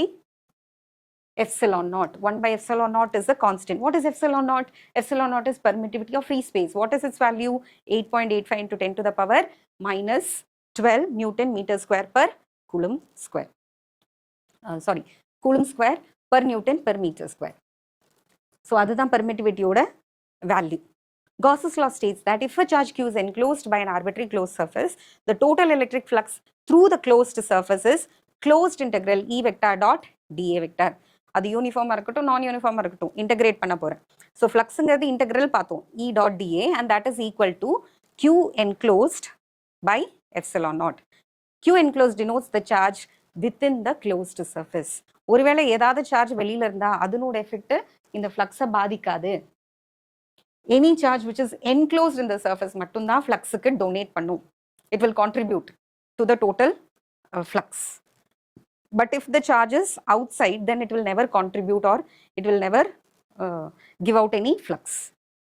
epsilon naught. 1 by epsilon naught is the constant. What is epsilon naught? Epsilon naught is permittivity of free space. What is its value? 8.85 into 10 to the power minus 12 Newton meter square per Coulomb square. Coulomb square per Newton per meter square. So அதுதான் permittivity-யோட value. Gauss's law states that if a charge Q is enclosed by an arbitrary closed surface, the total electric flux through the closed surface is closed integral E vector dot dA vector. அது யூனிஃபார்மாக இருக்கட்டும் நான் யூனிஃபார்மாக இருக்கட்டும் integrate பண்ண போகிறேன். So ஃப்ளக்ஸுங்கிறது integral பார்த்தோம், E dot dA, and that is equal to Q enclosed by epsilon naught. Q enclosed denotes the charge within the closed surface. ஒருவேளை ஏதாவது charge வெளியில இருந்தா அதனோட எஃபெக்ட் இந்த ஃப்ளக்ஸை பாதிக்காது. Any charge which is enclosed in the surface மட்டும்தான் ஃப்ளக்ஸுக்கு donate பண்ணும். It will contribute to the total flux. But if the charge is outside, then it will never contribute or it will never give out any flux.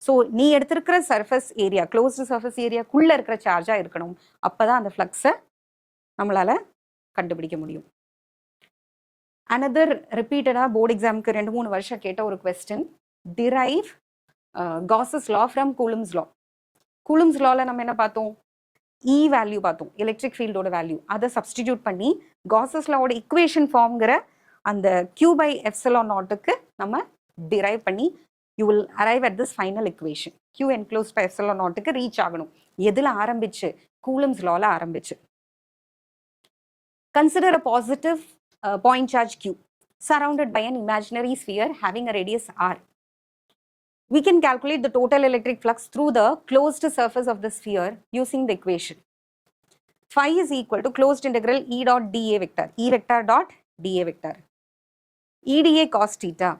So நீ எடுத்திருக்கிற surface area, closed surface ஏரியாக்குள்ள இருக்கிற சார்ஜா இருக்கணும். அப்பதான் அந்த ஃப்ளக்ஸை நம்மளால கண்டுபிடிக்க முடியும். அனதர் ரிப்பீட்டடாக போர்டு எக்ஸாமுக்கு 2-3 வருஷம் கேட்ட ஒரு question, drive Gauss's law from Coulomb's law. Coulomb's lawல நம்ம என்ன பார்த்தோம்? E வேல்யூ பார்த்தோம், எலக்ட்ரிக் ஃபீல்டோட வேல்யூ. அதை சப்ஸ்டிடியூட் பண்ணி Gauss's lawவோட இக்குவேஷன் ஃபார்ம்ங்கிற அந்த Q by epsilon நாட்டுக்கு நம்ம டிரைவ் பண்ணி you will arrive at this final equation. Q enclosed by epsilon நாட்டுக்கு ரீச் ஆகணும். எதில் ஆரம்பிச்சு? Coulomb's lawல ஆரம்பிச்சு. Consider a positive point charge Q surrounded by an imaginary sphere having a radius R. We can calculate the total electric flux through the closed surface of the sphere using the equation. Phi is equal to closed integral E dot dA vector, E vector dot dA vector. EDA cos theta.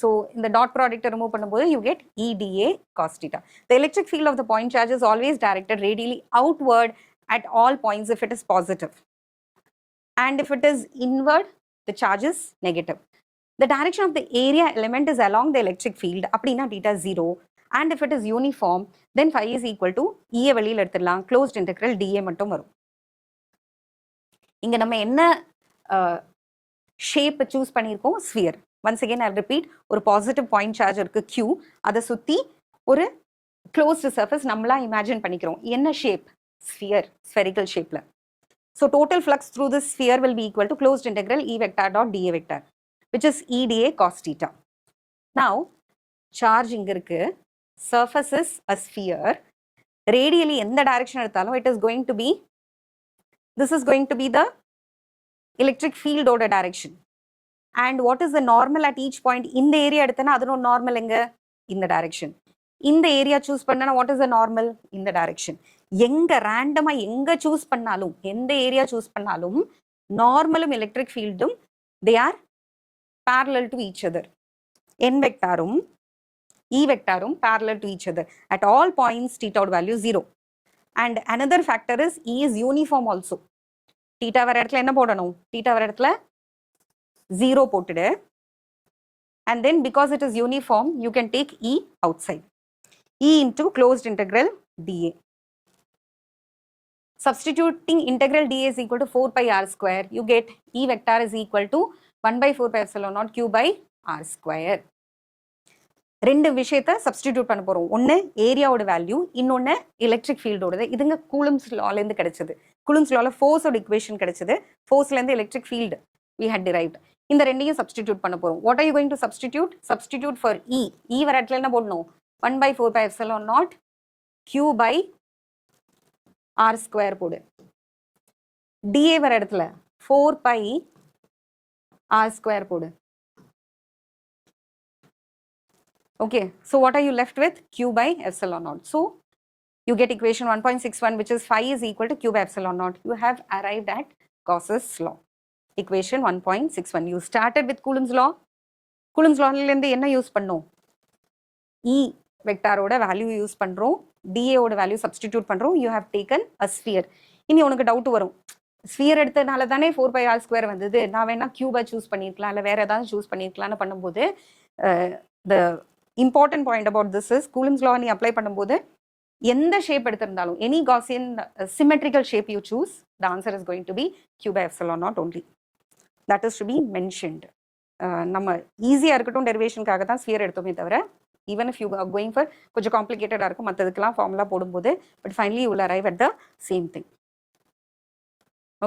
So in the dot product remove பண்ணும்போது you get EDA cos theta. The electric field of the point charge is always directed radially outward at all points if it is positive. And if it is inward, the charge is negative. The direction of the area element is along the electric field. அப்படின்னா theta 0. and if it is uniform, then phi is equal to E வெளியில எடுத்துடலாம், closed integral dA மட்டும் வரும். இங்க நம்ம என்ன shape choose பண்ணியிருக்கோம்? Sphere. once again I'll repeat, ஒரு பாசிட்டிவ் பாயிண்ட் சார்ஜ் இருக்கு Q, அதை சுற்றி ஒரு closed surface நம்மளா இமேஜின் பண்ணிக்கிறோம். என்ன ஷேப்? ஸ்பியர், ஸ்பெரிக்கல் ஷேப்ல. So total flux through this sphere will be equal to closed integral E vector dot dA vector, which is E dA cos theta. Now, charge இங்க இருக்கு, surface is a sphere, radially எந்த direction எடுத்தாலும் it is going to be, this is going to be the electric field ஓட direction. And what is the normal at each point? இந்த area எடுத்தனா அதனோட normal எங்க? இந்த direction. இந்த area choose பண்ணனா what is the normal? இந்த direction. எங்க ரேண்டமா எங்க சூஸ் பண்ணாலும், எந்த ஏரியா சூஸ் பண்ணாலும் நார்மலும் எலக்ட்ரிக் ஃபீல்டும் they are parallel to each other. n வெக்டாரும் E வெக்டாரும் parallel to each other. At all points theta value 0. And another factor is E is uniform also. theta வர இடத்துல என்ன போடணும்? theta வர இடத்துல 0 போட்டுடு. And then because it is uniform, you can take E outside. E into closed integral dA. Substituting integral dA is equal to 4 pi r square, you get E vector is equal to 1 by 4 pi epsilon naught q by r square. ரெண்டு விஷயத்தை substitute பண்ண போறோம். ஒன்று ஏரியாவோட value, இன்னொன்று electric ஃபீல்டோடது. இதுங்க coulombs லாலேருந்து கிடைச்சது. Coulombs லால ஃபோர்ஸோட இக்குவேஷன் கிடைச்சது. ஃபோர்ஸ்லேருந்து electric field we had derived. இந்த ரெண்டையும் சப்ஸ்டிடியூட் பண்ண போறோம். What are you going to substitute? Substitute for E. E வர இடத்துல என்ன போடணும்? 1 by 4 pi epsilon naught q by r square போடு. dA வர இடத்துல 4 pi r square போடு. Okay, so what are you left with? Q by epsilon naught. So you get equation 1.61, which is phi is equal to q by epsilon naught. You have arrived at Gauss's law. Equation 1.61. You started with Coulomb's law. Coulomb's law லேருந்து என்ன use பண்ணோம்? E வெக்டாரோட value use பண்றோம், dA ஓட value substitute பண்றோம். You have taken a sphere. இனி உனக்கு doubt வரும், sphere எடுத்ததுனால தானே 4 pi r square வந்தது, நான் வேணா கியூபை சூஸ் பண்ணியிருக்கலாம், இல்லை வேற ஏதாவது சூஸ் பண்ணியிருக்கலாம்னு பண்ணும்போது the important point about this is Coulomb's law நீ அப்ளை பண்ணும்போது எந்த shape எடுத்திருந்தாலும், any Gaussian symmetrical shape you choose, the answer is going to be q by epsilon naught only. That is to be mentioned. நம்ம ஈஸியாக இருக்கட்டும் டெரிவேஷனுக்காக தான் sphere எடுத்தோமே தவிர, even if you are going for கொஞ்சம் காம்ப்ளிகேட்டடாக இருக்கும் மற்றதுக்கெல்லாம் formula போடும்போது, but finally you will arrive at the same thing.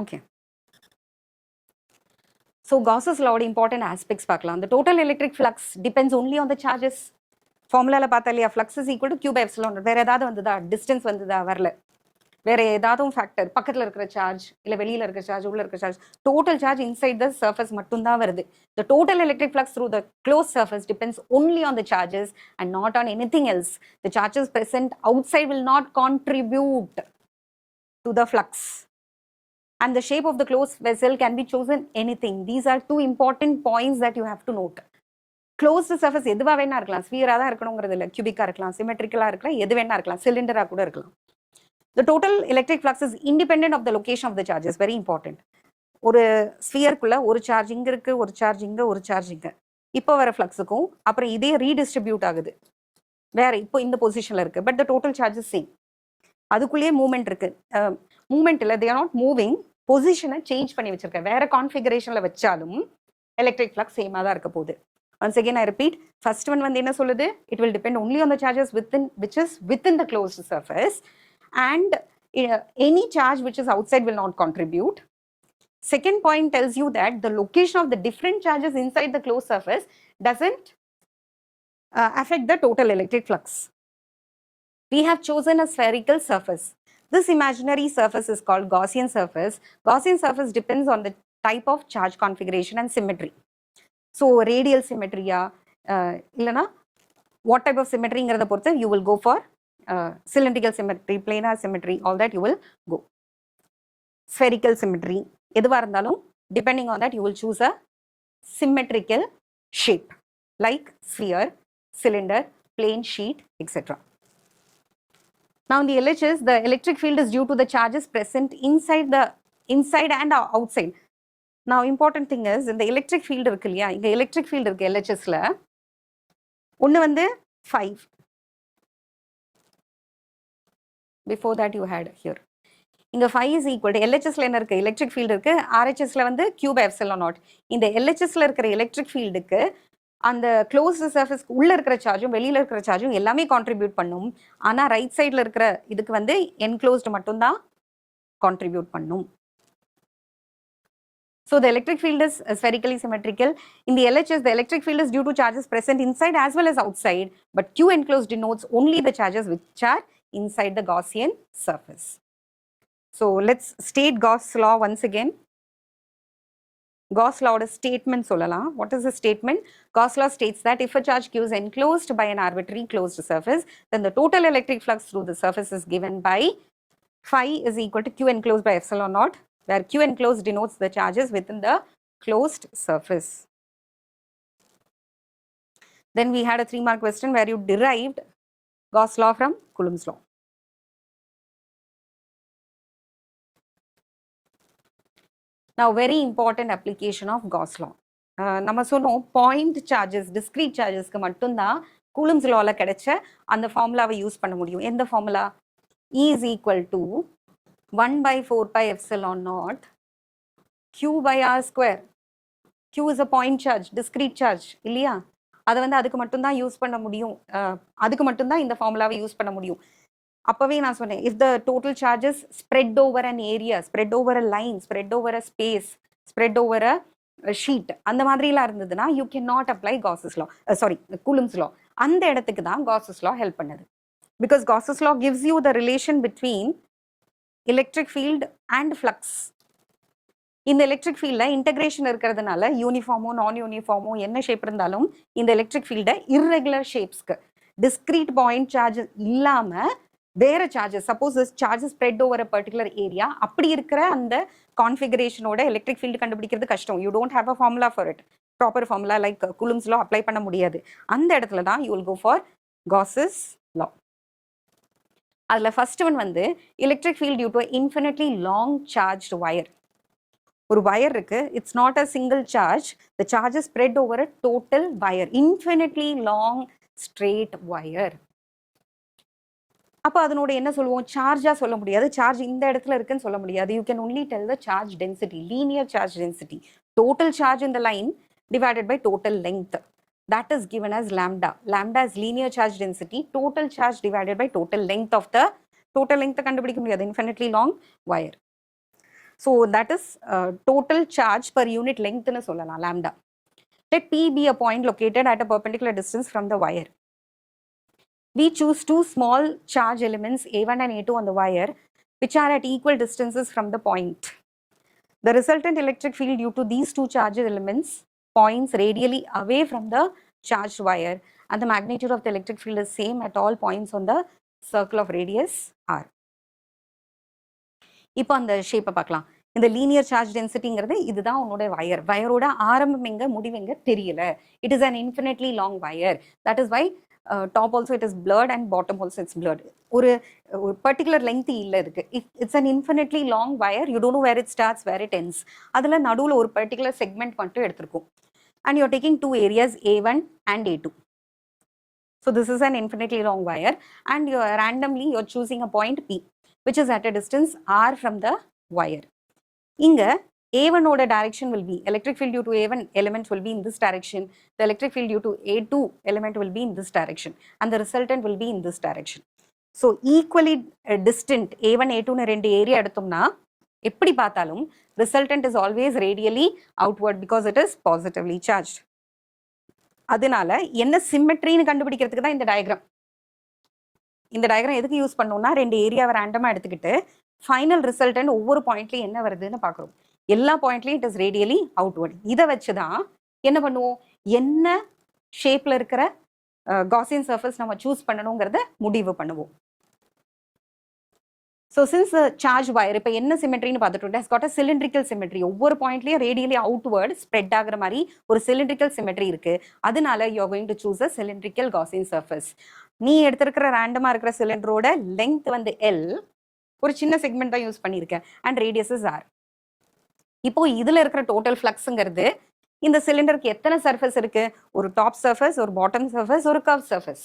Okay. So Gauss's law important aspects பார்க்கலாம். The total electric flux depends only on the charges. ஃபார்முலால பார்த்தா இல்லையா, flux is equal to q by epsilon naught. வேற ஏதாவது வந்ததா? Distance வந்ததா? வரல. வேற ஏதாவது ஃபேக்டர், பக்கத்தில் இருக்கிற சார்ஜ் இல்லை வெளியில் இருக்கிற சார்ஜ், உள்ள இருக்கிற charge, total charge inside the surface மட்டும்தான் வருது. The total electric flux through the closed surface depends only on the charges and not on anything else. The charges present outside will not contribute to the flux. And the shape of the closed vessel can be chosen anything. These are two important points that you have to note. Closed surface எதுவா வேணா இருக்கலாம், ஸ்பியரா தான் இருக்கணுங்கிறது இல்லை, கியூபிக்கா இருக்கலாம், சிமெட்ரிக்கலா இருக்கலாம், எது வேணா இருக்கலாம், சிலிண்டரா கூட இருக்கலாம். The total electric flux is independent of the location of the charges. Very important. ஒரு ஸ்பியருக்குள்ள ஒரு சார்ஜ் இங்க இருக்கு, ஒரு சார்ஜ் இங்க, ஒரு சார்ஜ் இங்க. இப்போ வர ஃப்ளக்ஸுக்கும் அப்புறம் இதே ரீடிஸ்ட்ரிபியூட் ஆகுது, வேற இப்போ இந்த பொசிஷன்ல இருக்கு, but the total charge is same. அதுக்குள்ளேயே மூவ்மெண்ட் இருக்கு. மூவ்மெண்ட் இல்லை, தே ஆர் நாட் மூவிங், பொசிஷனை சேஞ்ச் பண்ணி வச்சிருக்கேன். வேற கான்ஃபிகரேஷன்ல வச்சாலும் எலக்ட்ரிக் ஃப்ளக்ஸ் சேமாக தான் இருக்க போகுது. Once again I repeat, first one வந்து என்ன சொல்லுது? It will depend only on the charges within, which is within the closed surface, and any charge which is outside will not contribute. Second point tells you that the location of the different charges inside the closed surface doesn't affect the total electric flux. We have chosen a spherical surface. This imaginary surface is called Gaussian surface. Gaussian surface depends on the type of charge configuration and symmetry. So radial symmetry இல்லைனா what type of symmetry ங்கிறத பொறுத்து you will go for cylindrical symmetry, planar symmetry, all that you will go. Spherical symmetry எதுவாக இருந்தாலும் depending on that you will choose a symmetrical shape like sphere, cylinder, plane, sheet, etc. Now in the LHS, the electric field is due to the charges present inside and outside. Now important thing is, இந்த electric field இருக்கு இல்லையா, இங்கே electric field இருக்கு LHSல, ஒன்று வந்து 5, before that you had here. இங்க phi is equal to LHSல என்ன இருக்கு, எலக்ட்ரிக் ஃபீல்டு இருக்கு. RHSல வந்து Q by epsilon naught. இந்த LHSல இருக்கிற எலக்ட்ரிக் ஃபீல்டுக்கு அந்த க்ளோஸ்டு சர்ஃபேஸ் உள்ள இருக்கிற சார்ஜும் வெளியில இருக்கிற சார்ஜும் எல்லாமே கான்ட்ரிபியூட் பண்ணும். ஆனா ரைட் சைடுல இருக்கிற இதுக்கு வந்து என்க்ளோஸ்டு மட்டும் தான் கான்ட்ரிபியூட் பண்ணும். So the electric field is spherically symmetrical. In the LHS, the electric field is due to charges present inside as well as outside, but Q enclosed denotes only the charges which are inside the Gaussian surface. So let's state Gauss law once again. Gauss law statement சொல்லலாம். What is the statement? Gauss law states that if a charge Q is enclosed by an arbitrary closed surface, then the total electric flux through the surface is given by phi is equal to Q enclosed by epsilon naught, where Q enclosed denotes the charges within the closed surface. Then we had a 3-mark question where you derived Gauss law from Coulomb's law. Now very important application of Gauss law. நம்ம சொன்னோம் point charges discrete சார்ஜஸ்க்கு மட்டும்தான் coulombs லால கிடைச்ச அந்த ஃபார்முலாவை use பண்ண முடியும். எந்த formula? E is equal to 1 by 4 pi epsilon naught Q by R square. Q is a point charge, discrete charge இல்லையா? அதை வந்து அதுக்கு மட்டும்தான் யூஸ் பண்ண முடியும், அதுக்கு மட்டும்தான் இந்த ஃபார்முலாவை யூஸ் பண்ண முடியும். அப்பவே நான் சொன்னேன், if the total charges spread over an area, spread over a line, spread over a space, spread over a sheet, அந்த மாதிரிலாம் இருந்ததுன்னா you cannot apply Gauss's law, Coulomb's law. அந்த இடத்துக்கு தான் Gauss's law ஹெல்ப் பண்ணுது. Because Gauss's law gives you the relation between electric field and flux. இந்த electric ஃபீல்ட்ல integration இருக்கிறதுனால யூனிஃபார்மோ நான் யூனிஃபார்மோ என்ன ஷேப் இருந்தாலும் இந்த எலக்ட்ரிக் ஃபீல்டை இர்ரெகுலர் ஷேப்ஸ்க்கு டிஸ்கிரீட் பாயிண்ட் சார்ஜ் இல்லாம வேற charges, suppose charges spread over a particular area, அப்படி இருக்கிற அந்த கான்ஃபிகரேஷனோட எலக்ட்ரிக் ஃபீல்டு கண்டுபிடிக்கிறது கஷ்டம். You don't have a formula for it, proper formula like Coulomb's law apply பண்ண முடியாது. அந்த இடத்துல தான் you will go for Gauss's law. அதில் ஃபர்ஸ்ட் ஒன் வந்து electric field due to infinitely long charged wire. ஒரு வயர் இருக்கு, it's not a single charge, the charge spread over a total wire, infinitely long straight wire. அப்போ அதனோட என்ன சொல்லுவோம், சார்ஜா சொல்ல முடியாது, சார்ஜ் இந்த இடத்துல இருக்குன்னு சொல்ல முடியாது. You can only tell the charge density, linear charge density, total charge in the line divided by total length. That is given as lambda. Lambda is linear charge density, total charge divided by total length of the, total length கண்டுபிடிக்க முடியாது, infinitely long wire. So that is total charge per unit length னு சொல்லலாம், lambda. Let P be a point located at a perpendicular distance from the wire. We choose two small charge elements A1 and A2 on the wire which are at equal distances from the point. The resultant electric field due to these two charge elements points radially away from the charged wire, and the magnitude of the electric field is same at all points on the circle of radius R. இப்போ அந்த ஷேப்பை பார்க்கலாம். இந்த linear charge டென்சிட்டிங்கிறது இதுதான் உன்னோட wire. வயரோட ஆரம்பம் எங்க முடிவு எங்க தெரியல. It is an infinitely long wire. That is why top also it is blurred and bottom also it's blurred. ஒரு particular length இல்ல இருக்கு. It's an infinitely long wire. You don't know where it starts, where it ends. அதுல நடுவுல ஒரு particular segment மட்டும் எடுத்திருக்கும். And you're taking two areas A1 and A2. So this is an infinitely long wire, and you're choosing a point P which is at a distance R from the wire. இங்க A1 ஓட direction will be, electric field due to A1 element will be in this direction, the electric field due to A2 element will be in this direction, and the resultant will be in this direction. So equally distant A1 A2 னு ரெண்டு area எடுத்தோம்னா எப்படி பார்த்தாலும் resultant is always radially outward because it is positively charged. அதனால என்ன சிம்மெட்ரின்னு கண்டுபிடிக்கிறதுக்கு தான் இந்த டயக்ராம். இந்த டயக்ராம் எதுக்கு யூஸ் பண்ணோம்னா, ரெண்டு ஏரியாவை ரேண்டமா எடுத்துக்கிட்டு ஃபைனல் ரிசல்டன்ட் ஒவ்வொரு பாயிண்ட்லயும் என்ன வருதுன்னு பார்க்குறோம். எல்லா பாயிண்ட்லயும் இட் இஸ் ரேடியலி அவுட்வர்ட். இதை வச்சுதான் என்ன பண்ணுவோம், என்ன ஷேப்ல இருக்கிற காசியன் சர்ஃபேஸ் நம்ம சூஸ் பண்ணணுங்கிறத முடிவு பண்ணுவோம். ஸோ சின்ஸ் சார்ஜ் வயர் இப்போ என்ன சிமெட்ரின்னு பார்த்துட்டு has got a cylindrical symmetry, ஒவ்வொரு பாயிண்ட்லயும் ரேடியலி அவுட்வர்ட் ஸ்ப்ரெட் ஆகிற மாதிரி ஒரு சிலிண்ட்ரிக்கல் சிமெட்ரி இருக்கு. அதனால you are going to choose a cylindrical Gaussian surface. நீ எடுத்திருக்கிற ரேண்டமா இருக்கிற சிலிண்டரோட லெங்த் வந்து L, ஒரு சின்ன செக்மெண்ட் தான் யூஸ் பண்ணியிருக்கேன், அண்ட் ரேடியஸ் இஸ் R. இப்போ இதுல இருக்கிற டோட்டல் ஃப்ளக்ஸ்ங்கிறது இந்த சிலிண்டருக்கு எத்தனை சர்ஃபேஸ் இருக்கு, ஒரு டாப் சர்ஃபேஸ், ஒரு பாட்டம் சர்ஃபேஸ், ஒரு curve surface.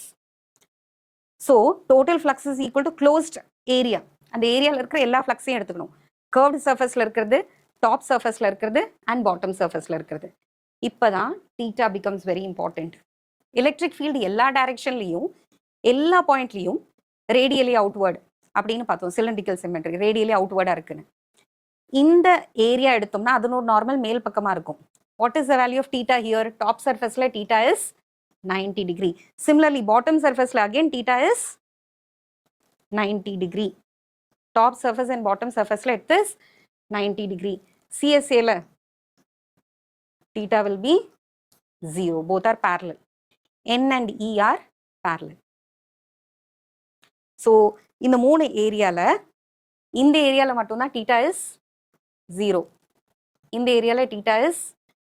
So total flux is equal to closed area. அந்த ஏரியால இருக்கிற எல்லா ஃப்ளக்ஸையும் எடுத்துக்கணும். கர்வ்டு சர்ஃபேஸ்ல இருக்கிறது, டாப் சர்ஃபேஸ்ல இருக்கிறது அண்ட் பாட்டம் சர்ஃபேஸ்ல இருக்கிறது. இப்பதான் theta becomes very important. Electric field எல்லா டைரக்ஷன்லையும் எல்லா பாயிண்ட்லையும் ரேடியலி அவுட்வர்டு அப்படின்னு பார்த்தோம். சிலிண்ட்ரிக்கல் சிமெட்ரி ரேடியலி அவுட்வர்டா இருக்குன்னு. இந்த ஏரியா எடுத்தோம்னா அது ஒரு நார்மல் மேல் பக்கமா இருக்கும். What is the value of theta here? Top சர்ஃபேஸ்ல theta is 90 degree. Similarly, bottom surface again theta is 90 degree. Top surface and bottom surface it is 90 degree. CSA la theta will be 0. Both are parallel. N and E are parallel. So, in the moon area la, in the area la mattum theta is 0. In the area la theta is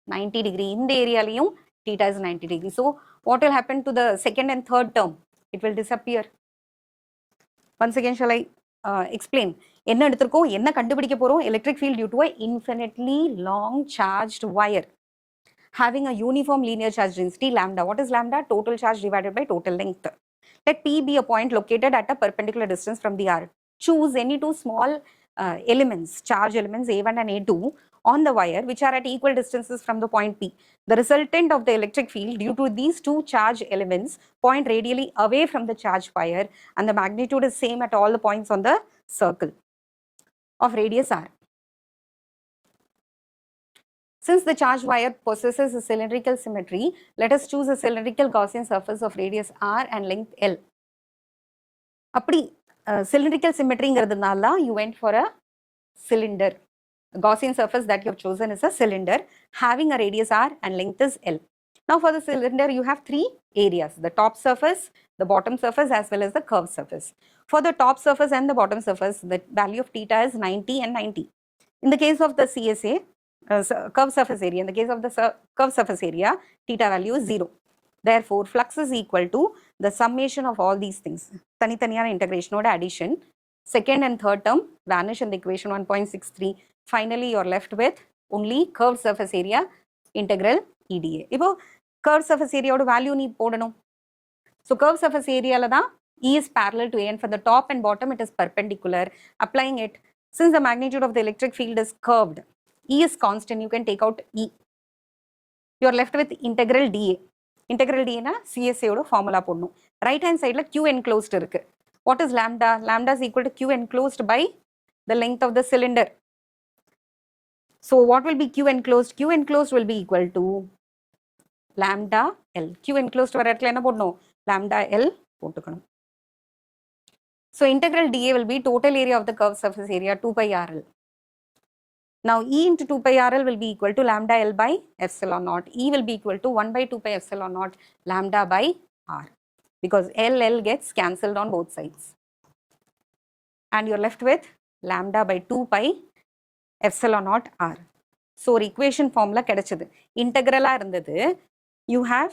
90 degree. In the area la theta is 90 degree. So, what will happen to the second and third term? It will disappear. Once again, shall I explain? என்ன எடுத்துக்கோ என்ன கண்டுபிடிக்க போறோம்? Electric field due to a infinitely long charged wire having a uniform linear charge density lambda. What is lambda? Total charge divided by total length. Let P be a point located at a perpendicular distance from the R. Choose any two small elements, charge elements A1 and A2 on the wire which are at equal distances from the point P. The resultant of the electric field due to these two charge elements point radially away from the charged wire and the magnitude is same at all the points on the circle of radius R. Since the charged wire possesses a cylindrical symmetry, let us choose a cylindrical Gaussian surface of radius R and length L. அப்படி cylindrical symmetry ங்கிறதுனால you went for a cylinder. The Gaussian surface that you have chosen is a cylinder having a radius R and length is L. Now for the cylinder you have three areas, the top surface, the bottom surface as well as the curved surface. For the top surface and the bottom surface, the value of theta is 90 and 90. In the case of the CSA, curved surface area, in the case of the curved surface area, theta value is 0. Therefore, flux is equal to the summation of all these things. Tani-taniyana integration or addition. Second and third term vanish in the equation 1.63. Finally, you are left with only curved surface area integral EDA. இப்போ curved surface area ஓட value நீ போடணும். So curved surface area ல தான் E is parallel to A and for the top and bottom it is perpendicular. Applying it, since the magnitude of the electric field is curved, E is constant, you can take out E. You are left with integral dA. Integral dA na CSA ஓட formula போடணும். Right hand side ல Q enclosed இருக்கு. What is lambda? Lambda is equal to Q enclosed by the length of the cylinder. So what will be Q enclosed? Q enclosed will be equal to lambda L. Q enclosed வர இடத்துல என்ன போடணும்? Lambda L போட்டுக்கணும். So integral dA will be total area of the curved surface area 2 pi RL. Now E into 2 pi RL will be equal to lambda L by epsilon naught. E will be equal to 1 by 2 pi epsilon naught lambda by R, because L gets cancelled on both sides. And you're left with lambda by 2 pi epsilon naught R. So equation formula கிடைச்சது. Integrala இருந்தது. You have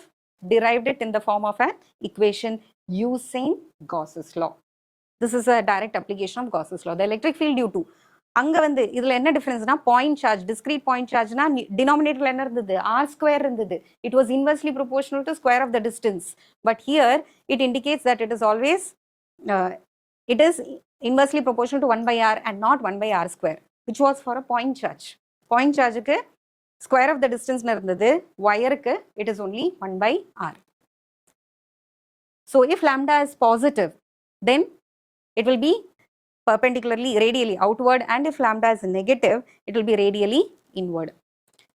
derived it in the form of an equation using Gauss's law. This is a direct application of Gauss's law. The electric field due to அங்க வந்து இதுல என்ன டிஃபரன்ஸ்னா point charge, discrete point சார்ஜ்னா டினாமினேட்டர்ல என்ன இருந்தது? ஆர் ஸ்கொயர் இருந்தது. It was inversely proportional to square of the distance. But here it indicates that it is always it is inversely proportional to 1 by r and not 1 by r square, which was for a point charge. Point charge க்கு square of the distance இருந்தது, wire க்கு it is only 1 by r. So if lambda is positive, then it will be perpendicularly radially outward, and if lambda is negative, it will be radially inward.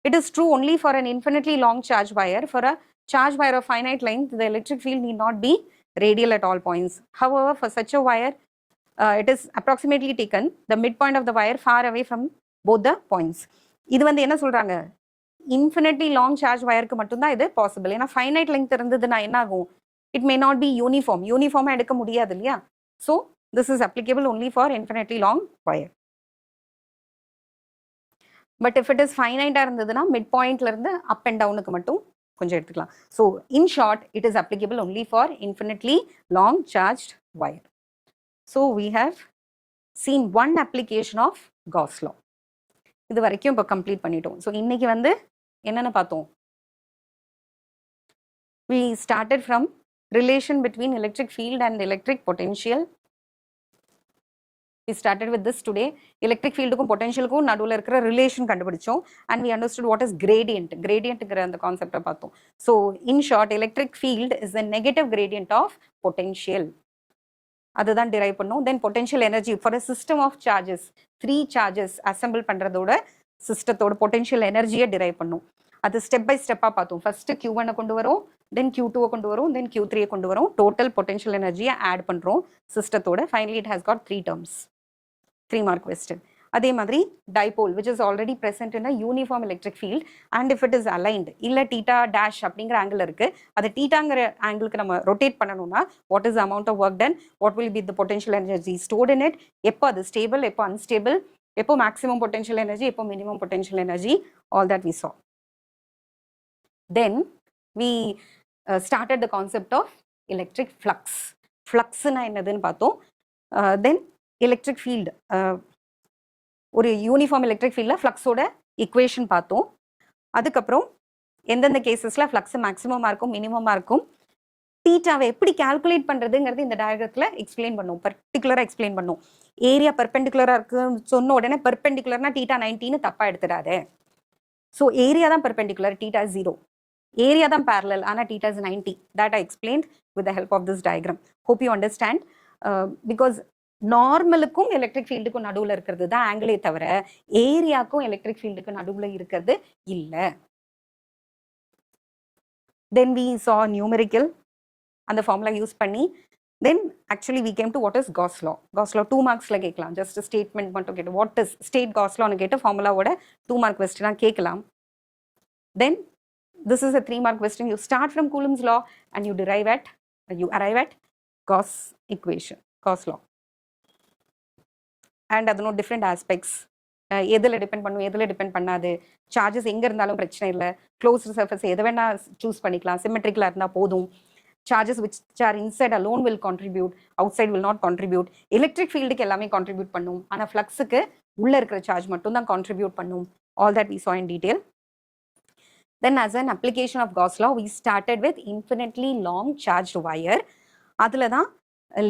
It is true only for an infinitely long charge wire. For a charge wire of finite length, the electric field need not be radial at all points. However, for such a wire, it is approximately taken the midpoint of the wire far away from both the points. இது வந்து என்ன சொல்றாங்க? Infinitely long charge wireக்கு மட்டும் தான் இது possible. ஏன்னா finite length இருந்ததுன்னா என்ன ஆகும்? It may not be uniform. Uniform எடுக்க முடியாது இல்லையா? So this is applicable only for infinitely long wire. But if it is finite இருந்ததுன்னா midpointல இருந்து up and downக்கு மட்டும் கொஞ்சம் எடுத்துக்கலாம். So in short, it is applicable only for infinitely long charged wire. So we have seen one application of Gauss law. இது வரைக்கும் இப்போ complete பண்ணிட்டோம். So இன்னைக்கு வந்து என்னென்ன பார்த்தோம்? We started from relation between electric field and electric potential. We started with this today. Electric field kum potential kum nadula irukra relation kandupidichom, and we understood what is gradient. Gradient gra and concept paathom. So in short, electric field is the negative gradient of potential. அதுதான் derive பண்ணோம். Then potential energy for a system of charges, 3 charges assemble பண்றதோட சிஸ்டத்தோட potential energy derive பண்ணோம். அது step by ஸ்டெப்பா பார்த்தோம். First Q1 கொண்டு வரோம், தென் Q2 கொண்டு வரோம், தென் Q3 கொண்டு வரோம். டோட்டல் பொட்டன்ஷியல் எனர்ஜியை ஆட் பண்றோம் சிஸ்டத்தோட. Finally it has got 3 terms. 3 mark question. அதே மாதிரி dipole which is already present in a uniform electric field, and if it is aligned இல்ல θ dash அப்படிங்கிற ஆங்கிள் இருக்கு, அது θங்கிற ஆங்கிளுக்கு நம்ம ரொட்டேட் பண்ணணும்னா what is the amount of work done, what will be the potential energy stored in it, எப்போ அது stable, எப்போ unstable, எப்போ மேக்ஸிமம் பொட்டன்ஷியல் எனர்ஜி, எப்போ minimum potential energy, all that we saw. Then we started the concept of electric flux. Flux na என்னதுன்னு பார்த்தோம். Then electric field, ஒரு uniform electric ஃபீல்டில் ஃப்ளக்ஸோட equation பார்த்தோம். அதுக்கப்புறம் எந்தெந்த கேசஸில் ஃப்ளக்ஸ் மேக்ஸிமமாக இருக்கும், மினிமமாக இருக்கும், தீட்டாவை எப்படி கால்குலேட் பண்ணுறதுங்கிறது இந்த டயக்ராத்தில் எக்ஸ்பிளைன் பண்ணும், பர்டிகுலராக எக்ஸ்பிளைன் பண்ணும். ஏரியா பெர்பெண்டிகுலராக இருக்குன்னு சொன்ன உடனே பெர்பெண்டிகுலர்னா θ 90ன்னு தப்பாக எடுத்துடாது. ஸோ ஏரியா தான் பெர்பெண்டிகுலர், θ 0. ஏரியா தான் parallel, ஆனால் θ is 90. That I explained with the help of this diagram. Hope you understand. Because நார்மலுக்கும் எலக்ட்ரிக் ஃபீல்டுக்கும் நடுவில் இருக்கிறது தான் ஆங்கிளே தவிர ஏரியாக்கும் எலக்ட்ரிக் ஃபீல்டுக்கு நடுவில் இருக்கிறது இல்லை. தென் வி saw numerical, அந்த ஃபார்முலா யூஸ் பண்ணி then actually we came to what is Gauss law. Gauss law 2 மார்க்ஸில் கேட்கலாம். ஜஸ்ட் ஸ்டேட்மெண்ட் மட்டும் கேட்டு வாட் இஸ் ஸ்டேட் காஸ் லான்னு கேட்டு ஃபார்முலாவோட 2 மார்க் கொஸ்டினாக கேட்கலாம். Then this is a 3 mark question. You start from Coulomb's law and you arrive at Gauss equation, Gauss law. And அதனோட டிஃப்ரெண்ட் ஆஸ்பெக்ட்ஸ், எதில் டிபெண்ட் பண்ணும், எதில் டிபெண்ட் பண்ணாது, சார்ஜஸ் எங்கே இருந்தாலும் பிரச்சனை இல்லை, க்ளோஸ்டு சர்ஃபேஸ் எதை வேணால் சூஸ் பண்ணிக்கலாம், சிமெட்ரிக்கலாக இருந்தால் போதும், charges which are inside alone will contribute, outside will not contribute. Electric ஃபீல்டுக்கு எல்லாமே கான்ட்ரிபியூட் பண்ணும், ஆனால் ஃப்ளக்ஸுக்கு உள்ளே இருக்கிற சார்ஜ் மட்டும் தான் கான்ட்ரிபியூட் பண்ணும். All that we saw in detail. Then as an application of Gauss law, we started with infinitely long charged wire. அதில் தான்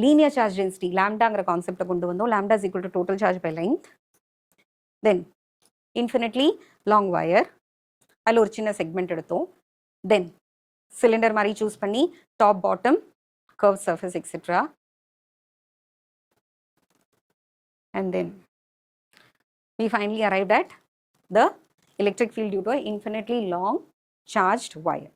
linear charge density, lambdaங்கிற கான்செப்டை கொண்டு வந்தோம். Lambda is equal to total charge by length. Then infinitely long wire, அதில் ஒரு சின்ன segment எடுத்தோம். Then cylinder மாதிரி சூஸ் பண்ணி top, bottom, curved surface, etc. And then we finally arrived at the electric field due to an infinitely long charged wire.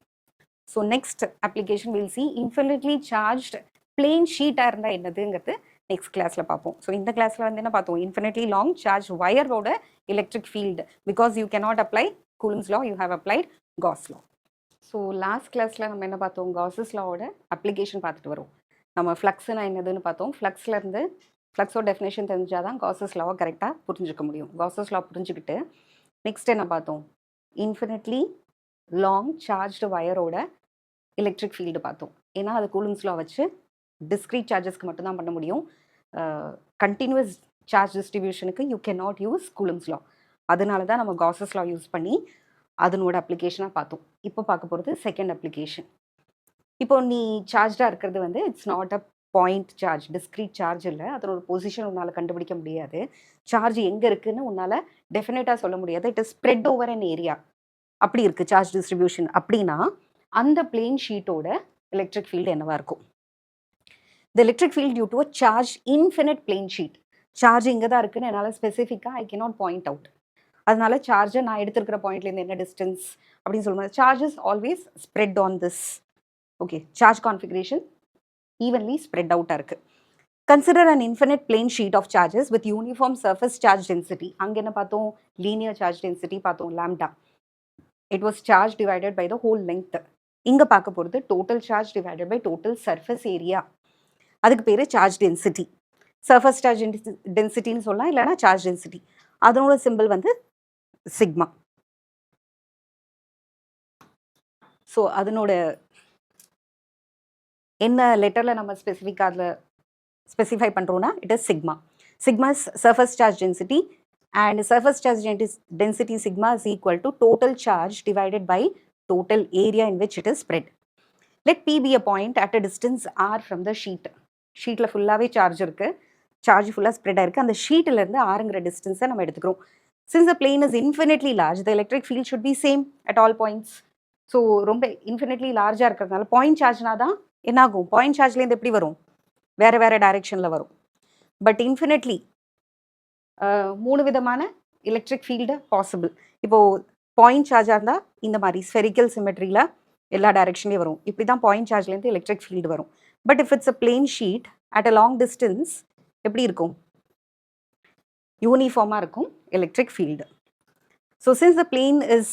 So next application we'll see infinitely charged plane sheet இருந்தா என்னதுங்கிறது next classல பார்ப்போம். So இந்த classல வந்து என்ன பார்த்தோம், infinitely long charged wire ஓட electric field, because you cannot apply Coulomb's law, you have applied Gauss law. So last classல நம்ம என்ன பார்த்தோம், Gauss's law ஓட application பார்த்துட்டு வரோம். நம்ம ஃப்ளக்ஸ்னா என்னதுன்னு பார்த்தோம். ஃப்ளக்ஸ்ல இருந்து ஃப்ளக்ஸோட டெஃபினேஷன் தெரிஞ்சாதான் Gauss's law கரெக்டாக புரிஞ்சுக்க முடியும். Gauss's law புரிஞ்சுக்கிட்டு நெக்ஸ்ட் என்ன பார்த்தோம், இன்ஃபினிட்லி லாங் சார்ஜ்டு வயரோட எலக்ட்ரிக் ஃபீல்டு பார்த்தோம். ஏன்னா அது கூலும்ஸ் லா வச்சு டிஸ்க்ரீட் சார்ஜஸ்க்கு மட்டும்தான் பண்ண முடியும். கண்டினியூஸ் சார்ஜ் டிஸ்ட்ரிபியூஷனுக்கு you can not use Coulomb's law. அதனால தான் நம்ம காஸஸ் லா யூஸ் பண்ணி அதனோட அப்ளிகேஷனாக பார்த்தோம். இப்போ பார்க்க போகிறது செகண்ட் அப்ளிகேஷன். இப்போ நீ சார்ஜாக இருக்கிறது வந்து it's not a point charge, discrete charge இல்லை, அதனோட பொசிஷன் உன்னால் கண்டுபிடிக்க முடியாது. சார்ஜ் எங்கே இருக்குன்னு உன்னால் டெஃபினட்டாக சொல்ல முடியாது. It is spread over an area, அப்படி இருக்குது சார்ஜ் டிஸ்ட்ரிபியூஷன். அப்படின்னா அந்த பிளேன் ஷீட்டோட எலக்ட்ரிக் ஃபீல்டு என்னவா இருக்கும்? The electric field due to a charge infinite plane sheet. Charge இங்கே தான் இருக்குன்னு என்னால் ஸ்பெசிஃபிக்காக ஐ கேனாட் பாயிண்ட் அவுட். அதனால சார்ஜை நான் எடுத்துருக்கிற பாயிண்ட்லேருந்து என்ன டிஸ்டன்ஸ் அப்படின்னு சொல்லும்போது charges always spread on this. Okay, charge configuration evenly spread out இருக்கு. Consider an infinite plane sheet of charges with uniform surface charge density. அங்க என்ன பார்த்தோம், linear charge density பார்த்தோம், lambda. It was charge divided by the whole length. இங்க பார்க்க போகிறது total charge divided by total surface area. அதுக்கு பேரு charge density. Surface charge densityன்னு சொல்லலாம், இல்லைனா charge density. அதனோட சிம்பிள் வந்து சிக்மா. ஸோ அதனோட என்ன லெட்டரில் நம்ம ஸ்பெசிஃபிக்காக அதில் ஸ்பெசிஃபை பண்ணுறோன்னா it is sigma. Sigma is surface charge density, and surface charge density sigma is equal to total charge divided by total area in which it is spread. let P be a point at a distance r from the sheet. ஷீட்டில் ஃபுல்லாகவே charge இருக்குது, charge ஃபுல்லாக spread ஆயிருக்கு. அந்த ஷீட்டிலேருந்து ஆறுங்கிற டிஸ்டன்ஸை நம்ம எடுத்துக்கிறோம். Since the plane is infinitely large, the electric field should be same at all points. So ரொம்ப infinitely லார்ஜாக இருக்கிறதுனால பாயிண்ட் சார்ஜ்னா தான் என்ன ஆகும், பாயிண்ட் சார்ஜ்லேருந்து எப்படி வரும், வேறு வேறு டைரெக்ஷனில் வரும். பட் இன்ஃபினிட்லி 3 விதமான எலக்ட்ரிக் ஃபீல்டு பாசிபிள். இப்போது பாயிண்ட் சார்ஜாக இருந்தால் இந்த மாதிரி ஸ்பெரிக்கல் சிமெட்ரியில் எல்லா டைரெக்ஷன்லேயும் வரும். இப்படி தான் பாயிண்ட் சார்ஜ்லேருந்து எலக்ட்ரிக் ஃபீல்டு வரும். But if it's a plane sheet at a long distance எப்படி இருக்கும், யூனிஃபார்மாக இருக்கும் electric field. So since the plane is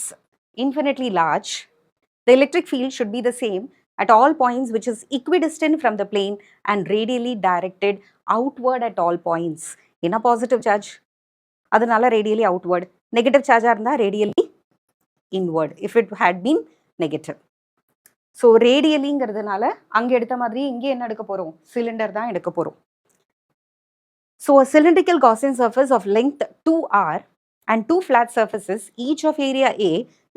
infinitely large, the electric field should be the same at all points which is equidistant from the plane and radially directed outward at all points. என்ன positive charge, அதனால radially outward. Negative charge இருந்தா radially inward if it had been negative. So radiallyங்கிறதுனால அங்கே எடுத்த மாதிரி இங்கே என்ன எடுக்க போகிறோம், சிலிண்டர் தான் எடுக்க போகிறோம். So a cylindrical Gaussian surface of length 2r and 2 flat surfaces, each of area A,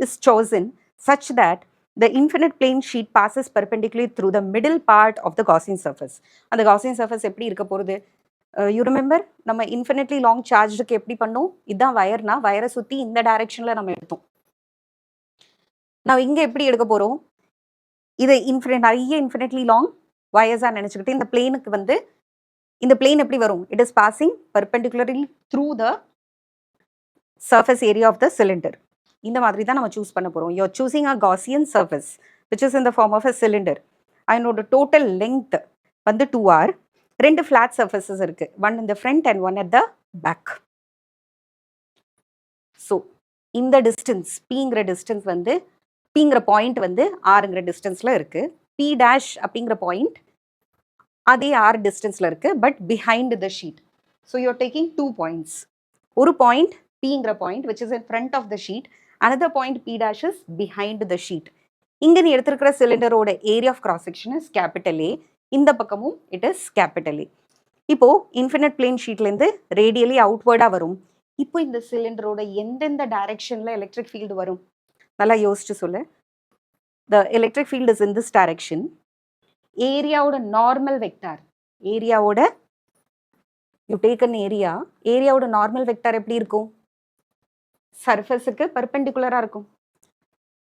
is chosen such that the infinite plane sheet passes perpendicularly through the middle part of the Gaussian surface. And the Gaussian surface எப்படி இருக்க போகிறது, you remember நம்ம infinitely long chargedக்கு எப்படி பண்ணோம், இதுதான் வயர்னா வயரை சுற்றி இந்த டைரெக்ஷனில் நம்ம எடுத்தோம். நான் இங்கே எப்படி எடுக்க போகிறோம், இதை நிறைய இன்ஃபினிட்லி லாங் வயர்ஸாக நினச்சிக்கிட்டு இந்த பிளேனுக்கு வந்து இந்த பிளேன் எப்படி வரும், it is passing perpendicularly through the surface area of the cylinder. இந்த மாதிரி தான் நம்ம சூஸ் பண்ண போகிறோம். You're choosing a Gaussian surface which is in the form of a cylinder. அதனோட டோட்டல் லெங்த் வந்து 2r. 2 ஃப்ளாட் சர்ஃபேஸஸ் இருக்குது, one in the front and one at the back. So இந்த டிஸ்டன்ஸ் பிங்கிற டிஸ்டன்ஸ் வந்து பிங்கிற பாயிண்ட் வந்து ஆறுங்கிற டிஸ்டன்ஸில் இருக்குது. பி டேஷ் அப்படிங்கிற பாயிண்ட் அதே ஆர் டிஸ்டன்ஸில் இருக்குது, but behind the sheet. So you're taking 2 points. ஒரு பாயிண்ட் பிங்கிற point which is in front of the sheet, another point P dash is behind the sheet. இங்கே நீ எடுத்திருக்கிற சிலிண்டரோட area of cross section is capital A, இந்த பக்கமும் it is capital A. இப்போ infinite plane ஷீட்லேருந்து ரேடியலி அவுட்வர்டாக வரும். இப்போ இந்த சிலிண்டரோட எந்தெந்த டைரக்ஷனில் எலக்ட்ரிக் ஃபீல்டு வரும், நல்லா யோசிச்சு சொல்லு. The electric field is in this direction. ஏரியாவோட நார்மல் வெக்டார், ஏரியாவோட யூ டேக் அன் ஏரியா, ஏரியாவோட நார்மல் வெக்டார் எப்படி இருக்கும், சர்ஃபேஸுக்கு பர்பெண்டிகுலராக இருக்கும்.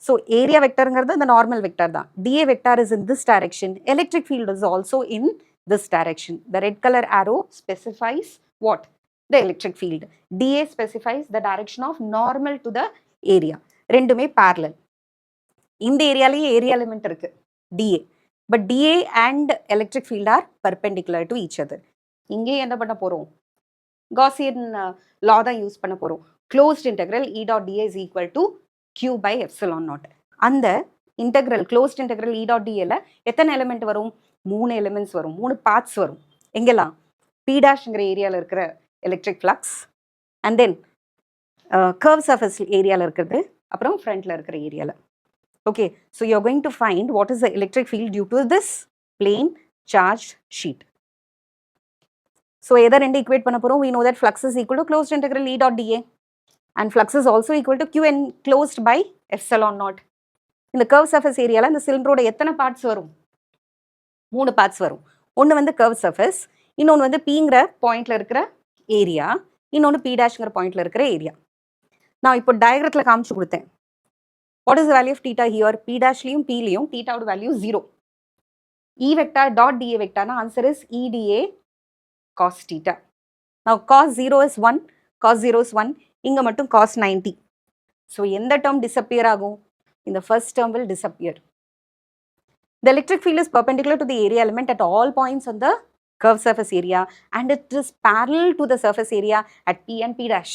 ஸோ ஏரியா வெக்டருங்கிறது அந்த நார்மல் வெக்டார் தான். DA vector is in this direction. Electric field is also in this direction. The red colour arrow specifies what, the electric field. DA specifies the direction of normal to the area. ரெண்டுமே parallel. இந்த ஏரியாலேயே area element இருக்கு D A, but D A and electric field are perpendicular to each other. இங்கே என்ன பண்ண போகிறோம், Gaussian லா தான் use பண்ண போகிறோம். closed integral E dot dA is equal to Q by epsilon naught. அந்த integral closed integral E dot dA ல எத்தனை எலிமெண்ட் வரும், 3 எலிமெண்ட்ஸ் வரும், 3 பார்ட்ஸ் வரும். எங்கெல்லாம், P டேஷ்ங்கிற ஏரியாவில் இருக்கிற electric flux, and then curve surface ஏரியாவில் இருக்கிறது, அப்புறம் ஃப்ரண்ட்டில் இருக்கிற ஏரியாவில். Okay, so you are going to find what is the electric field due to this plane charge sheet. So எதை ரெண்டு ஈக்குவேட் பண்ண போகிறோம், we know that flux is equal to closed integral E dot dA. And flux is also equal to Q enclosed by epsilon naught. இந்த curve surface ஏரியாவில் இந்த சிலிண்டரோட எத்தனை parts வரும், 3 parts வரும். ஒன்று வந்து curve surface, இன்னொன்று வந்து Pங்கிற பாயிண்ட்ல இருக்கிற ஏரியா, இன்னொன்று P டேஷ்ங்கிற பாயிண்ட்ல இருக்கிற ஏரியா. நான் இப்போ டயக்ரத்தில் காமிச்சு கொடுத்தேன். What is the value of theta here, P டேஷ்லையும் Pலையும் தீட்டாவோட value 0. E vector dot dA vector na answer is EDA cos theta. Now cos 0 is 1, cos 0 is 1. இங்கே மட்டும் cos 90. ஸோ எந்த டேர்ம் டிஸப்பியர் ஆகும், இந்த first term will disappear. The electric field is perpendicular to the area element at all points on the curved surface area and it is parallel to the surface area at P and P dash.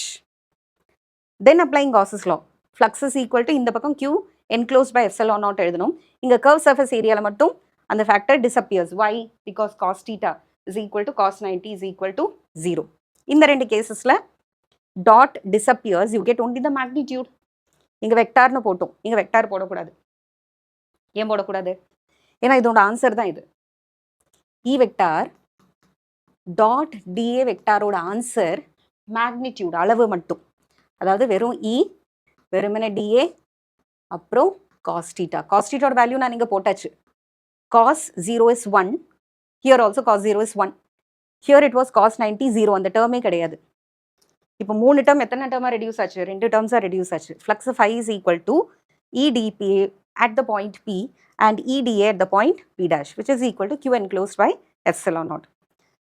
Then applying Gauss's law, flux is equal to இந்த பக்கம் Q enclosed by epsilon naught எழுதணும். இங்கே curved surface ஏரியாவில் மட்டும் அந்த factor disappears. Why? Because cos theta is equal to cos 90 is equal to 0. இந்த ரெண்டு கேசஸில் dot disappears, you get only the magnitude. இங்கே வெக்டார்னு போட்டோம், இங்கே வெக்டார் போடக்கூடாது. ஏன் போடக்கூடாது, ஏன்னா இதோட ஆன்சர் தான் இது. E வெக்டார் டாட் DA வெக்டாரோட ஆன்சர் மேக்னிடியூட், அளவு மட்டும். அதாவது வெறும் E, வெறுமனே DA, அப்புறம் காஸ் தீட்டா. காஸ் தீட்டாவோட வேல்யூ நான் இங்கே போட்டாச்சு. cos 0 is 1, here also cos 0 is 1, here it was cos 90 0, அந்த டேர்மே கிடையாது. இப்போ 3 டேர்ம் எத்தனை டேர்மாக ரெடியூஸ் ஆச்சு? 2 டேர்ம்ஸாக ரெடியூஸ் ஆச்சு. Flux phi is equal to EdPA at the point P and EdA at the point P dash, which is equal to Q enclosed by epsilon naught.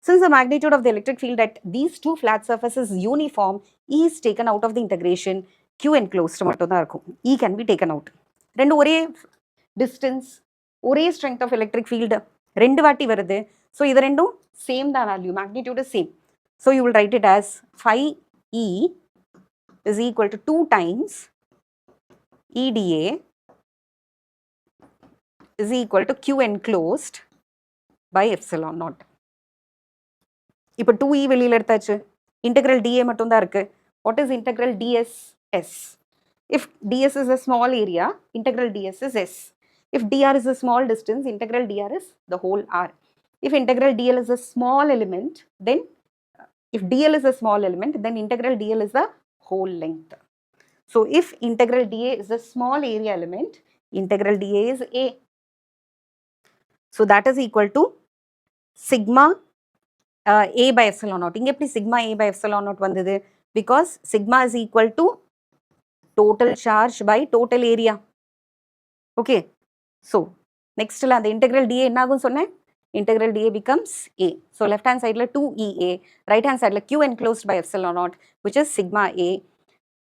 Since the magnitude of the electric field at these two flat surfaces is uniform, E is taken out of the integration, Q enclosed மட்டும் தான் இருக்கும். E can be taken out. ரெண்டு ஒரே distance, ஒரே strength of electric field, ரெண்டு வாட்டி வருது. So இது ரெண்டும் same தான் value, magnitude is same. So you will write it as phi E is equal to 2 times EdA is equal to Q enclosed by epsilon naught. இப்போ 2E வெளியில் எடுத்தாச்சு, integral dA மட்டும் தான் இருக்கு. What is integral ds? S. If ds is a small area, integral ds is S. If dr is a small distance, integral dr is the whole r. If integral dl is a small element, then if dl is a small element, then integral dl is the whole length. So if integral dA is a small area element, integral dA is A. So that is equal to sigma A by epsilon naught. இங்க எப்படி sigma A by epsilon naught வந்தது? Because sigma is equal to total charge by total area. Okay. So next அந்த integral dA என்ன ஆகும் சொன்னேன்? Integral dA becomes A. So left hand side 2EA, right hand side Q enclosed by epsilon naught, which is sigma A.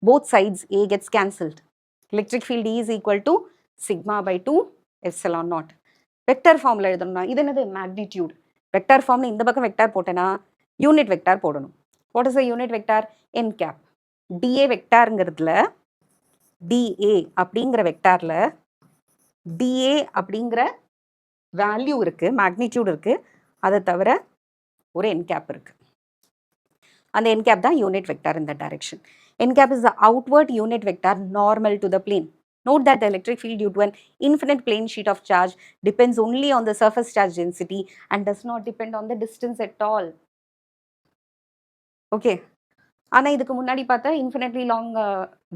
Both sides A gets cancelled. Electric field E is equal to sigma by 2 epsilon naught. Vector form எழுதணும்னா இது என்னது? Magnitude. Vector form இந்த பக்கம் vector போட்டேனா unit vector போடணும். What is the unit vector? N cap. dA vectorங்கிறதுல dA அப்படிங்கிற வெக்டார்ல dA அப்படிங்கிற value இருக்கு, magnitude இருக்கு, அதை தவிர ஒரு n cap இருக்கு. அந்த n cap தான் unit vector in that direction. N cap is the outward unit vector normal to the plane. Note that the electric field due to an infinite plane sheet of charge depends only on the surface charge density and does not depend on the distance at all. Okay. ஆனால் இதுக்கு முன்னாடி பார்த்தா infinitely long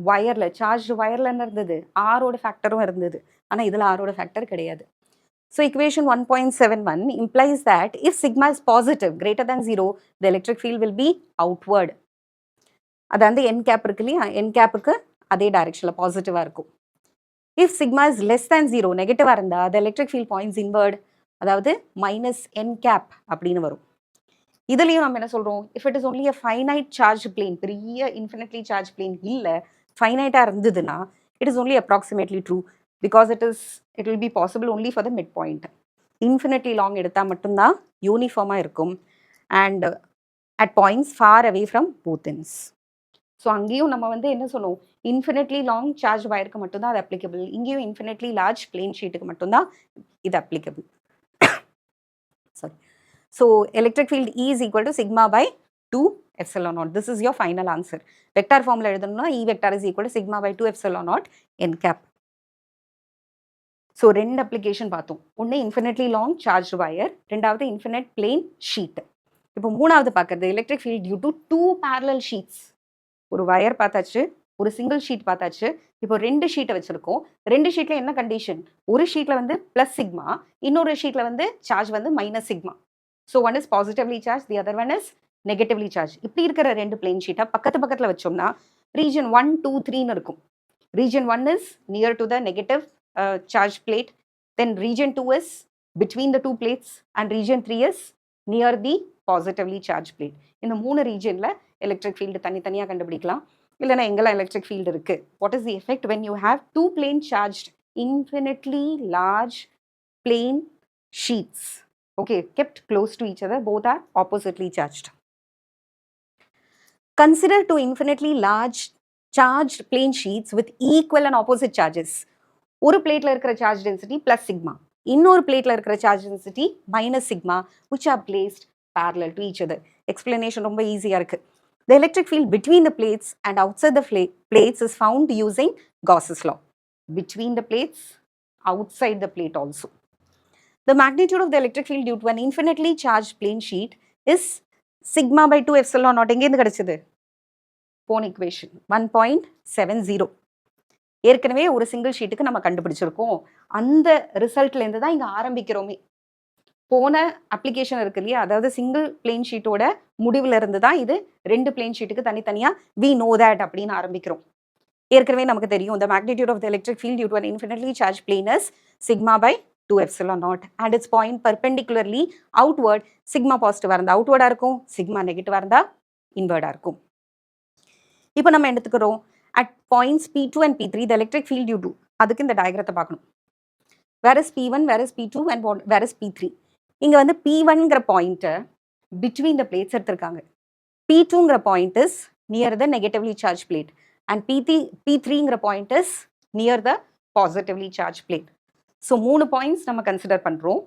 வயரில் charge வயரில் என்ன இருந்தது? ஆரோட ஃபேக்டரும் இருந்தது. ஆனால் இதில் ஆரோட ஃபேக்டர் கிடையாது. So equation 1.71 implies that if sigma is positive greater than 0, the electric field will be outward. அது வந்து n cap இருக்கு இல்லையா, n capக்கு அதே டைரக்ஷனில் பாசிட்டிவாக இருக்கும். If sigma is less than 0, நெகட்டிவாக இருந்தால் the electric field points inward, அதாவது minus n cap அப்படின்னு வரும். இதுலேயும் நம்ம என்ன சொல்கிறோம்? If it is only a finite charge plane, பெரிய infinitely charge plane இல்லை, ஃபைனைட்டாக இருந்ததுன்னா it is only approximately true because it will be possible only for the midpoint. Infinitely long எடுத்தால் மட்டும்தான் யூனிஃபார்மாக இருக்கும் and at points far away from both ends. So அங்கேயும் நம்ம வந்து என்ன சொன்னோம்? இன்ஃபினிட்லி லாங் சார்ஜ் வயருக்கு மட்டும்தான் அது அப்ளிகபிள். இங்கேயும் இன்ஃபினிட்லி லார்ஜ் பிளேன் ஷீட்டுக்கு மட்டும்தான் இது applicable. Sorry. So electric field E is equal to sigma by 2 epsilon naught. This is your final answer. Vector ஃபார்மில் எழுதணும்னா E vector is equal to sigma by 2 epsilon naught n cap. So ரெண்டு application பார்த்தோம். ஒன்று infinitely long charge wire, ரெண்டாவது infinite plane sheet. இப்போ மூணாவது பார்க்குறது electric field due to 2 parallel sheets. ஒரு வயர் பார்த்தாச்சு, ஒரு சிங்கிள் ஷீட் பார்த்தாச்சு, இப்போ ரெண்டு ஷீட்டை வச்சுருக்கோம். ரெண்டு ஷீட்டில் என்ன கண்டிஷன்? ஒரு ஷீட்டில் வந்து ப்ளஸ் சிக்மா, இன்னொரு ஷீட்டில் வந்து சார்ஜ் வந்து minus sigma. So one is positively charge, the other one is negatively charge. இப்படி இருக்கிற ரெண்டு பிளேன் ஷீட்டை பக்கத்தில் வச்சோம்னா ரீஜன் 1, 2, 3ன்னு இருக்கும். Region 1 is near to the negative charge plate, then region 2 is between the two plates and region 3 is near the positively charged plate. இந்த மூணு ரீஜனில் எலக்ட்ரிக் ஃபீல்டு தனித்தனியாக கண்டுபிடிக்கலாம். இல்லைனா எங்கெல்லாம் எலக்ட்ரிக் ஃபீல்டு இருக்குது? What is the effect when you have two plane charged infinitely large plane sheets, okay, kept close to each other, both are oppositely charged. Consider two infinitely large charged plane sheets with equal and opposite charges. ஒரு பிளேட்டில் இருக்கிற charge density plus sigma, இன்னொரு பிளேட்டில் இருக்கிற charge density minus sigma, which are placed parallel to each other. Explanation ரொம்ப ஈஸியாக இருக்குது. The electric field between the plates and outside the plates is found using Gauss's law. Between the plates, outside the plate also. The magnitude of the electric field due to an infinitely charged plane sheet is sigma by 2 epsilon naught. எங்கேருந்து கிடைச்சது? போன equation 1.70. ஏற்கனவே ஒரு single ஷீட்டுக்கு நம்ம கண்டுபிடிச்சிருக்கோம். அந்த ரிசல்ட்லேருந்து தான் இங்கே ஆரம்பிக்கிறோமே. போன அப்ளிகேஷன் இருக்கு இல்லையா, அதாவது சிங்கிள் பிளேன் ஷீட்டோட முடிவுல இருந்து தான் இது 2 பிளேன் ஷீட்டுக்கு தனித்தனியாக வி நோ தேட் அப்படின்னு ஆரம்பிக்கிறோம். ஏற்கனவே நமக்கு தெரியும், the magnitude of the electric field due to an infinitely charged plane is sigma by 2 epsilon naught and its point perpendicularly outward. Sigma பாசிட்டிவாக இருந்தால் அவுட்வர்டாக இருக்கும், சிக்மா நெகட்டிவாக இருந்தால் இன்வர்டாக இருக்கும். இப்போ நம்ம எடுத்துக்கிறோம் at points P2 and P3 the electric field due to, அதுக்கு இந்த டயக்ரத்தை பார்க்கணும். where is P1, where is P2 and where is P3. இங்கே வந்து P1ங்கிற பாயிண்ட்டை between the plates எடுத்திருக்காங்க. P2ங்கிற point is near the negatively charge plate and P3ங்கிற point is near the positively charge plate. So 3 points நம்ம கன்சிடர் பண்ணுறோம்.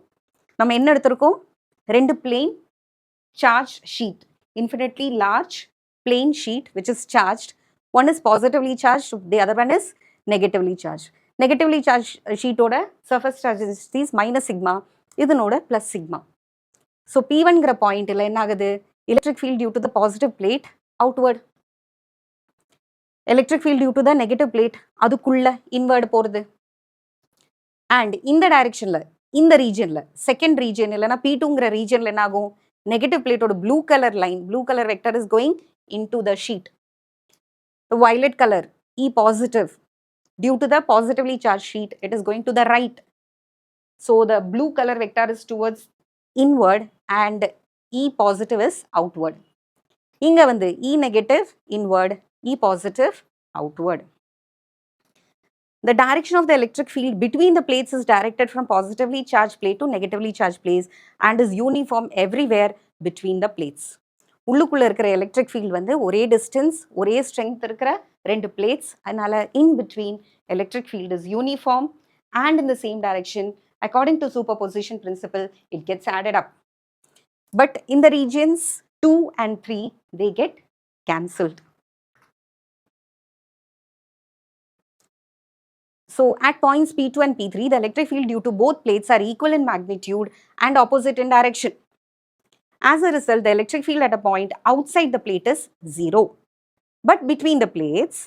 நம்ம என்ன எடுத்திருக்கோம், 2 plane charge sheet, infinitely large plane sheet which is charged. One is positively charged, the other one is negatively charged. Negatively charged sheet oda surface charge is minus sigma, idanoda plus sigma. So P1 ங்கிற பாயிண்ட்ல என்ன ஆகுது, electric field due to the positive plate outward, electric field due to the negative plate அதுக்குள்ள inward போறது. And இந்த டைரக்ஷன்ல, இந்த ரீஜன்ல, second region இல்லைனா P2ங்கிற ரீஜன்ல என்ன ஆகும், negative plate oda blue color line, blue color vector is going into the sheet. The violet color, E positive, due to the positively charged sheet, it is going to the right. So the blue color vector is towards inward and E positive is outward. இங்க வந்து E negative inward, E positive outward. The direction of the electric field between the plates is directed from positively charged plate to negatively charged place and is uniform everywhere between the plates. உள்ளுக்குள்ள இருக்கிற electric field வந்து ஒரே distance, ஒரே strength இருக்கிற 2 plates, அதனால in between electric field is uniform and in the same direction. According to superposition principle, it gets added up. But in the regions 2 and 3, they get cancelled. So at points P2 and P3, the electric field due to both plates are equal in magnitude and opposite in direction. As a result, the electric field at a point outside the plate is 0. But between the plates,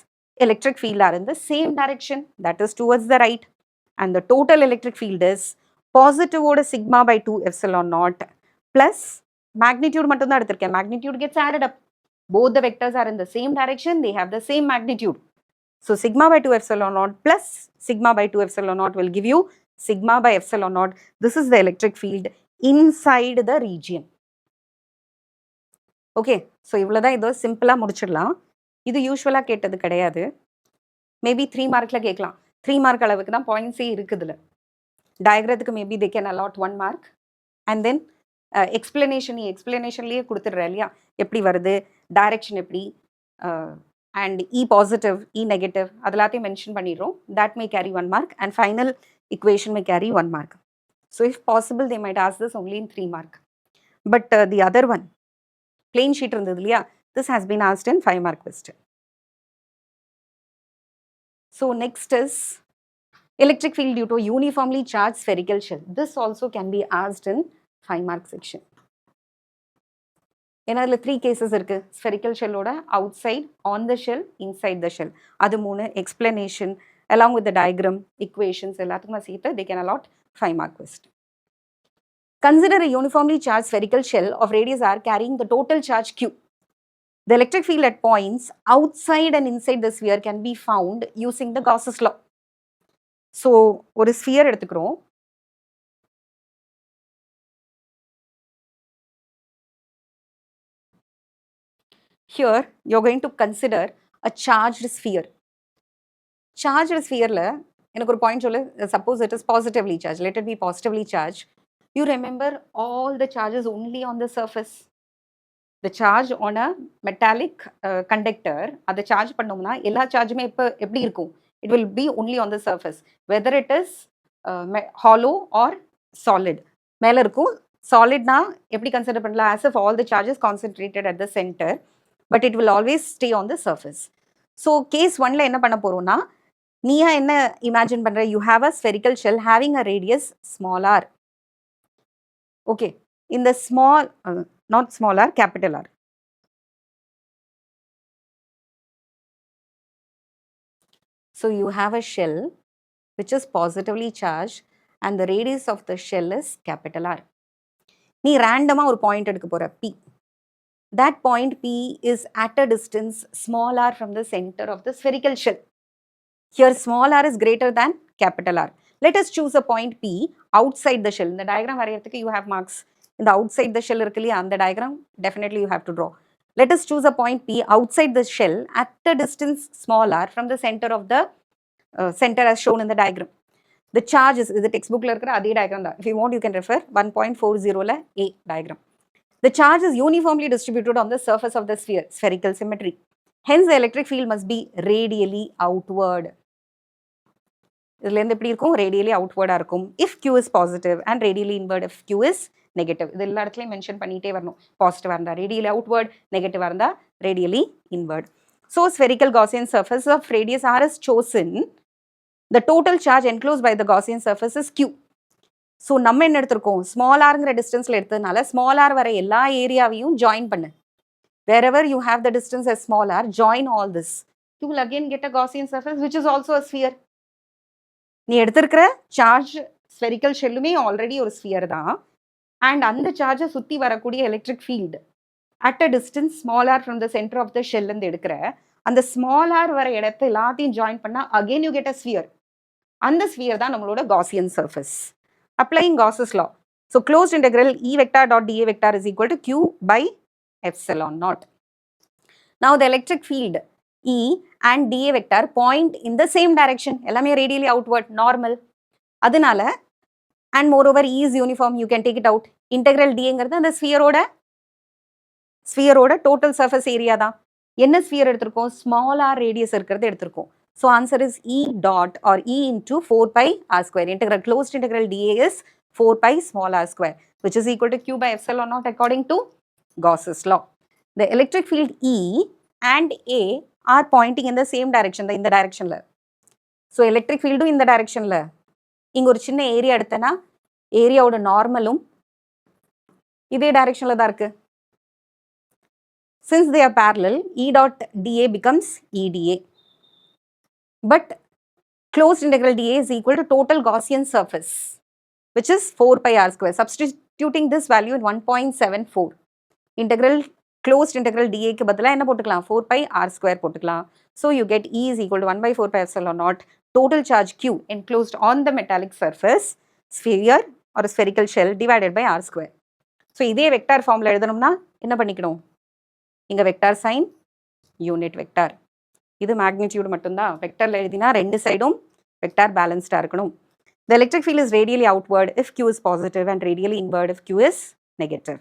electric field are in the same direction, that is towards the right. And the total electric field is positive oda sigma by 2 epsilon naught plus magnitude மட்டும் தான் எடுத்திருக்கேன். Magnitude gets added up. Both the vectors are in the same direction, they have the same magnitude. So sigma by 2 epsilon naught plus sigma by 2 epsilon naught will give you sigma by epsilon naught. This is the electric field inside the region. Okay, so இவ்வளோ தான், இதோ சிம்பிளாக முடிச்சிடலாம். இது யூஸ்வலாக கேட்டது கிடையாது, maybe 3 மார்க்கில் கேட்கலாம். 3 மார்க் அளவுக்கு தான் பாயிண்ட்ஸே இருக்குதுல. டயக்ரத்துக்கு maybe they can allot 1 mark and then எக்ஸ்பிளனேஷன்லேயே கொடுத்துட்றேன் இல்லையா, எப்படி வருது, டைரக்ஷன் எப்படி, and E positive E negative அது எல்லாத்தையும் மென்ஷன் பண்ணிடுறோம். That may carry 1 mark and final equation may carry 1 mark. So if possible, they might ask this only in 3 mark. But the other one, plain sheet இருந்தது இல்லையா, this has been asked in 5 mark question. So next is electric field due to uniformly charged spherical shell. This also can be asked in 5 mark section. ஏன்னா அதில் 3 cases இருக்கு, spherical shell ஓட outside, on the shell, inside the shell. அது 3 explanation along with the diagram, equations எல்லாத்துக்குமே சேர்த்து they can allot 5 mark question. Consider a uniformly charged spherical shell of radius r carrying the total charge q. The electric field at points outside and inside the sphere can be found using the Gauss's law. So ஒரு sphere எடுத்துக்கிறோம். Here you're going to consider a charged sphere. Charged sphereல எனக்கு ஒரு point சொல்லு, suppose it is positively charged, let it be positively charged. You remember all the charges only on the surface. The charge on a metallic conductor, அதை charge பண்ணோம்னா எல்லா சார்ஜுமே எப்படி இருக்கும், it will be only on the surface, whether it is hollow or solid. மேலே இருக்கும். Solidனா எப்படி consider பண்ணலாம், as if all the charges concentrated at the center, but it will always stay on the surface. So case 1ல என்ன பண்ண போறோம்னா, நீயா என்ன imagine பண்ற, you have a spherical shell having a radius small r. Okay, in the small not small r, capital R. So you have a shell which is positively charged and the radius of the shell is capital R. நீ random ஒரு point எடுக்க போற P. That point P is at a distance small r from the center of the spherical shell. Here small r is greater than capital R. Let us choose a point P outside the shell. In the diagram வரையறதுக்கு you have marks. In the outside the shell இருக்கு இல்லையா அந்த diagram definitely you have to draw. Let us choose a point P outside the shell at a distance small r from the center of the center as shown in the diagram. The charge is the textbook la irukra adhe diagram da. If you want you can refer 1.40 la A diagram. The charge is uniformly distributed on the surface of the sphere, spherical symmetry. Hence the electric field must be radially outward. இதுல இருந்து எப்படி இருக்கும் radially outward இருக்கும் if q is positive and radially inward if q is negative. இது எல்லா இடத்துலயும் mention பண்ணிட்டே வரணும். பாசிட்டிவா இருந்தா radially outward, நெகட்டிவா இருந்தா radially inward. So spherical Gaussian surface of radius r is chosen. The total charge enclosed by the Gaussian surface is q. So நம்ம என்ன எடுத்துருக்கோம் ஸ்மால் ஆர்ங்கிற டிஸ்டன்ஸ்ல எடுத்ததுனால ஸ்மால் ஆர் வர எல்லா ஏரியாவையும் ஜாயின் பண்ணு. Wherever you have the distance as small r, join all this. You will again get a Gaussian surface which is also a sphere. நீ எடுத்திருக்கிற சார்ஜ் ஸ்பெரிக்கல் ஷெல்லுமே ஆல்ரெடி ஒரு ஸ்பியர் தான் அண்ட் அந்த சார்ஜை சுற்றி வரக்கூடிய electric field at a distance small r from the centre of the ஷெல்லேருந்து எடுக்கிற அந்த ஸ்மால் ஆர் வர இடத்த எல்லாத்தையும் ஜாயின் பண்ணால் again you get a sphere. அந்த ஸ்பியர் தான் நம்மளோட Gaussian surface. Applying Gauss's law. So closed integral E vector dot dA vector is equal to Q by epsilon naught. Now the electric field E and dA vector point in the same direction. எல்லாமே radially outward, normal. அதனால and moreover E is uniform, you can take it out. Integral dAங்கிறது அந்த ஸ்பியரோட total surface area தான். என்ன sphere எடுத்திருக்கோம் small R radius இருக்கிறது எடுத்திருக்கோம். So answer is E dot or E into 4 pi r square. Integral closed integral dA is 4 pi small r square which is equal to Q by epsilon naught according to Gauss's law. The electric field E and A are pointing in the same direction, இந்த directionல. So electric field இந்த directionல. இங்க ஒரு சின்ன area எடுத்தனா ஏரியாவோட நார்மலும் இதே directionல தான் இருக்கு. Since they are parallel, E dot dA becomes EdA. But closed integral dA is equal to total Gaussian surface, which is 4 pi r square. Substituting this value in 1.74. Integral closed integral dA க்கு பதிலா என்ன போட்டுக்கலாம் 4 pi r square போட்டுக்கலாம். So you get E is equal to 1 by 4 pi epsilon naught total charge Q enclosed on the metallic surface sphere or a spherical shell divided by r square. So இதே vector ஃபார்ம்ல எழுதணும்னா என்ன பண்ணிக்கணும் இங்க vector sign unit vector இது magnitude மட்டும்தான் வெக்டர்ல எழுதினா ரெண்டு சைடும் வெக்டார் பேலன்ஸ்டா இருக்கணும். The electric field is radially outward if Q is positive and radially inward if Q is negative.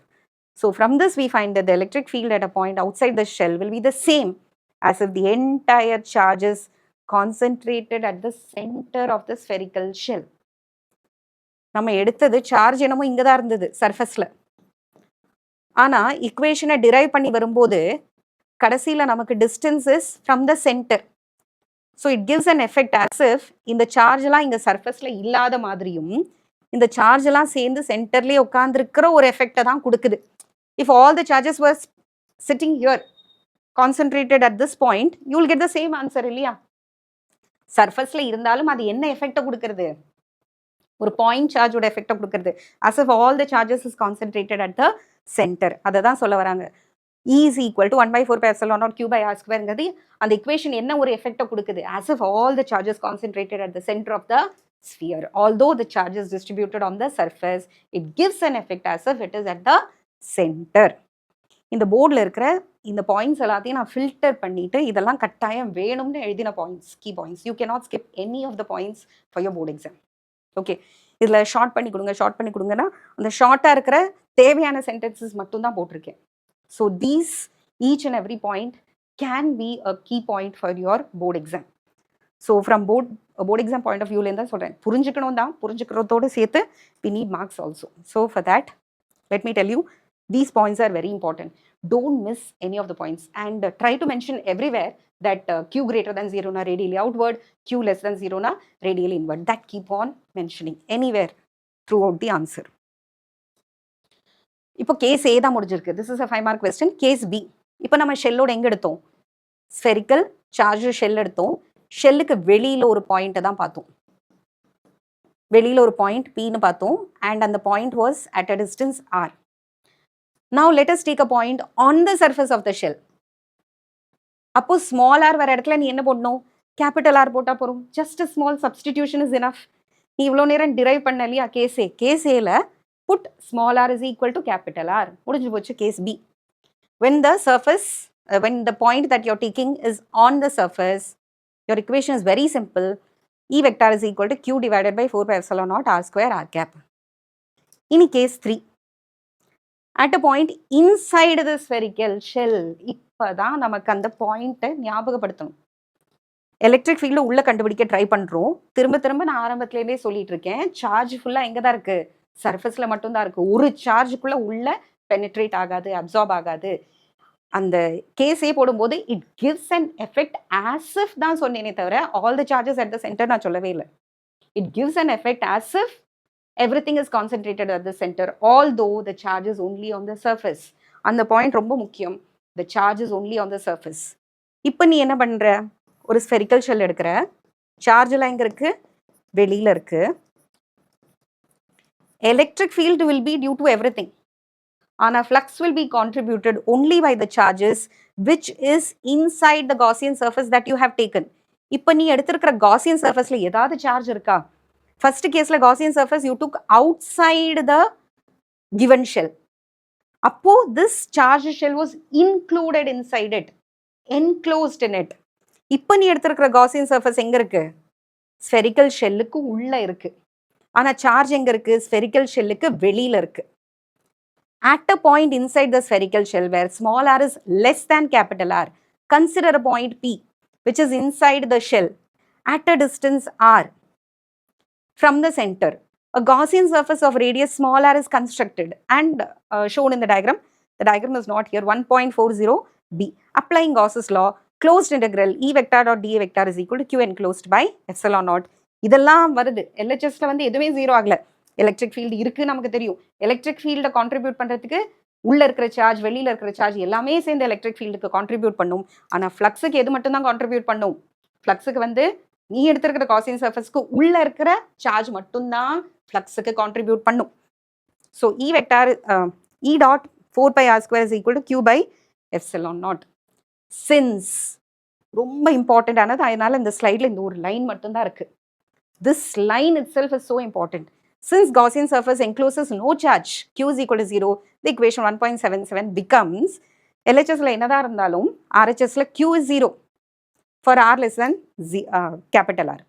So from this we find that the electric field at a point outside the shell will be the same as if the entire charge is concentrated at the center of the spherical shell. நம்ம எடுத்தது charge என்னமோ இங்க தான் இருந்தது சர்ஃபேஸ்ல. ஆனா ஈக்குவேஷனை drive பண்ணி வரும்போது கடைசியில நமக்கு distance is from the centre. So it gives an effect as if இந்த சார்ஜ்லாம் இங்கே சர்ஃபேஸில் இல்லாத மாதிரியும் இந்த சார்ஜெல்லாம் சேர்ந்து சென்டர்லேயே உட்காந்துருக்கிற ஒரு எஃபெக்டை தான் கொடுக்குது. If all the charges was sitting here concentrated at this point you will get the same answer இல்லையா. சர்ஃபேஸில் இருந்தாலும் அது என்ன எஃபெக்டை கொடுக்கறது ஒரு பாயிண்ட் சார்ஜோட எஃபெக்டை கொடுக்கறது as if all the charges is concentrated at the center. அதை தான் சொல்ல வராங்க. E is equal to 1 by 4 pi epsilon naught Q by r squareங்கிறது அந்த equation என்ன ஒரு எஃபெக்டை கொடுக்குது as if all the charges concentrated at the center of the sphere. Although the charge is distributed on the surface, it gives an effect as if it is at the center. இந்த போர்டில் இருக்கிற இந்த points எல்லாத்தையும் நான் filter பண்ணிட்டு இதெல்லாம் கட்டாயம் வேணும்னு எழுதின points key points. You can not skip any of the points for your board exam. Okay இதில் ஷார்ட் பண்ணி கொடுங்கன்னா அந்த ஷார்ட்டாக இருக்கிற தேவையான சென்டென்சஸ் மட்டும் தான் போட்டிருக்கேன். So these each and every point can be a key point for your board exam. So from board exam point of view ல இருந்தா சொல்றேன் புரிஞ்சுக்கணும் தான் புரிஞ்சுக்கிறதோட சேர்த்து we need marks also. So for that let me tell you these points are very important. Don't miss any of the points and try to mention everywhere that Q greater than 0 na radially outward, Q less than 0 na radially inward. That keep on mentioning anywhere throughout the answer. இப்போ case A தான் முடிஞ்சிருக்கு. This is a 5 mark question. Case B இப்போ நம்ம ஷெல்லோட எங்கே எடுத்தோம் spherical charge shell எடுத்தோம். ஷெல்லுக்கு வெளியில் ஒரு பாயிண்ட்டை தான் பார்த்தோம். வெளியில் ஒரு பாயிண்ட் Pன்னு பார்த்தோம். அண்ட் அந்த point was at a distance R. Now let us take a point on the surface of the shell. அப்போ ஸ்மால் ஆர் வர இடத்துல நீ என்ன போடணும்? கேபிட்டல் ஆர் போட்டால் போகிறோம். Just a small substitution is enough. நீ இவ்வளோ நேரம் டிரைவ் பண்ண இல்லையா கேஸே? கேஸேல put small r is equal to capital R. முடிஞ்சு போச்சு case B. When the surface, when the point that you're taking is on the surface, your equation is very simple. E vector is equal to Q divided by 4 pi epsilon naught R square R cap. In case 3, at a point inside the spherical shell, இப்போதான் நமக்கு அந்த பாயிண்ட்டை ஞாபகப்படுத்தணும். Electric field உள்ளே கண்டுபிடிக்க try பண்ணுறோம். திரும்ப திரும்ப நான் ஆரம்பத்துலேருந்தே சொல்லிட்டு இருக்கேன், சார்ஜ் ஃபுல்லாக எங்கே தான் இருக்குது? சர்ஃபேஸில் மட்டும்தான் இருக்குது. ஒரு சார்ஜுக்குள்ளே உள்ள பெனிட்ரேட் ஆகாது, அப்சார்ப் ஆகாது. அந்த கேஸே போடும்போது it gives an effect as if தான் சொன்னேனே தவிர all the charges at the centre நான் சொல்லவே இல்லை. It gives an effect as if everything is concentrated at the center, although the charge is only on the surface. அந்த point ரொம்ப முக்கியம். The charge is only on the surface. இப்போ நீ என்ன பண்ணுற? ஒரு ஸ்பெரிக்கல் ஷெல் எடுக்கிற. சார்ஜெல்லாம் எங்கே இருக்குது? வெளியில் இருக்குது. Electric field will be due to everything. ஆனால் flux will be contributed only by the charges which is inside the Gaussian surface that you have taken. இப்போ நீ எடுத்திருக்கிற Gaussian surfaceல ஏதாவது சார்ஜ் இருக்கா? ஃபர்ஸ்ட் கேஸில் Gaussian surface you took outside the given shell. அப்போ this charged shell was included inside it, enclosed in it. இப்போ நீ எடுத்திருக்கிற Gaussian surface எங்கே இருக்கு? ஸ்பெரிக்கல் ஷெல்லுக்கு உள்ளே இருக்கு. ஆனால் சார்ஜ் எங்கே இருக்கு? ஸ்பெரிக்கல் ஷெல்லுக்கு வெளியில் இருக்கு. At a point inside the spherical shell where small r is less than capital R, consider a point P which is inside the shell at a distance R from the center. A Gaussian surface of radius small r is constructed and shown in the diagram. The diagram is not here. 1.40 B. Applying Gauss's law, closed integral E vector dot dA vector is equal to Q enclosed by epsilon naught. இதெல்லாம் வருது. LHSல வந்து எதுவுமே zero ஆகல. Electric field இருக்குது நமக்கு தெரியும். Electric ஃபீல்டை contribute பண்ணுறதுக்கு உள்ளே இருக்கிற சார்ஜ், வெளியில் இருக்கிற சார்ஜ் எல்லாமே சேர்ந்து எலக்ட்ரிக் ஃபீல்டுக்கு கான்ட்ரிபியூட் பண்ணும். ஆனால் ஃப்ளக்ஸுக்கு எது மட்டும் தான் கான்ட்ரிபியூட் பண்ணும்? ஃப்ளக்ஸுக்கு வந்து நீ எடுத்திருக்கிற Gaussian surfaceக்கு உள்ளே இருக்கிற சார்ஜ் மட்டும்தான் ஃப்ளக்ஸுக்கு கான்ட்ரிபியூட் பண்ணும். So E vector E dot 4 pi R square is equal to Q by epsilon naught. Since ரொம்ப இம்பார்ட்டண்ட்டானது, அதனால இந்த ஸ்லைடில் இந்த ஒரு லைன் மட்டும்தான் இருக்குது. This line itself is so important. Since Gaussian surface encloses no charge, Q is equal to 0, the equation 1.77 becomes, LHSல என்னதான் இருந்தாலும் RHSல Q is 0 for R less than capital R.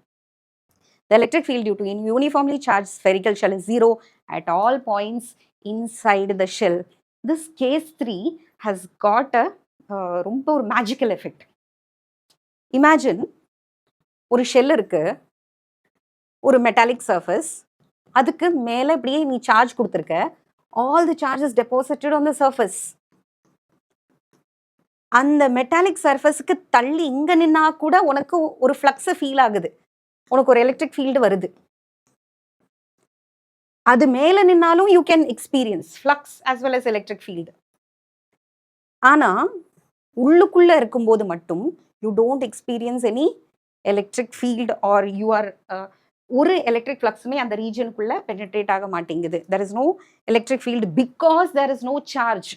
The electric field due to uniformly charged spherical shell is 0 at all points inside the shell. This case 3 has got a ரொம்ப ஒரு magical effect. Imagine ஒரு shell இருக்கு, ஒரு metallic surface, அதுக்கு மேலே இப்படியே நீ charge கொடுத்துருக்க. All the charges deposited on the surface. அந்த மெட்டாலிக் சர்ஃபேஸுக்கு தள்ளி இங்கே நின்னா கூட உனக்கு ஒரு ஃப்ளக்ஸை ஃபீல் ஆகுது, உனக்கு ஒரு எலக்ட்ரிக் ஃபீல்டு வருது. அது மேலே நின்னாலும் you can experience flux as well as electric field. ஆனால் உள்ளுக்குள்ளே இருக்கும்போது மட்டும் you don't experience any electric field or you are ஒரு எலக்ட்ரிக் ஃப்ளக்ஸுமே அந்த ரீஜனுக்குள்ளே பெனிட்ரேட் ஆக மாட்டேங்குது. There is no electric field because there is no charge.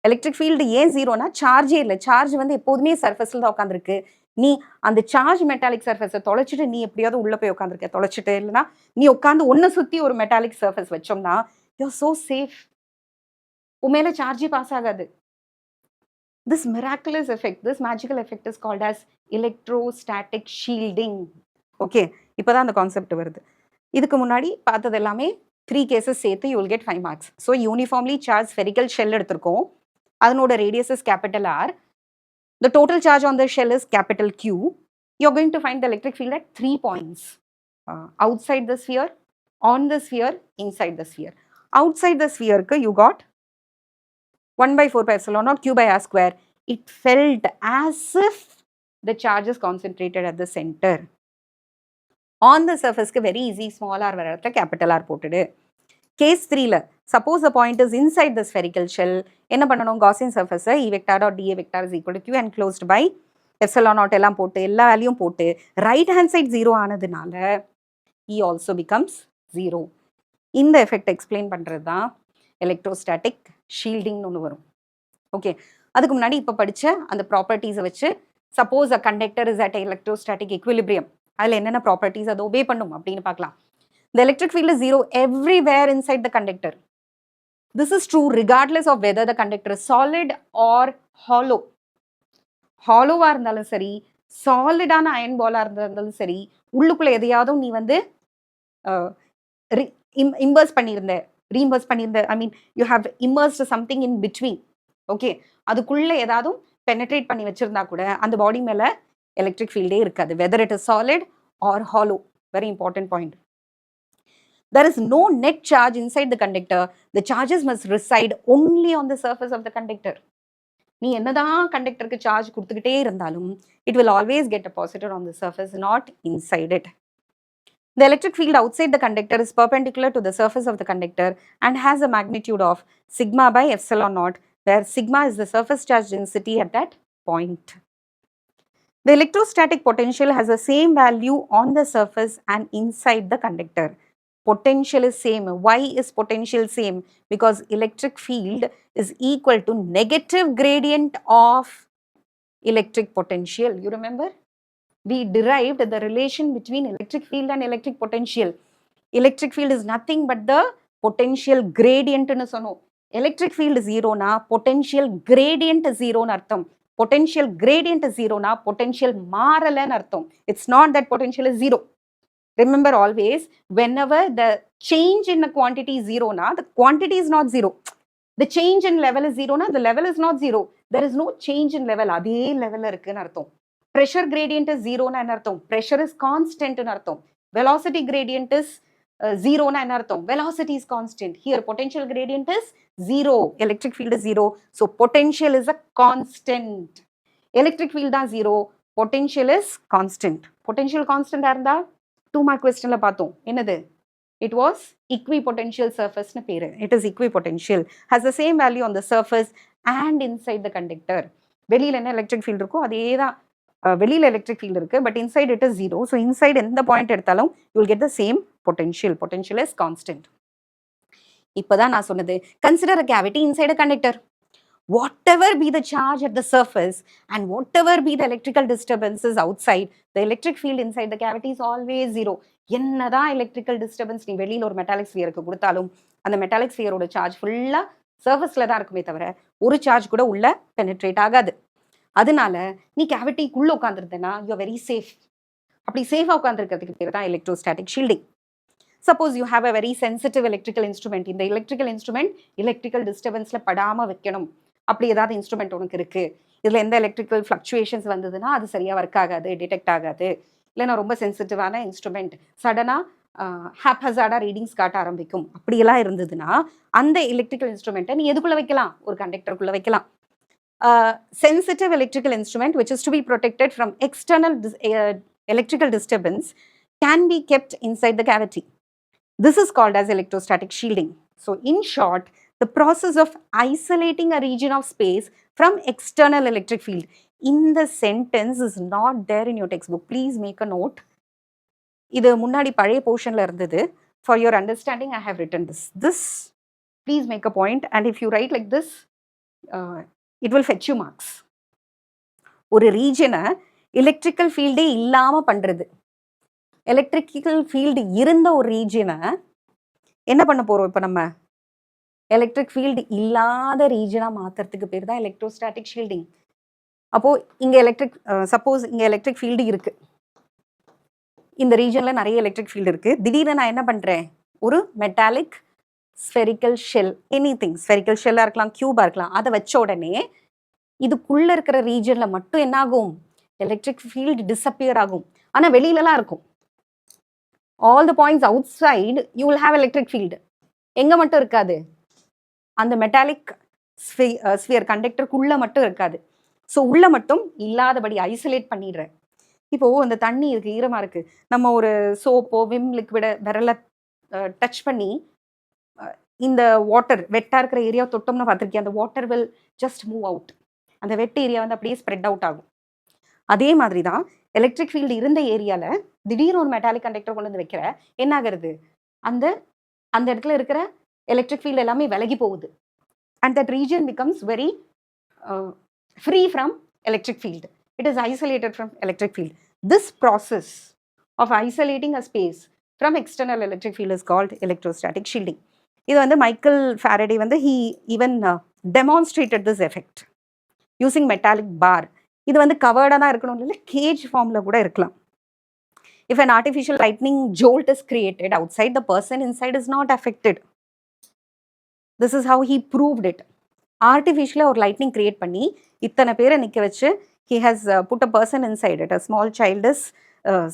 Electric field ஏன் ஜீரோனா சார்ஜே இல்லை. சார்ஜ் வந்து எப்போதுமே சர்ஃபேஸில் தான் உட்காந்துருக்கு. நீ அந்த சார்ஜ் மெட்டாலிக் சர்ஃபேஸை தொலைச்சிட்டு நீ எப்படியாவது உள்ளே போய் உட்காந்துருக்க. தொலைச்சிட்டு இல்லைனா நீ உட்காந்து ஒன்றை சுற்றி ஒரு மெட்டாலிக் சர்ஃபேஸ் வச்சோம்னா யூ ஆர் ஸோ சேஃப். உன் மேலே சார்ஜே பாஸ் ஆகாது. This miraculous effect, this magical effect is called as electrostatic shielding. Okay, இப்போ தான் அந்த கான்செப்ட் வருது. இதுக்கு முன்னாடி பார்த்தது எல்லாமே 3 cases சேர்த்து you will get 5 marks. So uniformly charge spherical shell எடுத்திருக்கோம். அதனோட radius is capital R. The total charge on the shell is capital Q. You are going to find the electric field at 3 points. Outside the sphere, on the sphere, inside the sphere. Outside the sphere, you got 1/4 pi epsilon naught Q by R square. It felt as if the charge is concentrated at the center. On the surface, very easy, small r வர capital R போட்டுடு. Case 3, suppose the point is inside the spherical shell. என்ன பண்ணணும்? Gaussian surface E vector dot dA vector is equal to Q enclosed by epsilon naught எல்லாம் போட்டு எல்லா வேல்யூம் போட்டு right hand side 0 ஆனதுனால E also becomes 0. இந்த effect explain பண்ணுறது தான் எலக்ட்ரோஸ்டாட்டிக் ஷீல்டிங்னு ஒன்று வரும். ஓகே, அதுக்கு முன்னாடி இப்போ படித்த அந்த ப்ராப்பர்ட்டிஸை வச்சு suppose a conductor is at electrostatic equilibrium, அதில் என்னென்ன ப்ராப்பர்ட்டிஸ் அதை ஒபே பண்ணும் அப்படின்னு பார்க்கலாம். The electric field is 0 everywhere inside the conductor. This is true regardless of whether the conductor is solid or hollow. ஹாலோவாக இருந்தாலும் சரி, சாலிடான அயன் பாலாக இருந்தாலும் சரி, உள்ளுக்குள்ளே எதையாவது நீ வந்து இம்பர்ஸ் பண்ணியிருந்த, ரீஇம்பர்ஸ் பண்ணியிருந்த, I mean you have immersed something in between. Okay, அதுக்குள்ளே ஏதாவது பெனட்ரேட் பண்ணி வச்சிருந்தா கூட அந்த பாடி மேலே எலக்ட்ரிக் ஃபீல்டே இருக்காது, whether it is solid or hollow. Very important point. There is no net charge inside the conductor. The charges must reside only on the surface of the conductor. நீ என்னதான் கண்டக்டருக்கு சார்ஜ் கொடுத்துக்கிட்டே இருந்தாலும் it will always get deposited on the surface, not inside it. The electric field outside the conductor is perpendicular to the surface of the conductor and has a magnitude of sigma by epsilon naught, where sigma is the surface charge density at that point. The electrostatic potential has the same value on the surface and inside the conductor. Potential is same. Why is potential same? Because electric field is equal to negative gradient of electric potential. You remember? We derived the relation between electric field and electric potential. Electric field is nothing but the potential gradient nu sonom. Electric field 0 na potential gradient 0 nu artham. Potential gradient 0 na potential maarala nu artham. It's not that potential is 0. Remember always, whenever the change in a quantity is 0 na, the quantity is not 0. The change in level is 0 na, the level is not 0. There is no change in level. Adhe level irukku nu artham. Pressure gradient is 0 na artham. Pressure is constant nu artham. Velocity gradient is 0 na artham. Velocity is constant. Here potential gradient is 0. Electric field is 0. So potential is a constant. Electric field da 0. Potential is constant. Potential constant arndha 2 mark question la paathom. Enadhu? It was equipotential surface nu peru. It is equipotential. Has the same value on the surface and inside the conductor. வெளியில என்ன electric field இருக்கோ அதே தான் வெளியில electric field இருக்கு, but inside it is 0. So inside எந்த point எடுத்தாலும் you will get the same potential. Potential is constant. இப்போதான் நான் சொன்னது, consider a cavity inside a conductor. Whatever be the charge at the surface and whatever be the electrical disturbances outside, the electric field inside the cavity is always 0. என்னதான் electrical disturbance நீ வெளியில் ஒரு metallic ஸ்பியருக்கு கொடுத்தாலும் அந்த metallic ஸ்பியரோட charge ஃபுல்லாக சர்ஃபஸில் தான் இருக்குமே தவிர ஒரு சார்ஜ் கூட உள்ள பெனிட்ரேட் ஆகாது. அதனால நீ கேவிட்டிக்குள்ளே உட்காந்துருந்தேன்னா யூ வெரி சேஃப். அப்படி சேஃபாக உட்காந்துருக்கிறதுக்கு பேர் தான் electrostatic shielding. Suppose you have a very sensitive electrical instrument, இந்த எலக்ட்ரிக்கல் இன்ஸ்ட்ருமெண்ட் எலக்ட்ரிக்கல் டிஸ்டர்பன்ஸில் படாமல் வைக்கணும், அப்படி ஏதாவது இன்ஸ்ட்ருமெண்ட் உனக்கு இருக்குது, இதில் எந்த எலக்ட்ரிக்கல் ஃப்ளக்சுவேஷன்ஸ் வந்ததுன்னா அது சரியாக ஒர்க் ஆகாது, டிடெக்ட் ஆகாது, இல்லைன்னா ரொம்ப சென்சிட்டிவான இன்ஸ்ட்ருமெண்ட் சடனாக ஹாப்ஹசார்டாக ரீடிங்ஸ் காட்ட ஆரம்பிக்கும், அப்படியெல்லாம் இருந்ததுன்னா அந்த எலக்ட்ரிக்கல் இன்ஸ்ட்ருமெண்ட்டை நீ எதுக்குள்ளே வைக்கலாம்? ஒரு கண்டக்டருக்குள்ளே வைக்கலாம். Sensitive electrical instrument which is to be protected from external electrical disturbance can be kept inside the cavity. This is called as electrostatic shielding. So in short, the process of isolating a region of space from external electric field. In the sentence is not there in your textbook. Please make a note. இது முன்னாடி பழைய போர்ஷன்ல இருந்தது. For your understanding, I have written this. This, please make a point, and if you write like this, it will fetch you marks. ஒரு ரீஜனை electrical ஃபீல்டே இல்லாமல் பண்ணுறது, electrical field இருந்த ஒரு ரீஜனை என்ன பண்ண போகிறோம்? இப்போ நம்ம எலக்ட்ரிக் ஃபீல்டு இல்லாத ரீஜனாக மாற்றுறதுக்கு பேர் தான் எலக்ட்ரோஸ்டாட்டிக் ஷீல்டிங். அப்போது இங்கே சப்போஸ் இங்கே எலக்ட்ரிக் ஃபீல்டு இருக்குது, இந்த ரீஜனில் நிறைய எலக்ட்ரிக் ஃபீல்டு இருக்குது. திடீர்னு நான் என்ன பண்ணுறேன்? ஒரு metallic spherical shell, anything, spherical ஷெல்லாக இருக்கலாம், கியூபாக இருக்கலாம், அதை வச்ச உடனே இதுக்குள்ளே இருக்கிற ரீஜனில் மட்டும் என்ன ஆகும்? எலக்ட்ரிக் ஃபீல்டு டிஸப்பியர் ஆகும். ஆனால் வெளியிலலாம் இருக்கும். All the points out side you will have electric field. எங்கே மட்டும் இருக்காது? அந்த மெட்டாலிக் ஸ்பியர் கண்டக்டருக்குள்ளே மட்டும் இருக்காது. ஸோ உள்ளே மட்டும் இல்லாதபடி ஐசோலேட் பண்ணிடுறேன். இப்போது அந்த தண்ணி இருக்குது, ஈரமாக இருக்குது, நம்ம ஒரு சோப்போ விம் லிக்விட விரலை டச் பண்ணி இந்த வாட்டர் வெட்டாக இருக்கிற ஏரியா தொட்டோம்னு பார்த்துருக்கேன், அந்த water will just move out. அந்த வெட் ஏரியா வந்து அப்படியே ஸ்ப்ரெட் அவுட் ஆகும். அதே மாதிரி தான் எலக்ட்ரிக் ஃபீல்டு இருந்த ஏரியாவில் திடீர்னு ஒரு மெட்டாலிக் கண்டக்டர் கொண்டு வந்து வைக்கிற என்ன ஆகுறது, அந்த அந்த இடத்துல இருக்கிற எலக்ட்ரிக் ஃபீல்டு எல்லாமே விலகி போகுது. And that region becomes very free from electric field. It is isolated from electric field. This process of isolating a space from external electric field is called electrostatic shielding. இது வந்து Michael Faraday வந்து he even demonstrated this effect using metallic bar. இது வந்து கவர்டாக தான் இருக்கணும் இல்லை, gauge ஃபார்மில் கூட இருக்கலாம். If an artificial lightning jolt is created outside, the person inside is not affected. This is how he proved it. ஆர்டிஃபிஷியலாக ஒரு லைட்னிங் கிரியேட் பண்ணி இத்தனை பேரை நிற்க வச்சு he has put a person inside it. A small child is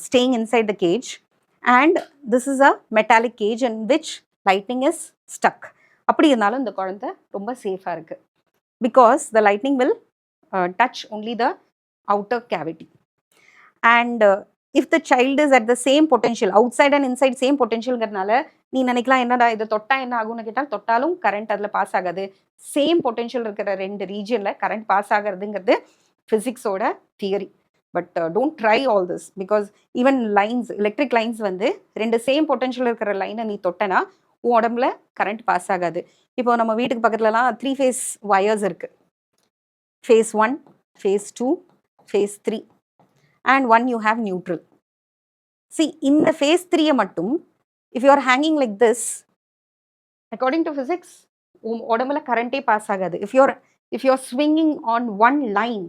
staying inside the cage and this is a metallic cage in which lightning is stuck. அப்படி இருந்தாலும் இந்த குழந்தை ரொம்ப சேஃபாக இருக்குது because the lightning will touch only the outer cavity. And if the child is at the same potential, outside and inside same potentialங்கிறதுனால நீ நினைக்கலாம் என்னடா இது தொட்டா என்ன ஆகும்னு கேட்டால் தொட்டாலும் கரண்ட் அதில் பாஸ் ஆகாது. சேம் பொட்டென்ஷியல் இருக்கிற ரெண்டு ரீஜனில் கரண்ட் பாஸ் ஆகிறதுங்கிறது ஃபிசிக்ஸோட theory. But don't try all this because even lines, electric lines வந்து ரெண்டு சேம் பொட்டென்ஷியல் இருக்கிற லைனை நீ தொட்டனா உன் உடம்புல கரண்ட் பாஸ் ஆகாது. இப்போ நம்ம வீட்டுக்கு பக்கத்துலலாம் 3 phase வயர்ஸ் இருக்குது. phase 1, phase 2, phase 3 and 1 you have neutral. See, இந்த phase 3 மட்டும் if you are hanging like this, according to physics, உடம்புல கரண்டே பாஸ் ஆகாது. if you are swinging on one line,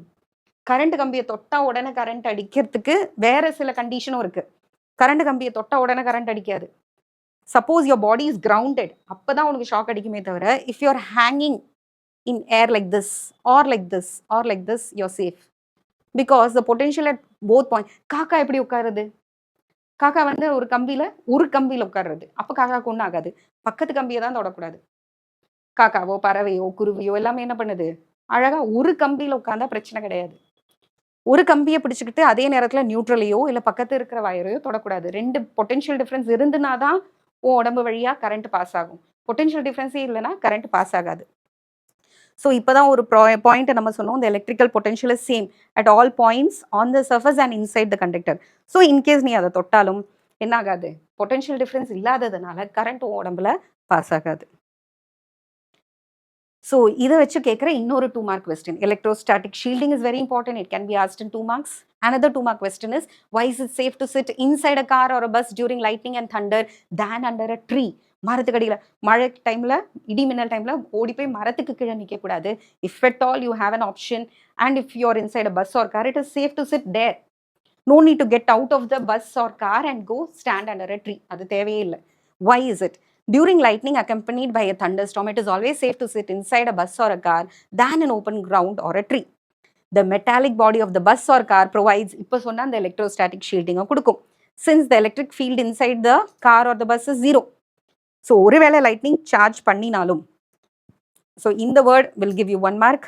current கம்பியை தொட்டா உடனே கரண்ட் அடிக்கிறதுக்கு வேற சில கண்டிஷனும் இருக்கு. கரண்ட் கம்பியை தொட்டா உடனே கரண்ட் அடிக்காது. Suppose your body is grounded, அப்பதான் உனக்கு ஷாக் அடிக்குமே தவிர if you are hanging in air like this or like this or like this, you are safe because the potential at both points. காக்கா எப்படி உட்காருது? காக்கா வந்து ஒரு கம்பியில் உட்காருறது. அப்போ காக்காக்கு ஒன்றும் ஆகாது. பக்கத்து கம்பியை தான் தொடக்கூடாது. காக்காவோ பறவையோ குருவியோ எல்லாமே என்ன பண்ணுது, அழகாக ஒரு கம்பியில் உட்காந்தா பிரச்சனை கிடையாது. ஒரு கம்பியை பிடிச்சிக்கிட்டு அதே நேரத்தில் நியூட்ரலையோ இல்லை பக்கத்து இருக்கிற வயரையோ தொடக்கூடாது. ரெண்டு பொட்டென்ஷியல் டிஃப்ரென்ஸ் இருந்துனா தான் உன் உடம்பு வழியாக கரண்ட் பாஸ் ஆகும். பொட்டென்ஷியல் டிஃப்ரென்ஸே இல்லைன்னா கரண்ட் பாஸ் ஆகாது. ஸோ இப்போ தான் ஒரு பாயிண்ட்டை நம்ம சொன்னோம், இந்த electrical potential is same at all points on the surface and inside the conductor. So in case நீ அதை தொட்டாலும் என்ன ஆகாது, பொட்டென்ஷியல் டிஃப்ரென்ஸ் இல்லாததுனால கரண்ட் உடம்புல பாஸ் ஆகாது. ஸோ இதை வச்சு கேட்குற இன்னொரு 2 mark question. Electrostatic shielding is very important. It can be asked in 2 marks. Another 2 mark question is, why is it safe to sit inside a car or a bus during lightning and thunder than under a tree? மரத்துக்கு அடியில் மழை டைமில், இடி மின்னல் டைமில் ஓடி போய் மரத்துக்கு கீழே நிற்கக்கூடாது. If at all you have an option and if you are inside a bus or car, it is safe to sit there. No need to get out of the bus or car and go stand under a tree. அது தேவையே இல்லை. Why is it? During lightning accompanied by a thunderstorm, it is always safe to sit inside a bus or a car than an open ground or a tree. The metallic body of the bus or car provides, இப்போ சொன்னா the electrostatic shielding கொடுக்கும். Since the electric field inside the car or the bus is 0. So ஒருவேளை lightning charge பண்ணினாலும், so in the word will give you 1 mark.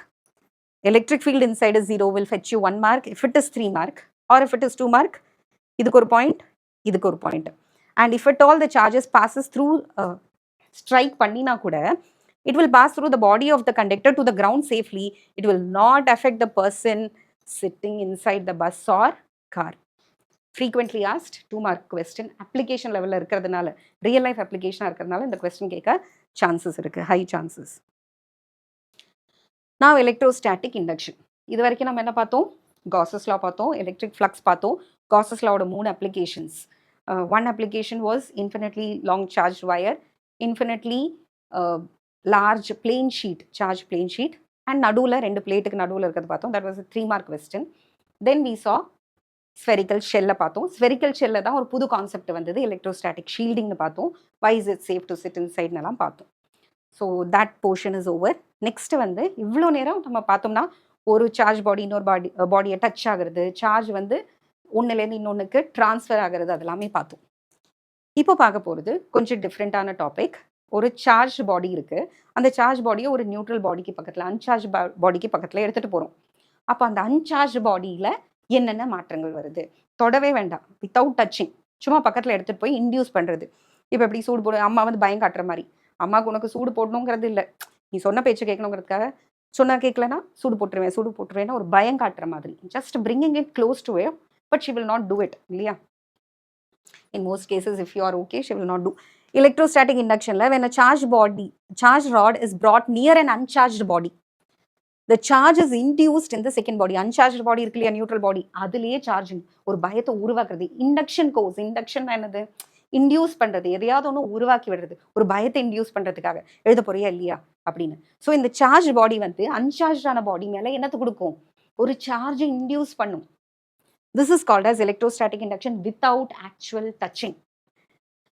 Electric field inside is 0 will fetch you 1 mark. If it is 3 mark or if it is 2 mark, இதுக்கு ஒரு point, இதுக்கு ஒரு point. And if at all the charges passes through strike பண்ணீனா கூட, it will pass through the body of the conductor to the ground safely. It will not affect the person sitting inside the bus or car. Frequently asked 2 mark question. Application level இருக்கிறதுனால, real life application இருக்கிறதுனால இந்த question கேட்க chances இருக்கு, high chances. Now electrostatic induction. இது வரைக்கும் நம்ம என்ன பார்த்தோம்? Gauss's law பார்த்தோம், electric flux பார்த்தோம். Gauss's law ஓட 3 applications. One application was infinitely long charged wire, infinitely large plane sheet, charged plane sheet, and நடுவில் 2 பிளேட்டுக்கு நடுவில் இருக்கிறது பார்த்தோம். That was a 3 mark question. Then we saw spherical shell பார்த்தோம். Spherical shell தான் ஒரு புது கான்செப்ட் வந்தது, electrostatic shieldingனு பார்த்தோம். Why is it safe to sit inside நலாம் பார்த்தோம். So that portion is over. Next வந்து இவ்வளோ நேரம் நம்ம பார்த்தோம்னா ஒரு சார்ஜ் பாடி இன்னொரு பாடியை டச் ஆகுறது, சார்ஜ் வந்து ஒன்றுலேருந்து இன்னொன்றுக்கு ட்ரான்ஸ்ஃபர் ஆகிறது, அதெல்லாமே பார்த்தோம். இப்போ பார்க்க போகிறது கொஞ்சம் டிஃப்ரெண்ட்டான டாபிக். ஒரு சார்ஜ் பாடி இருக்குது, அந்த சார்ஜ் பாடியை ஒரு நியூட்ரல் பாடிக்கு பக்கத்தில், அன்சார்ஜ் பாடிக்கு பக்கத்தில் எடுத்துகிட்டு போகிறோம். அப்போ அந்த அன்சார்ஜ் பாடியில் என்னென்ன மாற்றங்கள் வருது? தொடவே வேண்டாம், வித்தவுட் டச்சிங், சும்மா பக்கத்தில் எடுத்துகிட்டு போய் இன்டியூஸ் பண்ணுறது. இப்போ எப்படி சூடு போடு, அம்மா வந்து பயம் காட்டுற மாதிரி, அம்மாவுக்கு உனக்கு சூடு போடணுங்கிறது இல்லை, நீ சொன்ன பேச்சு கேட்கணுங்கிறதுக்காக சொன்னா கேட்கலனா சூடு போட்டுருவேன் ஒரு பயம் காட்டுற மாதிரி. Just bringing it close to it, but she will not do it இல்லையா? In most cases, if you are okay, she will not do. Electrostatic induction la, when a charged rod is brought near an uncharged body, the charge is induced in the second body. Uncharged body இருக்கு இல்லையா, neutral பாடி, அதுலேயே charging ஒரு பயத்தை உருவாக்குறது. Induction course, induction என்னது, induce பண்ணுறது, எதையாவது ஒன்று உருவாக்கி விடுறது, ஒரு பயத்தை இன்டியூஸ் பண்ணுறதுக்காக. எழுத போறியா இல்லையா அப்படின்னு. ஸோ இந்த சார்ஜ் பாடி வந்து அன்சார்ஜான பாடி மேலே என்னத்தை கொடுக்கும், ஒரு சார்ஜை இன்டியூஸ் பண்ணும். This is called as electrostatic induction without actual touching.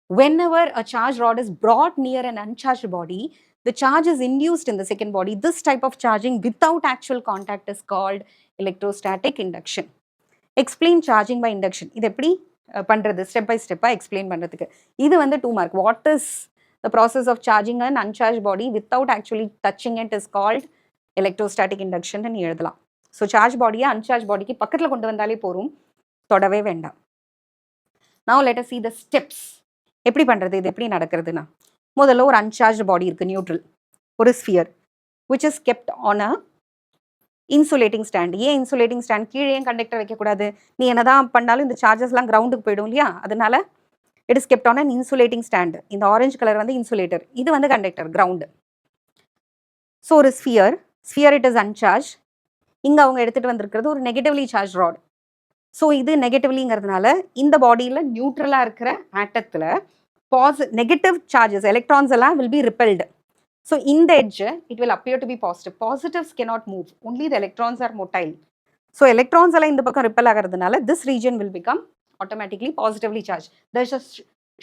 Whenever a charged rod is brought near an uncharged body, the charge is induced in the second body. This type of charging without actual contact is called electrostatic induction. Explain charging by induction. இது எப்படி பண்றது, step by ஸ்டெப்பாக explain பண்ணுறதுக்கு. இது வந்து 2 mark. What is the process of charging an uncharged body without actually touching it is called electrostatic induction ன்னு எழுதலாம். So charge பாடியை அன்சார்ஜ் பாடிக்கு பக்கத்தில் கொண்டு வந்தாலே போகும், தொடவே வேண்டாம். Now let us see the steps. எப்படி பண்ணுறது, இது எப்படி நடக்கிறதுனா, முதல்ல ஒரு அன்சார்ஜ் பாடி இருக்குது, நியூட்ரல், ஒரு sphere which is kept on a insulating stand. ஏன் இன்சுலேட்டிங் ஸ்டாண்ட், கீழே ஏன் கண்டக்டர் வைக்கக்கூடாது, நீ என்னதான் பண்ணாலும் இந்த சார்ஜஸ்லாம் கிரவுண்டுக்கு போயிடும் இல்லையா, அதனால it is kept on an insulating stand. இந்த ஆரஞ்சு கலர் வந்து இன்சுலேட்டர், இது வந்து கண்டக்டர், கிரவுண்டு. ஸோ ஒரு ஸ்பியர் இட் இஸ் அன்சார்ஜ். இங்கே அவங்க எடுத்துகிட்டு வந்திருக்கிறது ஒரு நெகட்டிவ்லி சார்ஜ் ராட். ஸோ இது நெகட்டிவ்லிங்கிறதுனால இந்த பாடியில் நியூட்ரலாக இருக்கிற ஆட்டத்தில் நெகட்டிவ் சார்ஜஸ், எலக்ட்ரான்ஸ் எல்லாம் வில் பி ரிப்பெல்டு. ஸோ இந்த edge it will appear to be positive. Positives cannot move, only the electrons are motile. So electrons எல்லாம் இந்த பக்கம் ரிப்பெல் ஆகிறதுனால this region will become automatically positively charge. There is a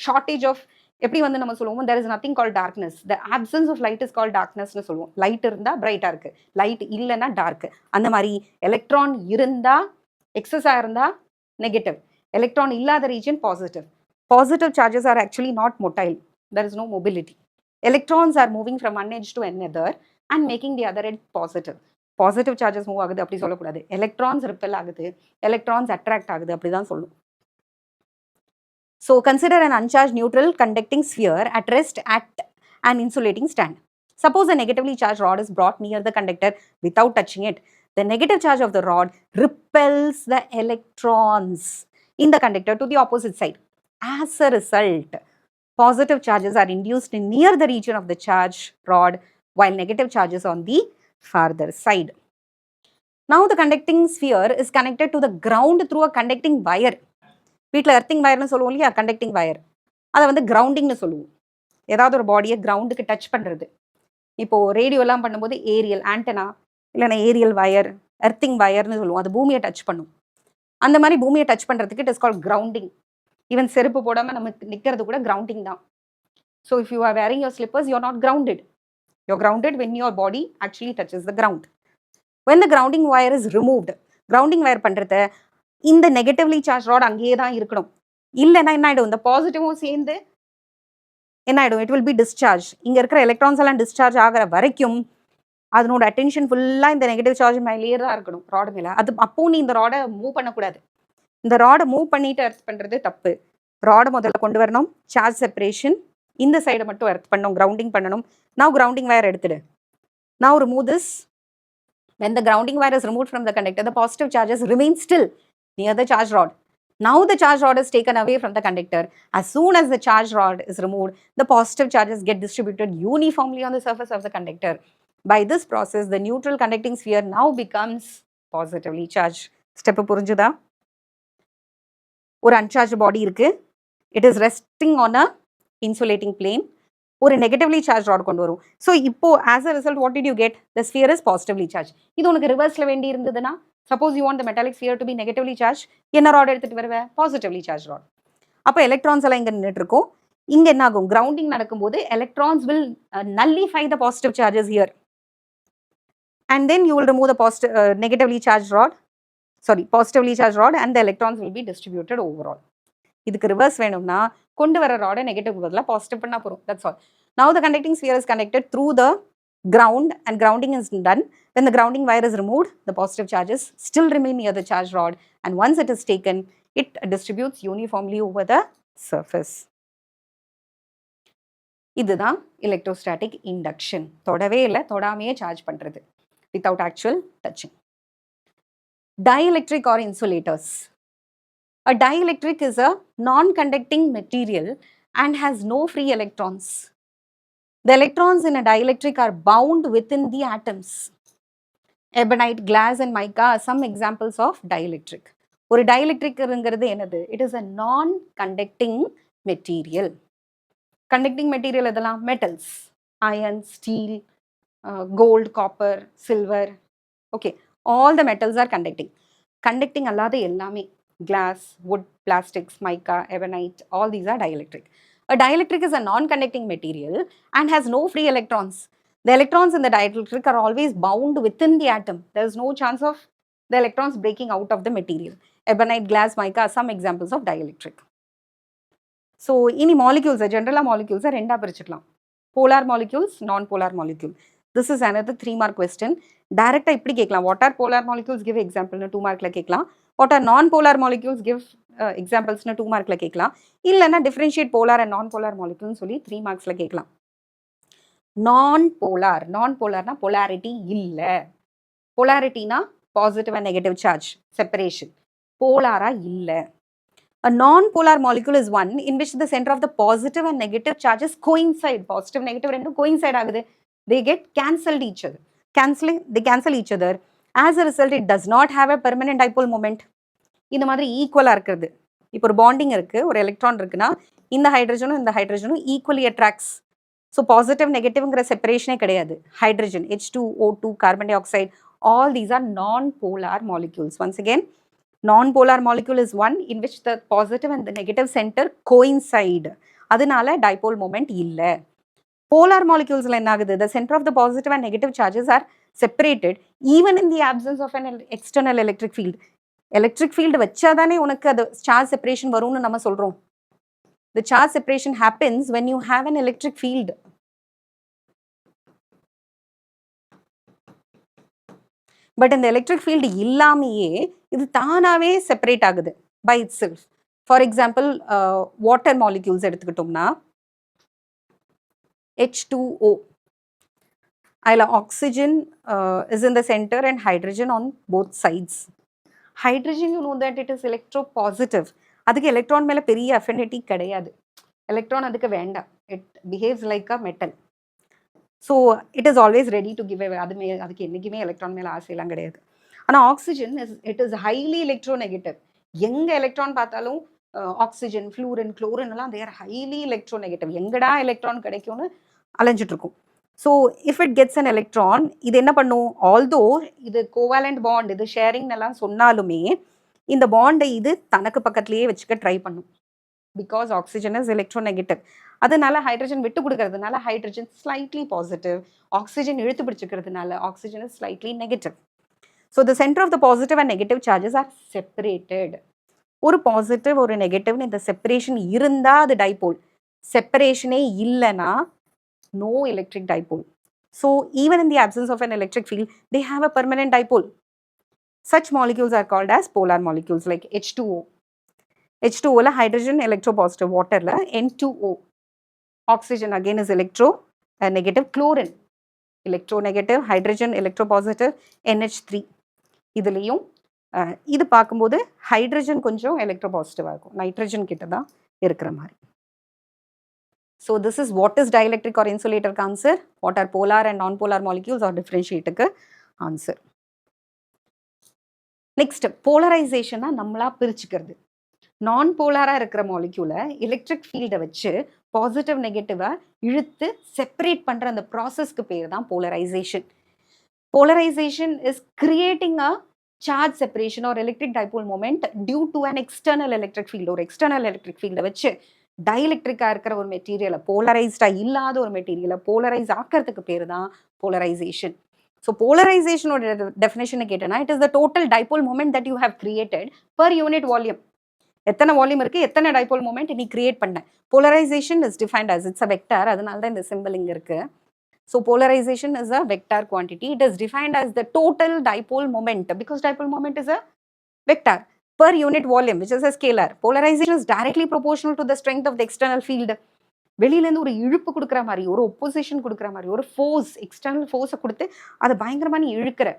shortage of, எப்படி வந்து நம்ம சொல்லுவோம், there is nothing called darkness. The absence of light is called darkness னு சொல்லுவோம். லைட் இருந்தால் பிரைட்டாக இருக்கு, லைட் இல்லைன்னா டார்க்கு. அந்த மாதிரி எலக்ட்ரான் இருந்தால் எக்ஸஸாக இருந்தால் நெகட்டிவ், எலக்ட்ரான் இல்லாத region positive. Positive charges are actually not motile, there is no mobility. Electrons are moving from one edge to another and making the other edge positive. Positive charges move ஆகுது அப்படி சொல்லக்கூடாது, electrons repel ஆகுது, electrons attract ஆகுது, அப்படி தான் சொல்லும். So consider an uncharged neutral conducting sphere at rest at an insulating stand. Suppose a negatively charged rod is brought near the conductor without touching it. The negative charge of the rod repels the electrons in the conductor to the opposite side. As a result, positive charges are induced near the region of the charge rod while negative charges on the farther side. Now the conducting sphere is connected to the ground through a conducting wire. வீட்டில் earthing வயர்னு சொல்லுவோம் இல்லையா, conducting wire, அதை வந்து கிரவுண்டிங்னு சொல்லுவோம். ஏதாவது ஒரு பாடியை கிரவுண்டுக்கு டச் பண்ணுறது. இப்போது ரேடியோலாம் பண்ணும்போது ஏரியல் ஆண்டனா இல்லைன்னா ஏரியல் வயர், எர்த்திங் வயர்னு சொல்லுவோம், அது பூமியை டச் பண்ணும். அந்த மாதிரி பூமியை டச் பண்ணுறதுக்கு it is called grounding. Even செருப்பு போடாமல் நமக்கு நிற்கிறது கூட கிரவுண்டிங் தான். So if you are wearing your slippers, you are not grounded. You are grounded when your body actually touches the ground. When the grounding wire is removed, grounding wire பண்ணுறத இந்த negatively charge rod அங்கேயே தான் இருக்கணும். இல்லைன்னா என்ன ஆகிடும், இந்த பாசிட்டிவும் சேர்ந்து என்ன ஆகிடும், இட் வில் பி டிஸ்சார்ஜ். இங்கே இருக்கிற எலக்ட்ரான்ஸ் எல்லாம் டிஸ்சார்ஜ் ஆகிற வரைக்கும் அதனோட அட்டென்ஷன் ஃபுல்லாக இந்த நெகட்டிவ் சார்ஜ் மேலேயே தான் இருக்கணும், ராடு மேலே. அது அப்போ நீ இந்த ராடை மூவ் பண்ணக்கூடாது. இந்த ராடை மூவ் பண்ணிட்டு எர்த் பண்ணுறது தப்பு. ராடை முதல்ல கொண்டு வரணும், சார்ஜ் செப்பரேஷன், இந்த சைடை மட்டும் எர்த் பண்ணணும், கிரவுண்டிங் பண்ணணும். நான் கிரவுண்டிங் வயர் எடுத்துடு. Now remove this. When the grounding wire is removed from the conductor, the positive charges remain still near the charge rod. Now the charge rod is taken away from the conductor. As soon as the charge rod is removed, the positive charges get distributed uniformly on the surface of the conductor. By this process, the neutral conducting sphere now becomes positively charged. Step புரிஞ்சுதா? ஒரு uncharged body இருக்கு. It is resting on a insulating plane. ஒரு negatively charge rod கொண்டு வரும். So இப்போ as a result what did you get, the sphere is positively charge. இது உனக்கு ரிவர்ஸில் வேண்டி இருந்ததுன்னா, suppose you want the metallic sphere to be negatively charge, என்ன ராட் எடுத்துகிட்டு வருவேன், பாசிட்டிவ்லி சார்ஜ் ராட். அப்போ எலக்ட்ரான்ஸ் எல்லாம் இங்கே நின்றுட்டு இருக்கும். இங்கே என்ன ஆகும், கிரவுண்டிங் நடக்கும்போது electrons will nullify the positive charges here. And then you will remove the negatively charged rod, positively charged rod, and the electrons will be distributed overall. இதுக்கு ரிவர்ஸ் வேணும்னா கொண்டு வர ராடை நெகட்டிவ் பதிலாக பாசிட்டிவ் பண்ணால் போகிறோம். That's all. Now the conducting sphere is connected through the ground and grounding is done. When the grounding wire is removed, the positive charges still remain near the charge rod, and once it is taken, it distributes uniformly over the surface. இதுதான் electrostatic induction. தொடவே இல்லை, தொடாமையே charge பண்ணுறது. without actual touching. Dielectric or insulators. A dielectric is a non-conducting material and has no free electrons. The electrons in a dielectric are bound within the atoms. Ebonite, glass and mica are some examples of dielectric. ஒரு dielectric ங்கிறது என்னது? It is a non-conducting material. Conducting material எதெல்லாம்? Metals, iron, steel, gold, copper, silver. Okay, all the metals are conducting. Conducting அல்லாத எல்லாமே glass, wood, plastics, mica, ebonite, all these are dielectric. A dielectric is a non-conducting material and has no free electrons. The electrons in the dielectric are always bound within the atom. There is no chance of the electrons breaking out of the material. Ebonite, glass, mica are some examples of dielectric. So, ini molecules, general molecules are ரெண்டா பிரிச்சுக்கலாம். Polar molecules, non-polar molecule. This is another 3-mark question. Direct இப்படி கேட்கலாம். What are polar molecules? Give example னு 2 markல கேட்கலாம். What are non-polar molecules? Give examples னு 2 markல கேட்கலாம். இல்லைன்னா differentiate polar and non-polar molecule னு சொல்லி 3 marksல கேட்கலாம். Non-polar, non-polarனா polarity இல்லை. Polarityனா positive and negative charge, separation. Polarா இல்லை. A non-polar molecule is one in which the center of the positive and negative charges coincide. Positive, negative ரெண்டும் coincide ஆகுது. They get cancelled each other. They cancel each other. As a result, it does not have a permanent dipole moment. இந்த மாதிரி ஈக்குவலாக இருக்கிறது. இப்போ ஒரு bonding இருக்குது, ஒரு எலக்ட்ரான் இருக்குன்னா இந்த ஹைட்ரஜனும் ஈக்குவலி அட்ராக்ட்ஸ். ஸோ பாசிட்டிவ் நெகட்டிவ்ங்கிற செப்பரேஷனே கிடையாது. Hydrogen, H2O2, carbon dioxide, all these are non-polar molecules. Once again, non-polar molecule is one in which the positive and the negative center coincide. அதனால dipole moment இல்லை. Polar molecules என்ன ஆகுது? The center of the positive and negative charges are separated even in the absence of an external electric field. Electric field வச்சாதானே உனக்கு அது charge separation வரும்னு நம்ம சொல்றோம். The charge separation happens when you have an electric field. But in the electric field இல்லாமையே இது தானாவே separate ஆகுது by itself. For example, water molecules எடுத்துக்கிட்டோம்னா H2O. அதில் oxygen is in the center and hydrogen on both sides. Hydrogen, you know that it is electropositive. அதுக்கு electron மேலே பெரிய affinity கிடையாது. எலக்ட்ரான் அதுக்கு வேண்டாம். It behaves like a metal. So it is always ready to give away. அதுக்கு என்றைக்குமே electron மேலே ஆசையெல்லாம் கிடையாது. ஆனால் oxygen it is highly electronegative. எங்கே எலக்ட்ரான் பார்த்தாலும் ஆக்சிஜன், ஃப்ளூரின், குளோரின் எல்லாம் they are highly electronegative. எங்கடா எலக்ட்ரான் கிடைக்கும்னு அலைஞ்சிட்டு இருக்கும். So if it gets an electron, இது என்ன பண்ணும்? ஆல்தோ இது கோவாலண்ட் பாண்ட், இது ஷேரிங் எல்லாம் சொன்னாலுமே இந்த பாண்டை இது தனக்கு பக்கத்துலேயே வச்சுக்க ட்ரை பண்ணும். Because oxygen is electronegative. அதனால ஹைட்ரஜன் விட்டு கொடுக்கறதுனால ஹைட்ரஜன் ஸ்லைட்லி பாசிட்டிவ், ஆக்சிஜன் இழுத்து பிடிச்சிக்கிறதுனால oxygen is slightly negative. So the centre of the positive and negative charges are separated. ஒரு பாசிட்டிவ் ஒரு நெகட்டிவ்னு இந்த செப்பரேஷன் இருந்தால் அது டைபோல். செப்பரேஷனே இல்லைன்னா no electric dipole. So even in the absence of an electric field, they have a permanent dipole. Such molecules are called as polar molecules, like H2O. H2O la hydrogen electropositive, water la N2O. Oxygen again is negative, chlorine electronegative, hydrogen electropositive, NH3. இதுலயும் இது பார்க்கும்போது hydrogen கொஞ்சம் எலக்ட்ரோபாசிட்டிவா இருக்கும், nitrogen கிட்ட தான் இருக்கிற மாதிரி. So this is what is dielectric or insulator answer. What are polar and non-polar molecules or differentiate answer. Next, polarization நம்மளா பிரிச்சுக்கிறது. non-polar இருக்கிற மாலிக்யூலை எலக்ட்ரிக் ஃபீல்டை வச்சு பாசிட்டிவ் நெகட்டிவா இழுத்து செப்பரேட் பண்ற அந்த ப்ராசஸ்க்கு பேர் தான் polarization. Polarization is creating a charge separation or electric dipole moment due to an external electric field. ஒரு எக்ஸ்டர்னல் எலக்ட்ரிக் ஃபீல்டை வச்சு டைஎலக்ட்ரிக்கா இருக்கிற ஒரு மெட்டீரியலை, போலரைஸ்டா இல்லாத ஒரு மெட்டீரியலை போலரைஸ் ஆக்கிறதுக்கு பேர் தான் போலரைசேஷன். ஸோ போலரைசேஷனோட டெஃபினேஷனை கேட்டேன்னா, it is the total dipole moment that you have created per unit volume. எத்தனை வால்யூம் இருக்கு, எத்தனை டைபோல் மொமெண்ட் நீ கிரியேட் பண்ண. Polarization is defined as it's a vector. அதனால தான் இந்த சிம்பிள் இங்க இருக்கு. So polarization is a vector quantity. It is defined as the total dipole moment because dipole moment is a vector per unit volume, which is a scalar. Polarization is directly proportional to the strength of the external field. வெளியிலேருந்து ஒரு இழுப்பு கொடுக்குற மாதிரி, ஒரு opposition கொடுக்குற மாதிரி, ஒரு force, external ஃபோர்ஸை கொடுத்து அதை பயங்கரமாக நீ இழுக்கிற.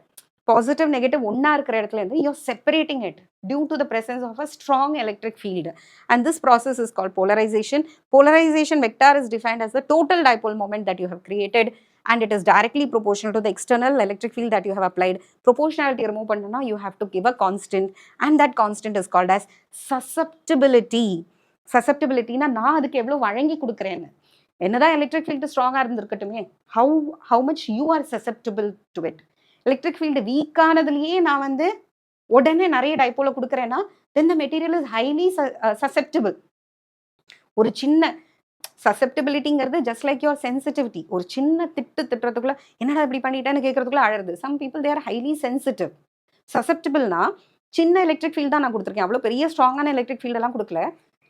பாசிட்டிவ் நெகட்டிவ் ஒன்றா இருக்கிற இடத்துல இருந்து you're separating it due to the presence of a strong electric field. And this process is called polarization. Polarization vector is defined as the total dipole moment that you have created, and it is directly proportional to the external electric field that you have applied. Proportionality remove பண்ணனும்னா you have to give a constant, and that constant is called as susceptibility. Susceptibility-னா நான் அதுக்கு எவ்வளோ வழங்கி கொடுக்குறேன்னு. என்னதான் electric field ஸ்ட்ராங்காக இருந்திருக்கட்டுமே, how much you are susceptible to it. Electric field வீக்கானதுலேயே நான் வந்து உடனே நிறைய டைப்போல கொடுக்குறேன்னா then the material is highly susceptible. ஒரு சின்ன சசெப்டிபிலிட்டிங்கிறது ஜஸ்ட் லைக் யுவர் சென்சிட்டிவிட்டி. ஒரு சின்ன திட்டுறதுக்குள்ள என்னடா இப்படி பண்ணிட்டேன்னு கேட்கறதுக்குள்ள அழகுது. Some people they are highly sensitive. சசெப்டிபிள்னா சின்ன எலக்ட்ரிக் ஃபீல்டு தான் நான் கொடுத்துருக்கேன், அவ்வளோ பெரிய ஸ்ட்ராங்கான எலக்ட்ரிக் ஃபீல்டெல்லாம் கொடுக்கல.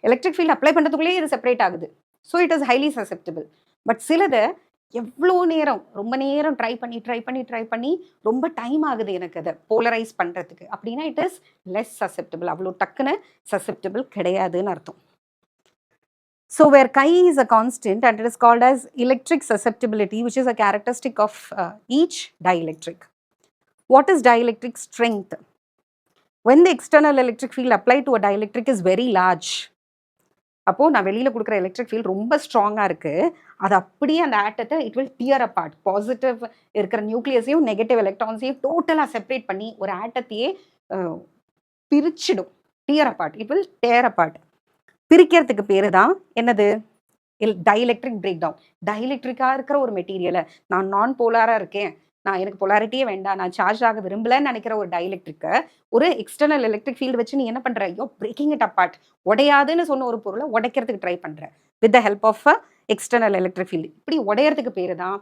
எலக்ட்ரிக் ஃபீல்டு அப்ளை பண்ணுறதுக்குள்ளேயே இது செப்பரேட் ஆகுது. So it is highly சசெப்டிபிள். But சிலதை எவ்வளோ நேரம், ரொம்ப நேரம் ட்ரை பண்ணி ரொம்ப டைம் ஆகுது எனக்கு அதை போலரைஸ் பண்ணுறதுக்கு அப்படின்னா இட் இஸ் லெஸ் சசெப்டிபிள். அவ்வளோ டக்குன்னு சசெப்டிபிள் கிடையாதுன்னு அர்த்தம். So where chi is a constant and it is called as electric susceptibility, which is a characteristic of each dielectric. What is dielectric strength? When the external electric field applied to a dielectric is very large. அப்போது நான் வெளியில் கொடுக்குற electric field ரொம்ப ஸ்ட்ராங்காக இருக்குது, அது அப்படியே அந்த ஆட்டத்தை it will tear apart. Positive இருக்கிற நியூக்ளியஸையும் நெகட்டிவ் எலக்ட்ரான்ஸையும் டோட்டலாக செப்பரேட் பண்ணி ஒரு ஆட்டத்தையே பிரிச்சிடும். Tear apart, it will tear apart. பிரிக்கிறதுக்கு பேர் தான் என்னது? Dielectric break down. டைஎலக்ட்ரிக்காக இருக்கிற ஒரு மெட்டீரியலை நான் நான் போலாராக இருக்கேன், நான் எனக்கு பொலாரிட்டியே வேண்டாம், நான் சார்ஜ் ஆக விரும்பலன்னு நினைக்கிற ஒரு டைஎலக்ட்ரிக்கை ஒரு எக்ஸ்டர்னல் எலக்ட்ரிக் ஃபீல்டு வச்சு நீ என்ன பண்ணுற? யோ பிரேக்கிங் இட் அப்பார்ட். உடையாதுன்னு சொன்ன ஒரு பொருளை உடைக்கிறதுக்கு ட்ரை பண்ணுற with the help of a external electric field. இப்படி உடையறதுக்கு பேர் தான்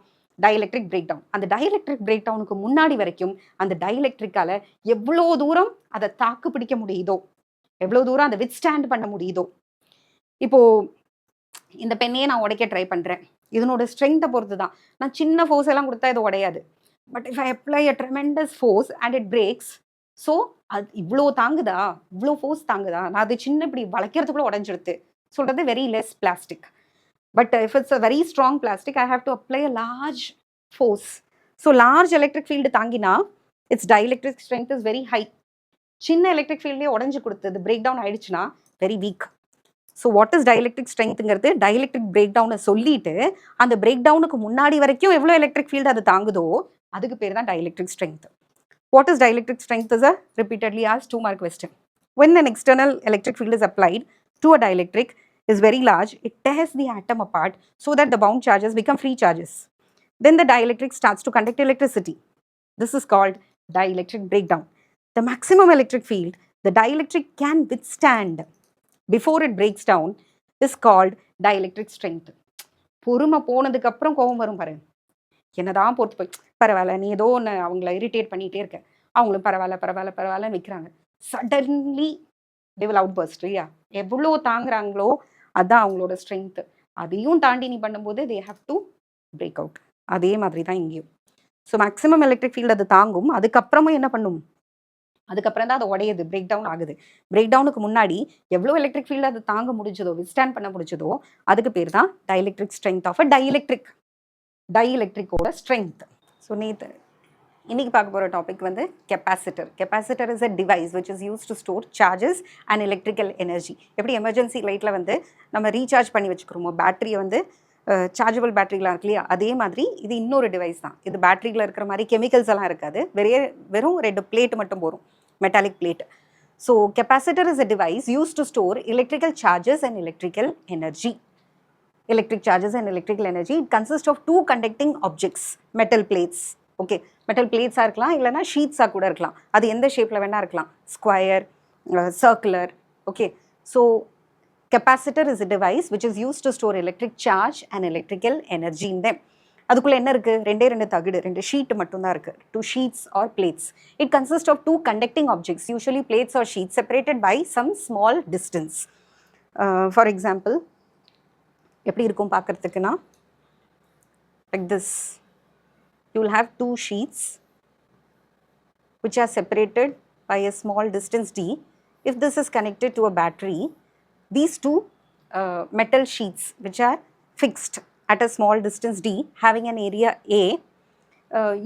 டைஎலக்ட்ரிக் பிரேக் டவுன். அந்த டைஎலக்ட்ரிக் பிரேக் டவுனுக்கு முன்னாடி வரைக்கும் அந்த டைஎலக்ட்ரிக்கால எவ்வளோ தூரம் அதை தாக்கு பிடிக்க முடியுதோ, எவ்வளோ தூரம் அதை வித் ஸ்டாண்ட் பண்ண முடியுதோ. இப்போது இந்த பெண்ணையே நான் உடைக்க ட்ரை பண்ணுறேன், இதனோட ஸ்ட்ரென்த்தை பொறுத்து தான். நான் சின்ன ஃபோர்ஸ் எல்லாம் கொடுத்தா இது உடையாது. But if I apply a tremendous force and it breaks, so அது இவ்வளோ தாங்குதா, இவ்வளோ ஃபோர்ஸ் தாங்குதா, நான் அது சின்ன இப்படி வளைக்கிறதுக்குள்ள உடஞ்சிடுது சொல்கிறது very less plastic. But if it's a very strong plastic I have to apply a large force. So large electric field தாங்கினா its dielectric strength is very high. சின்ன எலக்ட்ரிக் ஃபீல்டே உடஞ்சி கொடுத்தது பிரேக் டவுன் ஆயிடுச்சுன்னா very weak. So what is dielectric ஸ்ட்ரென்த்துங்கிறது dielectric break டவுனை சொல்லிட்டு அந்த பிரேக் டவுனுக்கு முன்னாடி வரைக்கும் எவ்வளோ எலக்ட்ரிக் ஃபீல்டு அது தாங்குதோ அதுக்கு பேர் தான் dielectric strength. What is dielectric strength is a repeatedly asked 2 mark question. When an external electric field is applied to a dielectric is very large, it tears the atom apart so that the bound charges become free charges. Then the dielectric starts to conduct electricity. This is called dielectric breakdown. The maximum electric field the dielectric can withstand before it breaks down is called dielectric strength. பொறுமை போனதுக்கு அப்புறம் கோபம் வரும் பாரு, என்னதான் பொறுத்து போய் பரவாயில்ல நீ ஏதோ ஒன்று அவங்கள இரிட்டேட் பண்ணிகிட்டே இருக்க, அவங்களும் பரவாயில்லன்னு வைக்கிறாங்க. Suddenly they will outburst. இல்லையா? எவ்வளோ தாங்குறாங்களோ அதுதான் அவங்களோட ஸ்ட்ரென்த்து. அதையும் தாண்டி நீ பண்ணும்போது they have to break out. அதே மாதிரி தான் இங்கேயும். ஸோ மேக்ஸிமம் எலக்ட்ரிக் ஃபீல்டு அது தாங்கும், அதுக்கப்புறமும் என்ன பண்ணும்? அதுக்கப்புறம் தான் அது உடையுது, பிரேக் டவுன் ஆகுது. பிரேக் டவுனுக்கு முன்னாடி எவ்வளோ எலக்ட்ரிக் ஃபீல்டு அது தாங்க முடிஞ்சதோ, வித்ஸ்டாண்ட் பண்ண முடிஞ்சதோ அதுக்கு பேர் தான் dielectric strength of a dielectric. டைஎலக்ட்ரிக்கோட ஸ்ட்ரென்த். ஸோ இன்னைக்கு பார்க்க போகிற டாபிக் வந்து capacitor. Capacitor is a device which is use to store charges and electrical energy. எப்படி எமர்ஜென்சி லைட்டில் வந்து நம்ம ரீசார்ஜ் பண்ணி வச்சுக்கிறோமோ, பேட்டரியை வந்து சார்ஜபிள் பேட்டரிலாம் இருக்கு இல்லையா, அதே மாதிரி இது இன்னொரு டிவைஸ் தான். இது பேட்டரியில் இருக்கிற மாதிரி கெமிக்கல்ஸ் எல்லாம் இருக்காது, வெறும் 2 பிளேட் மட்டும் போகும், metallic plate. So capacitor is a device use to store electrical charges and electrical energy. Electric charges and electrical energy it consist of 2 conducting objects, metal plates. Okay, metal பிளேட்ஸாக இருக்கலாம், இல்லைனா ஷீட்ஸாக கூட இருக்கலாம். அது எந்த ஷேப்பில் வேணால் இருக்கலாம், square, circular. Okay, so capacitor is a device which is used to store electric charge and electrical energy in them. அதுக்குள்ள என்ன இருக்கு? ரெண்டு தகடு, 2 ஷீட் மட்டும் தான் இருக்கு. 2 sheets or plates. It consists of 2 conducting objects, usually plates or sheets separated by some small distance. For example, எப்படி இருக்கும் பார்க்கிறதுக்குனா like this. You will have 2 sheets which are separated by a small distance d. If this is connected to a battery, these 2 metal sheets which are fixed at a small distance d having an area A.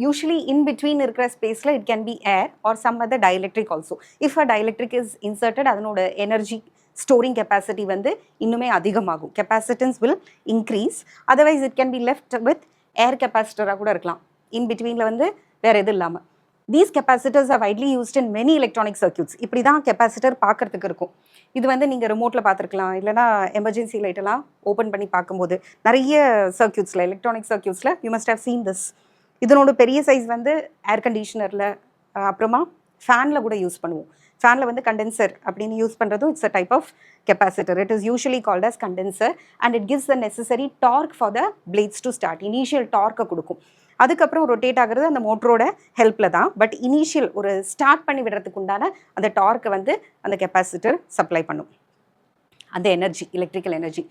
Usually in between இருக்கிற spaceல it can be air or some other dielectric also. If a dielectric is inserted, அதனோட energy storing capacity வந்து இன்னுமே அதிகமாகும். Capacitance will increase. Otherwise it can be left with air capacitor கூட இருக்கலாம். In betweenல வந்து வேற எது இல்லாம. These capacitors are widely used in many electronic circuits. இப்படி தான் capacitor பார்க்கறதுக்கு இருக்கும். இது வந்து நீங்கள் ரிமோட்டில் பார்த்துருக்கலாம், இல்லைனா எமர்ஜென்சி லைட்டெல்லாம் ஓப்பன் பண்ணி பார்க்கும்போது நிறைய சர்க்கியூட்ஸில், எலக்ட்ரானிக் சர்க்கியூட்ஸில் you must have seen this. இதனோட பெரிய சைஸ் வந்து ஏர் கண்டிஷனரில், அப்புறமா ஃபேனில் கூட யூஸ் பண்ணுவோம். ஃபேனில் வந்து கண்டென்சர் அப்படின்னு யூஸ் பண்ணுறதும் it's a type of capacitor. It is usually called as condenser and it gives the necessary torque for the plates to start. Initial டார்க்கை கொடுக்கும். அதுக்கப்புறம் ரொட்டேட் ஆகிறது அந்த மோட்டரோட ஹெல்ப்பில் தான். பட் இனிஷியல் ஒரு ஸ்டார்ட் பண்ணி விடுறதுக்கு உண்டான அந்த டார்க்கை வந்து அந்த கெப்பாசிட்டர் சப்ளை பண்ணும், அந்த energy, electrical energy.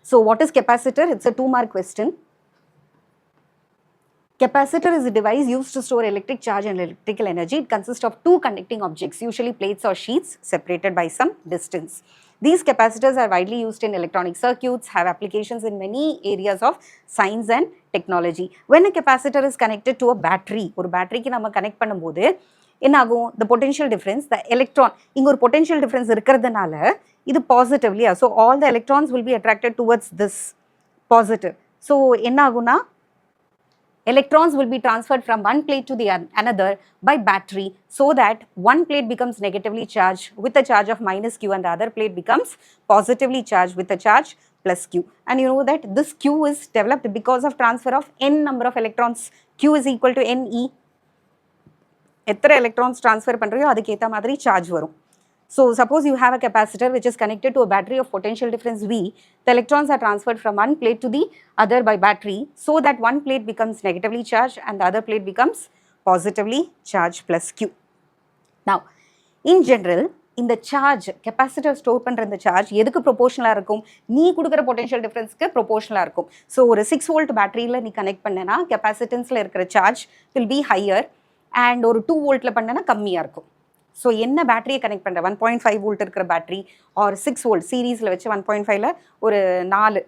So what is capacitor? It's a 2 mark question. Capacitor is a device used to store electric charge and electrical energy. It consists of 2 conducting objects, usually plates or sheets, separated by some distance. These capacitors are widely used in electronic circuits, have applications in many areas of science and technology. When a capacitor is connected to a battery, ஒரு பேட்டரிக்கு நம்ம connect பண்ணும்போது என்ன ஆகும்? The potential difference, the electron, இங்க ஒரு potential difference இருக்கிறதுனால இது positively, so all the electrons will be attracted towards this positive. So என்ன ஆகும்னா electrons will be transferred from one plate to the another by battery, so that one plate becomes negatively charged with a charge of minus q and the other plate becomes positively charged with a charge plus q. And you know that this q is developed because of transfer of n number of electrons. Q is equal to Ne. எத்தனை electrons transfer பண்றியோ அதுக்கு ஏத்த மாதிரி charge வரும். So suppose you have a capacitor which is connected to a battery of potential difference V. The electrons are transferred from one plate to the other by battery, so that one plate becomes negatively charged and the other plate becomes positively charged plus Q. Now, in general, இந்த charge capacitor store பண்ணுற இந்த charge எதுக்கு ப்ரொபோஷனலாக இருக்கும்? நீ கொடுக்குற potential டிஃப்ரென்ஸ்க்கு ப்ரொபோஷனலாக இருக்கும். So ஒரு 6 volt பேட்டரியில் நீ கனெக்ட் பண்ணனா கெப்பாசிட்டன்ஸில் இருக்கிற charge will be higher, and ஒரு 2 voltல பண்ணனா கம்மியாக இருக்கும். ஸோ என்ன பேட்டரியை கனெக்ட் பண்ணுற 1.5 volt இருக்கிற பேட்டரி ஆர் 6 volt சீரீஸில் வச்சு 1.5ல ஒரு 4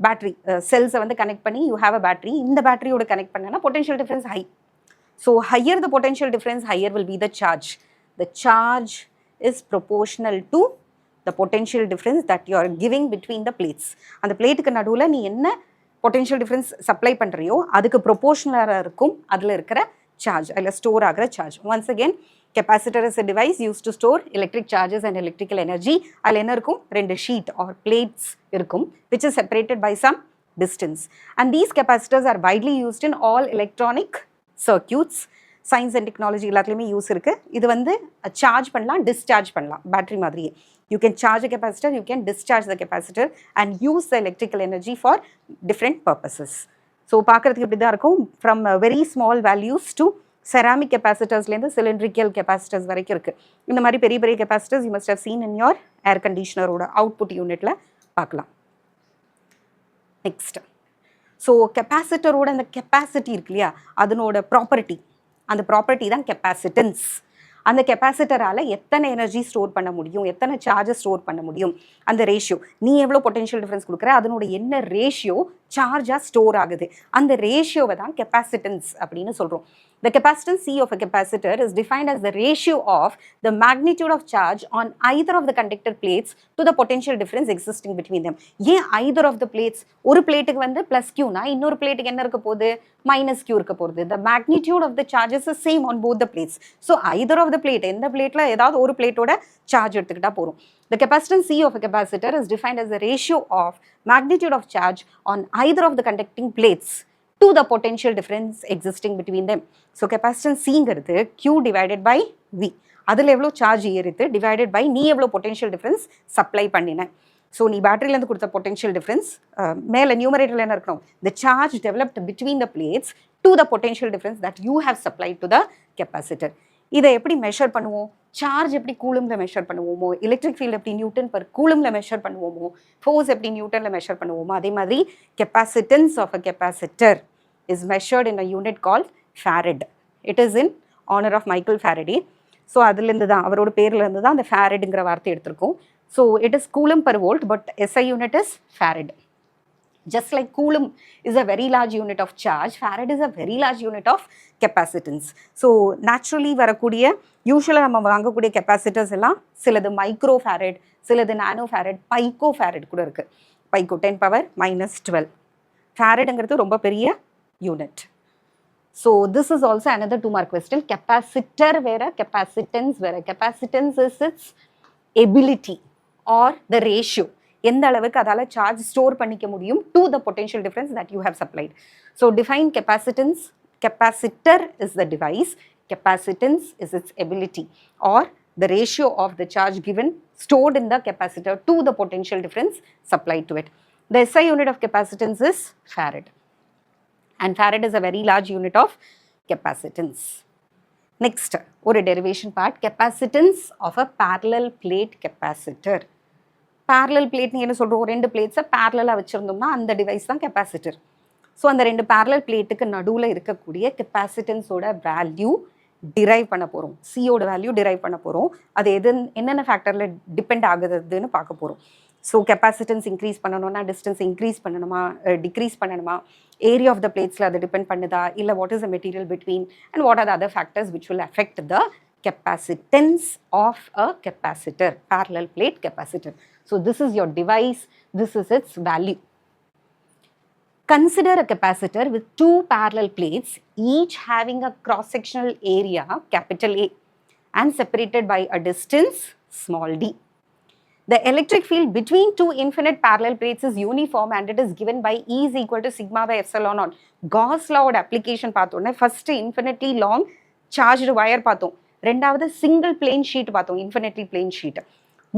பேட்டரி செல்ஸை வந்து கனெக்ட் பண்ணி யூ ஹேவ் அ பேட்டரி. இந்த பேட்டரியோட கனெக்ட் பண்ணனா potential difference high. So higher the potential difference, higher will be the charge. The charge is proportional to the potential difference that you are giving between the plates. அந்த பிளேட்டுக்கு நடுவில் நீ என்ன potential difference supply பண்ணுறியோ அதுக்கு ப்ரொபோஷனலாக இருக்கும் அதில் இருக்கிற charge, அதில் ஸ்டோர் ஆகிற charge. Once again, capacitor is a device used to store electric charges and electrical energy. அதில் என்ன இருக்கும்? 2 sheet or plates இருக்கும், which is separated by some distance. And these capacitors are widely used in all electronic circuits. Science and technology எல்லாத்துலேயுமே use இருக்குது. இது வந்து charge பண்ணலாம், discharge பண்ணலாம், பேட்டரி மாதிரியே. You can charge a capacitor, you can discharge the capacitor and use the electrical energy for different purposes. So பார்க்குறதுக்கு இப்படி தான் இருக்கும். From very small values to ceramic capacitorsலேருந்து cylindrical capacitors வரைக்கும் இருக்குது. இந்த மாதிரி பெரிய பெரிய capacitors you must have seen in your air conditionerோட output unitல பார்க்கலாம். நெக்ஸ்ட், ஸோ கெப்பாசிட்டரோட அந்த கெப்பாசிட்டி இருக்கு இல்லையா, அதனோட ப்ராப்பர்ட்டி, அந்த ப்ராப்பர்ட்டி தான் கெப்பாசிட்டன்ஸ். அந்த கெப்பாசிட்டரால் எத்தனை எனர்ஜி ஸ்டோர் பண்ண முடியும், எத்தனை சார்ஜஸ் ஸ்டோர் பண்ண முடியும், அந்த ரேஷியோ, நீ எவ்வளோ பொட்டென்ஷியல் டிஃப்ரென்ஸ் கொடுக்குற அதனோட என்ன ரேஷியோ சார்ஜாக ஸ்டோர் ஆகுது, அந்த ரேஷியோவை தான் கெப்பாசிட்டன்ஸ் அப்படின்னு சொல்கிறோம். The capacitance C of a capacitor is defined as the ratio of the magnitude of charge on either of the conductor plates to the potential difference existing between them. ஏன் either of the plates? ஒரு பிளேட்டுக்கு வந்து plus Q னா இன்னொரு பிளேட்டுக்கு என்ன இருக்க போகுது? minus Q இருக்க போகுது. The magnitude of the charges is same on both the plates. So either of the plate, எந்த பிளேட்ல ஏதாவது ஒரு பிளேட்டோட சார்ஜ் எடுத்துக்கிட்டா போகிறோம். The capacitance C of a capacitor is defined as the ratio of magnitude of charge on either of the conducting plates to the potential difference existing between them. So capacitance Cங்கிறது Q divided by V. அதில் எவ்வளோ charge ஏறுது divided by நீ எவ்வளோ potential difference supply பண்ணின. So நீ பேட்டரியிலேருந்து கொடுத்த potential difference மேலே நியூமரேட்டரில் என்ன இருக்கணும்? The charge developed between the plates to the potential difference that you have supplied to the capacitor. இதை எப்படி மெஷர் பண்ணுவோம்? சார்ஜ் எப்படி கூலும்பில் மெஷர் பண்ணுவோமோ, எலக்ட்ரிக் ஃபீல்டு எப்படி நியூட்டன் பர் கூலும்பில் மெஷர் பண்ணுவோமோ, ஃபோர்ஸ் எப்படி நியூட்டனில் மெஷர் பண்ணுவோமோ, அதே மாதிரி capacitance of a capacitor is measured in a unit called farad. It is in honour of Michael Faraday. So அதுலேருந்து தான், அவரோட பேர்லேருந்து தான் அந்த ஃபாரடுங்கிற வார்த்தை எடுத்திருக்கோம். So it is coulomb per volt, but SI unit is farad. Just like Coulomb is a very large unit of charge, Farad is a very large unit of capacitance. So naturally வரக்கூடிய யூசுவலாக நம்ம வாங்கக்கூடிய capacitors எல்லாம் சிலது micro farad, சிலது நானோ farad, பைக்கோ farad கூட இருக்குது. பைக்கோ 10⁻⁻12 ஃபேரடுங்கிறது ரொம்ப பெரிய unit. So this is also another 2-mark question. Capacitor vera, capacitance vera. Capacitance is its ability or the ratio. எந்த அளவுக்கு அதால சார்ஜ் ஸ்டோர் பண்ணிக்க முடியும் to the potential difference that you have supplied. So define capacitance. Capacitor is the device. Capacitance is its ability or the ratio of the charge given stored in the capacitor to the potential difference supplied to it. The SI unit of capacitance is farad. And farad is a very large unit of capacitance. Next, ஒரு derivation part, capacitance of a parallel plate capacitor. Parallel plate நீ என்ன சொல்றோம், ரெண்டு பிளேட்ஸை parallel வச்சிருந்தோம்னா அந்த device தான் capacitor. So அந்த ரெண்டு parallel பிளேட்டுக்கு நடுவில் இருக்கக்கூடிய கெப்பாசிட்டன்ஸோட வேல்யூ டிரைவ் பண்ண போகிறோம். சியோட வேல்யூ டிரைவ் பண்ண போகிறோம். அது என்னென்ன ஃபேக்டரில் டிபெண்ட் ஆகுதுன்னு பார்க்க போகிறோம். ஸோ கெப்பாசிட்டன்ஸ் இன்க்ரீஸ் பண்ணணும்னா டிஸ்டன்ஸ் இன்க்ரீஸ் பண்ணணுமா, டிக்ரீஸ் பண்ணணுமா, ஏரியா ஆஃப் த பிளேட்ஸில் அது டிபெண்ட் பண்ணுதா, இல்லை what is the material between, and what are the other factors which will affect the capacitance of a capacitor, parallel plate capacitor. So this is your device, this is its value. Consider a capacitor with two parallel plates, each having a cross-sectional area, capital A, and separated by a distance, small d. The electric field between two infinite parallel plates is uniform and it is given by E is equal to sigma by epsilon naught. Gauss law application பார்த்தோம்னா first infinitely long charged wire பார்த்தோம், ரெண்டாவது single plane sheet பார்த்தோம், infinitely plane sheet.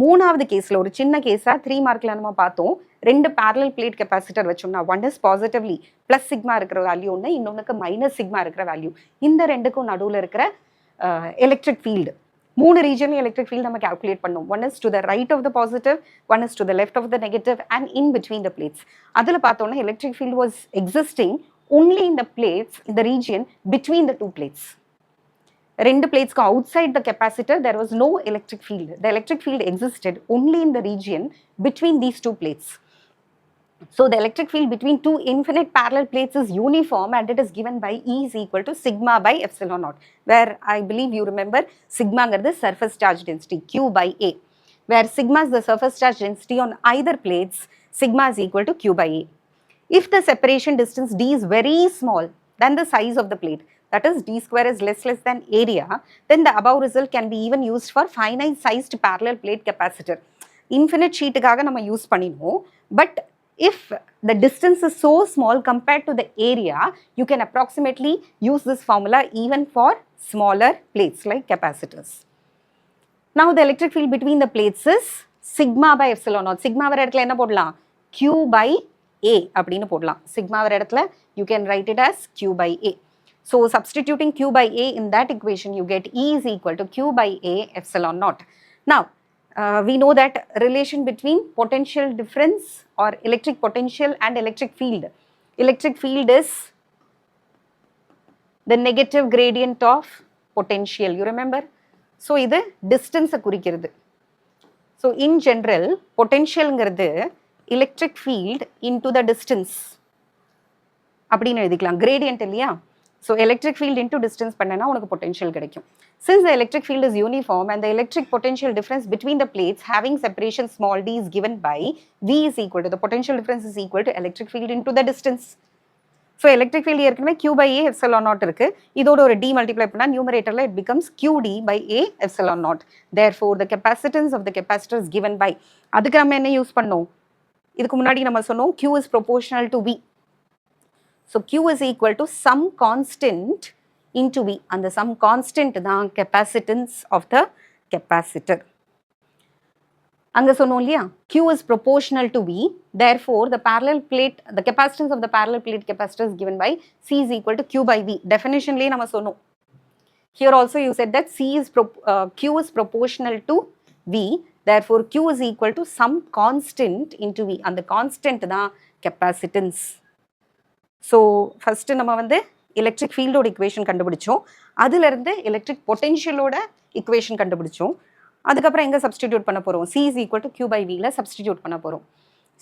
மூணாவது கேஸில் ஒரு சின்ன கேஸாக 3 மார்க்கில் நம்ம பார்த்தோம், ரெண்டு பேரலல் பிளேட் கெப்பாசிட்டர் வச்சோம்னா one is positively plus sigma இருக்கிற வேல்யூ ஒன்று, இன்னொன்றுக்கு மைனஸ் சிக்மா இருக்கிற வேல்யூ. இந்த ரெண்டுக்கும் நடுவில் இருக்கிற எலக்ட்ரிக் ஃபீல்டு, 3 ரீஜன்லையும் எலக்ட்ரிக் ஃபீல்டு நம்ம கால்குலேட் பண்ணோம். One is to the right of the positive, one is to the left of the negative and in between the plates. அதில் பார்த்தோம்னா electric field was existing only in the plates, in the region between the two plates. ரெண்டு பிளேட்ஸ்க்கு outside the capacitor there was no electric field. The electric field existed only in the region between these two plates. So the electric field between two infinite parallel plates is uniform and it is given by E is equal to sigma by epsilon naught, where I believe you remember sigma is the surface charge density, Q by A, where sigma is the surface charge density on either plates, sigma is equal to Q by A. If the separation distance d is very small than the size of the plate, that is d square is less than area, then the above result can be even used for finite sized parallel plate capacitor. Infinite sheetukaga nama use panninoom, but if the distance is so small compared to the area, you can approximately use this formula even for smaller plates like capacitors. Now the electric field between the plates is sigma by epsilon naught. Sigma வர இடத்துல என்ன போடலாம், Q by A அப்படின்னு போடலாம். Sigma வர இடத்துல you can write it as Q by A. So substituting Q by A in that equation, you get E is equal to Q by A epsilon naught. Now we know that relation between potential difference or electric potential and electric field. Electric field is the negative gradient of potential, you remember? So இது distance குறிக்கிறது. So in general potential ங்கிறது electric field into the distance அப்படின்னு எழுதிக்கலாம், gradient இல்லையா? So electric field into distance பண்ணனா உனக்கு potential கிடைக்கும். Since the electric field is uniform and the electric potential difference between the plates having separation small d is given by V is equal to, the potential difference is equal to electric field into the distance. So electric field ஏற்கனவே Q by A epsilon naught இருக்கு, இதோட ஒரு d multiply பண்ணா numeratorல it becomes QD by A epsilon naught. Therefore the capacitance of the capacitor is given by, அதுக்கு நம்ம என்ன use பண்ணோம், இதுக்கு முன்னாடி நம்ம சொன்னோம் Q is proportional to V. So Q is equal to some constant into V, and the some constant தான் capacitance of the capacitor. அங்க சொன்னோம் இல்லையா, Q is proportional to V, therefore the parallel plate, the capacitance of the parallel plate capacitor is given by C is equal to Q by V. Definitionலயே நம்ம சொன்னோம். Here also you said that Q is proportional to V, therefore Q is equal to some constant into V, and the constant தான் capacitance. So first நம்ம வந்து electric ஃபீல்டோட equation கண்டுபிடிச்சோம், அதிலிருந்து electric பொட்டென்ஷியலோட equation கண்டுபிடிச்சோம். அதுக்கப்புறம் எங்கே சப்ஸ்டிடியூட் பண்ண போகிறோம், C is equal to Q by Vல சப்ஸ்டிடியூட் பண்ண போகிறோம்.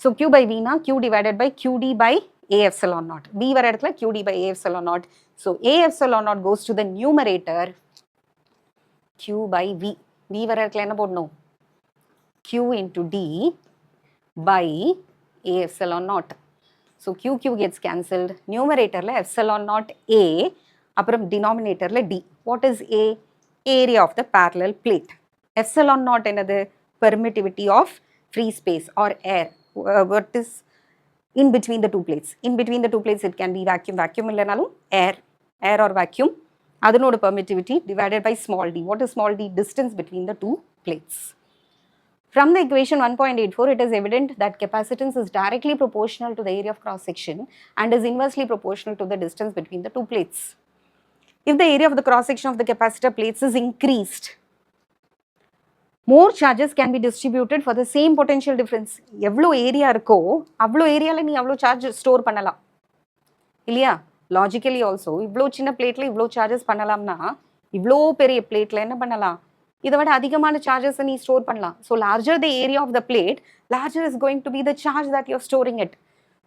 So Q by V na Q divided by QD by A epsilon naught. V வர இடத்துல QD by A epsilon naught. So A epsilon naught goes to the numerator Q by V. V வர இடத்துல என்ன போடணும்? Q into D by A epsilon naught. So Q gets cancelled. Numeratorல epsilon naught A, அப்புறம் denominatorல D. What is A? Area of the parallel plate. Epsilon naught என்னது? Permittivity of free space or air. What is in between the two plates? In between the two plates it can be vacuum இல்லனாலும் air or vacuum. அதனோட permittivity divided by small d. What is small d? Distance between the two plates. From the equation 1.84, it is evident that capacitance is directly proportional to the area of cross section and is inversely proportional to the distance between the two plates. If the area of the cross section of the capacitor plates is increased, more charges can be distributed for the same potential difference. எவ்வளோ area இருக்கோ அவ்வளோ ஏரியாவில் நீ அவ்வளோ charge store பண்ணலாம் இல்லையா? Logically also இவ்வளோ சின்ன பிளேட்டில் இவ்வளோ சார்ஜஸ் பண்ணலாம்னா இவ்வளோ பெரிய பிளேட்டில் என்ன பண்ணலாம்? இதை விட அதிகமான சார்ஜஸ் நீ ஸ்டோர் பண்ணலாம். So larger the area of the plate, larger is going to be the charge that you're storing it.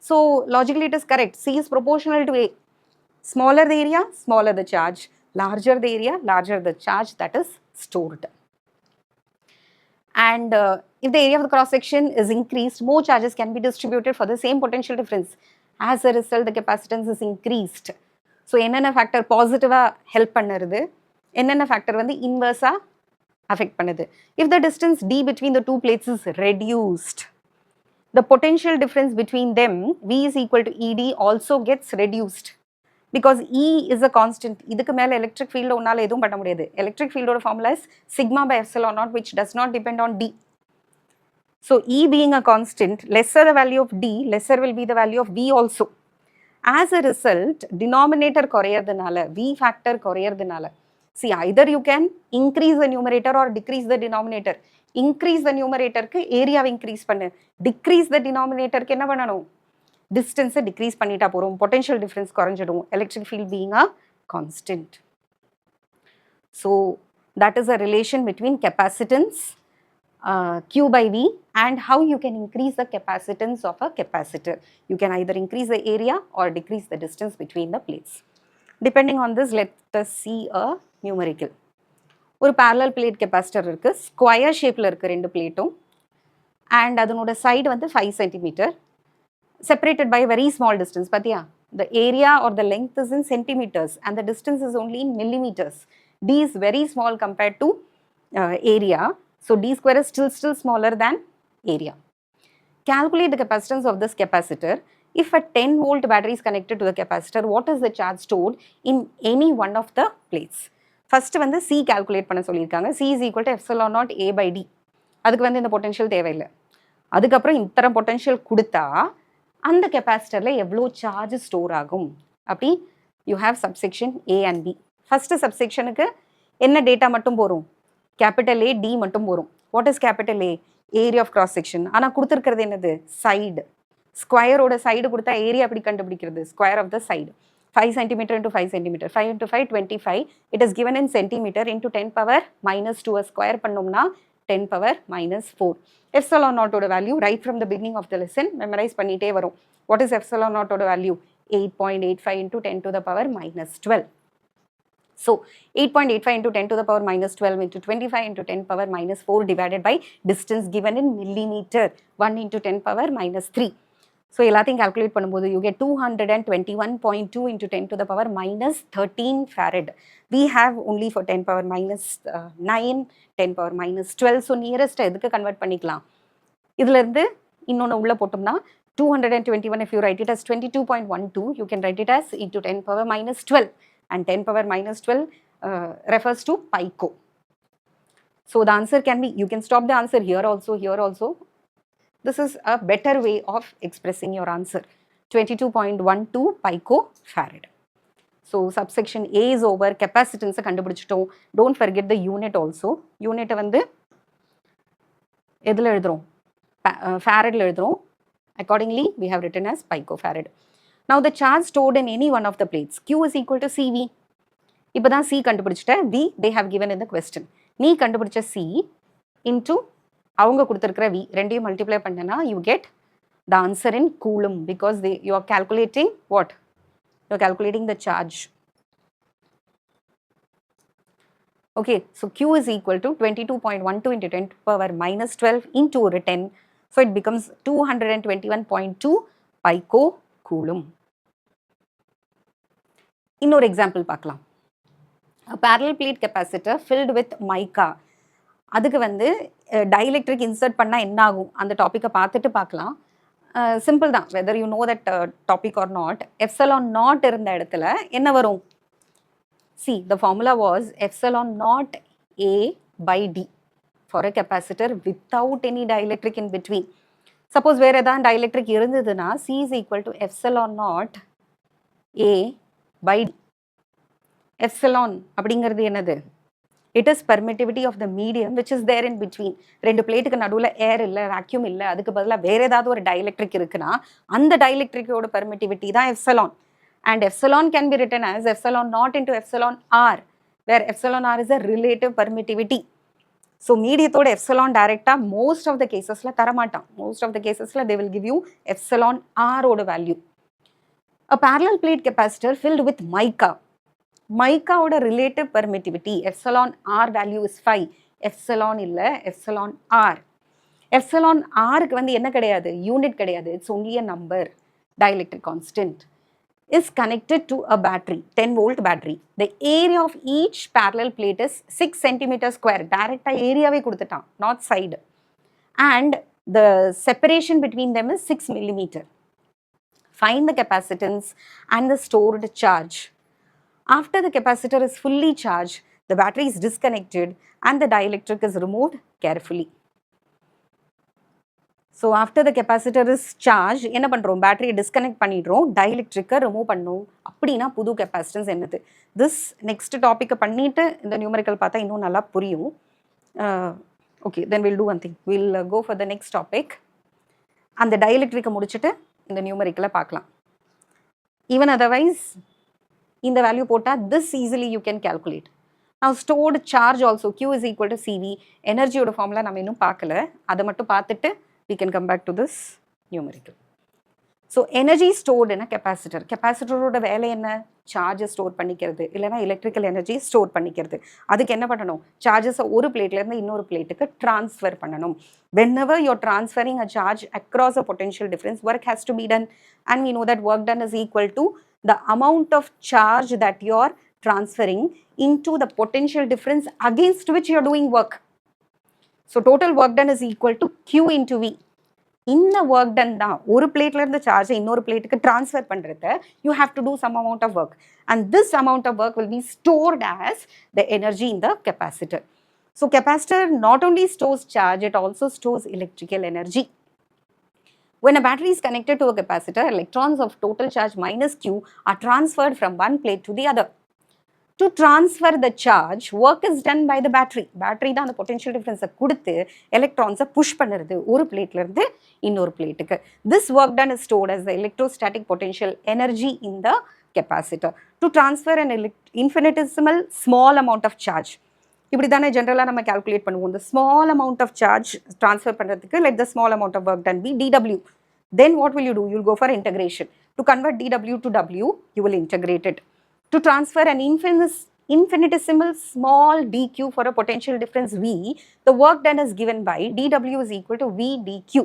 So logically it is correct. C is proportional to A. Smaller the area, smaller the charge. Larger the area, larger the charge that is stored. And if the area of the cross section is increased, more charges can be distributed for the same potential difference. As a result, the capacitance is increased. So என்னென்ன factor positive-ஆ help பண்ணுறது, என்னென்ன factor வந்து inverse-ஆ affect பண்ணுது. If the distance d between the two plates is reduced, the potential difference between them, V is equal to ED, also gets reduced. Because E is a constant. இதுக்கு மேலே electric field உன்னால எதுவும் பண்ண முடியாது. Electric field ஓட formula is sigma by epsilon naught, which does not depend on D. So E being a constant, lesser the value of D, lesser will be the value of V also. As a result, denominator குறையறதுனால, V factor குறையறதுனால, see either you can increase the numerator or decrease the denominator. Increase the numerator க்கு area increase பண்ணு, decrease the denominator க்கு என்ன பண்ணணும்? Distance decrease பண்ணிட்டா போறோம், potential difference குறைஞ்சிடும், electric field being a constant. So that is a relation between capacitance Q by V and how you can increase the capacitance of a capacitor. You can either increase the area or decrease the distance between the plates. Depending on this, let us see a numerical. ஒரு parallel plate capacitor இருக்கு, square shapeல இருக்கு ரெண்டு பிளேட்டும், and அதனோட side வந்து 5 cm. Separated by a very small distance. Patiya, the area or the length is in centimeters and the distance is only in millimeters. D is very small compared to area. So D square is still smaller than area. Calculate the capacitance of this capacitor. If a 10 volt battery is connected to the capacitor, what is the charge stored in any one of the plates? First வந்து C calculate பண்ண சொல்லியிருக்காங்க. C is equal to epsilon naught A by D. அதுக்கு வந்து இந்த potential தேவையில்லை. அதுக்கப்புறம் இத்தனை potential கொடுத்தா அந்த கெப்பாசிட்டரில் எவ்வளோ சார்ஜ் ஸ்டோர் ஆகும் அப்படி you have subsection A and B. First சப்செக்ஷனுக்கு என்ன டேட்டா மட்டும் போகும்? கேபிட்டல் ஏ டி மட்டும் போகும். What is capital A? Area of cross section. ஆனால் கொடுத்துருக்கிறது என்னது? சைடு. ஸ்கொயரோட சைடு கொடுத்தா ஏரியா எப்படி கண்டுபிடிக்கிறது? Square of the side. 5 cm into 5 cm. 5 into 5, 25. It is given in centimeter into 10 power minus 2 square பண்ணோம்னா 10 power minus 4. Epsilon naught oda value right from the beginning of the lesson memorize பண்ணிட்டே வரும். What is epsilon naught oda value? 8.85 into 10 to the power minus 12. So 8.85 into 10 to the power minus 12 into 25 into 10 power minus 4 divided by distance given in millimeter, 1 into 10 power minus 3. So எல்லாத்தையும் calculate பண்ணும்போது you get 221.2 into 10 to the power minus 13 farad. We have only for 10 power minus 9, 10 power minus 12. So nearest எதுக்கு convert பண்ணிக்கலாம்? இதுல இருந்து இன்னொன்னு உள்ள போட்டோம்னா 221, if you write it as 22.12, you can write it as into 10 power minus 12. And 10 power minus 12 refers to pico. So the answer can be, you can stop the answer here also. This is a better way of expressing your answer. 22.12 picofarad. So subsection A is over. Capacitance கண்டுபிடிச்சிட்டோம். Don't forget the unit also. Unit வந்து எதில் எழுதுறோம்? Faradல எழுதுறோம். Accordingly, we have written as picofarad. Now the charge stored in any one of the plates. Q is equal to CV. இப்போ தான் C கண்டுபிடிச்சிட்ட. V they have given in the question. நீ கண்டுபிடிச்ச C into அவங்க கொடுத்துருக்கிற V ரெண்டையும் multiply பண்ணனா you get the answer in Coulomb, because you are calculating what? You are calculating the charge. Okay, so Q is equal to 22.12 into 10 to the power minus 12 into 10. So it becomes 221.2 pico-coulomb. இன்னொரு example பார்க்கலாம். A parallel plate capacitor filled with mica. அதுக்கு வந்து dielectric insert பண்ணால் என்ன ஆகும் அந்த டாப்பிக்கை பார்த்துட்டு பார்க்கலாம். சிம்பிள் தான், whether you know that topic R not. Epsilon not இருந்த இடத்துல என்ன வரும்? See, the formula was epsilon naught A by D for a capacitor without any dielectric in between. Suppose where ஏதாவது dielectric இருந்ததுன்னா C is equal to epsilon naught A by D. Epsilon அப்படிங்கிறது என்னது? It is permittivity of the medium which is there in between. ரெண்டு பிளேட்டுக்கு நடுவில் ஏர் இல்லை, vacuum இல்லை, அதுக்கு பதிலாக வேறு ஏதாவது ஒரு dielectric இருக்குன்னா அந்த dielectricோட permittivity தான் epsilon. And epsilon can be written as epsilon naught into epsilon r, where epsilon r is a relative permittivity. So mediathod epsilon directa most of the cases la tharamaataan. Most of the cases la they will give you epsilon r oda value. A parallel plate capacitor filled with mica. Mica oda relative permittivity epsilon r value is 5. Epsilon illa epsilon r. Epsilon r க்கு வந்து என்ன கிடையாது? Unit கிடையாது. It's only a number, dielectric constant. Is connected to a battery, 10 volt battery. The area of each parallel plate is 6 centimeter square. Direct area ve kuduthட்டான், not side. And the separation between them is 6 millimeter. Find the capacitance and the stored charge. After the capacitor is fully charged, the battery is disconnected and the dielectric is removed carefully. So after the capacitor is charged, என்ன பண்றோம்? பேட்டரியை disconnect பண்ணிடுறோம், dielectric remove பண்ணோம். அப்படின்னா புது capacitance என்னது? This next டாப்பிக்கை பண்ணிட்டு இந்த நியூமரிக்கல் பார்த்தா இன்னும் நல்லா புரியும். Okay, then we'll do one thing, we'll go for the next topic. அந்த dielectric முடிச்சுட்டு இந்த நியூமரிக்கலை பார்க்கலாம். ஈவன் அதர்வைஸ் இந்த வேல்யூ போட்டால் this easily you can calculate. Now stored charge also Q is equal to CV. எனர்ஜியோட ஃபார்முலா நம்ம இன்னும் பார்க்கல, அதை மட்டும் பார்த்துட்டு we can come back to this numerical. So energy stored in a capacitor. Capacitor ஓட வேலை என்ன? சார்ஜ் ஸ்டோர் பண்ணிக்கிறது, இல்லைனா எலக்ட்ரிக்கல் எனர்ஜி ஸ்டோர் பண்ணிக்கிறது. அதுக்கு என்ன பண்ணணும்? சார்ஜஸை ஒரு பிளேட்லேருந்து இன்னொரு பிளேட்டுக்கு ட்ரான்ஸ்ஃபர் பண்ணணும். Whenever you're transferring a charge across a potential difference, work has to be done, and we know that work done is equal to the amount of charge that you're transferring into the potential difference against which you're doing work. So total work done is equal to Q into V. இந்த work done தான் ஒரு பிளேட்ல இருந்து சார்ஜை இன்னொரு பிளேட்டுக்கு transfer பண்றது. You have to do some amount of work, and this amount of work will be stored as the energy in the capacitor. So capacitor not only stores charge, it also stores electrical energy. When a battery is connected to a capacitor, electrons of total charge minus Q are transferred from one plate to the other. To transfer the charge, work is done by the battery. Battery தான் அந்த potential difference கொடுத்து electrons push பண்ணுறது ஒரு பிளேட்ல இருந்து இன்னொரு பிளேட்டுக்கு. This work done is stored as the electrostatic potential energy in the capacitor. To transfer an infinitesimal small amount of charge. இப்படி தானே ஜென்ரலாக நம்ம calculate பண்ணுவோம். The small amount of charge transfer பண்ணுறதுக்கு let the small amount of work done be dW. Then what will you do? You will go for integration. To convert dW to W, you will integrate it. To transfer an infinitesimal small dq for a potential difference V, the work done is given by dW is equal to V dq,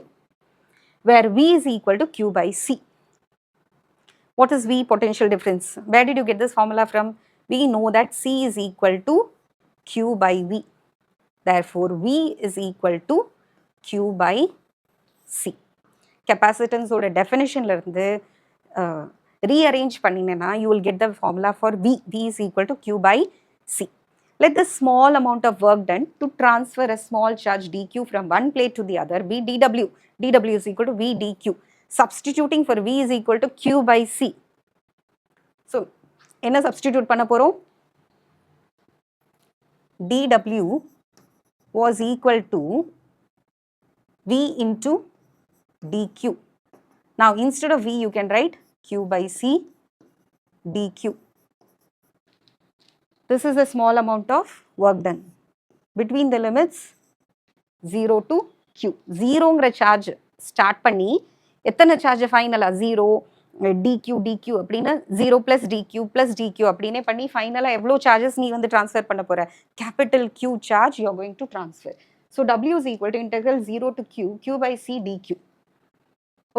where V is equal to Q by C. What is V potential difference? Where did you get this formula from? We know that C is equal to Q by V. Therefore, V is equal to Q by C. Capacitance oda definition la irundhu rearrange panninena, you will get the formula for V. V is equal to Q by C. Let the small amount of work done to transfer a small charge dq from one plate to the other be dW. dW is equal to V dq. Substituting for V is equal to Q by C. So, enna substitute panna porom? dW was equal to V into dq. Now, instead of V, you can write Q by C dq. This is the small amount of work done between the limits 0 to Q. 0ங்கிற charge start பண்ணி எத்தனை charge ஃபைனலாக 0 dq dq அப்படின்னா 0 plus dq plus dq அப்படின்னே பண்ணி ஃபைனலாக எவ்வளோ charges நீ வந்து ட்ரான்ஸ்ஃபர் பண்ண போகிற capital Q charge you are going to transfer. So W is equal to integral 0 to Q by C dq.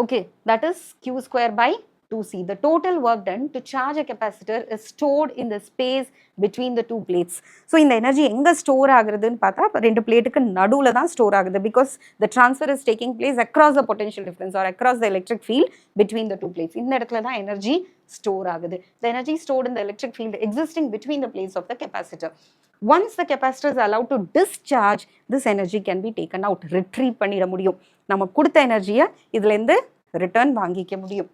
Okay, that is Q square by 2C. The total work done to charge a capacitor is stored in the space between the two plates. So, இந்த energy எங்கே store ஆகுறதுன்னு பார்த்தா ரெண்டு பிளேட்டுக்கு நடுவில் தான் store ஆகுது because the transfer is taking place across the potential difference or across the electric field between the two plates. இந்த இடத்துல தான் எனர்ஜி ஸ்டோர் ஆகுது. The energy stored in the electric field existing between the plates of the capacitor. Once the capacitor is allowed to discharge, this energy can be taken out, retrieve பண்ணிட முடியும். நம்ம கொடுத்த எனர்ஜியை இதுலேருந்து ரிட்டர்ன் வாங்கிக்க முடியும்.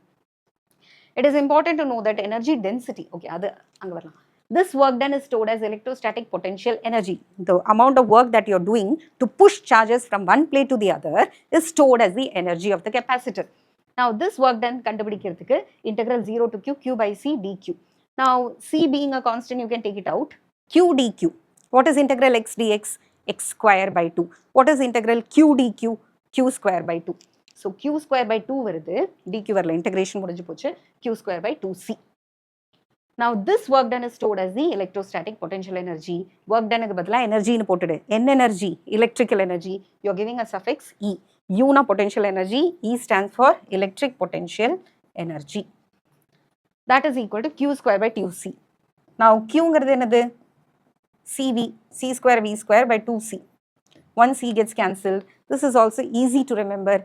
It is important to know that energy density, okay, அது அங்கே வரலாம். This work done is stored as electrostatic potential energy. The amount of work that you're doing to push charges from one plate to the other is stored as the energy of the capacitor. Now, this work done கண்டுபிடிக்கிறதுக்கு integral 0 to Q by C dq. Now, C being a constant, you can take it out. Q dq. What is integral x dx? X square by 2. What is integral Q dq? Q square by 2. So, Q square by 2 வருது, dq வரல, integration முடிஞ்சு போச்சு, Q square by 2C. Now, this work done is stored as the electrostatic potential energy. Work done க்கு பதிலா energy னு போட்டுடு. N energy, electrical energy, you are giving a suffix E. U na potential energy, E stands for electric potential energy. That is equal to Q square by 2C. Now, Q ங்கிறது என்னது? CV, C square V square by 2C. One C gets cancelled. This is also easy to remember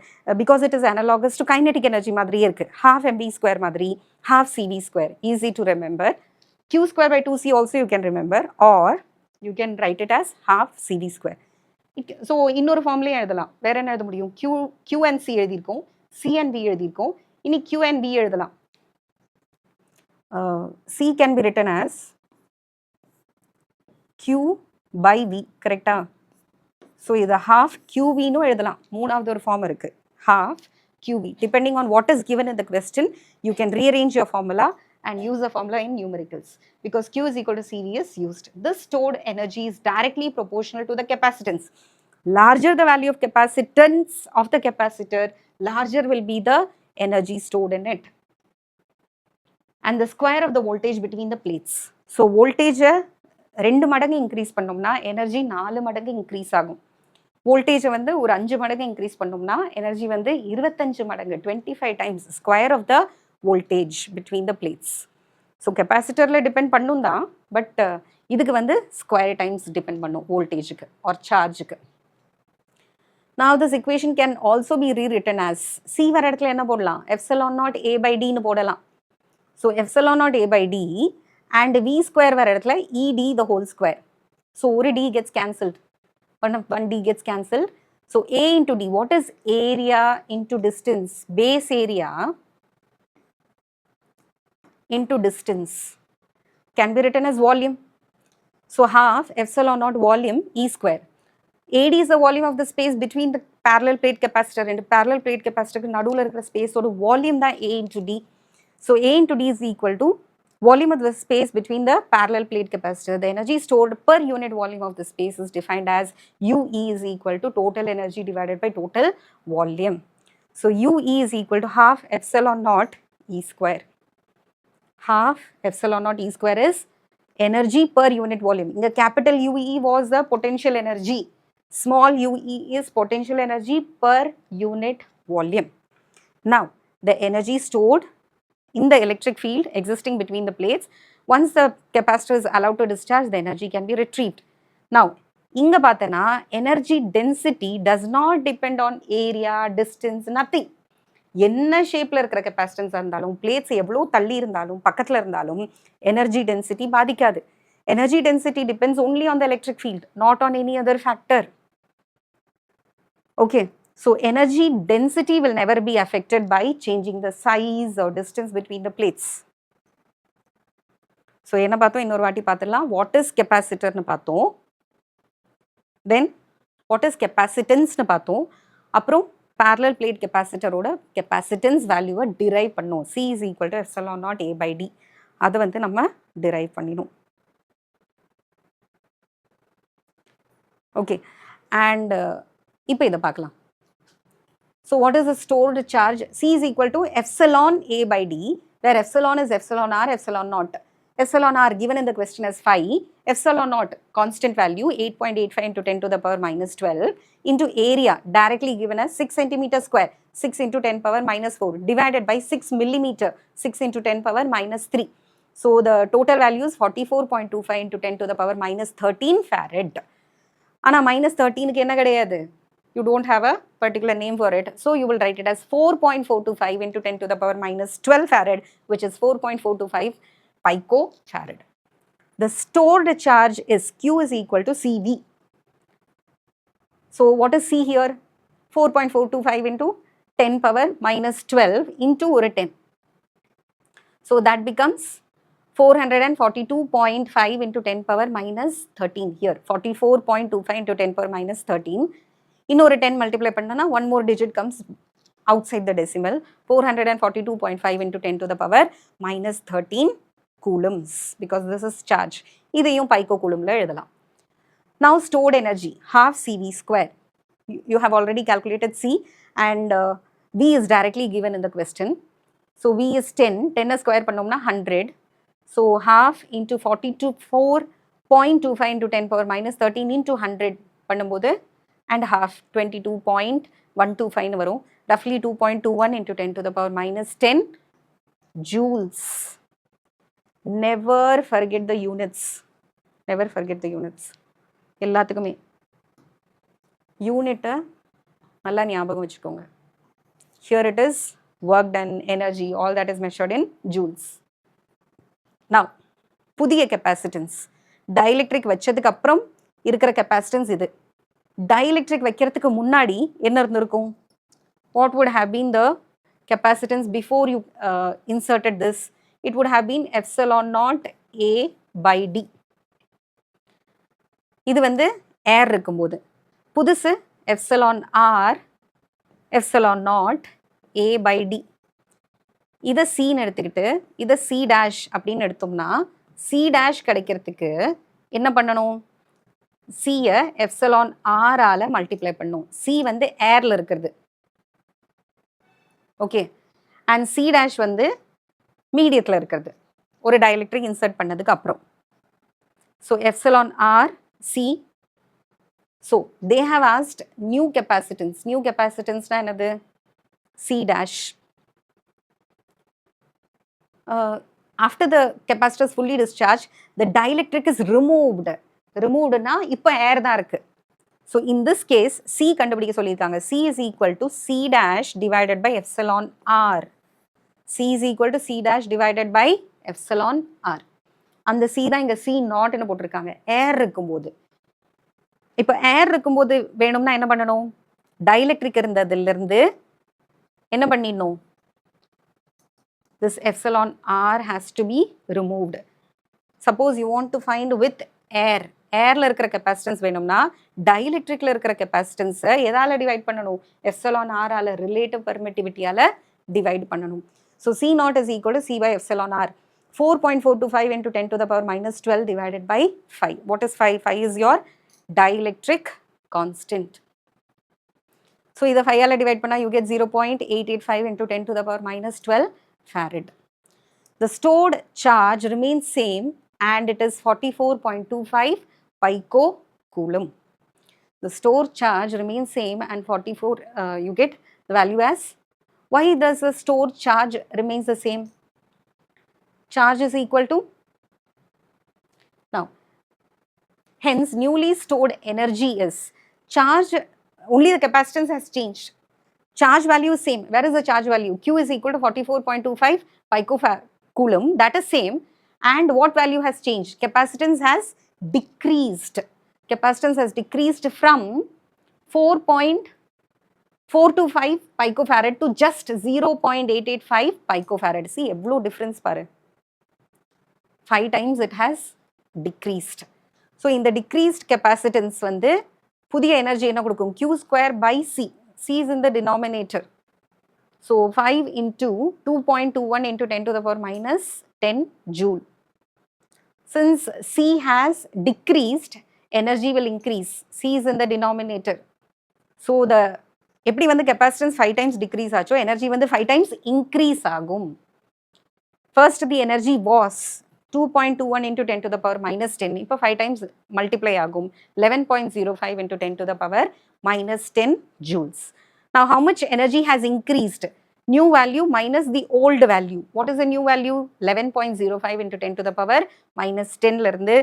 because it is analogous to kinetic energy மாதிரியே இருக்கு. Half mv square மாதிரி, half cv square. Easy to remember. Q square by 2c also you can remember, or you can write it as half cv square. So இன்னொரு ஃபார்ம்லயே எழுதலாம். வேற என்ன எழுத முடியும்? Q and C எழுதியிருக்கோம், C and V எழுதியிருக்கோம். இனி Q and V எழுதலாம். C can be written as Q by V, correct? So, இது half QV னு எழுதலாம். மூணாவது ஒரு ஃபார்ம் இருக்கு, half QV. Depending on what is given in the question, you can rearrange your formula and use the formula in numericals. Because Q is equal to CV is used. This stored energy is directly proportional to the capacitance. Larger the value of capacitance of the capacitor, larger will be the energy stored in it. And the square of the voltage between the plates. So, voltage 2 மடங்கு increase பண்ணோம்னா energy 4 மடங்கு increase ஆகும். வோல்டேஜை வந்து ஒரு 5 மடங்கு increase பண்ணோம்னா energy வந்து 25 மடங்கு, 25 times square of the voltage between the plates. So கெப்பாசிட்டரில் டிபெண்ட் பண்ணும் தான், பட் இதுக்கு வந்து ஸ்கொயர் டைம்ஸ் டிபெண்ட் பண்ணும் வோல்டேஜுக்கு ஆர் சார்ஜுக்கு. Now this equation can also be rewritten as C வர இடத்துல என்ன போடலாம்? Epsilon naught A by D னு போடலாம். So epsilon naught A by D and V square வர இடத்துல ED the whole square. So ஒரு D gets cancelled. One D gets cancelled. So A into D, what is area into distance? Base area into distance can be written as volume. So half epsilon naught volume E square. AD is the volume of the space between the parallel plate capacitor and parallel plate capacitor நடுவுல இருக்கிற space ஓட volume தான் A into D. So A into D is equal to volume of the space between the parallel plate capacitor. The energy stored per unit volume of the space is defined as UE is equal to total energy divided by total volume. So UE is equal to half epsilon naught E square. Half epsilon naught E square is energy per unit volume. In the capital UE was the potential energy. Small UE is potential energy per unit volume. Now, the energy stored in the electric field existing between the plates, once the capacitor is allowed to discharge, the energy can be retrieved. Now, இங்க பார்த்தனா energy density does not depend on area, distance, nothing. என்ன ஷேப்ல இருக்கிற capacitance இருந்தாலும், plates எவ்வளோ தள்ளி இருந்தாலும், பக்கத்தில் இருந்தாலும் எனர்ஜி டென்சிட்டி பாதிக்காது. Energy density depends only on the electric field, not on any other factor. Okay. So, energy density will never be affected by changing the size or distance between the plates. So, என்ன பார்த்தோம்? இன்னொரு வாட்டி பார்த்துடலாம். What is capacitor னு பார்த்தோம். Then, what is capacitance னு பார்த்தோம். அப்புறம் parallel plate capacitor ஓட capacitance value derive பண்ணோம். C is equal to epsilon naught A by D. அதை வந்து நம்ம derive பண்ணினோம். Okay. And இப்போ இதை பார்க்கலாம். So what is the stored charge? C is equal to epsilon A by D, where epsilon is epsilon R, epsilon naught. Epsilon R given in the question as 5, epsilon naught constant value 8.85 into 10 to the power minus 12 into area directly given as 6 centimeter square, 6 into 10 power minus 4 divided by 6 millimeter, 6 into 10 power minus 3. So the total value is 44.25 into 10 to the power minus 13 farad. Ana minus 13 ku enna kedaiyadhu? You don't have a particular name for it. So you will write it as 4.425 into 10 to the power minus 12 farad, which is 4.425 picofarad. The stored charge is Q is equal to CV. So what is C here? 4.425 into 10 power minus 12 into 10. So that becomes 442.5 into 10 power minus 13 here. 44.25 into 10 power minus 13. இன்னொரு 10 multiply பண்ணனா one more digit comes outside the decimal. 442.5 into 10 to the power minus 13 coulombs, because this is charge. இதையும் picocoulomb-ல எழுதலாம். Now stored energy half CV square. You have already calculated C, and V is directly given in the question. So V is 10. 10 square பண்ணோம்னா 100. So half into 44.25 into 10 power minus 13 into 100 பண்ணும்போது and half 22.125 வரும். Roughly 2.21 into 10 to the power minus 10 joules. Never forget the units. Never forget the units. எல்லாத்துக்குமே யூனிட்டை நல்லா ஞாபகம் வச்சுக்கோங்க. Here it is work done, energy, all that is measured in joules. Now புதிய capacitance dielectric வச்சதுக்கு அப்புறம் இருக்கிற capacitance இது. Dielectric வைக்கிறதுக்கு முன்னாடி என்ன இருந்திருக்கும்? What would have been the capacitance before you inserted this? It would have been epsilon naught A by D. இது வந்து air இருக்கும்போது. புதுசு epsilon R, epsilon naught A by D. இதை Cன்னு எடுத்துக்கிட்டு இதை C dash அப்படின்னு எடுத்தோம்னா C dash கிடைக்கிறதுக்கு என்ன பண்ணணும்? C-யை epsilon R ஆல மல்டிப்ளை பண்ணும். C வந்து ஏர்ல இருக்கிறது. ஓகே, அண்ட் C dash வந்து மீடியத்தில் இருக்கிறது ஒரு dielectric இன்சர்ட் பண்ணதுக்கு அப்புறம். So epsilon R C. So they have asked new capacitance. New capacitance-னா என்னது? C dash. After the capacitor is fully discharged, the dielectric is removed. Removedனா இப்போ ஏர் தான் இருக்கு. So in this case C கண்டுபிடிக்க சொல்லியிருக்காங்க. C is equal to C dash divided by epsilon R. C is equal to C dash divided by epsilon R. அந்த C தான் இங்கே C நாட்னு போட்டிருக்காங்க ஏர் இருக்கும்போது. இப்போ ஏர் இருக்கும்போது வேணும்னா என்ன பண்ணணும்? டைஎலக்ட்ரிக் இருந்ததுலேருந்து என்ன பண்ணிடணும்? This epsilon R has to be removed. Suppose you want to find with air. ஏர்ல இருக்கிற கெப்பாசிட்டன்ஸ் வேணும்னா டைஎலக்ட்ரிக்ல இருக்கிற கெப்பாசிட்டன்ஸை எதால டிவைட் பண்ணணும்? எப்சிலான் ஆர் ஆல ரிலேட்டிவ் பெர்மிட்டிவிட்டியால டிவைட் பண்ணணும். So C naught is equal to C by epsilon R. 4.425 into 10 to the power minus 12 divided by 5. What is 5? 5 is your dielectric constant. So இதை 5 ஆல டிவைட் பண்ணா you get 0.885 into 10 to the power minus 12 farad. The stored charge remains same and it is 44.25 picocoulomb. The stored charge remains same and 44 you get the value as. Why does the stored charge remains the same? Charge is equal to, now hence newly stored energy is charge, only the capacitance has changed. Charge value is same. Where is the charge value? Q is equal to 44.25 picocoulomb. That is same. And what value has changed? Capacitance has decreased. Capacitance has decreased from 4.425 picofarad to just 0.885 picofarad. See, evlo difference paru. 5 times it has decreased. So in the decreased capacitance வந்து புதிய energy என்ன கொடுக்கும்? Q square by C. C is in the denominator. So 5 into 2.21 into 10 to the power minus 10 joule. Since C has decreased, energy will increase. C is in the denominator. So the எப்படி வந்து capacitance 5 times decrease ஆச்சோ energy வந்து 5 times increase ஆகும். First the energy was 2.21 into 10 to the power minus 10. இப்போ 5 times multiply ஆகும். 11.05 into 10 to the power minus 10 joules. Now how much energy has increased? New value minus the old value. What is the new value? 11.05 into 10 to the power minus 10 இருந்து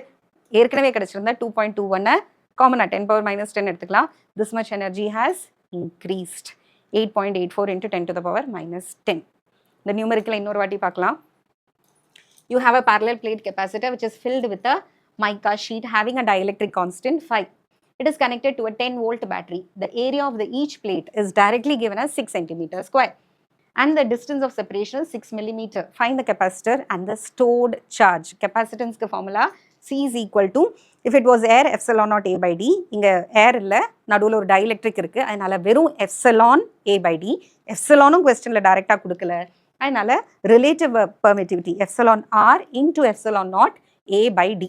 ஏற்கனவே கிடைச்சிருந்தா 2.21 காமனா 10 power minus 10 எடுத்துக்கலாம். This much energy has increased. 8.84 into 10 to the power minus 10. The numerical இன்னொரு வாட்டி பார்க்கலாம். You have a parallel plate capacitor which is filled with a mica sheet having a dielectric constant phi. It is connected to a 10-volt battery. The area of the each plate is directly given as 6 centimeter square. And the distance of separation is 6 millimeter. Find the capacitor and the stored charge. Capacitance formula C is equal to, if it was air, epsilon naught A by D. இங்க air இல்ல, நடுவுல ஒரு dielectric இருக்கு. அதனால வெறும் epsilon A by D. Epsilonum questionல டைரக்டா கொடுக்கல. அதனால relative permittivity epsilon R into epsilon naught A by D.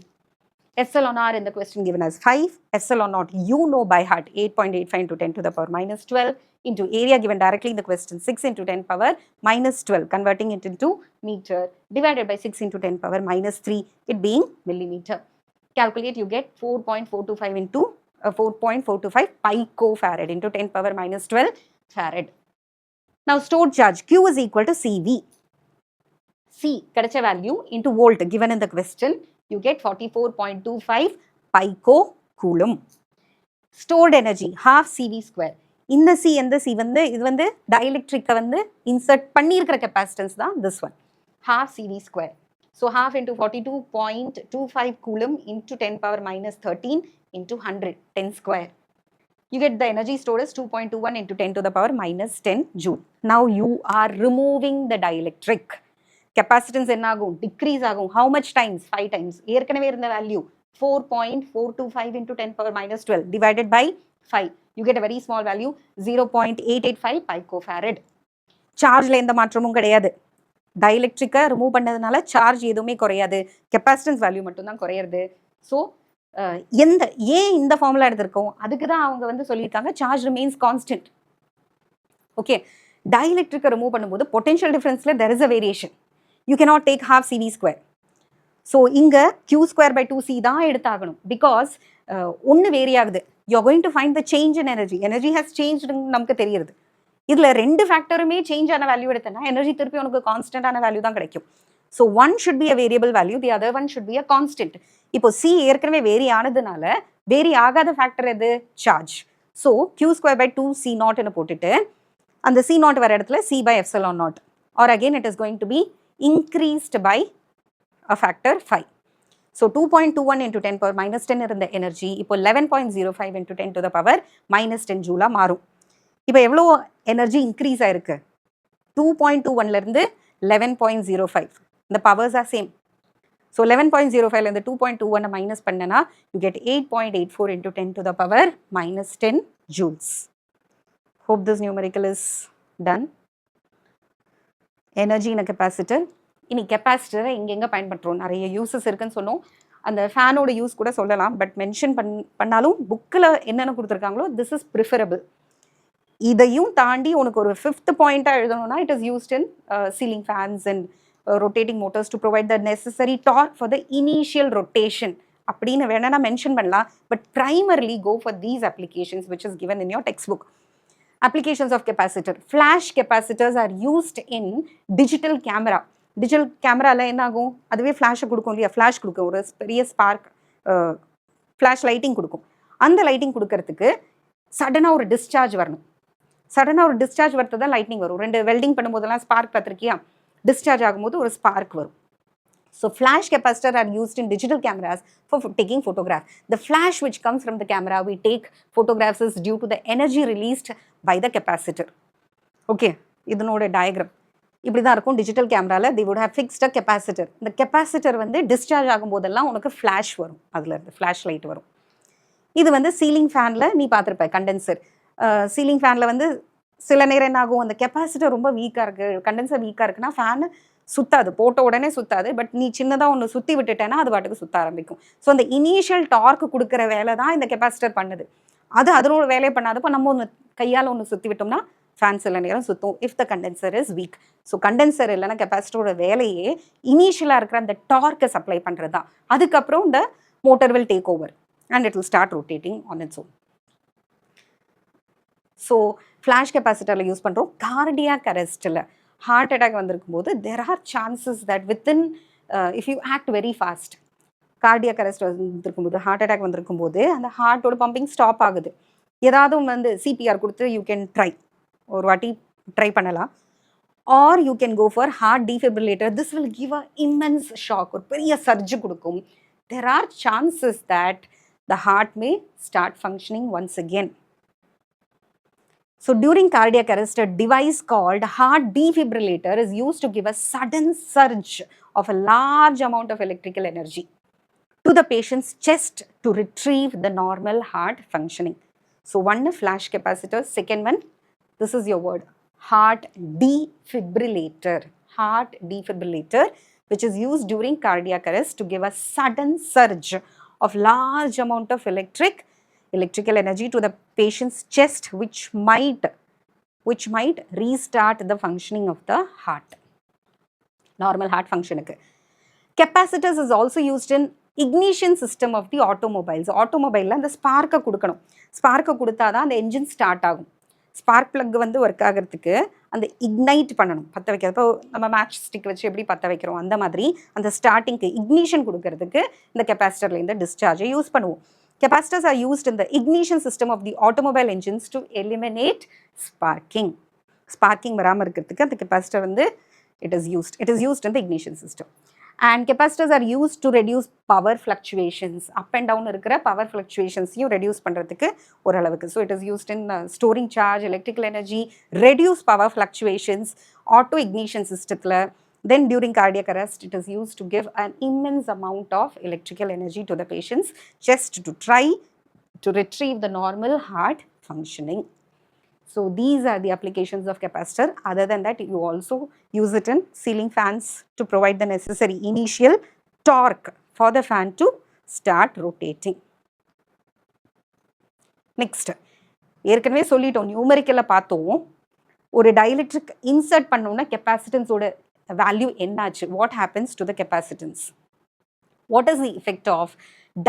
Epsilon R in the question given as 5, epsilon naught you know by heart 8.85 into 10 to the power minus 12 into area given directly in the question 6 into 10 power minus 12, converting it into meter, divided by 6 into 10 power minus 3, it being millimeter. Calculate, you get 4.425 into 4.425 picofarad into 10 power minus 12 farad. Now stored charge Q is equal to CV. C கிடைச்ச value into volt given in the question, you get 44.25 picocoulomb. Stored energy half CV square. இந்த C and the C வந்து இது வந்து dielectric வந்து insert பண்ணியிருக்கிற capacitance தான் this one, half CV square. So half into 42.25 coulomb into 10 power minus 13 into 100, 10 square. You get the energy stored as 2.21 into 10 to the power minus 10 joule. Now you are removing the dielectric. Capacitance என்ன ஆகும்? Decrease ஆகும். How much times? 5 times. ஏற்கனவே இருந்த value 4.425 into 10 power minus 12 divided by 5. You get a very small value 0.885 picofarad. சார்ஜ்ல எந்த மாற்றமும் கிடையாது. டைஎலக்ட்ரிக்கை remove பண்ணதுனால charge எதுவுமே குறையாது, கெப்பாசிட்டன்ஸ் வேல்யூ மட்டும்தான் குறையிறது. ஸோ ஏன் இந்த ஃபார்முலா எடுத்திருக்கோம், அதுக்கு தான் அவங்க வந்து சொல்லியிருக்காங்க சார்ஜ் ரிமெயின்ஸ் கான்ஸ்டன்ட். ஓகே, டைஎலக்ட்ரிக்கை ரிமூவ் பண்ணும்போது பொட்டென்ஷியல் டிஃபரன்ஸில் there is a variation. You cannot take half CV square. So இங்கே கியூ ஸ்கொயர் பை 2c தான் எடுத்தாகணும். பிகாஸ் ஒன்று வேரி ஆகுது. You are going to find the change in energy. Energy has சேஞ்ச்னு நமக்கு தெரியுது. இதில் ரெண்டு ஃபேக்டருமே சேஞ்ச் ஆன வேல்யூ எடுத்தேன்னா எனர்ஜி திருப்பி உனக்கு கான்ஸ்டன்டான வேல்யூ தான் கிடைக்கும். So one should be a variable value, the other one should be a constant. இப்போ சி ஏற்கனவே வேரி ஆனதுனால வேரி ஆகாத ஃபேக்டர் எது? Charge. So Q square by 2c நாட்னு போட்டுட்டு அந்த c நாட் வர இடத்துல c by epsilon naught, or again it is going to be increased by a factor 5. So 2.21 into 10 power minus 10 இருந்த எனர்ஜி இப்போ 11.05 into 10 to the power minus 10 ஜூலா மாறும். இப்போ எவ்வளோ எனர்ஜி இன்க்ரீஸ் ஆயிருக்கு? 2.21லேருந்து 11.05. இந்த பவர்ஸ் ஆர் சேம். ஸோ 11.05லேருந்து 2.21 minus பண்ணனா you get 8.84 into 10 to the power minus 10 joules. Hope this numerical is done. Energy in a capacitor. இனி கெப்பாசிட்டரை எங்கெங்கே பயன்படுத்துகிறோம், நிறைய யூஸஸ் இருக்குன்னு சொன்னோம். அந்த ஃபேனோட யூஸ் கூட சொல்லலாம், பட் மென்ஷன் பண்ணாலும் புக்கில் என்னென்ன கொடுத்துருக்காங்களோ திஸ் இஸ் ப்ரிஃபரபிள். இதையும் தாண்டி உனக்கு ஒரு 5th பாயிண்ட்டாக எழுதணும்னா it is used in ceiling fans and rotating motors to provide the necessary torque for the initial rotation அப்படின்னு வேணா மென்ஷன் பண்ணலாம். But primarily go for these applications which is given in your text book. Applications of capacitor. Flash capacitors are used in digital camera. Digital cameraல என்ன ஆகும், அதுவே ஃப்ளாஷை கொடுக்கும் இல்லையா, flash கொடுக்கும், ஒரு பெரிய ஸ்பார்க் ஃப்ளாஷ் லைட்டிங் கொடுக்கும். அந்த லைட்டிங் கொடுக்கறதுக்கு சடனாக ஒரு டிஸ்சார்ஜ் வரணும். சடனாக ஒரு டிஸ்சார்ஜ் வரது தான் லைட்னிங் வரும். ரெண்டு வெல்டிங் பண்ணும்போதெல்லாம் ஸ்பார்க் பார்த்துருக்கியா, டிஸ்சார்ஜ் ஆகும்போது ஒரு ஸ்பார்க் வரும். So flash capacitors are used in digital cameras for taking photograph. The flash which comes from the camera we take photographs is due to the energy released by the capacitor. Okay, இதனோட diagram இப்படி தான் இருக்கும். Digital கேமராவில் they would have fixed a capacitor. இந்த capacitor வந்து discharge ஆகும்போதெல்லாம் உனக்கு flash வரும், அதில் இருந்து ஃப்ளாஷ் லைட் வரும். இது வந்து சீலிங் ஃபேனில் நீ பார்த்துருப்ப, கண்டென்சர். சீலிங் ஃபேனில் வந்து சில நேரம் என்ன ஆகும், அந்த கெப்பாசிட்டர் ரொம்ப வீக்காக இருக்குது, கண்டென்சர் வீக்காக இருக்குன்னா ஃபேனு சுத்தாது, போட்ட உடனே சுத்தாது. பட் நீ சின்னதாக ஒன்று சுற்றி விட்டுட்டேன்னா அது பாட்டுக்கு சுத்த ஆரம்பிக்கும். ஸோ அந்த இனிஷியல் டார்க் கொடுக்குற வேலை தான் இந்த கெப்பாசிட்டர் பண்ணுது. அது அதனோட வேலையை பண்ணாதப்போ நம்ம ஒன்று கையால் ஒன்று சுற்றி விட்டோம்னா ஃபேன் சில நேரம் சுற்றும் if the condenser is weak. So condenser இல்லைன்னா கெப்பாசிட்டரோட வேலையே இனிஷியலாக இருக்கிற அந்த டார்க்கை சப்ளை பண்ணுறது தான். அதுக்கப்புறம் இந்த motor will take over and it will start rotating on its own. So flash கெப்பாசிட்டரில் யூஸ் பண்ணுறோம். கார்டியாக் அரெஸ்ட்டில் ஹார்ட் அட்டாக் வந்திருக்கும் போது there are chances that within if you act very fast, cardiac arrest வந்திருக்கும் போது, ஹார்ட் அட்டாக் வந்திருக்கும் போது அந்த ஹார்ட்டோட பம்பிங் ஸ்டாப் ஆகுது. ஏதாவது வந்து சிபிஆர் கொடுத்து யூ கேன் ட்ரை, ஒரு வாட்டி ட்ரை பண்ணலாம். Or you can go for heart defibrillator. This will give a immense shock, ஒரு பெரிய சர்ஜ் கொடுக்கும். There are chances that the heart may start functioning once again. So during cardiac arrest, a device called heart defibrillator is used to give a sudden surge of a large amount of electrical energy to the patient's chest to retrieve the normal heart functioning. So one flash capacitor, second one, this is your word, heart defibrillator. Heart defibrillator, which is used during cardiac arrest to give a sudden surge of large amount of electrical energy to the patient's chest, which might restart the functioning of the heart, normal heart function. Capacitors is also used in ignition system of the automobiles. Automobile la the spark kudukanum, spark kudutha da the engine start agum. Spark plug வந்து work ஆகிறதுக்கு அந்த ignite பண்ணணும், பற்ற வைக்கிறப்போ நம்ம match stick வச்சு எப்படி பற்ற வைக்கிறோம் அந்த மாதிரி அந்த ஸ்டார்டிங்க்கு இக்னிஷன் கொடுக்கறதுக்கு இந்த கெப்பாசிட்டர்லேருந்து டிஸ்சார்ஜை யூஸ் பண்ணுவோம். Capacitors are used in the ignition system of the automobile engines to eliminate sparking. Sparking வராமல் இருக்கிறதுக்கு அந்த கெப்பாசிட்டர் வந்து it is used in the ignition system. And capacitors are used to reduce power fluctuations. Up and down இருக்கிற power fluctuations யும் reduce பண்ணுறதுக்கு ஓரளவுக்கு. So it is used in storing charge, electrical energy, reduce power fluctuations, auto ignition systemத்தில். Then during cardiac arrest, it is used to give an immense amount of electrical energy to the patients just to try to retrieve the normal heart functioning. So these are the applications of capacitor. Other than that, you also use it in ceiling fans to provide the necessary initial torque for the fan to start rotating. Next, ஏற்கனவே சொல்லிட்டோம், நியூமெரிக்கல்ல பார்த்தோம், ஒரு dielectric insert பண்ணோம்னா capacitance ஓட value என்னாச்சு, what happens to the capacitance, what is the effect of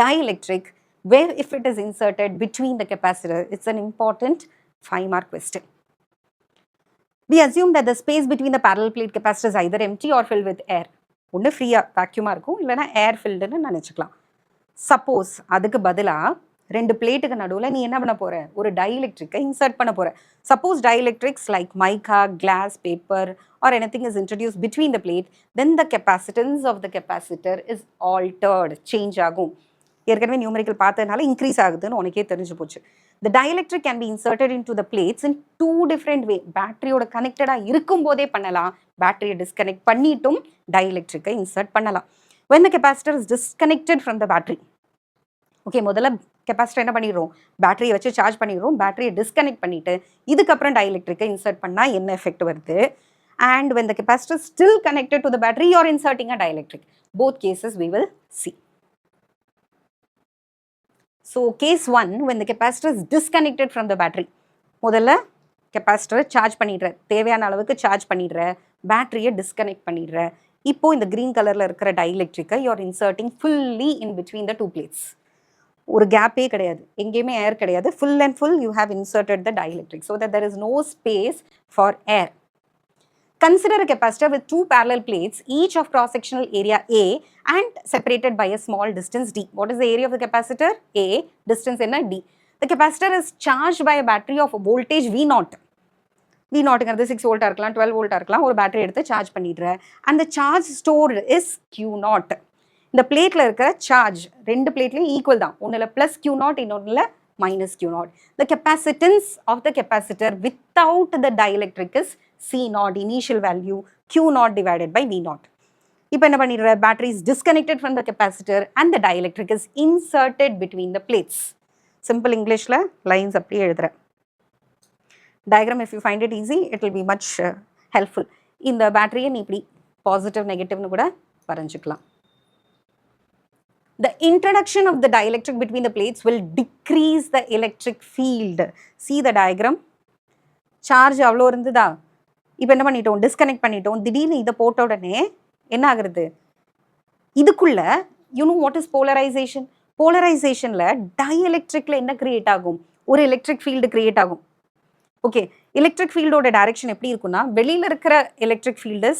dielectric where if it is inserted between the capacitor. It's an important 5-mark question. We assume that the space between the parallel plate capacitors is either empty or filled with air. ஒன்று ஃப்ரீயாக வேக்யூமாக இருக்கும், இல்லைனா ஏர் ஃபில்டுன்னு நினச்சிக்கலாம். Suppose அதுக்கு பதிலாக ரெண்டு பிளேட்டுக்கு நடுவில் நீ என்ன பண்ண போகிற, ஒரு டைஎலக்ட்ரிக்கை இன்சர்ட் பண்ண போகிற. Suppose dielectrics like mica, glass, paper or anything is introduced between the plate, then the capacitance of the capacitor is altered, change ஆகும். ஏற்கனவே நியூமெரிக்கல் பார்த்ததுனால இன்க்ரீஸ் ஆகுதுன்னு உனக்கே தெரிஞ்சு போச்சு. The dielectric can be inserted into the plates in 2 different way. பேட்டரியோட கனெக்டடாக இருக்கும் போதே பண்ணலாம், பேட்டரியை டிஸ்கனெக்ட் பண்ணிட்டும் dielectric-ஐ இன்சர்ட் பண்ணலாம். When the capacitor is disconnected from the battery, okay, முதல்ல கெப்பாசிட்டர் என்ன பண்ணிடுறோம், பேட்டரியை வச்சு சார்ஜ் பண்ணிடுறோம், பேட்டரியை டிஸ்கனெக்ட் பண்ணிவிட்டு இதுக்கப்புறம் dielectric-ஐ இன்சர்ட் பண்ணால் என்ன எஃபெக்ட் வருது. And when the capacitor is still connected to the battery, you are inserting a dielectric. Both cases we will see. So case 1, when the capacitor is disconnected from the battery, முதல்ல கெப்பாசிட்டரை charge பண்ணிடுற, தேவையான அளவுக்கு charge பண்ணிடுற, பேட்டரியை disconnect பண்ணிடுற. இப்போ இந்த green கலரில் இருக்கிற டைஎலக்ட்ரிக்கை you are inserting fully in between the 2 plates. ஒரு கேப்பே கிடையாது, எங்கேயுமே ஏர் கிடையாது, full and full you have inserted the dielectric so that there is no space for air. Consider a capacitor with 2 parallel plates, each of cross-sectional area A and separated by a small distance d. What is the area of the capacitor? A, distance என்ன d. The capacitor is charged by a battery of voltage V0. V0ங்கிறது 6 volt இருக்கலாம், 12 volt இருக்கலாம். ஒரு battery எடுத்து charge பண்ணிடுற. And the charge stored is Q0. இந்த பிளேட்ல இருக்கிற charge ரெண்டு பிளேட்லையும் equal தான், ஒன்றில் plus Q0, இன்னொன்றில் minus Q0. The capacitance of the capacitor without the dielectric is C0, initial value Q0 divided by V0. இப்போ என்ன பண்ணிடுற, battery is disconnected from the capacitor and the dielectric is inserted between the plates. Simple Englishல lines அப்படியே எழுதுற. Diagram if you find it easy, it will be much helpful. இந்த பேட்டரியை நீ இப்படி positive நெகட்டிவ்னு கூட வரைஞ்சிக்கலாம். The introduction of the dielectric between the plates will decrease the electric field. See the diagram. Charge அவ்வளோ இருந்ததா, இப்போ என்ன பண்ணிட்டோம், டிஸ்கனெக்ட் பண்ணிட்டோம். திடீர்னு இதை போட்ட உடனே என்ன ஆகுறது, இதுக்குள்ள you know what is polarisation. போலரைசேஷன்ல டைஎலக்ட்ரிக்ல என்ன கிரியேட் ஆகும், ஒரு எலக்ட்ரிக் ஃபீல்டு கிரியேட் ஆகும். ஓகே, எலக்ட்ரிக் ஃபீல்டோட டைரக்ஷன் எப்படி இருக்குன்னா, வெளியில இருக்கிற electric field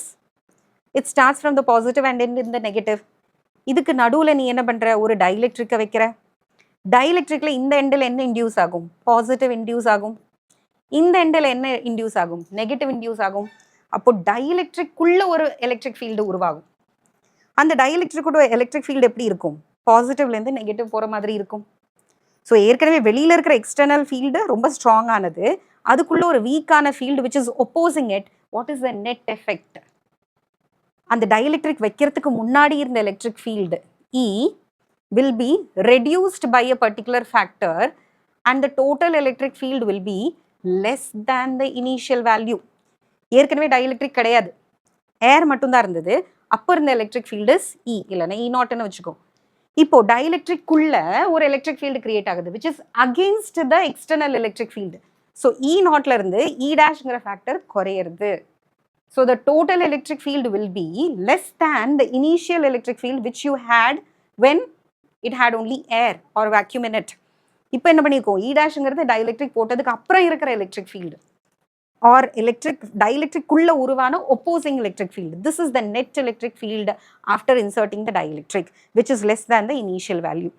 it starts from the positive and end in the negative. இதுக்கு நடுவில் நீ என்ன பண்ற, ஒரு டைஎலக்ட்ரிக்கை வைக்கிற. டைஎலக்ட்ரிக்ல இந்த எண்டில் என்ன இன்டியூஸ் ஆகும், பாசிட்டிவ் இன்டியூஸ் ஆகும். இந்த எண்டில் என்ன இன்டியூஸ் ஆகும், நெகட்டிவ் இன்டியூஸ் ஆகும். அப்போ டைஎலக்ட்ரிக்குள்ள ஒரு எலக்ட்ரிக் ஃபீல்டு உருவாகும். அந்த டைஎலக்ட்ரிக்கோட எலக்ட்ரிக் ஃபீல்டு எப்படி இருக்கும், பாசிட்டிவ்லேருந்து நெகட்டிவ் போகிற மாதிரி இருக்கும். ஸோ ஏற்கனவே வெளியில் இருக்கிற எக்ஸ்டர்னல் ஃபீல்டு ரொம்ப ஸ்ட்ராங்கானது, அதுக்குள்ள ஒரு வீக்கான field which is opposing it. What is the net effect? அந்த டைஎலக்ட்ரிக் வைக்கிறதுக்கு முன்னாடி இருந்த electric field E will be reduced by a particular factor and the total electric field will be less than the initial value. ஏற்கனவே dielectric கிடையாது, ஏர் மட்டும்தான் இருந்தது. அப்போ இருந்த எலக்ட்ரிக் ஃபீல்டு E இல்லைன்னா E0ன்னு வச்சுக்கோ. இப்போ டைஎலக்ட்ரிக்குள்ள ஒரு எலக்ட்ரிக் ஃபீல்டு கிரியேட் ஆகுது which is against the external electric field. So E0ல இருந்து E' ஃபேக்டர் குறையிறது. So the total electric field will be less than the initial electric field which you had when it had only air or vacuum in it. இப்போ என்ன பண்ணியிருக்கோம், E' dielectric போட்டதுக்கு அப்புறம் இருக்கிற electric field or electric dielectric உள்ள உருவான opposing electric field. This is the net electric field after inserting the dielectric, which is less than the initial value.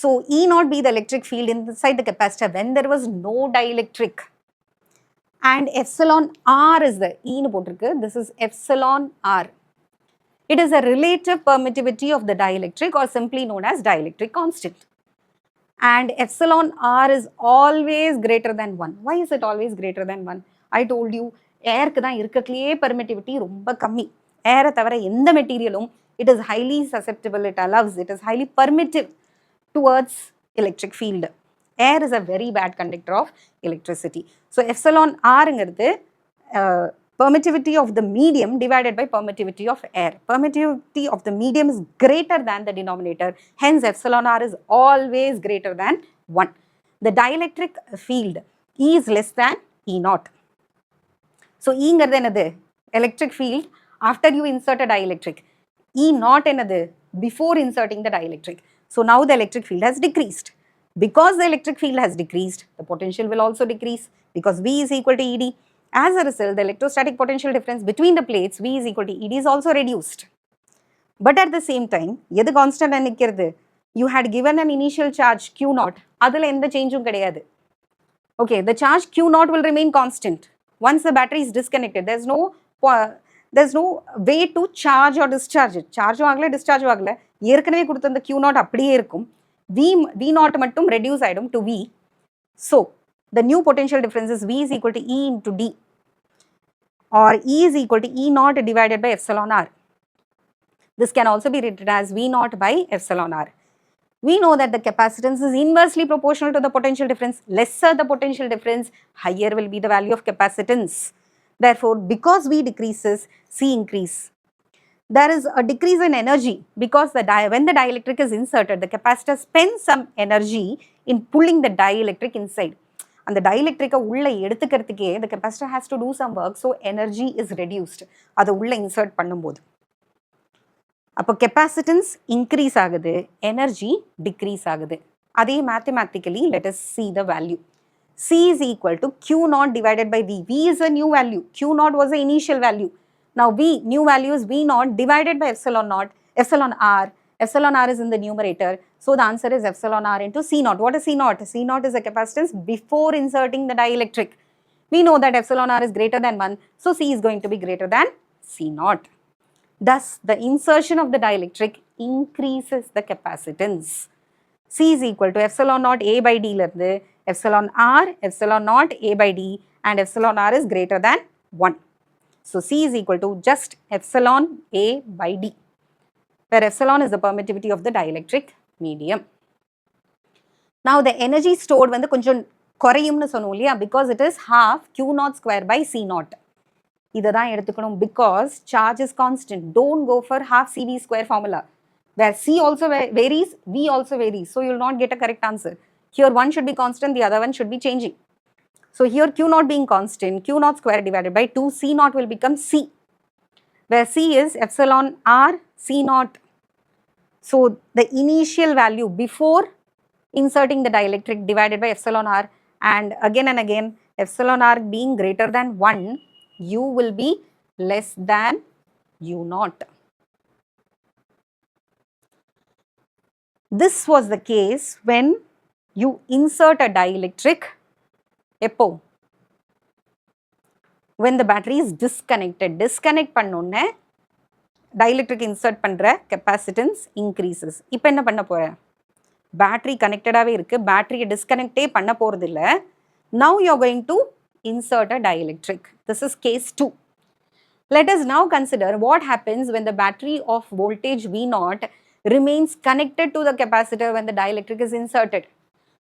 So E0 be the electric field inside the capacitor when there was no dielectric. And epsilon R is the E nu potirukku. This is epsilon R. It is a relative permittivity of the dielectric or simply known as dielectric constant. And epsilon R is always greater than 1. Why is it always greater than 1? I told you, air ku dhaan irukakliye permittivity romba kammi. Air thavara endha materialum it is highly susceptible, it allows, it is highly permittive towards electric field. Air is a very bad conductor of electricity. So epsilon R ingiradhu permittivity of the medium divided by permittivity of air. Permittivity of the medium is greater than the denominator. Hence epsilon R is always greater than 1. The dielectric field E is less than E0. So E ingiradhu enadhu, electric field after you insert a dielectric. E0 enadhu, before inserting the dielectric. So now the electric field has decreased. Because the electric field has decreased, the potential will also decrease because V is equal to ED. As a result, the electrostatic potential difference between the plates V is equal to ED is also reduced. But at the same time, எது constant நிற்கிறது, you had given an initial charge Q0, அதில் எந்த சேஞ்சும் கிடையாது. Okay, the charge Q0 will remain constant. Once the battery is disconnected, there's no way to charge or discharge it. Charge ஆகல, discharge ஆகல, ஏற்கனவே கொடுத்த அந்த Q0 அப்படியே இருக்கும். V0 மட்டும் reduce ஆயிடும் to V. So the new potential difference is V is equal to E into D, or E is equal to E0 divided by epsilon R. This can also be written as V0 by epsilon R. We know that the capacitance is inversely proportional to the potential difference. Lesser the potential difference, higher will be the value of capacitance. Therefore, because V decreases, C increase. There is a decrease in energy because when the dielectric is inserted, the capacitor spends some energy in pulling the dielectric inside. And the dielectric உள்ள எடுத்துக்கிறதுக்கே the capacitor has to do some work, so energy is reduced. அதை உள்ள insert பண்ணும்போது அப்போ capacitance increase ஆகுது, energy decrease ஆகுது. அதே mathematically let us see the value. C is equal to Q0 divided by V. V is a new value. Q0 was the initial value. Now V, new value is V0 divided by epsilon R. Epsilon R is in the numerator. So the answer is epsilon R into C0. What is C0? C0 is the capacitance before inserting the dielectric. We know that epsilon R is greater than 1. So C is going to be greater than C0. Thus, the insertion of the dielectric increases the capacitance. C is equal to epsilon naught A by D lerdu epsilon R, epsilon naught A by D, and epsilon R is greater than 1. So C is equal to just epsilon A by D, where epsilon is the permittivity of the dielectric medium. Now the energy stored வந்து கொஞ்சம் குறையும்னு சொன்னோம் இல்லையா, because it is half Q0 square by C0. இதை தான் எடுத்துக்கணும் because charge is constant. Don't go for half CV square formula. where C also varies, V also varies. So you will not get a correct answer. Here one should be constant, the other one should be changing. So here Q naught being constant, Q naught square divided by 2, C naught will become C, where C is epsilon R C naught. So the initial value before inserting the dielectric divided by epsilon R, and again epsilon R being greater than 1, U will be less than U naught. This was the case when you insert a dielectric epo, when the battery is disconnected. Disconnect pannonne dielectric insert பண்ற capacitance increases. இப்போ என்ன பண்ண போறேன்? Battery connected ஆவே இருக்கு, battery disconnect பண்ண போறது இல்ல. Now you are going to insert a dielectric. This is case 2. Let us now consider what happens when the battery of voltage V0 remains connected to the capacitor when the dielectric is inserted.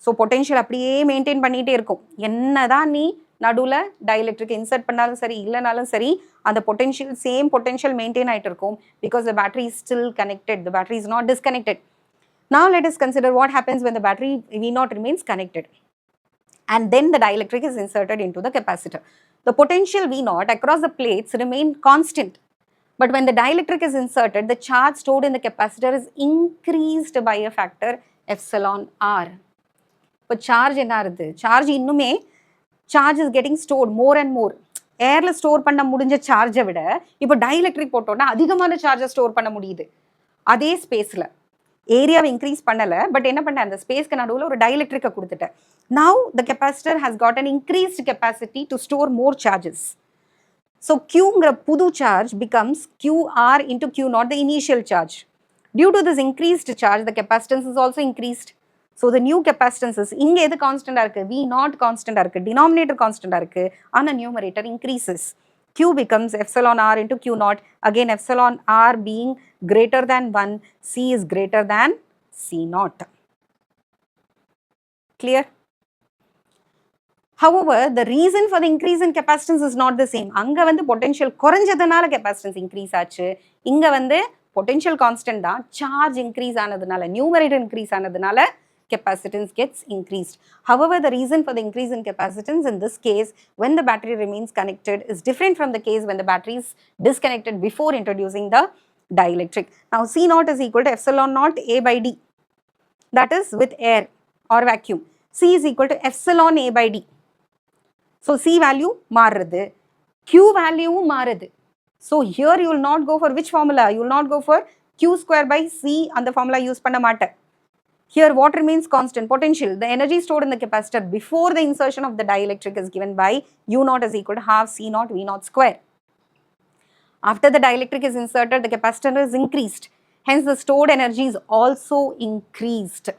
So potential அப்படியே maintain பண்ணிட்டே இருக்கும். என்னதான் நீ நடுவுல dielectric insert பண்ணாலும் சரி இல்லனாலும் சரி அந்த potential same potential maintain ஆயிட்டு இருக்கும், because the battery is still connected, the battery is not disconnected. Now let us consider what happens when the battery V0 remains connected and then the dielectric is inserted into the capacitor. The potential V0 across the plates remain constant, but when the dielectric is inserted, the charge stored in the capacitor is increased by a factor epsilon R. இப்போ charge என்ன ஆகுது? Charge இன்னுமே charge is getting stored more and more. ஏரில் store பண்ண முடிஞ்ச சார்ஜை விட இப்போ டைஎலக்ட்ரிக் போட்டோன்னா அதிகமான சார்ஜை ஸ்டோர் பண்ண முடியுது. அதே ஸ்பேஸில் ஏரியாவை இன்க்ரீஸ் பண்ணலை, பட் என்ன பண்ணேன், அந்த ஸ்பேஸ்க்கு நடுவில் ஒரு டைஎலக்ட்ரிக்கை கொடுத்துட்டேன். Now the capacitor has got an increased capacity to store more charges. So கியூங்கிற புது charge becomes QR into Q naught, the initial charge. Due to this increased charge, the capacitance is also increased. So the new capacitances, இங்கே எது கான்ஸ்டண்டாக இருக்குது? V0 கான்ஸ்டண்டாக இருக்குது, denominator கான்ஸ்டண்டாக இருக்குது, ஆனால் numerator increases. Q becomes epsilon R into Q naught. Again epsilon R being greater than 1, C is greater than C naught. Clear? However, the reason for the increase in capacitance is not the same. அங்கே வந்து potential குறைஞ்சதுனால capacitance increase ஆச்சு, இங்கே வந்து potential constant தான், charge increase ஆனதுனால, numerator increase ஆனதுனால capacitance gets increased. However, the reason for the increase in capacitance in this case when the battery remains connected is different from the case when the battery is disconnected before introducing the dielectric. Now C naught is equal to epsilon naught A by D, that is with air or vacuum. C is equal to epsilon A by D. So C value மாறுது, Q value மாறுது. So here you will not go for which formula? You will not go for Q square by C and the formula use பண்ண மாட்டேன். Here what remains constant? Potential, the energy stored in the capacitor before the insertion of the dielectric is given by U naught is equal to half C naught V naught square. After the dielectric is inserted, the capacitor is increased. Hence the stored energy is also increased.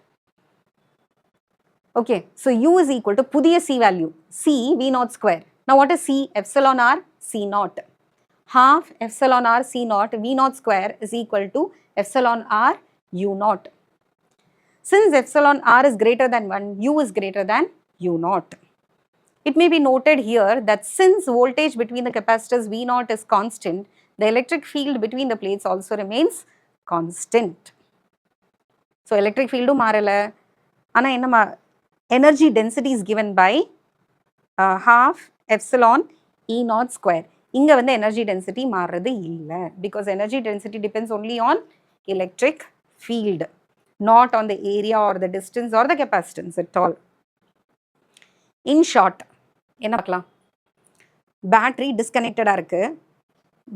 Okay, so U is equal to புதிய C value, C V naught square. Now what is C? Epsilon R C naught. Half epsilon R C naught V naught square is equal to epsilon R U naught. Since epsilon R is greater than 1, U is greater than U naught. It may be noted here that since voltage between the capacitors V naught is constant, the electric field between the plates also remains constant. So electric field மாறல, ஆனால் என்ன, energy density is given by half epsilon E naught square. இங்கே வந்து energy density மாறுறது இல்லை, because energy density depends only on electric field, not on the area or the distance or the capacitance at all. In short, என்ன பார்க்கலாம், battery டிஸ்கனெக்டடாக இருக்குது,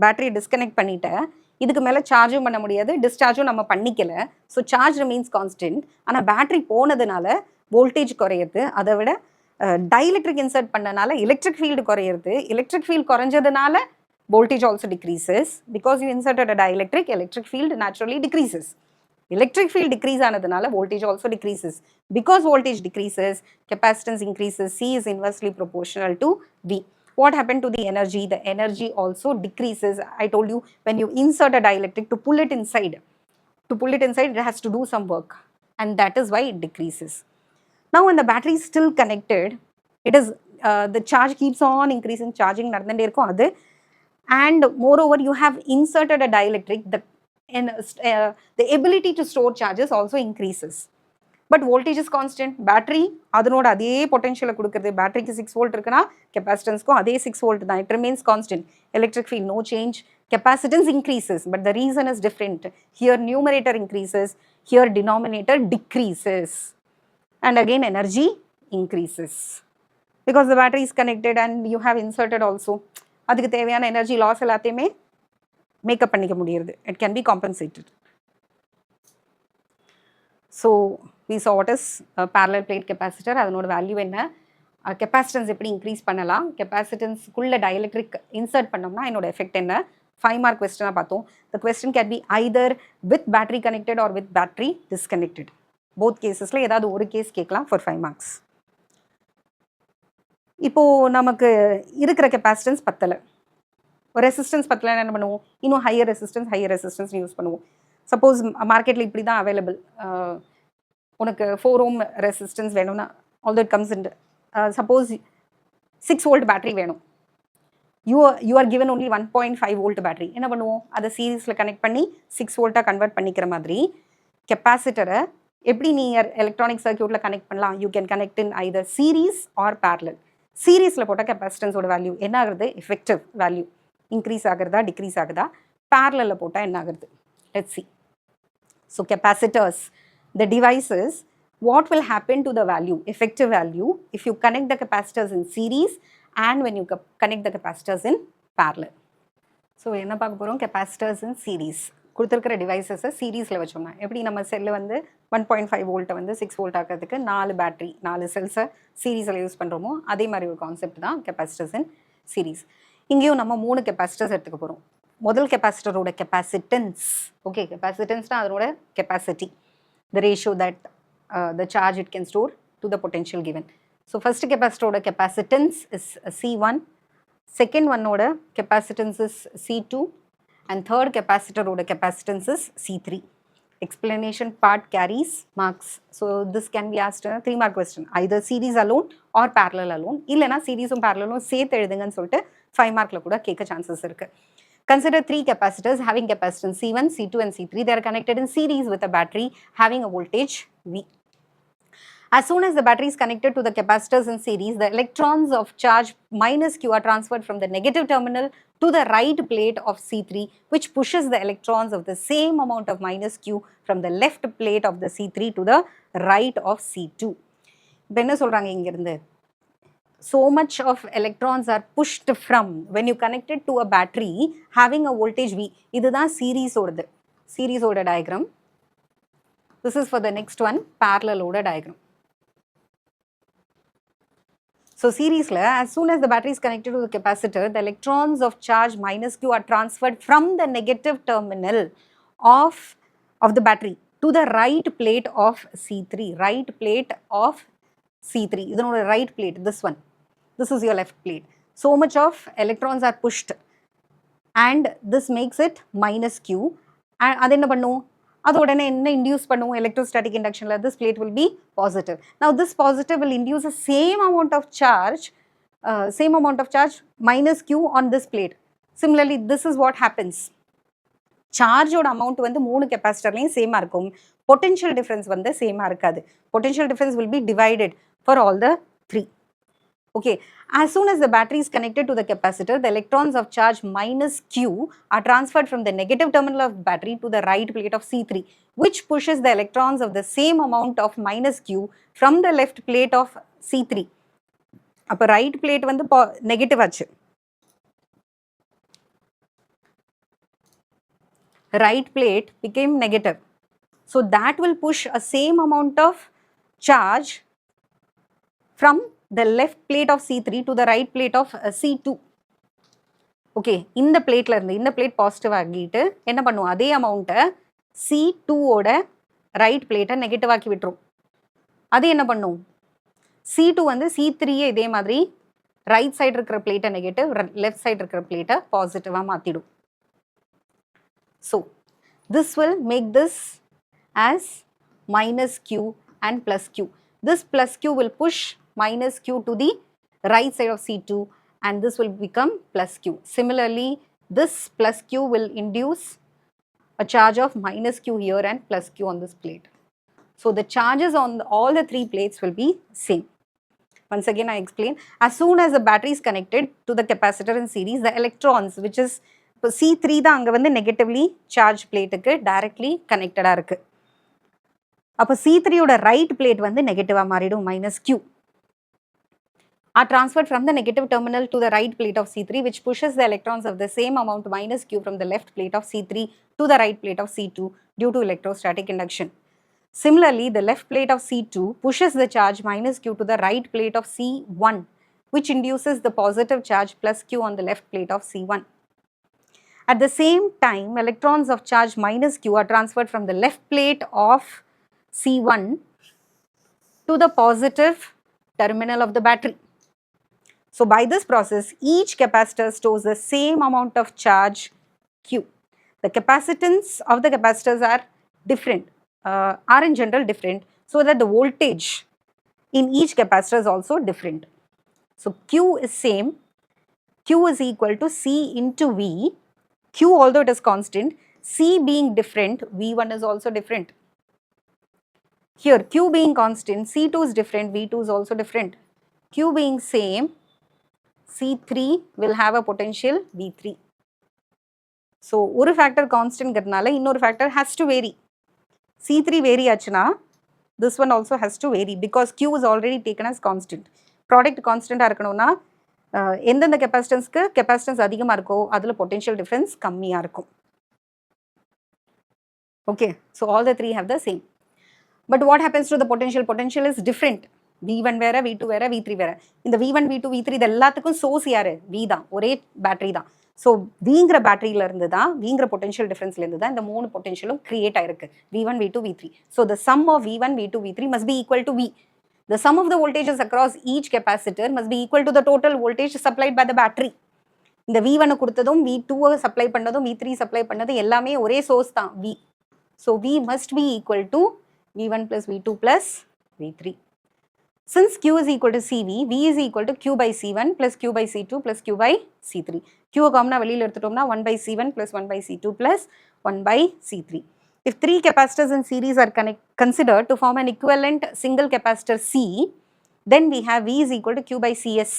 battery disconnect பண்ணிட்டேன், இதுக்கு மேலே சார்ஜும் பண்ண முடியாது, டிஸ்சார்ஜும் நம்ம பண்ணிக்கல. ஸோ சார்ஜ் ரிமைன்ஸ் கான்ஸ்டன்ட், ஆனால் பேட்டரி போனதுனால வோல்டேஜ் குறையிறது, அதை விட டைஎலக்ட்ரிக் இன்சர்ட் பண்ணனால எலக்ட்ரிக் ஃபீல்டு குறையிறது, எலக்ட்ரிக் ஃபீல்டு குறைஞ்சதுனால voltage also decreases, because you inserted a dielectric, electric field naturally decreases. Electric field decrease ஆனதுனால voltage also decreases. Because voltage decreases, capacitance increases, C is inversely proportional to V. What happened to the energy? The energy also decreases. I told you, when you insert a dielectric, to pull it inside, it has to do some work, and that is why it decreases. Now when the battery is still connected, it is the charge keeps on increasing, charging நடந்துட்டே இருக்கும் அது, and moreover you have inserted a dielectric, the and the ability to store charges also increases. But voltage is constant. Battery அதனோட அதே potential கொடுக்கிறது. பேட்டரிக்கு 6 volt இருக்குன்னா கெபாசிட்டன்ஸ்க்கும் அதே 6 volt தான். It remains constant. Electric field no change. Capacitance increases, but the reason is different. Here numerator increases, here denominator decreases, and again energy increases because the battery is connected and you have inserted also. அதுக்கு தேவையான energy loss எல்லாத்தையுமே makeup பண்ணிக்க முடியுது. It can be compensated. So we saw what is a parallel plate capacitor. அதனோட value என்ன, capacitance எப்படி increase பண்ணலாம், கெப்பாசிட்டன்ஸ்க்குள்ள dielectric insert பண்ணோம்னா என்னோட எஃபெக்ட் என்ன, 5 mark கொஸ்டினாக பார்த்தோம். The question can be either with battery connected or with battery disconnected. Both cases ஏதாவது ஒரு கேஸ் கேட்கலாம் for 5 marks. இப்போது நமக்கு இருக்கிற கெப்பாசிட்டன்ஸ் பத்தலை, ஒரு ரெசிஸ்டன்ஸ் பத்தலை, என்ன பண்ணுவோம், இன்னும் ஹையர் ரெசிஸ்டன்ஸ் யூஸ் பண்ணுவோம். சப்போஸ் மார்க்கெட்டில் இப்படி தான் அவைலபிள், உனக்கு 4 ohm ரெசிஸ்டன்ஸ் வேணும்னா all that comes in. Suppose 6 volt battery வேணும், you are given only 1.5 volt battery, என்ன பண்ணுவோம், அதை சீரீஸில் கனெக்ட் பண்ணி 6 volt கன்வெர்ட் பண்ணிக்கிற மாதிரி கெப்பாசிட்டரை எப்படி நீங்கள் எலக்ட்ரானிக் சர்க்யூட்டில் கனெக்ட் பண்ணலாம், you can connect in either series or parallel. சீரீஸில் போட்டால் கெப்பாசிட்டன்ஸோட வேல்யூ என்ன ஆகுறது, எஃபெக்டிவ் வேல்யூ இன்க்ரீஸ் ஆகுறதா டிக்ரீஸ் ஆகுதா, பேரலில் போட்டால் என்ன ஆகுறது, let's see. So capacitors, the devices, what will happen to the value, effective value, if you connect the capacitors in series and when you connect the capacitors in parallel. So என்ன பார்க்க போகிறோம், capacitors in series. கொடுத்துருக்கிற டிவைசஸை சீரீஸில் வச்சோம்னா எப்படி நம்ம cell வந்து 1.5 volt வந்து 6 volt ஆக்கிறதுக்கு 4 பேட்டரி 4 செல்ஸை சீரீஸில் யூஸ் பண்ணுறோமோ அதே மாதிரி ஒரு கான்செப்ட் தான் கெப்பாசிட்டர்ஸ் இன் சீரீஸ். இங்கேயும் நம்ம 3 கெப்பாசிட்டர்ஸ் எடுத்துக்க போகிறோம். முதல் கெப்பாசிட்டரோட கெப்பாசிட்டன்ஸ், ஓகே, கெப்பாசிட்டன்ஸ்னால் அதனோட capacity, the ratio that the charge it can store to the potential given. So first capacitoroட capacitance is C1, second one oda capacitance is C2, and third capacitoroட capacitance is C3. Explanation part carries marks. So this can be asked a 3 mark question, either series alone or parallel alone. இல்லனா சீரிஸும் parallelum சேர்த்து எழுதுங்கன்னு சொல்லிட்டு 5 markல கூட கேட்க chances இருக்கு. Consider 3 capacitors having capacitance C1, C2 and C3. They are connected in series with a battery having a voltage V. As soon as the battery is connected to the capacitors in series, the electrons of charge minus Q are transferred from the negative terminal to the right plate of C3, which pushes the electrons of the same amount of minus Q from the left plate of the C3 to the right of C2. இப்போ என்ன சொல்கிறாங்க இங்கிருந்து, so much of electrons are pushed from when you connect it to a battery having a voltage V. இதுதான் series ஓடது, series ஓட diagram. This is for the next one, parallel ஓட diagram. So series la, as soon as the battery is connected to the capacitor, the electrons of charge minus Q are transferred from the negative terminal of the battery to the right plate of C3, right plate of C3. இதனோட right plate, this one. This is your left plate. So much of electrons are pushed and this makes it minus Q. And அது என்ன பண்ணும், அது உடனே என்ன induce பண்ணுவோம், electrostatic இண்டக்ஷனில் this plate will be positive. Now this positive will induce the same amount of charge minus Q on this plate. Similarly, this is what happens. சார்ஜோட amount வந்து 3 கெப்பாசிட்டர்லையும் சேமாக இருக்கும், பொட்டென்ஷியல் டிஃப்ரென்ஸ் வந்து சேமாக இருக்காது. Potential difference will be divided for all the 3. Okay, as soon as the battery is connected to the capacitor, the electrons of charge minus Q are transferred from the negative terminal of battery to the right plate of C3, which pushes the electrons of the same amount of minus Q from the left plate of C3. அப்போ right plate வந்து negative ஆச்சு, right plate became negative. So that will push a same amount of charge from the left plate of C3 to the right plate of C2. Okay, இந்த பிளேட்ல இருந்து இந்த plate positive ஆகிட்டு என்ன பண்ணுவோம், அதே அமௌண்ட்டை C2 ஓட ரைட் பிளேட்டை நெகட்டிவ் ஆக்கி விட்டுரும். அது என்ன பண்ணும், C2 வந்து C3 இதே மாதிரி ரைட் சைடு இருக்கிற பிளேட்டை நெகட்டிவ், லெஃப்ட் சைடு இருக்கிற பிளேட்டை பாசிட்டிவாக மாற்றிடும். So this will make this as minus Q and plus Q. This plus Q will push minus Q to the right side of C2 and this will become plus Q. Similarly, this plus Q will induce a charge of minus q here and plus q on this plate. So the charges on all the three plates will be same. Once again I explain, as soon as the battery is connected to the capacitor in series, the electrons, which is C3 தான் அங்க வந்து negatively charged plate க்கு directly connected இருக்கு. அப்ப C3 ஓட right plate வந்து negative மாறிடும், minus q are transferred from the negative terminal to the right plate of C3, which pushes the electrons of the same amount minus q from the left plate of C3 to the right plate of C2 due to electrostatic induction. Similarly, the left plate of C2 pushes the charge minus q to the right plate of C1, which induces the positive charge plus q on the left plate of C1. At the same time, electrons of charge minus q are transferred from the left plate of C1 to the positive terminal of the battery. So by this process, each capacitor stores the same amount of charge q. The capacitance of the capacitors are different, are in general different, so that the voltage in each capacitor is also different. So q is same, q is equal to c into v. Q, although it is constant, c being different, v1 is also different. Here q being constant, c2 is different, v2 is also different. Q being same, C3 will have a potential V3. So, one factor constant gatnala, இன்னொரு factor has to vary. C3 vary ஆச்சுனா, this one also has to vary because Q is already taken as constant. Product constant இருக்கணும்னா, எந்தெந்த capacitance அதிகமா இருக்கோ, அதுல potential difference கம்மியா இருக்கும். Okay, so all the three have the same. But what happens to the potential? Potential is different. V1 வேற, V2 வேற, V3 வேற. இந்த V1, V2, V3 இது எல்லாத்துக்கும் source யாரு? V தான், ஒரே battery தான். So, Vங்கிற batteryல இருந்து தான், Vங்கிற potential differenceல இருந்து தான் இந்த மூணு potentialum create ஆயிருக்கு. V1, V2, V3. So, the sum of V1, V2, V3 must be equal to V. The sum of the voltages across each capacitor must be equal to the total voltage supplied by the battery. இந்த V1 கொடுத்ததும், V2 supply பண்ணதும், V3 supply பண்ணதும் எல்லாமே ஒரே source தான், V. So, V must be equal to V1 plus V2 plus V3. Since Q is equal to CV, V is equal to Q by C1 plus Q by C2 plus Q by C3. Q காமனா வெளியில எடுத்துட்டோம்னா 1 by C1 plus 1 by C2 plus 1 by C3. If three capacitors in series are considered to form an equivalent single capacitor C, then we have V is equal to Q by CS.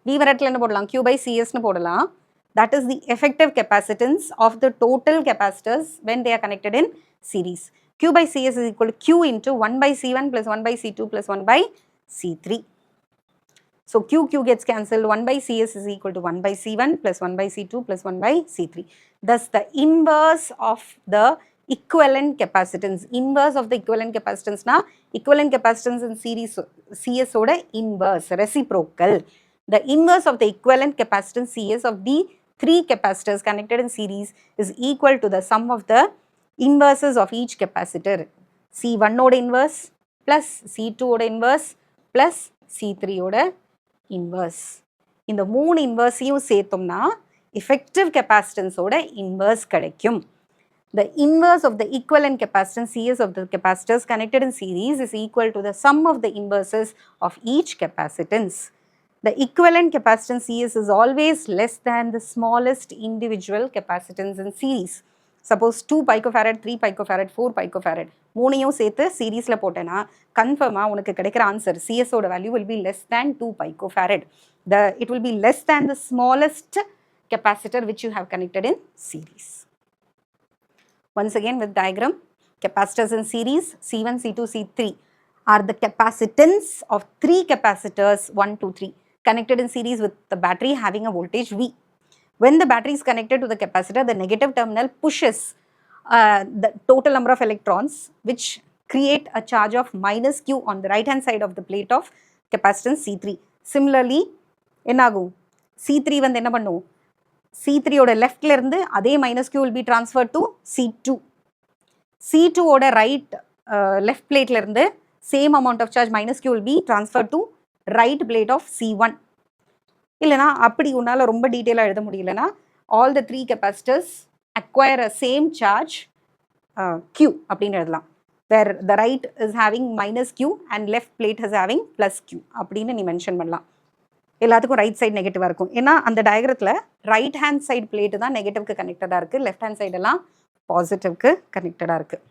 V வரட்ல என்ன போடலாம்? Q by CS னு போடலாம். That is the effective capacitance of the total capacitors when they are connected in series. Q by CS is equal to Q into 1 by C1 plus 1 by C2 plus 1 by C3. So, Q gets cancelled, 1 by CS is equal to 1 by C1 plus 1 by C2 plus 1 by C3. Thus, the inverse of the equivalent capacitance, inverse of the equivalent capacitance na, equivalent capacitance in series CS oda inverse, reciprocal. The inverse of the equivalent capacitance CS of the three capacitors connected in series is equal to the sum of the inverses of each capacitor. C1 oda inverse plus C2 oda inverse plus C3 oda inverse. இந்த மூணு inverseையும் சேர்த்தோம்னா effective capacitance oda inverse கிடைக்கும். The inverse of the equivalent capacitance CS of the capacitors connected in series is equal to the sum of the inverses of each capacitance. The equivalent capacitance CS is always less than the smallest individual capacitance in series. Suppose 2 picofarad, 3 picofarad, 4 picofarad, மூணையும் சேர்த்து சீரீஸ்ல போட்டேன்னா கன்ஃபார்மா உனக்கு கிடைக்கிற answer CS ஓட value will be less than 2 picofarad. It will be less than the smallest capacitor which you have connected in series. Once again with diagram, capacitors in series C1, C2, C3 are the capacitance of three capacitors 1, 2, 3 connected in series with the battery having a voltage V. When the battery is connected to the capacitor, the negative terminal pushes the total number of electrons which create a charge of minus q on the right hand side of the plate of capacitance C3. Similarly, என்னாகும்? C3 வந்து என்ன பண்ணும்? C3 ஓட leftல இருந்து அதே minus q will be transferred to C2. C2 ஓட right left plateல இருந்து same amount of charge minus q will be transferred to right plate of C1. இல்லனா அப்படி உன்னால ரொம்ப டீடைலா எழுத முடியலனா all the three capacitors acquire a same charge q அப்படினு எழுதலாம். Where the right is having minus q and left plate is having plus q அப்படினு நீ மென்ஷன் பண்ணலாம். எல்லாத்துக்கும் ரைட் சைடு நெகட்டிவாக இருக்கும். ஏன்னா அந்த டயக்ரத்தில் ரைட் ஹேண்ட் சைடு பிளேட்டு தான் நெகட்டிவ்க்கு கனெக்டடாக இருக்குது, லெஃப்ட் ஹேண்ட் சைடெல்லாம் பாசிட்டிவ்க்கு கனெக்டடாக இருக்குது.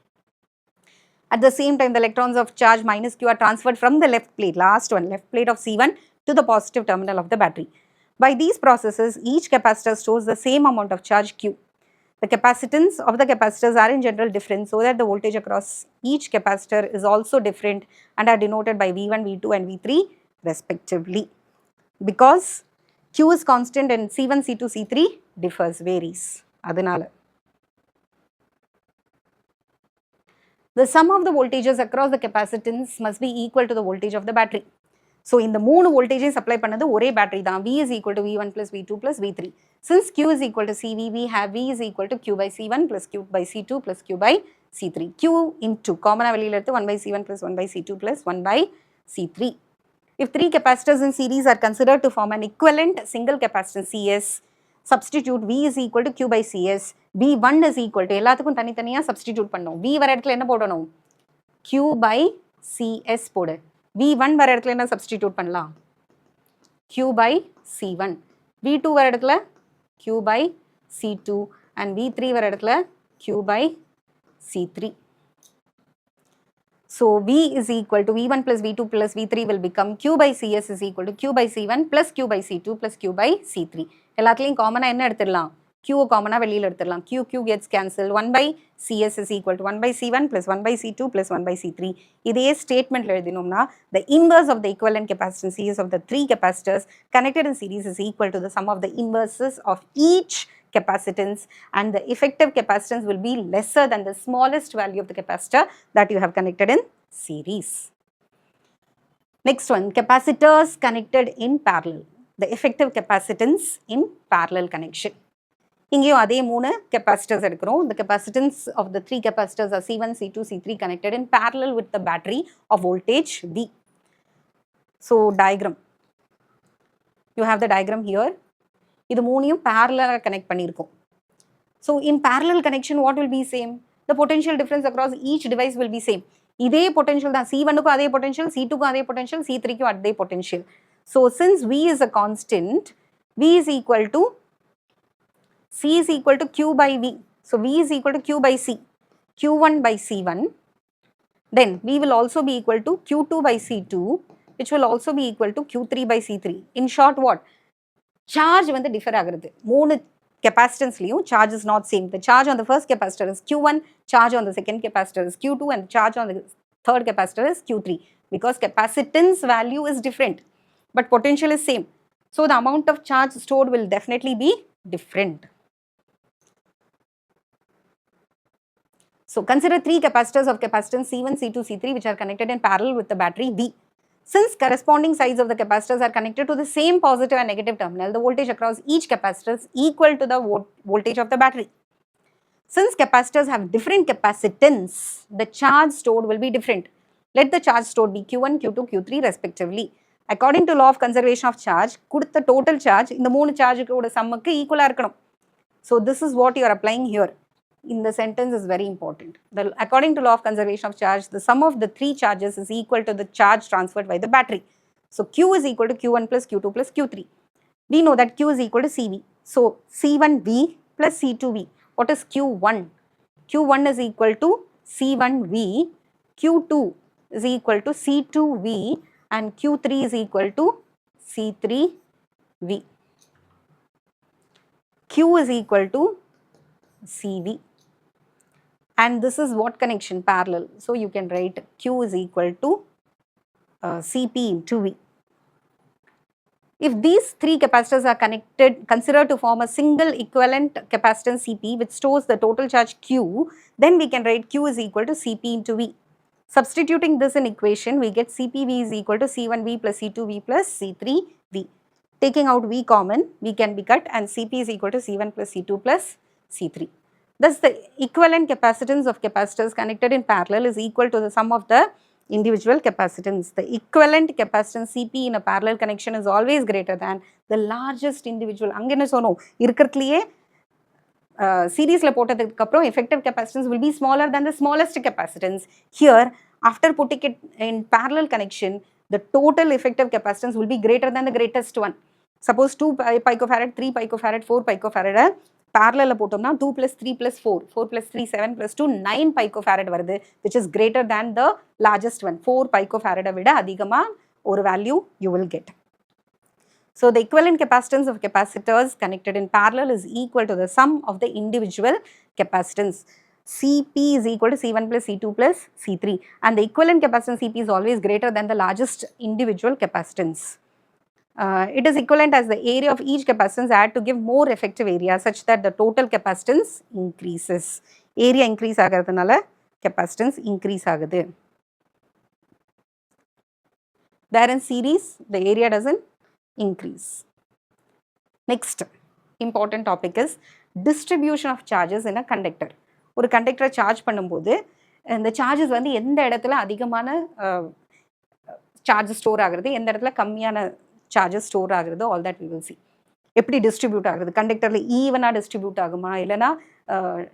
At the same time, the electrons of charge minus Q are transferred from the left plate, last one, left plate of C1 to the positive terminal of the battery. By these processes, each capacitor stores the same amount of charge Q. The capacitance of the capacitors are in general different, so that the voltage across each capacitor is also different and are denoted by V1, V2 and V3 respectively. Because Q is constant and C1, C2, C3 differs, varies. Adanala. The sum of the voltages across the capacitance must be equal to the voltage of the battery. So, in the 3 voltages supply பண்ணது ஒரே battery தான். V is equal to V1 plus V2 plus V3. Since Q is equal to CV, we have V is equal to Q by C1 plus Q by C2 plus Q by C3. Q into common வெளியில எடுத்து 1 by C1 plus 1 by C2 plus 1 by C3. If 3 capacitors in series are considered to form an equivalent single capacitance CS, substitute V is equal to Q by CS. V1 is equal to எல்லாத்துக்கும் தனித்தனியா substitute பண்ணோம். V வர இடத்துல என்ன போடணும்? Q by CS போடு. V1 வர இடத்துல என்ன substitute பண்ணலாம்? Q by C1. V2 வர இடத்துல Q by C2 and V3 வர இடத்துல Q by C3. So, V is equal to V1 plus V2 plus V3 will become Q by CS is equal to Q by C1 plus Q by C2 plus Q by C3. எல்லாத்துலையும் காமனாக என்ன எடுத்துடலாம்? Q காமனாக வெளியில் எடுத்துடலாம். Q gets cancelled. 1 by CS is equal to 1 by C1 plus 1 by C2 plus 1 by C3. இதே ஸ்டேட்மெண்ட்டில் எழுதினோம்னா the inverse of the equivalent capacitance CS of the 3 capacitors connected in series is equal to the sum of the inverses of each capacitance, and the effective capacitance will be lesser than the smallest value of the capacitor that you have connected in series. Next one, capacitors connected in parallel. The effective capacitance in parallel connection. இங்கேயும் அதே 3 capacitors எடுக்கிறோம். The capacitance of the 3 capacitors are C1, C2, C3 connected in parallel with the battery of voltage V. So, diagram. You have the diagram here. இது மூணையும் parallel connect பண்ணியிருக்கோம். So, in parallel connection, what will be same? The potential difference across each device will be same. இதே potential தான். C1க்கும் அதே potential, C2க்கும் அதே potential, C3க்கும் அதே potential. So, since V is a constant, V is equal to C is equal to Q by V. So, V is equal to Q by C. Q1 by C1. Then, V will also be equal to Q2 by C2, which will also be equal to Q3 by C3. In short, what? Charge வந்து differ ஆகிறது. 3 capacitance-லையும் charge is not same. The charge on the first capacitor is Q1, charge on the second capacitor is Q2, and charge on the third capacitor is Q3. Because capacitance value is different, but potential is same. So, the amount of charge stored will definitely be different. So, consider 3 capacitors of capacitance C1, C2, C3 which are connected in parallel with the battery V. Since corresponding sides of the capacitors are connected to the same positive and negative terminal, the voltage across each capacitor is equal to the voltage of the battery. Since capacitors have different capacitance, the charge stored will be different. Let the charge stored be Q1, Q2, Q3 respectively. According to law of conservation of charge, கொடுத்த total charge இந்த 3 சார்ஜுக்கு சம்முக்கு ஈக்குவலாக இருக்கணும். So, this is what you are applying here. In the sentence is very important. According to law of conservation of charge, the sum of the 3 charges is equal to the charge transferred by the battery. So, Q is equal to Q1 plus Q2 plus Q3. We know that Q is equal to CV. So, C1V plus C2V. What is Q1? Q1 is equal to C1V, Q2 is equal to C2V, and Q3 is equal to C3V. Q is equal to CV. And this is what connection? Parallel. So, you can write Q is equal to CP into V. If these 3 capacitors are connected, considered to form a single equivalent capacitance CP which stores the total charge Q, then we can write Q is equal to CP into V. Substituting this in equation, we get CPV is equal to C1V plus C2V plus C3V. Taking out V common, V can be cut, and CP is equal to C1 plus C2 plus C3. Thus, the equivalent capacitance of capacitors connected in parallel is equal to the sum of the individual capacitance. The equivalent capacitance CP in a parallel connection is always greater than the largest individual. அங்கே என்ன சொன்னோம்? இருக்கிறதுலையே சீரீஸில் போட்டதுக்கு அப்புறம் effective capacitance will be smaller than the smallest capacitance. Here, after putting it in parallel connection, The total effective capacitance will be greater than the greatest one. Suppose 2 picofarad, 3 picofarad, 4 picofarad parallel போட்டோம்னா 2 plus 3 plus 4, 4 plus 3, 7 plus 2, 9 picofarad வருது, which is greater than the largest one. 4 picofarad விட அதிகமா ஒரு value you will get. So the equivalent capacitance of capacitors connected in parallel is equal to the sum of the individual capacitance. Cp is equal to C1 plus C2 plus C3, and the equivalent capacitance Cp is always greater than the largest individual capacitance. It is equivalent as the area of each capacitance add to give more effective area such that the total capacitance increases. Area increase ஆகிறதுனால capacitance increase ஆகுது. There in series, the area doesn't increase. Next important topic is distribution of charges in a conductor. ஒரு கண்டக்டரை charge பண்ணும்போது இந்த charges வந்து எந்த இடத்துல அதிகமான சார்ஜஸ் ஸ்டோர் ஆகுறது, எந்த இடத்துல கம்மியான சார்ஜஸ் ஸ்டோர் ஆகுறது, all that we will see. எப்படி டிஸ்ட்ரிபியூட் ஆகுது, கண்டக்டரில் ஈவனாக டிஸ்ட்ரிபியூட் ஆகுமா, இல்லைனா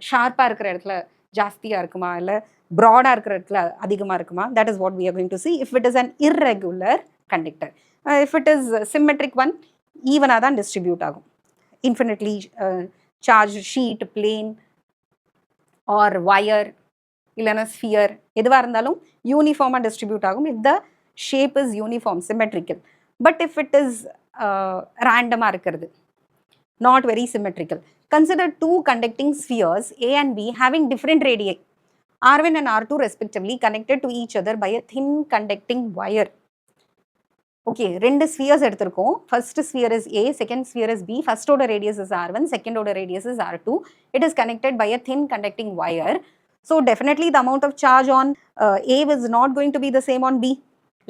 ஷார்ப்பாக இருக்கிற இடத்துல ஜாஸ்தியாக இருக்குமா, இல்லை ப்ராடாக இருக்கிற இடத்துல அதிகமாக இருக்குமா, that is what we are going to see if it is an irregular conductor. If it is symmetric one, ஈவனாக தான் டிஸ்ட்ரிபியூட் ஆகும். Infinitely charge sheet, plane or wire இல்லைனா ஸ்பியர் எதுவாக இருந்தாலும் யூனிஃபார்மாக டிஸ்ட்ரிபியூட் ஆகும் if the shape is uniform, symmetrical. But if it is random இருக்கிறது, not very symmetrical. Consider two conducting spheres A and B having different radii, R1 and R2 respectively, connected to each other by a thin conducting wire. Okay, ரெண்டு spheres எடுத்திருக்கோம். First sphere is A, second sphere is B. First order radius is R1, second order radius is R2. It is connected by a thin conducting wire. So definitely the amount of charge on A is not going to be the same on B.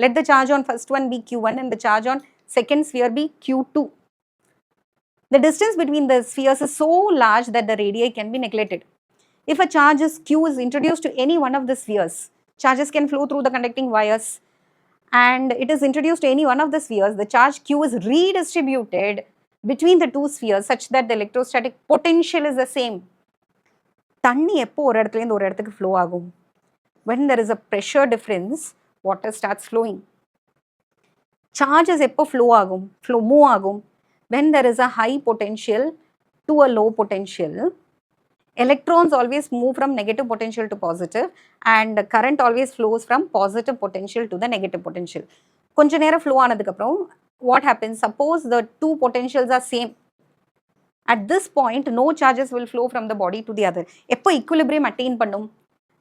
Let the charge on first one be Q1 and the charge on second sphere be Q2. The distance between the spheres is so large that the radii can be neglected. If a charge is Q is introduced to any one of the spheres, charges can flow through the conducting wires, and it is introduced to any one of the spheres, the charge Q is redistributed between the two spheres such that the electrostatic potential is the same. தண்ணி எப்போ ஒரு இடத்துலேருந்து ஒரு இடத்துக்கு flow ஆகும்? when there is a pressure difference, water starts flowing. Charges எப்போ flow ஆகும், move ஆகும்? when there is a high potential to a low potential. Electrons always move from negative potential to positive, and current always flows from positive potential to the negative potential. கொஞ்ச நேரம் flow ஆனதுக்கு அப்புறம் what happens? Suppose the two potentials are same. At this point, no charges will flow from the body to the other. எப்போ equilibrium attain பண்ணும்?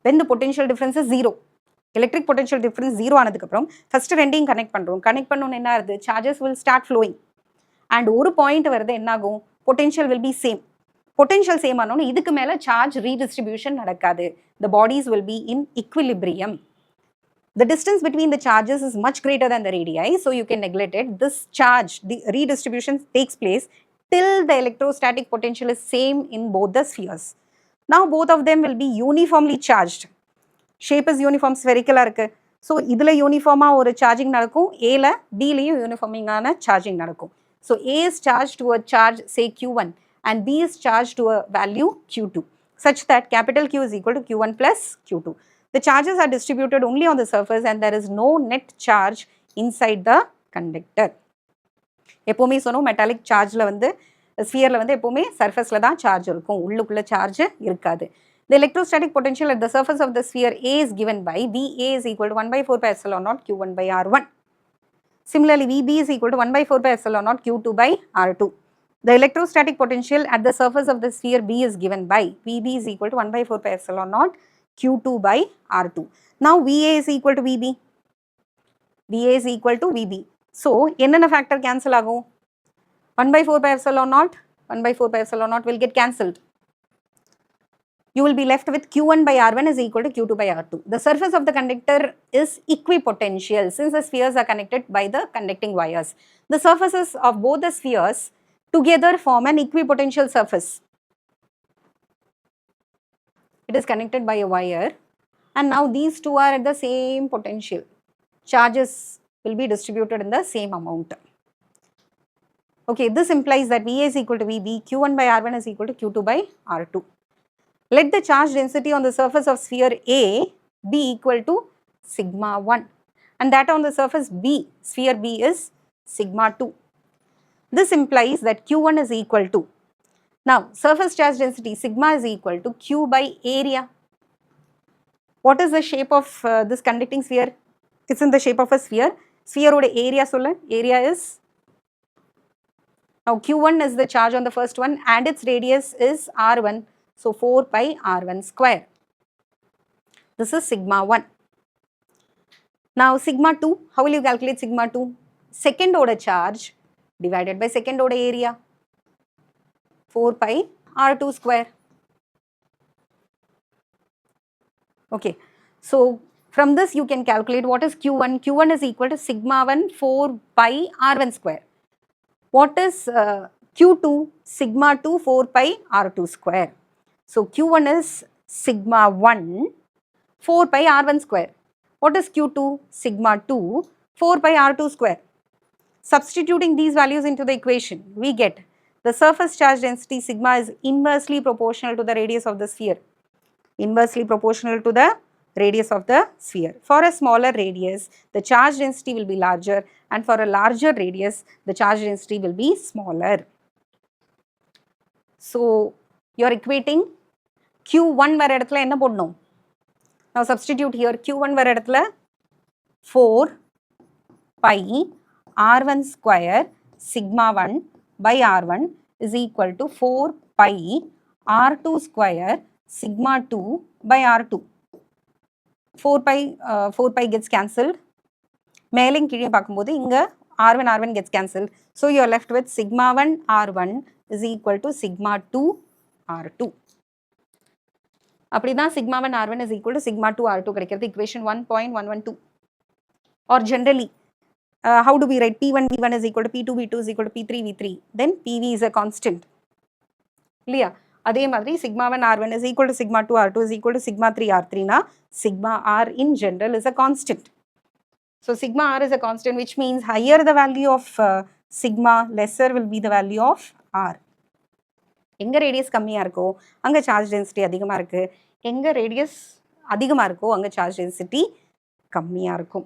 when the potential difference is 0. Electric potential difference 0 ஆனதுக்கு அப்புறம் first ரெண்டையும் connect பண்ணுறோம். Connect பண்ணோன்னு என்ன ஆகுது? charges will start flowing. and ஒரு பாயிண்ட் வருது என்ன ஆகும்? potential will be same. potential same ஆனோன்னு இதுக்கு மேலே charge redistribution நடக்காது. the bodies will be in equilibrium. The distance between the charges is much greater than the radii, so you can neglect it. This charge, the redistribution takes place till the electrostatic potential is same in both the spheres. Now both of them will be uniformly charged. Shape is uniform, spherical இருக்கு. So இதில் யூனிஃபார்மாக ஒரு charging நடக்கும், ஏல பிலையும் யூனிஃபார்மிங்கான charging நடக்கும். So A is charged to a charge say Q1 and B is charged to a value Q2 such that capital Q is equal to Q1 plus Q2. The charges are distributed only on the surface and there is no net charge inside the conductor. எப்போவுமே சொன்னோம் metallic சார்ஜில் வந்து ஸ்பியரில் வந்து எப்போவுமே சர்ஃபேஸில் தான் charge இருக்கும், உள்ளுக்குள்ளே charge இருக்காது. The electrostatic potential at the surface of the sphere A is given by VA is equal to 1 by 4 pi epsilon naught Q1 by R1. Similarly, VB is equal to 1 by 4 pi epsilon naught Q2 by R2. The electrostatic potential at the surface of the sphere B is given by VB is equal to 1 by 4 pi epsilon naught Q2 by R2. Now VA is equal to VB. VA is equal to VB. So, என்னென்ன factor cancel ஆகும்? 1 by 4 pi epsilon naught, 1 by 4 pi epsilon naught will get cancelled. You will be left with Q1 by R1 is equal to Q2 by R2. The surface of the conductor is equipotential since the spheres are connected by the conducting wires. The surfaces of both the spheres together form an equipotential surface. It is connected by a wire and now these two are at the same potential. Charges will be distributed in the same amount. Okay, this implies that VA is equal to VB, Q1 by R1 is equal to Q2 by R2. Let the charge density on the surface of sphere A be equal to sigma 1 and that on the surface B, sphere B is sigma 2. This implies that Q1 is equal to, now surface charge density sigma is equal to Q by area. What is the shape of this conducting sphere? It's in the shape of a sphere. Sphere oda area solla, area is, now Q1 is the charge on the first one and its radius is R1, so 4 pi R1 square. This is sigma 1. Now sigma 2, how will you calculate sigma 2? Second order charge divided by second order area, 4 pi R2 square. Okay, so from this you can calculate what is Q1. Q1 is equal to sigma 1 4 pi R1 square. What is Q2? Sigma 2 4 pi R2 square. So Q1 is sigma 1 4 pi R1 square. What is Q2? Sigma 2 4 pi R2 square. Substituting these values into the equation, we get the surface charge density sigma is inversely proportional to the radius of the sphere. Inversely proportional to the radius of the sphere. For a smaller radius, the charge density will be larger, and for a larger radius, the charge density will be smaller. So, you are equating Q1 வர இடத்துல என்ன போடணும்? Now substitute here Q1 வர இடத்துல 4 pi R1 square sigma 1 by R1 is equal to 4 pi R2 square sigma 2 by R2. 4 pi gets cancelled. மேலும் கீழே பார்க்கும்போது இங்க R1 gets cancelled. So you are left with sigma 1 R1 is equal to sigma 2 R2. அப்படிதான் sigma 1 R1 is equal to sigma 2 R2 கிடைக்கிறது equation 1.112. Or generally, how do we write P1 V1 is equal to P2 V2 is equal to P3 V3? Then PV is a constant. இல்லையா? அதே மாதிரி sigma 1 R1 is equal to sigma 2 R2 is equal to sigma 3 R3 na sigma R in general is a constant. So sigma R is a constant, which means higher the value of sigma, lesser will be the value of R. எங்க radius கம்மியா இருக்கோ அங்க charge density அதிகமா இருக்கு, எங்க radius அதிகமா இருக்கோ அங்க சார்ஜ் டென்சிட்டி கம்மியா இருக்கும்.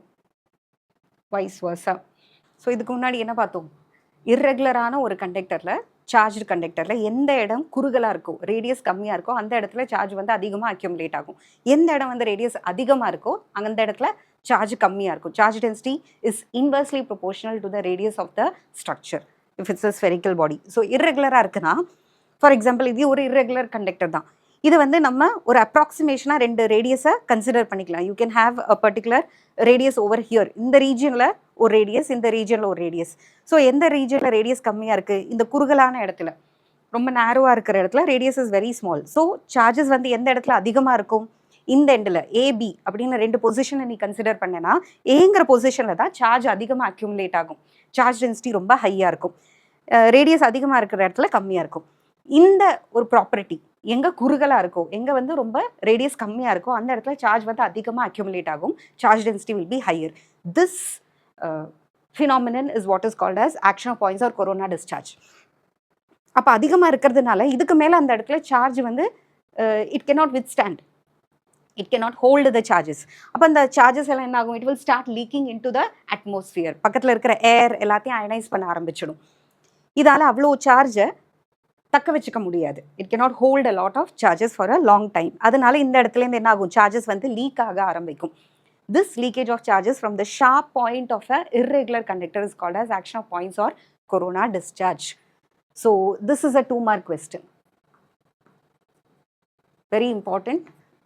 Wise versa. ஸோ இதுக்கு முன்னாடி என்ன பார்த்தோம்? இர்ரெகுலரான ஒரு கண்டக்டர்ல, சார்ஜ் கண்டக்டர்ல எந்த இடம் குறுகலா இருக்கோ, ரேடியஸ் கம்மியா இருக்கோ அந்த இடத்துல சார்ஜ் வந்து அதிகமாக அக்யூமுலேட் ஆகும். எந்த இடம் வந்து ரேடியஸ் அதிகமாக இருக்கோ அந்த இடத்துல சார்ஜ் கம்மியா இருக்கும். Charge density is inversely proportional to the radius of the structure if it's a spherical body. So இர்ரெகுலரா இருக்குன்னா, ஃபார் எக்ஸாம்பிள் இது ஒரு இர்ரெகுலர் கண்டக்டர் தான். இது வந்து நம்ம ஒரு அப்ராக்சிமேஷனாக ரெண்டு ரேடியஸை கன்சிடர் பண்ணிக்கலாம். You can have a particular radius over here, இந்த ரீஜியனில் ஒரு ரேடியஸ், இந்த ரீஜியனில் ஒரு ரேடியஸ். ஸோ எந்த ரீஜியனில் ரேடியஸ் கம்மியாக இருக்குது, இந்த குறுகலான இடத்துல, ரொம்ப நேரோவாக இருக்கிற இடத்துல radius is very small. So charges வந்து எந்த இடத்துல அதிகமாக இருக்கும், இந்த எண்டில் ஏபி அப்படின்னு ரெண்டு பொசிஷனை நீ கன்சிடர் பண்ணனா, ஏங்கிற பொசிஷனில் தான் சார்ஜ் அதிகமாக அக்யூமுலேட் ஆகும். சார்ஜ் டென்சிட்டி ரொம்ப ஹையாக இருக்கும், ரேடியஸ் அதிகமாக இருக்கிற இடத்துல கம்மியாக இருக்கும். இந்த ஒரு ப்ராப்பர்ட்டி எங்கே குறுகலாக இருக்கோ, எங்கே வந்து ரொம்ப ரேடியஸ் கம்மியாக இருக்கோ அந்த இடத்துல சார்ஜ் வந்து அதிகமாக அக்யூமுலேட் ஆகும். Charge density will be higher. This phenomenon is what is called as action of points or corona discharge. அப்போ அதிகமாக இருக்கிறதுனால இதுக்கு மேலே அந்த இடத்துல சார்ஜ் வந்து it cannot withstand, it cannot hold the charges. அப்போ அந்த சார்ஜஸ் எல்லாம் என்ன ஆகும், it will start leaking into the atmosphere. பக்கத்தில் இருக்கிற ஏர் எல்லாத்தையும் அயனைஸ் பண்ண ஆரம்பிச்சிடும். இதால் அவ்வளோ சார்ஜை தக்க வச்சுக்க முடியாது. It cannot hold a lot of charges for a long time. அதனால இந்த இடத்துலேருந்து என்ன ஆகும், சார்ஜஸ் வந்து லீக் ஆக ஆரம்பிக்கும். This leakage of charges from the sharp point of a irregular conductor is called as action of points or corona discharge. So this is a 2-mark question. Very important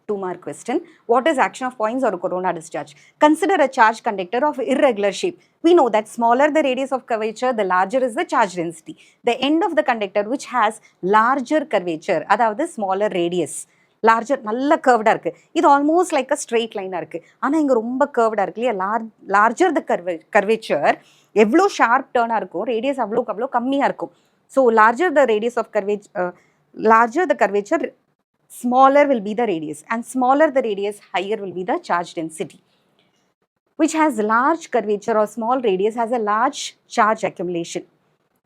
2-mark question. What is action of points or corona discharge? Consider a charge conductor of irregular shape. We know that smaller the radius of curvature, the larger is the charge density. The end of the conductor which has larger curvature, அதாவது smaller radius, larger நல்ல கர்வ்டாக இருக்குது, இது almost like அ straight லைனாக இருக்குது. ஆனால் இங்கே ரொம்ப கர்வ்டாக இருக்கு இல்லையா. லார்ஜர் த கர்வேச்சர், எவ்வளோ ஷார்ப் டேர்னாக இருக்கும், ரேடியஸ் அவ்வளோக்கு அவ்வளோ கம்மியாக இருக்கும். So larger the radius of larger the curvature, smaller will be the radius, and smaller the radius, higher will be the charge density. Which has large curvature or small radius has a large charge accumulation.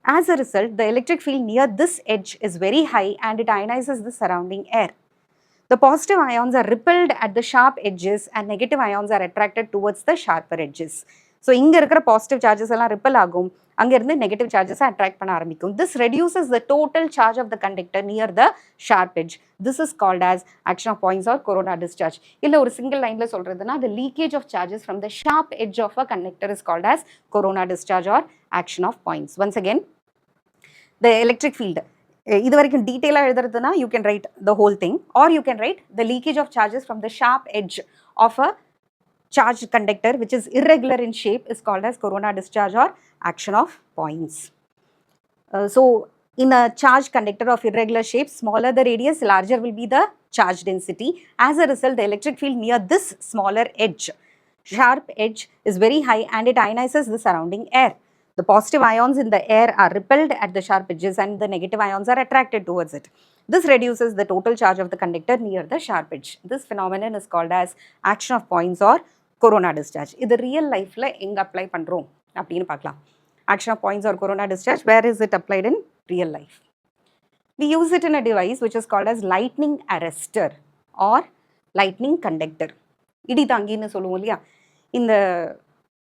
As a result, the electric field near this edge is very high and it ionizes the surrounding air. The positive ions are repelled at the sharp edges and negative ions are attracted towards the sharper edges. So இங்க இருக்கிற positive charges எல்லாம் ripple ஆகும், அங்க இருந்து negative charges attract பண்ண ஆரம்பிக்கும். This reduces the total charge of the conductor near the sharp edge. This is called as action of points or corona discharge. இல்ல ஒரு சிங்கிள் லைன்ல சொல்றதுன்னா the leakage of charges from the sharp edge of a conductor is called as corona discharge or action of points. Once again, the electric field. இது வரைக்கும் டீட்டெயிலாக எழுதுறதுனா you can write the whole thing or you can write the leakage of charges from the sharp edge of a charged conductor which is irregular in shape is called as corona discharge or action of points. So in a charged conductor of irregular shape, smaller the radius, larger will be the charge density. As a result, the electric field near this smaller edge, sharp edge, is very high and it ionizes the surrounding air. The positive ions in the air are repelled at the sharp edges and the negative ions are attracted towards it. This reduces the total charge of the conductor near the sharp edge. This phenomenon is called as action of points or corona discharge. இது real lifeல எங்க apply பண்றோம் அப்படின்னு பார்க்கலாம். Action of points or corona discharge, where is it applied in real life? We use it in a device which is called as lightning arrestor or lightning conductor. இடி தாங்கின்னு சொல்லுவோம் இல்லையா, இந்த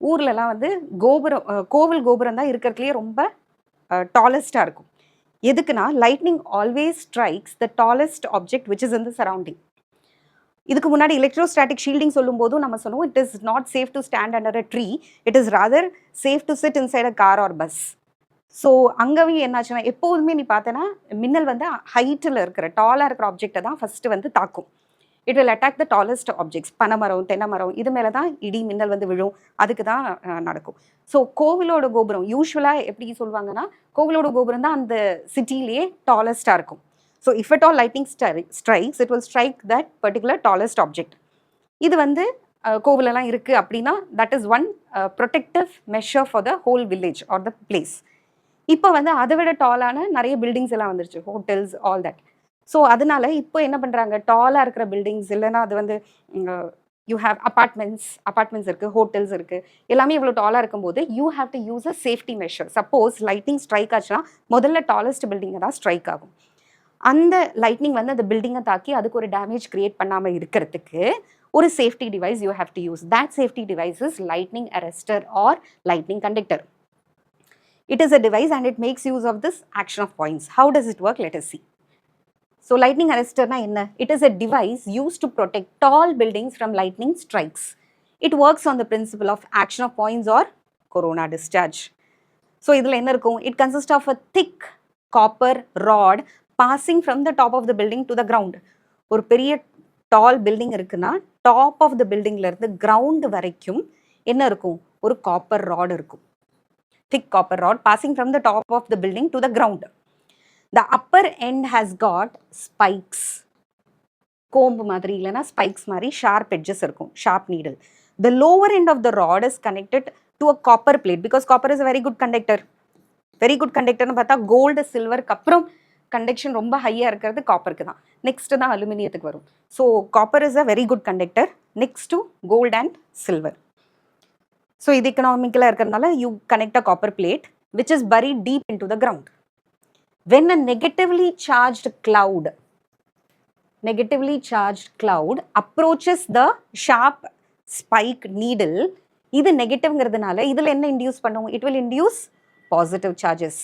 ஊர்லலாம் வந்து கோபுரம், கோவில் கோபுரம் தான் இருக்கிறதுலேயே ரொம்ப டாலஸ்டாக இருக்கும். எதுக்குன்னா lightning always strikes the tallest object which is in the surrounding. இதுக்கு முன்னாடி எலக்ட்ரோஸ்டாட்டிக் ஷீல்டிங் சொல்லும் போதும் நம்ம சொன்னோம் it is not safe to stand under a tree, it is rather safe to chit inside a car R bus. So அங்கேயும் என்னாச்சுன்னா எப்போதுமே நீ பார்த்தேன்னா மின்னல் வந்து ஹைட்டில் இருக்கிற டாலாக இருக்கிற ஆப்ஜெக்டை தான் ஃபஸ்ட்டு வந்து தாக்கும். It will attack the tallest objects. பனைமரம், தென்னைமரம், இது மேலே தான் இடி மின்னல் வந்து விழும், அதுக்கு தான் நடக்கும். ஸோ கோவிலோட கோபுரம் யூஸ்வலாக எப்படி சொல்லுவாங்கன்னா கோவிலோட கோபுரம் தான் அந்த சிட்டிலேயே டாலஸ்டாக இருக்கும். So if at all lightning strikes it will strike that particular tallest object. இது வந்து கோவிலெல்லாம் இருக்குது அப்படின்னா that is one protective measure for the whole village R the place. இப்போ வந்து அதை விட டாலான நிறைய பில்டிங்ஸ் எல்லாம் வந்துருச்சு, ஹோட்டல்ஸ், ஆல் தட். ஸோ அதனால இப்போ என்ன பண்ணுறாங்க, டாலாக இருக்கிற பில்டிங்ஸ் இல்லைன்னா அது வந்து யூ ஹேவ் அப்பார்ட்மெண்ட்ஸ் இருக்குது, ஹோட்டல்ஸ் இருக்குது, எல்லாமே இவ்வளோ டாலாக இருக்கும்போது you have to use a safety measure. Suppose lightning strike ஆச்சுன்னா முதல்ல டாலஸ்ட் பில்டிங்கை தான் ஸ்ட்ரைக் ஆகும். அந்த லைட்னிங் வந்து அந்த பில்டிங்கை தாக்கி அதுக்கு ஒரு டேமேஜ் கிரியேட் பண்ணாமல் இருக்கிறதுக்கு ஒரு safety device you have to use. That safety device is lightning arrester or lightning conductor. It is a device and it makes use of this action of points. How does it work? Let us see. So lightning arrestor na enna? It is a device used to protect tall buildings from lightning strikes. It works on the principle of action of points or corona discharge. So idhula enna irukum? It consists of a thick copper rod passing from the top of the building to the ground. ஒரு பெரிய tall building இருக்குன்னா top of the buildingல இருந்து ground வரைக்கும் என்ன இருக்கும்? ஒரு copper rod இருக்கும். Thick copper rod passing from the top of the building to the ground. The upper end has got spikes. Comb மாதிரி இல்லைனா spikes மாதிரி sharp edges இருக்கும், sharp needle. The lower end of the rod is connected to a copper plate because copper is a very good conductor. Very good conductor னு பார்த்தா gold, silver அப்புறம் conduction ரொம்ப ஹையாக இருக்கிறது காப்பருக்கு தான், நெக்ஸ்ட் தான் அலுமினியத்துக்கு வரும். So copper is a very good conductor next to gold and silver. So இது economically இருக்கிறதுனால you connect a copper plate which is buried deep into the ground. When a negatively charged cloud approaches the sharp spike needle, இது நெகட்டிவ்ங்கிறதுனால இதில் என்ன induce பண்ணும்? It will induce positive charges.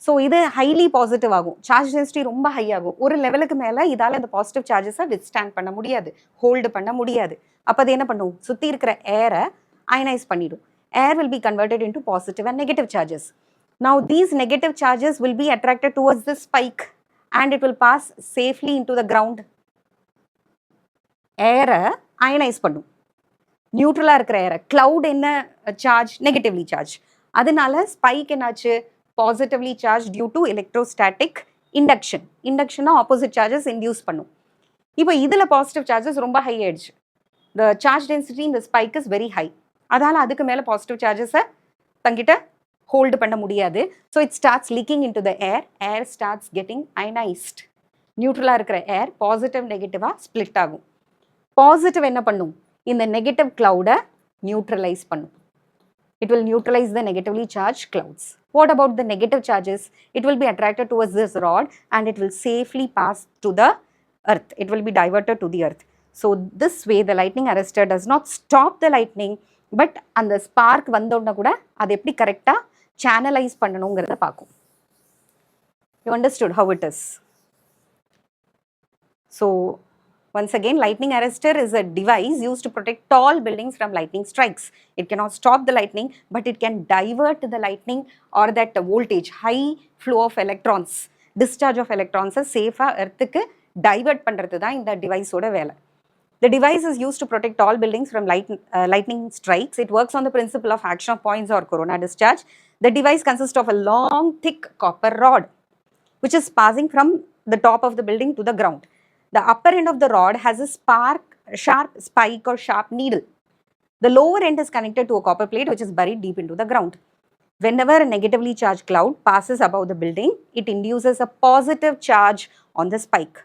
So இது highly positive ஆகும், charge density ரொம்ப high ஆகும். ஒரு லெவலுக்கு மேலே இதால் இந்த பாசிட்டிவ் சார்ஜஸை வித்ஸ்டாண்ட் பண்ண முடியாது, ஹோல்டு பண்ண முடியாது. அப்போ அது என்ன பண்ணும்? சுற்றி இருக்கிற ஏரை ionize பண்ணிடும். Air will be converted into positive and negative charges. Now these negative charges will be attracted towards the spike and it will pass safely into the ground. Air ionize பண்ணும், நியூட்ரலாக இருக்கிற ஏரை. கிளவுட் என்ன charge? Negatively charge. அதனால spike என்னாச்சு? Positively charge due to electrostatic induction. இண்டக்ஷனா opposite charges induce பண்ணும். இப்போ இதில் பாசிட்டிவ் சார்ஜஸ் ரொம்ப ஹை ஆயிடுச்சு. The charge density in the spike is very high. அதனால் அதுக்கு மேலே பாசிட்டிவ் சார்ஜஸை தங்கிட்ட ஹோல்டு பண்ண முடியாது. So it starts leaking into the air. Air starts getting ionised. நியூட்ரலாக இருக்கிற ஏர் பாசிட்டிவ் நெகட்டிவாக ஸ்பிளிட் ஆகும். பாசிட்டிவ் என்ன பண்ணும்? இந்த நெகட்டிவ் கிளவுடை நியூட்ரலைஸ் பண்ணும். It will neutralize the negatively charged clouds. What about the negative charges? It will be attracted towards this rod and it will safely pass to the earth. It will be diverted to the earth. So this way the lightning arrestor does not stop the lightning, but and the spark vandona kuda adu eppadi correct ah channelize பண்ணனும்ங்கறத பாக்கும். You understood how it is? So once again, lightning arrestor is a device used to protect tall buildings from lightning strikes. It cannot stop the lightning, but it can divert the lightning or that voltage, high flow of electrons, discharge of electrons safe earth ku divert பண்றது தான் இந்த device ஓட வேலை. The device is used to protect tall buildings from lightning strikes. It works on the principle of action of points or corona discharge. The device consists of a long, thick copper rod, which is passing from the top of the building to the ground. The upper end of the rod has a sharp spike or sharp needle. The lower end is connected to a copper plate which is buried deep into the ground. Whenever a negatively charged cloud passes above the building, it induces a positive charge on the spike.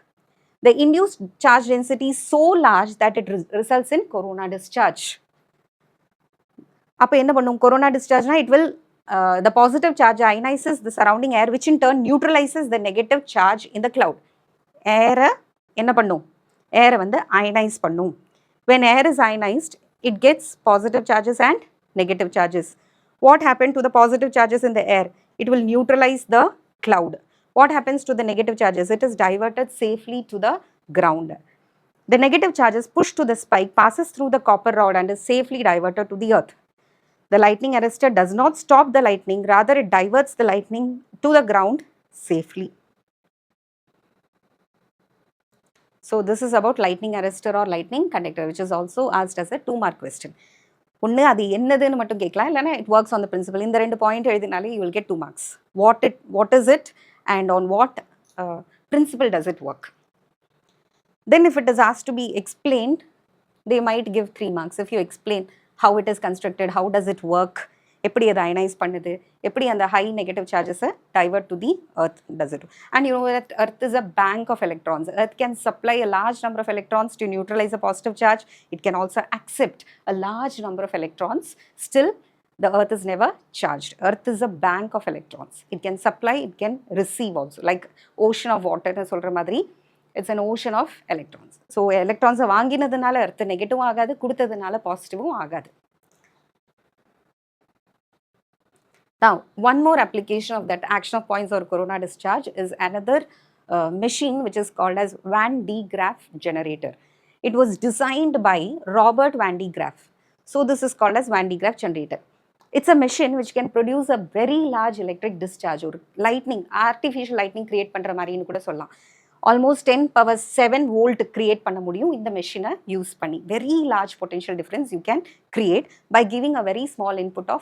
The induced charge density is so large that it results in corona discharge. அப்போ என்ன பண்ணும் corona discharge na it will the positive charge ionizes the surrounding air, which in turn neutralizes the negative charge in the cloud. Air என்ன பண்ணும் air வந்து ionize பண்ணும். When air is ionized, it gets positive charges and negative charges. What happened to the positive charges in the air? It will neutralize the cloud. What happens to the negative charges? It is diverted safely to the ground. The negative charges pushed to the spike, passes through the copper rod and is safely diverted to the earth. The lightning arrestor does not stop the lightning, rather it diverts the lightning to the ground safely. So this is about lightning arrestor or lightning conductor, which is also asked as a 2-mark question. ஒன்று அது என்னதுன்னு மட்டும் கேட்கலாம், இல்லைனா it works on the principle. இந்த 2 point எழுதினாலே you will get 2 marks. What is it and on what principle does it work? Then if it is asked to be explained, they might give 3 marks. If you explain how it is constructed, how does it work, எப்படி அதை அயனைஸ் பண்ணுது, எப்படி அந்த high negative charges divert to the earth does it. And you know that earth is a bank of electrons. Earth can supply a large number of electrons to neutralize a positive charge. It can also accept a large number of electrons. Still, the earth is never charged. Earth is a bank of electrons. It can supply, it can receive also. Like ocean of water சொல்ற மாதிரி, it's an ocean of electrons. So electrons வாங்கினதுனால earth நெகட்டிவும் ஆகாது, கொடுத்ததுனால பாசிட்டிவும் ஆகாது. Now, one more application of that action of points or corona discharge is another machine which is called as Van de Graaff Generator. It was designed by Robert Van de Graaff. So this is called as Van de Graaff Generator. It's a machine which can produce a very large electric discharge or lightning, artificial lightning create பண்ற மாதிரின்னு கூட சொல்லலாம். Almost 10 power 7 volt create பண்ண முடியும் இந்த machine use பண்ணி. Very large potential difference you can create by giving a very small input of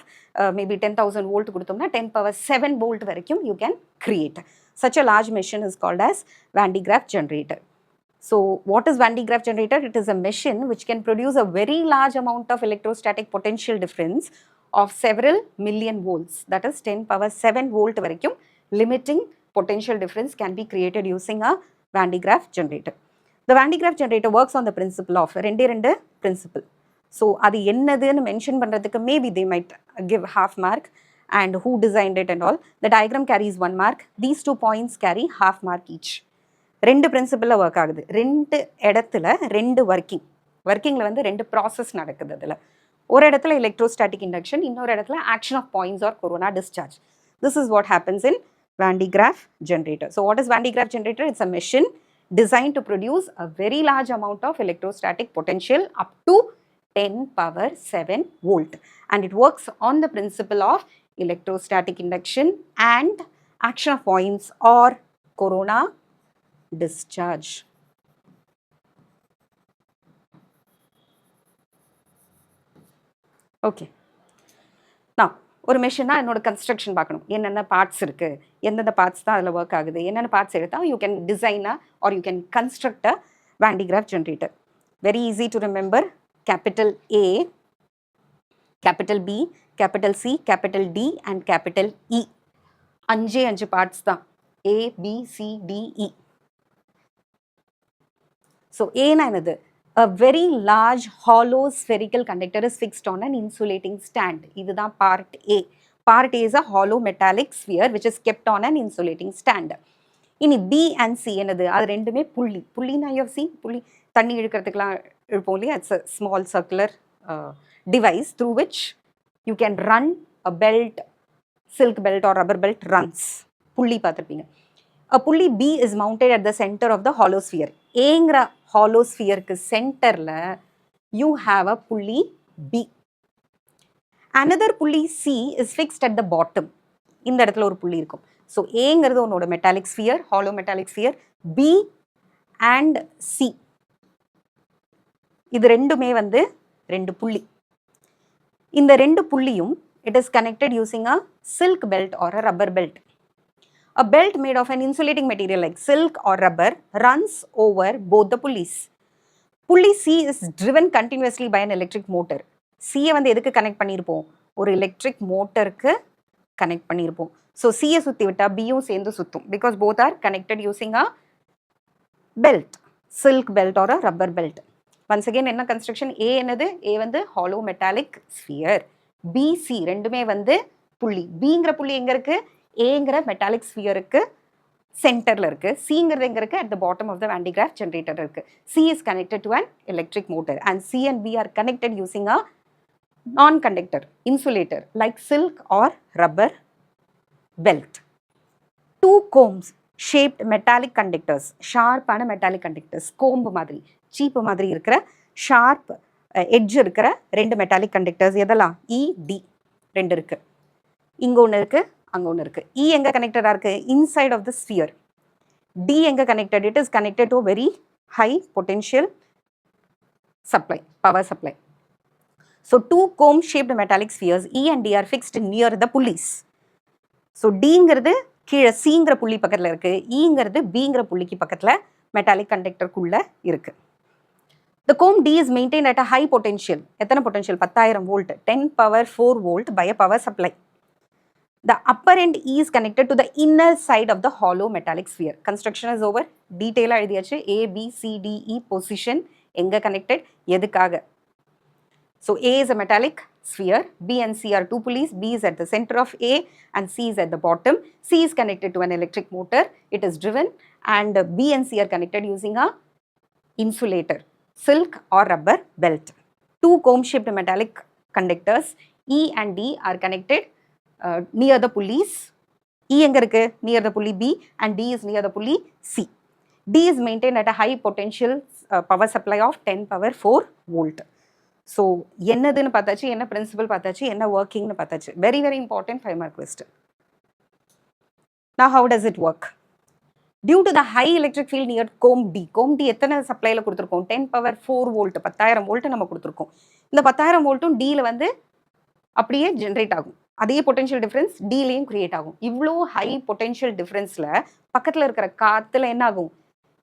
maybe 10,000 volt கொடுத்தோம்னா 10 power 7 volt வரைக்கும் you can create. Such a large machine is called as Van de Graaff Generator. So what is Van de Graaff Generator? It is a machine which can produce a very large amount of electrostatic potential difference of several million volts. That is 10 power 7 volt வரைக்கும் limiting potential difference can be created using a Van de Graaff generator. The Van de Graaff generator works on the principle of ரெண்டு principle. So அது என்னதுன்னு mention பண்றதுக்கு maybe they might give half mark, and who designed it and all. The diagram carries 1 mark. These 2 points carry half mark each. ரெண்டு principle work ஆகுது. ரெண்டு இடத்துல ரெண்டு workingல வந்து ரெண்டு process நடக்குது அதுல. ஒரு இடத்துல electrostatic induction, இன்னொரு இடத்துல action of points or corona discharge. This is what happens in Van de Graaff generator. So what is Van de Graaff generator? It's a machine designed to produce a very large amount of electrostatic potential up to 10 power 7 volt. And it works on the principle of electrostatic induction and action of points or corona discharge. Okay. Now, ஒரு மெஷினா என்னோட construction பார்க்கணும், என்னென்ன parts இருக்குது, எந்தெந்த parts தான் அதில் work ஆகுது, என்னென்ன பார்ட்ஸ் எடுத்தால் you can design R you can construct a Van de Graaff generator. Very easy to remember. Capital A, capital B, capital C, capital D and capital E. அஞ்சு parts தான், A, B, C, D, E. So ஏன்னா என்னது? A very large hollow spherical conductor is fixed on an insulating stand. இதுதான் part A. Part A is a hollow metallic sphere which is kept on an insulating stand. இனி B and C என்னது அது ரெண்டுமே புள்ளி. புள்ளினா you have seen புள்ளி தண்ணி இழுக்கிறதுக்குலாம் இழுப்போம் இல்லையா? It's a small circular device through which you can run a belt, silk belt or rubber belt runs. புள்ளி பார்த்துருப்பீங்க. A pulley B is mounted at the center of the hollow sphere. ஏங்கிற hollow sphereக்கு சென்டரில் you have a pulley B. Another pulley C is fixed at the bottom. இந்த இடத்துல ஒரு புள்ளி இருக்கும். So ஏங்கிறது உன்னோட metallic sphere, hollow metallic sphere. B and C இது ரெண்டுமே வந்து ரெண்டு புள்ளி. இந்த ரெண்டு புள்ளியும் it is connected using a silk belt or a rubber belt. A belt made of an insulating material like silk or rubber runs over both the pulleys. Pulley C is driven continuously by an electric motor. C வந்து எதுக்கு connect பண்ணியிருப்போம்? ஒரு electric மோட்டருக்கு connect பண்ணியிருப்போம். So சியை சுற்றி விட்டால் பியும் சேர்ந்து சுற்றும். Because both are connected using a belt, silk belt or a rubber belt. Once again என்ன கன்ஸ்ட்ரக்ஷன்? ஏ என்னது? ஏ வந்து ஹாலோ மெட்டாலிக் ஸ்பியர். பிசி ரெண்டுமே வந்து புள்ளி. பிங்கிற புள்ளி எங்கே இருக்குது? ஏங்கிற மெட்டாலிக் ஸ்பியருக்கு சென்டரில் இருக்குது. சிங்கிறது எங்கே இருக்குது? At the bottom of the Van de Graaff generator இருக்குது. C is connected to an electric motor and C and B are connected using a non-conductor insulator like silk or rubber belt. Two combs shaped metallic conductors, sharp-ஆன metallic conductors, comb மாதிரி, cheap மாதிரி இருக்கிற sharp edge இருக்கிற ரெண்டு metallic conductors எதெல்லாம்? E, D ரெண்டு இருக்கு. இங்க ஒன்று இருக்கு, அங்க ஒன்று இருக்கு. E எங்க கனெக்டடாக இருக்கு? inside of the sphere. D எங்க connected? It is connected to a very high potential supply, power supply. So two comb-shaped metallic spheres E and D are fixed near the pulleys. So Dங்கிறது கீழே Cங்கிற புள்ளி பக்கத்தில் இருக்கு, Eங்கிறது Bங்கிற புள்ளிக்கு பக்கத்தில் metallic கண்டக்டருக்குள்ள இருக்கு. The comb D is maintained at a high potential. எத்தனை potential? 10,000 volt, 10 power 4 volt by a power supply. The upper end E is connected to the inner side of the hollow metallic sphere. Construction is over. Detail எழுதியாச்சு. A, B, C, D, E position எங்க connected? எதுக்காக? So A is a metallic sphere, B and C are two pulleys, B is at the center of A and C is at the bottom. C is connected to an electric motor, it is driven, and B and C are connected using a insulator, silk or rubber belt. Two comb-shaped metallic conductors, E and D are connected near the pulleys. E எங்க இருக்கு? Near the pulley B and D is near the pulley C. D is maintained at a high potential power supply of 10 power 4 volt. So என்னதுன்னு பார்த்தாச்சு, என்ன principal பார்த்தாச்சு, என்ன ஒர்க்கிங்னு பார்த்தாச்சு. Very very important 5 mark question. Now how does it work? Due to the high electric field near comb D, comb D எத்தனை சப்ளையில் கொடுத்துருக்கோம்? 10 power 4 volt, 10,000 volt நம்ம கொடுத்துருக்கோம். இந்த 10,000 voltum Dயில் வந்து அப்படியே ஜென்ரேட் ஆகும். அதே பொட்டென்ஷியல் டிஃப்ரென்ஸ் Dலையும் கிரியேட் ஆகும். இவ்வளோ ஹை பொட்டென்ஷியல் டிஃப்ரென்ஸில் பக்கத்தில் இருக்கிற காற்றுல என்ன ஆகும்?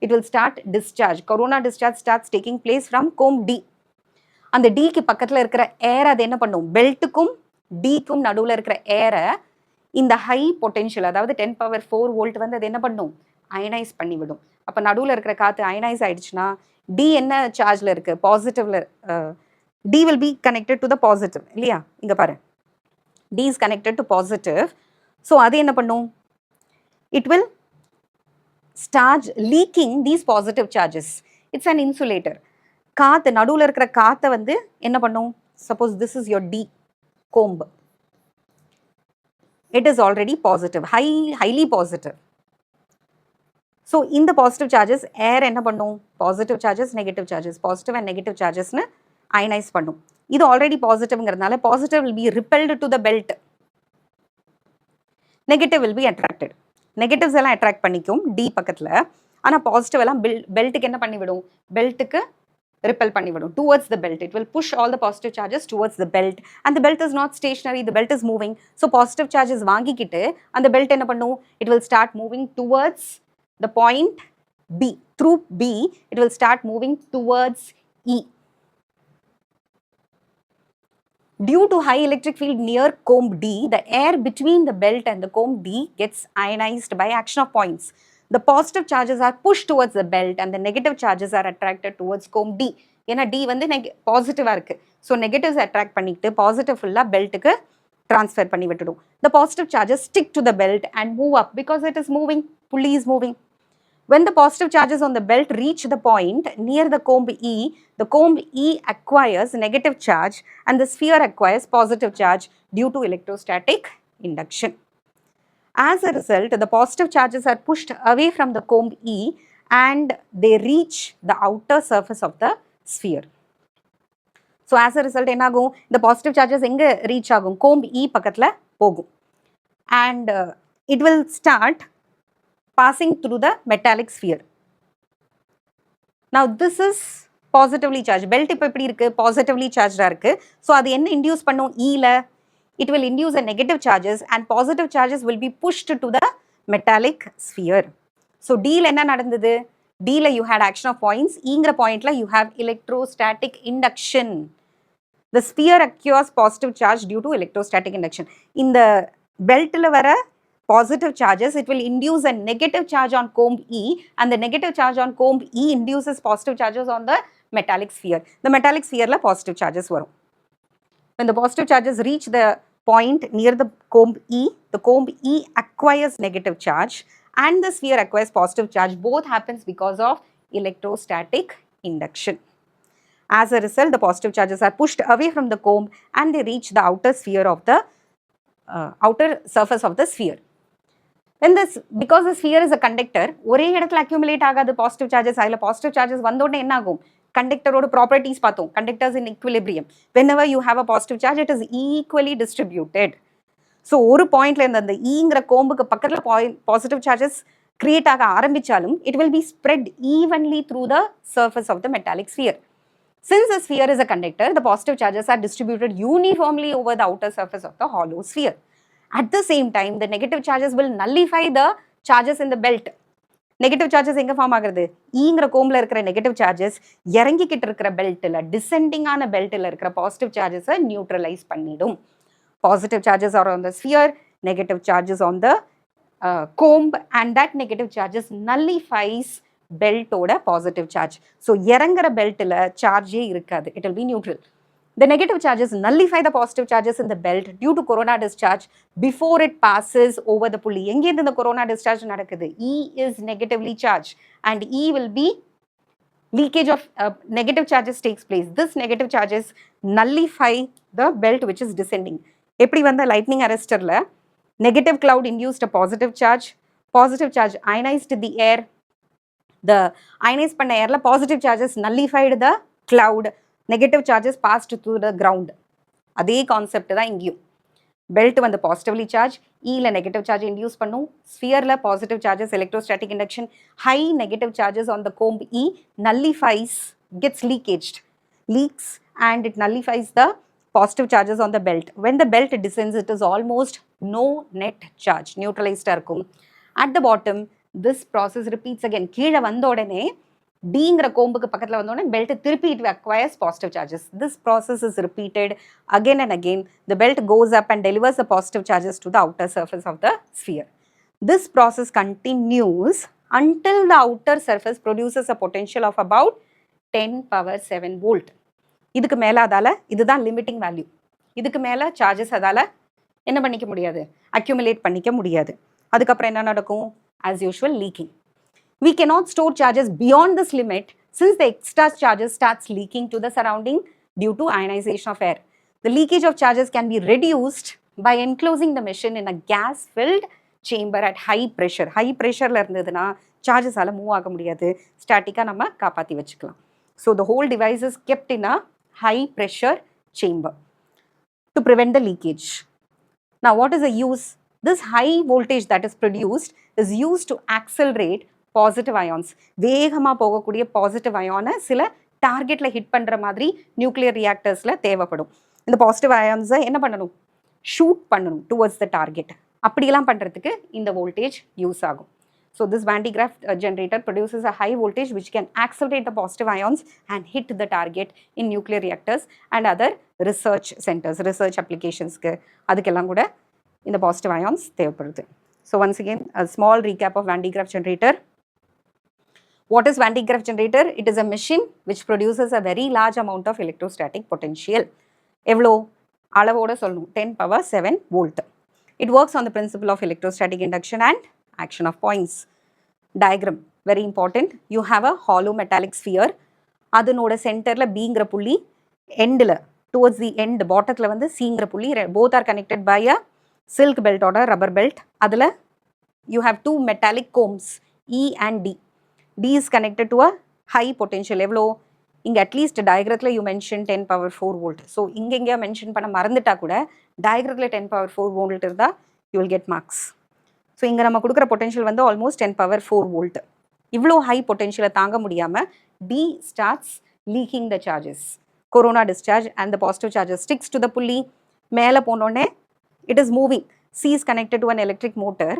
It will start discharge. Corona discharge starts taking place from comb D. அந்த டிக்கு பக்கத்தில் இருக்கிற ஏரை அது என்ன பண்ணும்? பெல்ட்டுக்கும் டிக்கும் நடுவில் இருக்கிற ஏரை இந்த ஹை பொட்டென்ஷியல், அதாவது 10 power 4 volt வந்து அது என்ன பண்ணும்? அயனைஸ் பண்ணிவிடும். அப்போ நடுவில் இருக்கிற காற்று அயனைஸ் ஆயிடுச்சுன்னா டி என்ன சார்ஜில் இருக்கு? பாசிட்டிவ்ல. D will be connected to the positive இல்லையா? இங்கே பாரு, D is connected to positive. So அது என்ன பண்ணும்? It will start leaking these positive charges. It's an insulator. காற்று நடுவில் இருக்கிற காற்றை வந்து என்ன பண்ணும்? Suppose this is your D comb, it is already positive, highly positive. So இந்த பாசிட்டிவ் சார்ஜஸ் ஏர் என்ன பண்ணும்? Positive charges, negative charges, positive and negative சார்ஜஸ்னு அயனைஸ் பண்ணும். இது ஆல்ரெடி பாசிட்டிவ்ங்கிறதுனால positive will be repelled to the belt, negative will be attracted. Negatives எல்லாம் attract பண்ணிக்கும் D பக்கத்தில், ஆனால் பாசிட்டிவ் எல்லாம் பெல்ட்டுக்கு என்ன பண்ணிவிடும்? பெல்ட்டுக்கு repel பண்ணிவிடும் towards the belt. It will push all the positive charges towards the belt and the belt is not stationary, the belt is moving. So positive charges வாங்கிக்கிட்டு அந்த belt என்ன பண்ணும்? It will start moving towards the point B. Through B it will start moving towards E. Due to high electric field near comb D, the air between the belt and the comb D gets ionized by action of points. The positive charges are pushed towards the belt and the negative charges are attracted towards comb D. ஏன்னா D வந்து பாசிட்டிவாக இருக்குது. So negatives attract பண்ணிக்கிட்டு positive ஃபுல்லாக பெல்ட்டுக்கு transfer பண்ணி விட்டுடும். The positive charges stick to the belt and move up because it is moving, pulley is moving. When the positive charges on the belt reach the point near the comb E acquires negative charge and the sphere acquires positive charge due to electrostatic induction. As a result, the positive charges are pushed away from the comb E and they reach the outer surface of the sphere. So as a result, enagum the positive charges enga reach agum comb E பக்கத்துல போகும் and it will start passing through the metallic sphere. Now this is positively charged. Belt இப்ப எப்படி இருக்கு positively charged இருக்கு. So அது என்ன induce பண்ணும் E ல it will induce a negative charges and positive charges will be pushed to the metallic sphere. So D ல என்ன நடந்தது D ல you had action of points, ங்கிற pointல you have electrostatic induction. The sphere acquires positive charge due to electrostatic induction. இந்த beltல வர positive charges, it will induce a negative charge on comb E and the negative charge on comb E induces positive charges on the metallic sphere. The metallic sphere la positive charges varum. When the positive charges reach the point near the comb E acquires negative charge and the sphere acquires positive charge. Both happens because of electrostatic induction. As a result, the positive charges are pushed away from the comb and they reach the outer sphere of the outer surface of the sphere. When this, because the sphere is a conductor, ஒரே இடத்துல accumulate ஆகாது positive charges. அதில் positive charges வந்தோடனே என்ன ஆகும் கண்டக்டரோட properties பார்த்தோம். Conductors in equilibrium. Whenever you have a positive charge, it is equally distributed. So ஒரு பாயிண்ட்ல இருந்து அந்த ஈங்கிற கோம்புக்கு பக்கத்தில் பாசிட்டிவ் சார்ஜஸ் கிரியேட் ஆக ஆரம்பிச்சாலும் it will be spread evenly through the surface of the metallic sphere. Since the sphere is a conductor, the positive charges are distributed uniformly over the outer surface of the hollow sphere. At the same time, the negative charges will nullify the charges in the belt. Negative charges எங்க form ஆகுறது ஈங்கிற கோம்ல இருக்கிற negative charges இறங்கிக்கிட்டு இருக்கிற பெல்ட்ல descending ஆன பெல்ட்ல இருக்கிற positive சார்ஜஸை neutralise பண்ணிடும். Positive charges are on the sphere, negative charges on the comb and that negative charges nullifies belt oda positive charge. So இறங்குற பெல்ட்ல சார்ஜே இருக்காது. It will be neutral. The negative charges nullify the positive charges in the belt due to corona discharge before it passes over the pulley. எங்கே இருந்து இந்த corona discharge நடக்குது E is negatively charged and E will be leakage of negative charges takes place. This negative charges nullify the belt which is descending. எப்படி வந்த lightning arrestorல negative cloud induced a positive charge ionized the air. The ionized பண்ண airல positive charges nullified the cloud. Negative charges passed through the ground. அதே concept தான் இங்கேயும். Belt வந்து positively charge ஈல negative charge induce பண்ணும். ஸ்பியர்ல positive charges electrostatic induction. High negative charges on the comb E nullifies, gets leaks and it nullifies the positive charges on the belt. When the belt descends, it is almost no net charge, neutralized இருக்கும். At the bottom, this process repeats again. கீழே வந்த உடனே Dங்கிற கோம்புக்கு பக்கத்தில் வந்தோடனே belt திருப்பி it acquires positive charges. This process is repeated again and again. The belt goes up and delivers the positive charges to the outer surface of the sphere. This process continues until the outer surface produces a potential of about 10⁻⁷ volt. இதுக்கு மேலே அதால் இதுதான் limiting value. இதுக்கு மேலே charges அதால் என்ன பண்ணிக்க முடியாது அக்யூமுலேட் பண்ணிக்க முடியாது. அதுக்கப்புறம் என்ன நடக்கும் as usual leaking. We cannot store charges beyond this limit since the extra charges starts leaking to the surrounding due to ionization of air. The leakage of charges can be reduced by enclosing the machine in a gas-filled chamber at high pressure. High pressureல இருந்ததுன்னா chargesஆல move ஆக முடியாது. ஸ்டாட்டிக்கா நம்ம காப்பாற்றி வச்சுக்கலாம். So the whole device is kept in a high pressure chamber to prevent the leakage. Now what is the use? This high voltage that is produced is used to accelerate positive ions. வேகமாக போகக்கூடிய positive அயானை சில டார்கெட்டில் hit பண்ணுற மாதிரி nuclear ரியாக்டர்ஸில் தேவைப்படும். இந்த positive அயான்ஸை என்ன பண்ணணும் shoot பண்ணணும் டுவர்ட்ஸ் த டார்கெட். அப்படியெல்லாம் பண்ணுறதுக்கு இந்த வோல்டேஜ் யூஸ் ஆகும். So this Van de Graaff generator produces a high voltage which can accelerate the positive ions and hit the target in nuclear reactors and other research centers, research applicationsக்கு அதுக்கெல்லாம் கூட இந்த positive ions தேவைப்படுது. So once again a small recap of Van de Graaff generator. What is Van de Graaff generator? It is a machine which produces a very large amount of electrostatic potential. எவ்வளோ அளவோட சொல்லணும் 10⁻⁷ volt. It works on the principle of electrostatic induction and action of points. Diagram. very important. You have a hollow metallic sphere. அதனோட சென்டர்ல Bங்கிற புள்ளி எண்டில் towards the end பாட்டத்தில் வந்து Cங்கிற புள்ளி, both are connected by a silk belt or a rubber belt. அதில் you have two metallic combs E and D. D is connected to a high potential. எவ்வளோ இங்கே at least டயக்ரத்தில் you mention 10 power 4 volt. So இங்கே எங்கேயா mention பண்ண மறந்துட்டா கூட டயக்ரத்தில் 10 power 4 volt இருந்தால் you will get marks. So இங்கே நம்ம கொடுக்குற பொட்டென்ஷியல் வந்து ஆல்மோஸ்ட் 10 power 4 volt. இவ்வளோ ஹை பொட்டென்ஷியலை தாங்க முடியாமல் D starts leaking the charges. Corona discharge and the positive charges sticks to the pulley. மேலே போனோடனே it is moving. C is connected to an electric motor.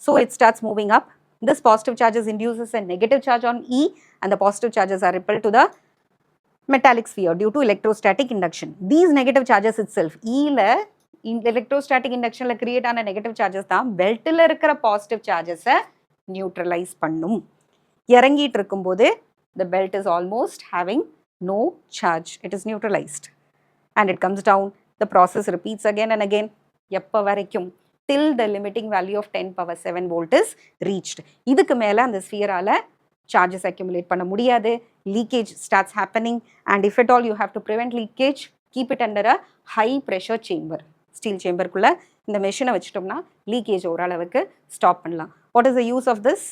So it starts moving up. This positive charges induces a negative charge on E and the positive charges are repelled to the metallic sphere due to electrostatic induction. These negative charges itself, E-ல electrostatic inductionல create ஆன negative charges தான் beltல இருக்கிற positive charges-ஐ neutralize பண்ணும். இறங்கிட்டு இருக்கும்போது the belt is almost having no charge. It is neutralized. And it comes down. The process repeats again and again. எப்போ வரைக்கும் till the limiting value of 10 power 7 volt is reached. இதுக்கு மேலே அந்த ஸ்பியரால charges accumulate பண்ண முடியாது. Leakage starts happening and if at all you have to prevent leakage, keep it under a high pressure chamber. Steel chamber குள்ள இந்த மெஷினை வச்சிட்டோம்னா leakage ஓரளவுக்கு stop பண்ணலாம். What is the use of this?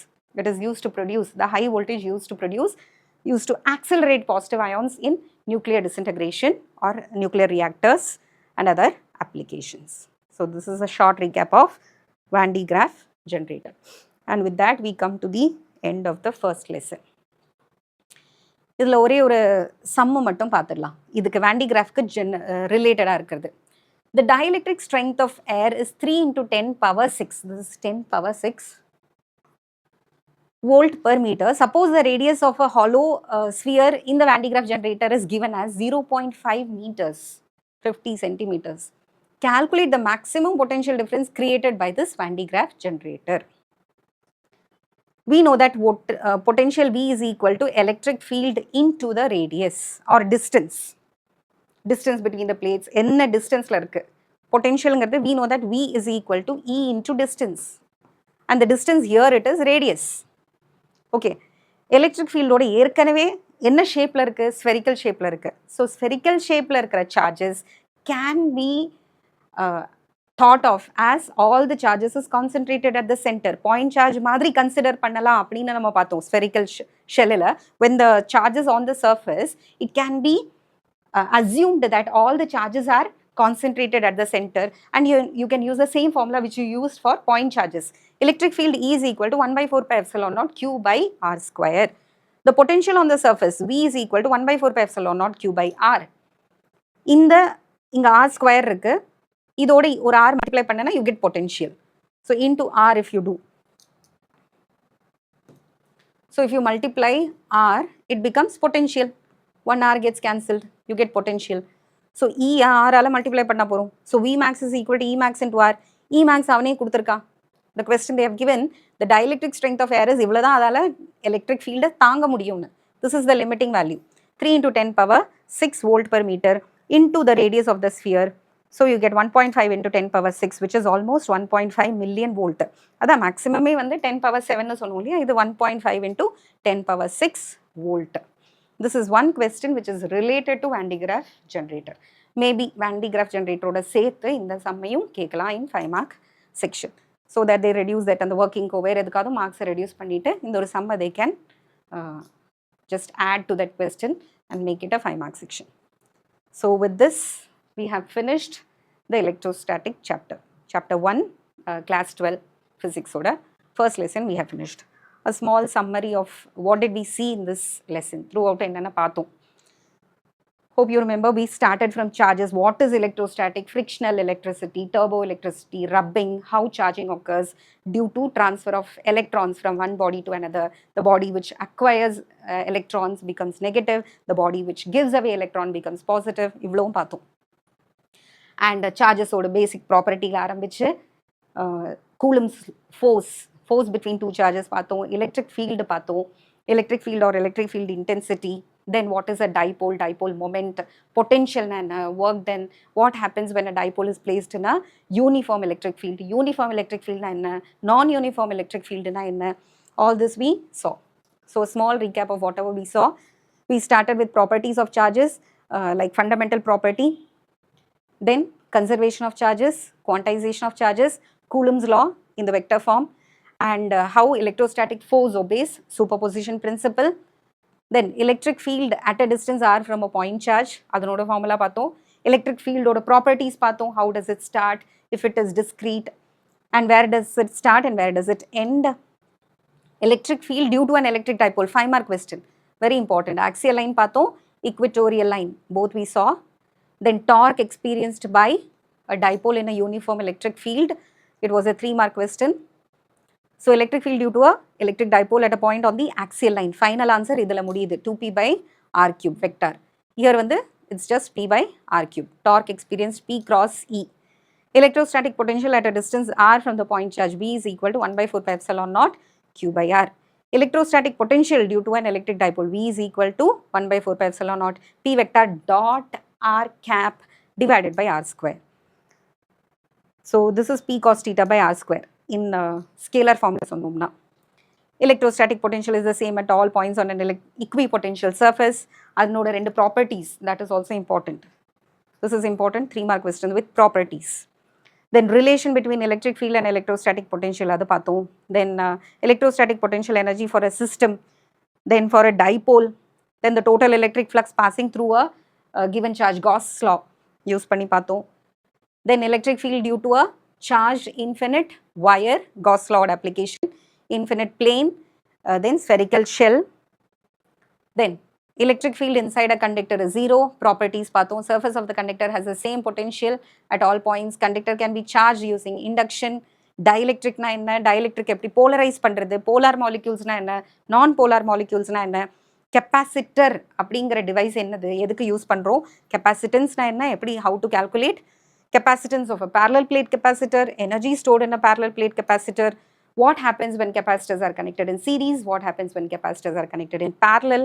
It is used to produce, the high voltage used to accelerate positive ions in nuclear disintegration or nuclear reactors and other applications. So this is a short recap of Van de Graaff generator. And with that we come to the end of the first lesson. இதில் ஒரே ஒரு சம்மு மட்டும் பார்த்துடலாம். இதுக்கு Van de Graaffக்கு ரிலேட்டடாக இருக்கிறது. The dielectric strength of air is 3 into 10 power 6. This is 10 power 6 volt per meter. Suppose the radius of a hollow sphere in the Van de Graaff generator is given as 0.5 meters, 50 centimeters. Calculate the maximum potential difference created by this Van de Graaff generator. We know that potential V is equal to electric field into the radius or distance between the plates. என்ன distanceல இருக்கு potentialங்கிறது we know that V is equal to E into distance and the distance here it is radius. Okay, electric field ஓட ஏற்கனவே என்ன ஷேப்ல இருக்கு, spherical ஷேப்ல இருக்கு. So spherical ஷேப்ல இருக்கிற charges can be thought of as all the charges is concentrated at the center. Point charge மாதிரி consider பண்ணலாம் அப்படின்னு நம்ம பார்த்தோம் spherical shell-ல. When the charges on the surface, it can be assumed that all the charges are concentrated at the center and you can use the same formula which you used for point charges. Electric field E is equal to 1 by 4 pi epsilon naught Q by R square. The potential on the surface V is equal to 1 by 4 pi epsilon naught Q by R. இங்க R square இருக்கு, இதோட ஒரு R multiply பண்ணனா you get potential. So into R if you do. So if you multiply R, it becomes potential. 1 R gets cancelled, you get potential. So E R ஆல multiply பண்ண போறோம். So V max is equal to E max into R. E max அவனே கொடுத்திருக்கான். The question they have given, the dielectric strength of air is இவ்வளவுதான், அதால electric field தாங்க முடியும்னு. This is the limiting value. 3 into 10 power 6 volt per meter into the radius of the sphere. So you get 1.5 into 10 power 6 which is almost 1.5 million volt. அதான் maximum வந்து 10 power 7 னு சொன்னோம் இல்லையா, இது 1.5 into 10 power 6 volt. This is one question which is related to Van de Graaff generator. Maybe Van de Graaff generator ஓட சேர்த்து இந்த சம்மையும் கேட்கலாம் in 5 mark section. So that they reduce that and the working co வேறு எதுக்காவது மார்க்ஸை reduce பண்ணிட்டு இந்த ஒரு சம்மை they can just add to that question and make it a 5 mark section. So with this we have finished the electrostatic chapter. Chapter 1 class 12 physics ஓட first lesson we have finished. A small summary of what did we see in this lesson throughout என்னென்ன பார்த்தோம். Hope you remember we started from charges. What is electrostatic? Frictional electricity, turbo electricity, rubbing, how charging occurs due to transfer of electrons from one body to another. The body which acquires electrons becomes negative, the body which gives away electron becomes positive. இவ்வளவும் பார்த்தோம். And charges ஓட basic property ஆரம்பிச்சு Coulomb's force between two charges பார்த்தோம், electric field பார்த்தோம், electric field or electric field intensity, then what is a dipole moment, potential and work, then what happens when a dipole is placed in a uniform electric field and non-uniform electric field na enna, all this we saw. So a small recap of whatever we saw. We started with properties of charges, like fundamental property, then conservation of charges, quantization of charges, Coulomb's law in the vector form, and how electrostatic force obeys superposition principle. Then electric field at a distance r from a point charge, adanoda formula pathom. Electric field oda properties pathom, how does it start, if it is discrete, and where does it start and where does it end. Electric field due to an electric dipole, 5-mark question, very important. Axial line pathom, equatorial line, both we saw. Then torque experienced by a dipole in a uniform electric field, it was a 3-mark question. So electric field due to a electric dipole at a point on the axial line. Final answer idhula mudiyudhu, 2p by r cube vector. Here vandu it's just p by r cube. Torque experienced p cross E. Electrostatic potential at a distance r from the point charge B is equal to 1 by 4 pi epsilon naught q by r. Electrostatic potential due to an electric dipole V is equal to 1 by 4 pi epsilon naught p vector dot r cap divided by r square. So this is p cos theta by r square in scalar formula சொன்னோம்னா. Electrostatic potential is the same at all points on an equipotential surface. அதனோட ரெண்டு properties, that is also important. This is important, 3-mark question with properties. Then relation between electric field and electrostatic potential, adu pathom. Then electrostatic potential energy for a system, then for a dipole, then the total electric flux passing through a given charge, Gauss law use பண்ணி pathom. Then electric field due to a charged infinite wire, Gauss law application, infinite plane, then spherical shell. Then electric field inside a conductor is 0, properties pathom. Surface of the conductor has the same potential at all points. Conductor can be charged using induction. Dielectric na enna, dielectric eppadi polarize பண்றது, polar molecules na enna, non polar molecules na enna, capacitor அப்படிங்கிற device என்னது, எதுக்கு use பண்றோம், capacitance na enna, எப்படி, how to calculate capacitance of a parallel plate capacitor, energy stored in a parallel plate capacitor, what happens when capacitors are connected in series, what happens when capacitors are connected in parallel.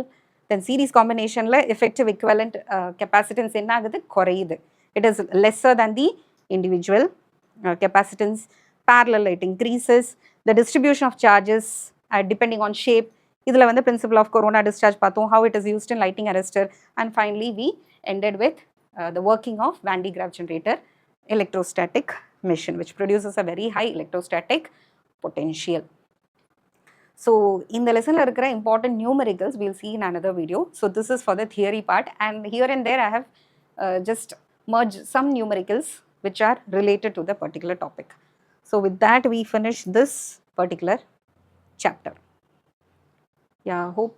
Then series combination la effective equivalent capacitance enna agudhu, koreyudu, it is lesser than the individual capacitance. Parallel it increases. The distribution of charges depending on shape, idhula vandu principle of corona discharge pathom, how it is used in lighting arrestor, and finally we ended with the working of Van de Graaff generator electrostatic machine, which produces a very high electrostatic potential. So in the lesson la important numericals we will see in another video. So this is for the theory part, and here and there I have just merged some numericals which are related to the particular topic. So with that we finish this particular chapter. Yeah, hope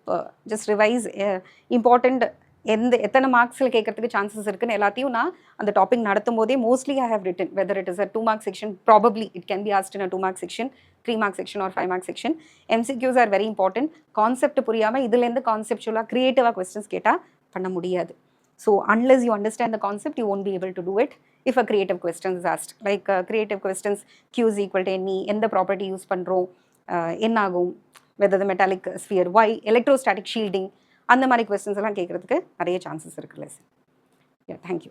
just revise important எந்த எத்தனை மார்க்ஸில் கேட்கறதுக்கு chances இருக்குன்னு எல்லாத்தையும் நான் அந்த topic நடத்தும் போதே mostly I have written, whether it is a 2-mark section, probably it can be asked in a 2-mark section, 3-mark section or 5-mark section. MCQs are very important. Concept புரியாமல் இதுலேருந்து கான்செப்டுவலாக க்ரியேட்டிவாக கொஸ்டின்ஸ் கேட்டால் பண்ண முடியாது. So unless you understand the concept you won't be able to do it if a creative questions asked. Like creative questions Q is equal to NE, எந்த property use பண்ணுறோம், என்ன ஆகும், whether the metallic sphere, why, electrostatic shielding, அந்த மாதிரி questions எல்லாம் கேட்கறதுக்கு நிறைய chances இருக்குல்ல சார். தேங்க்யூ.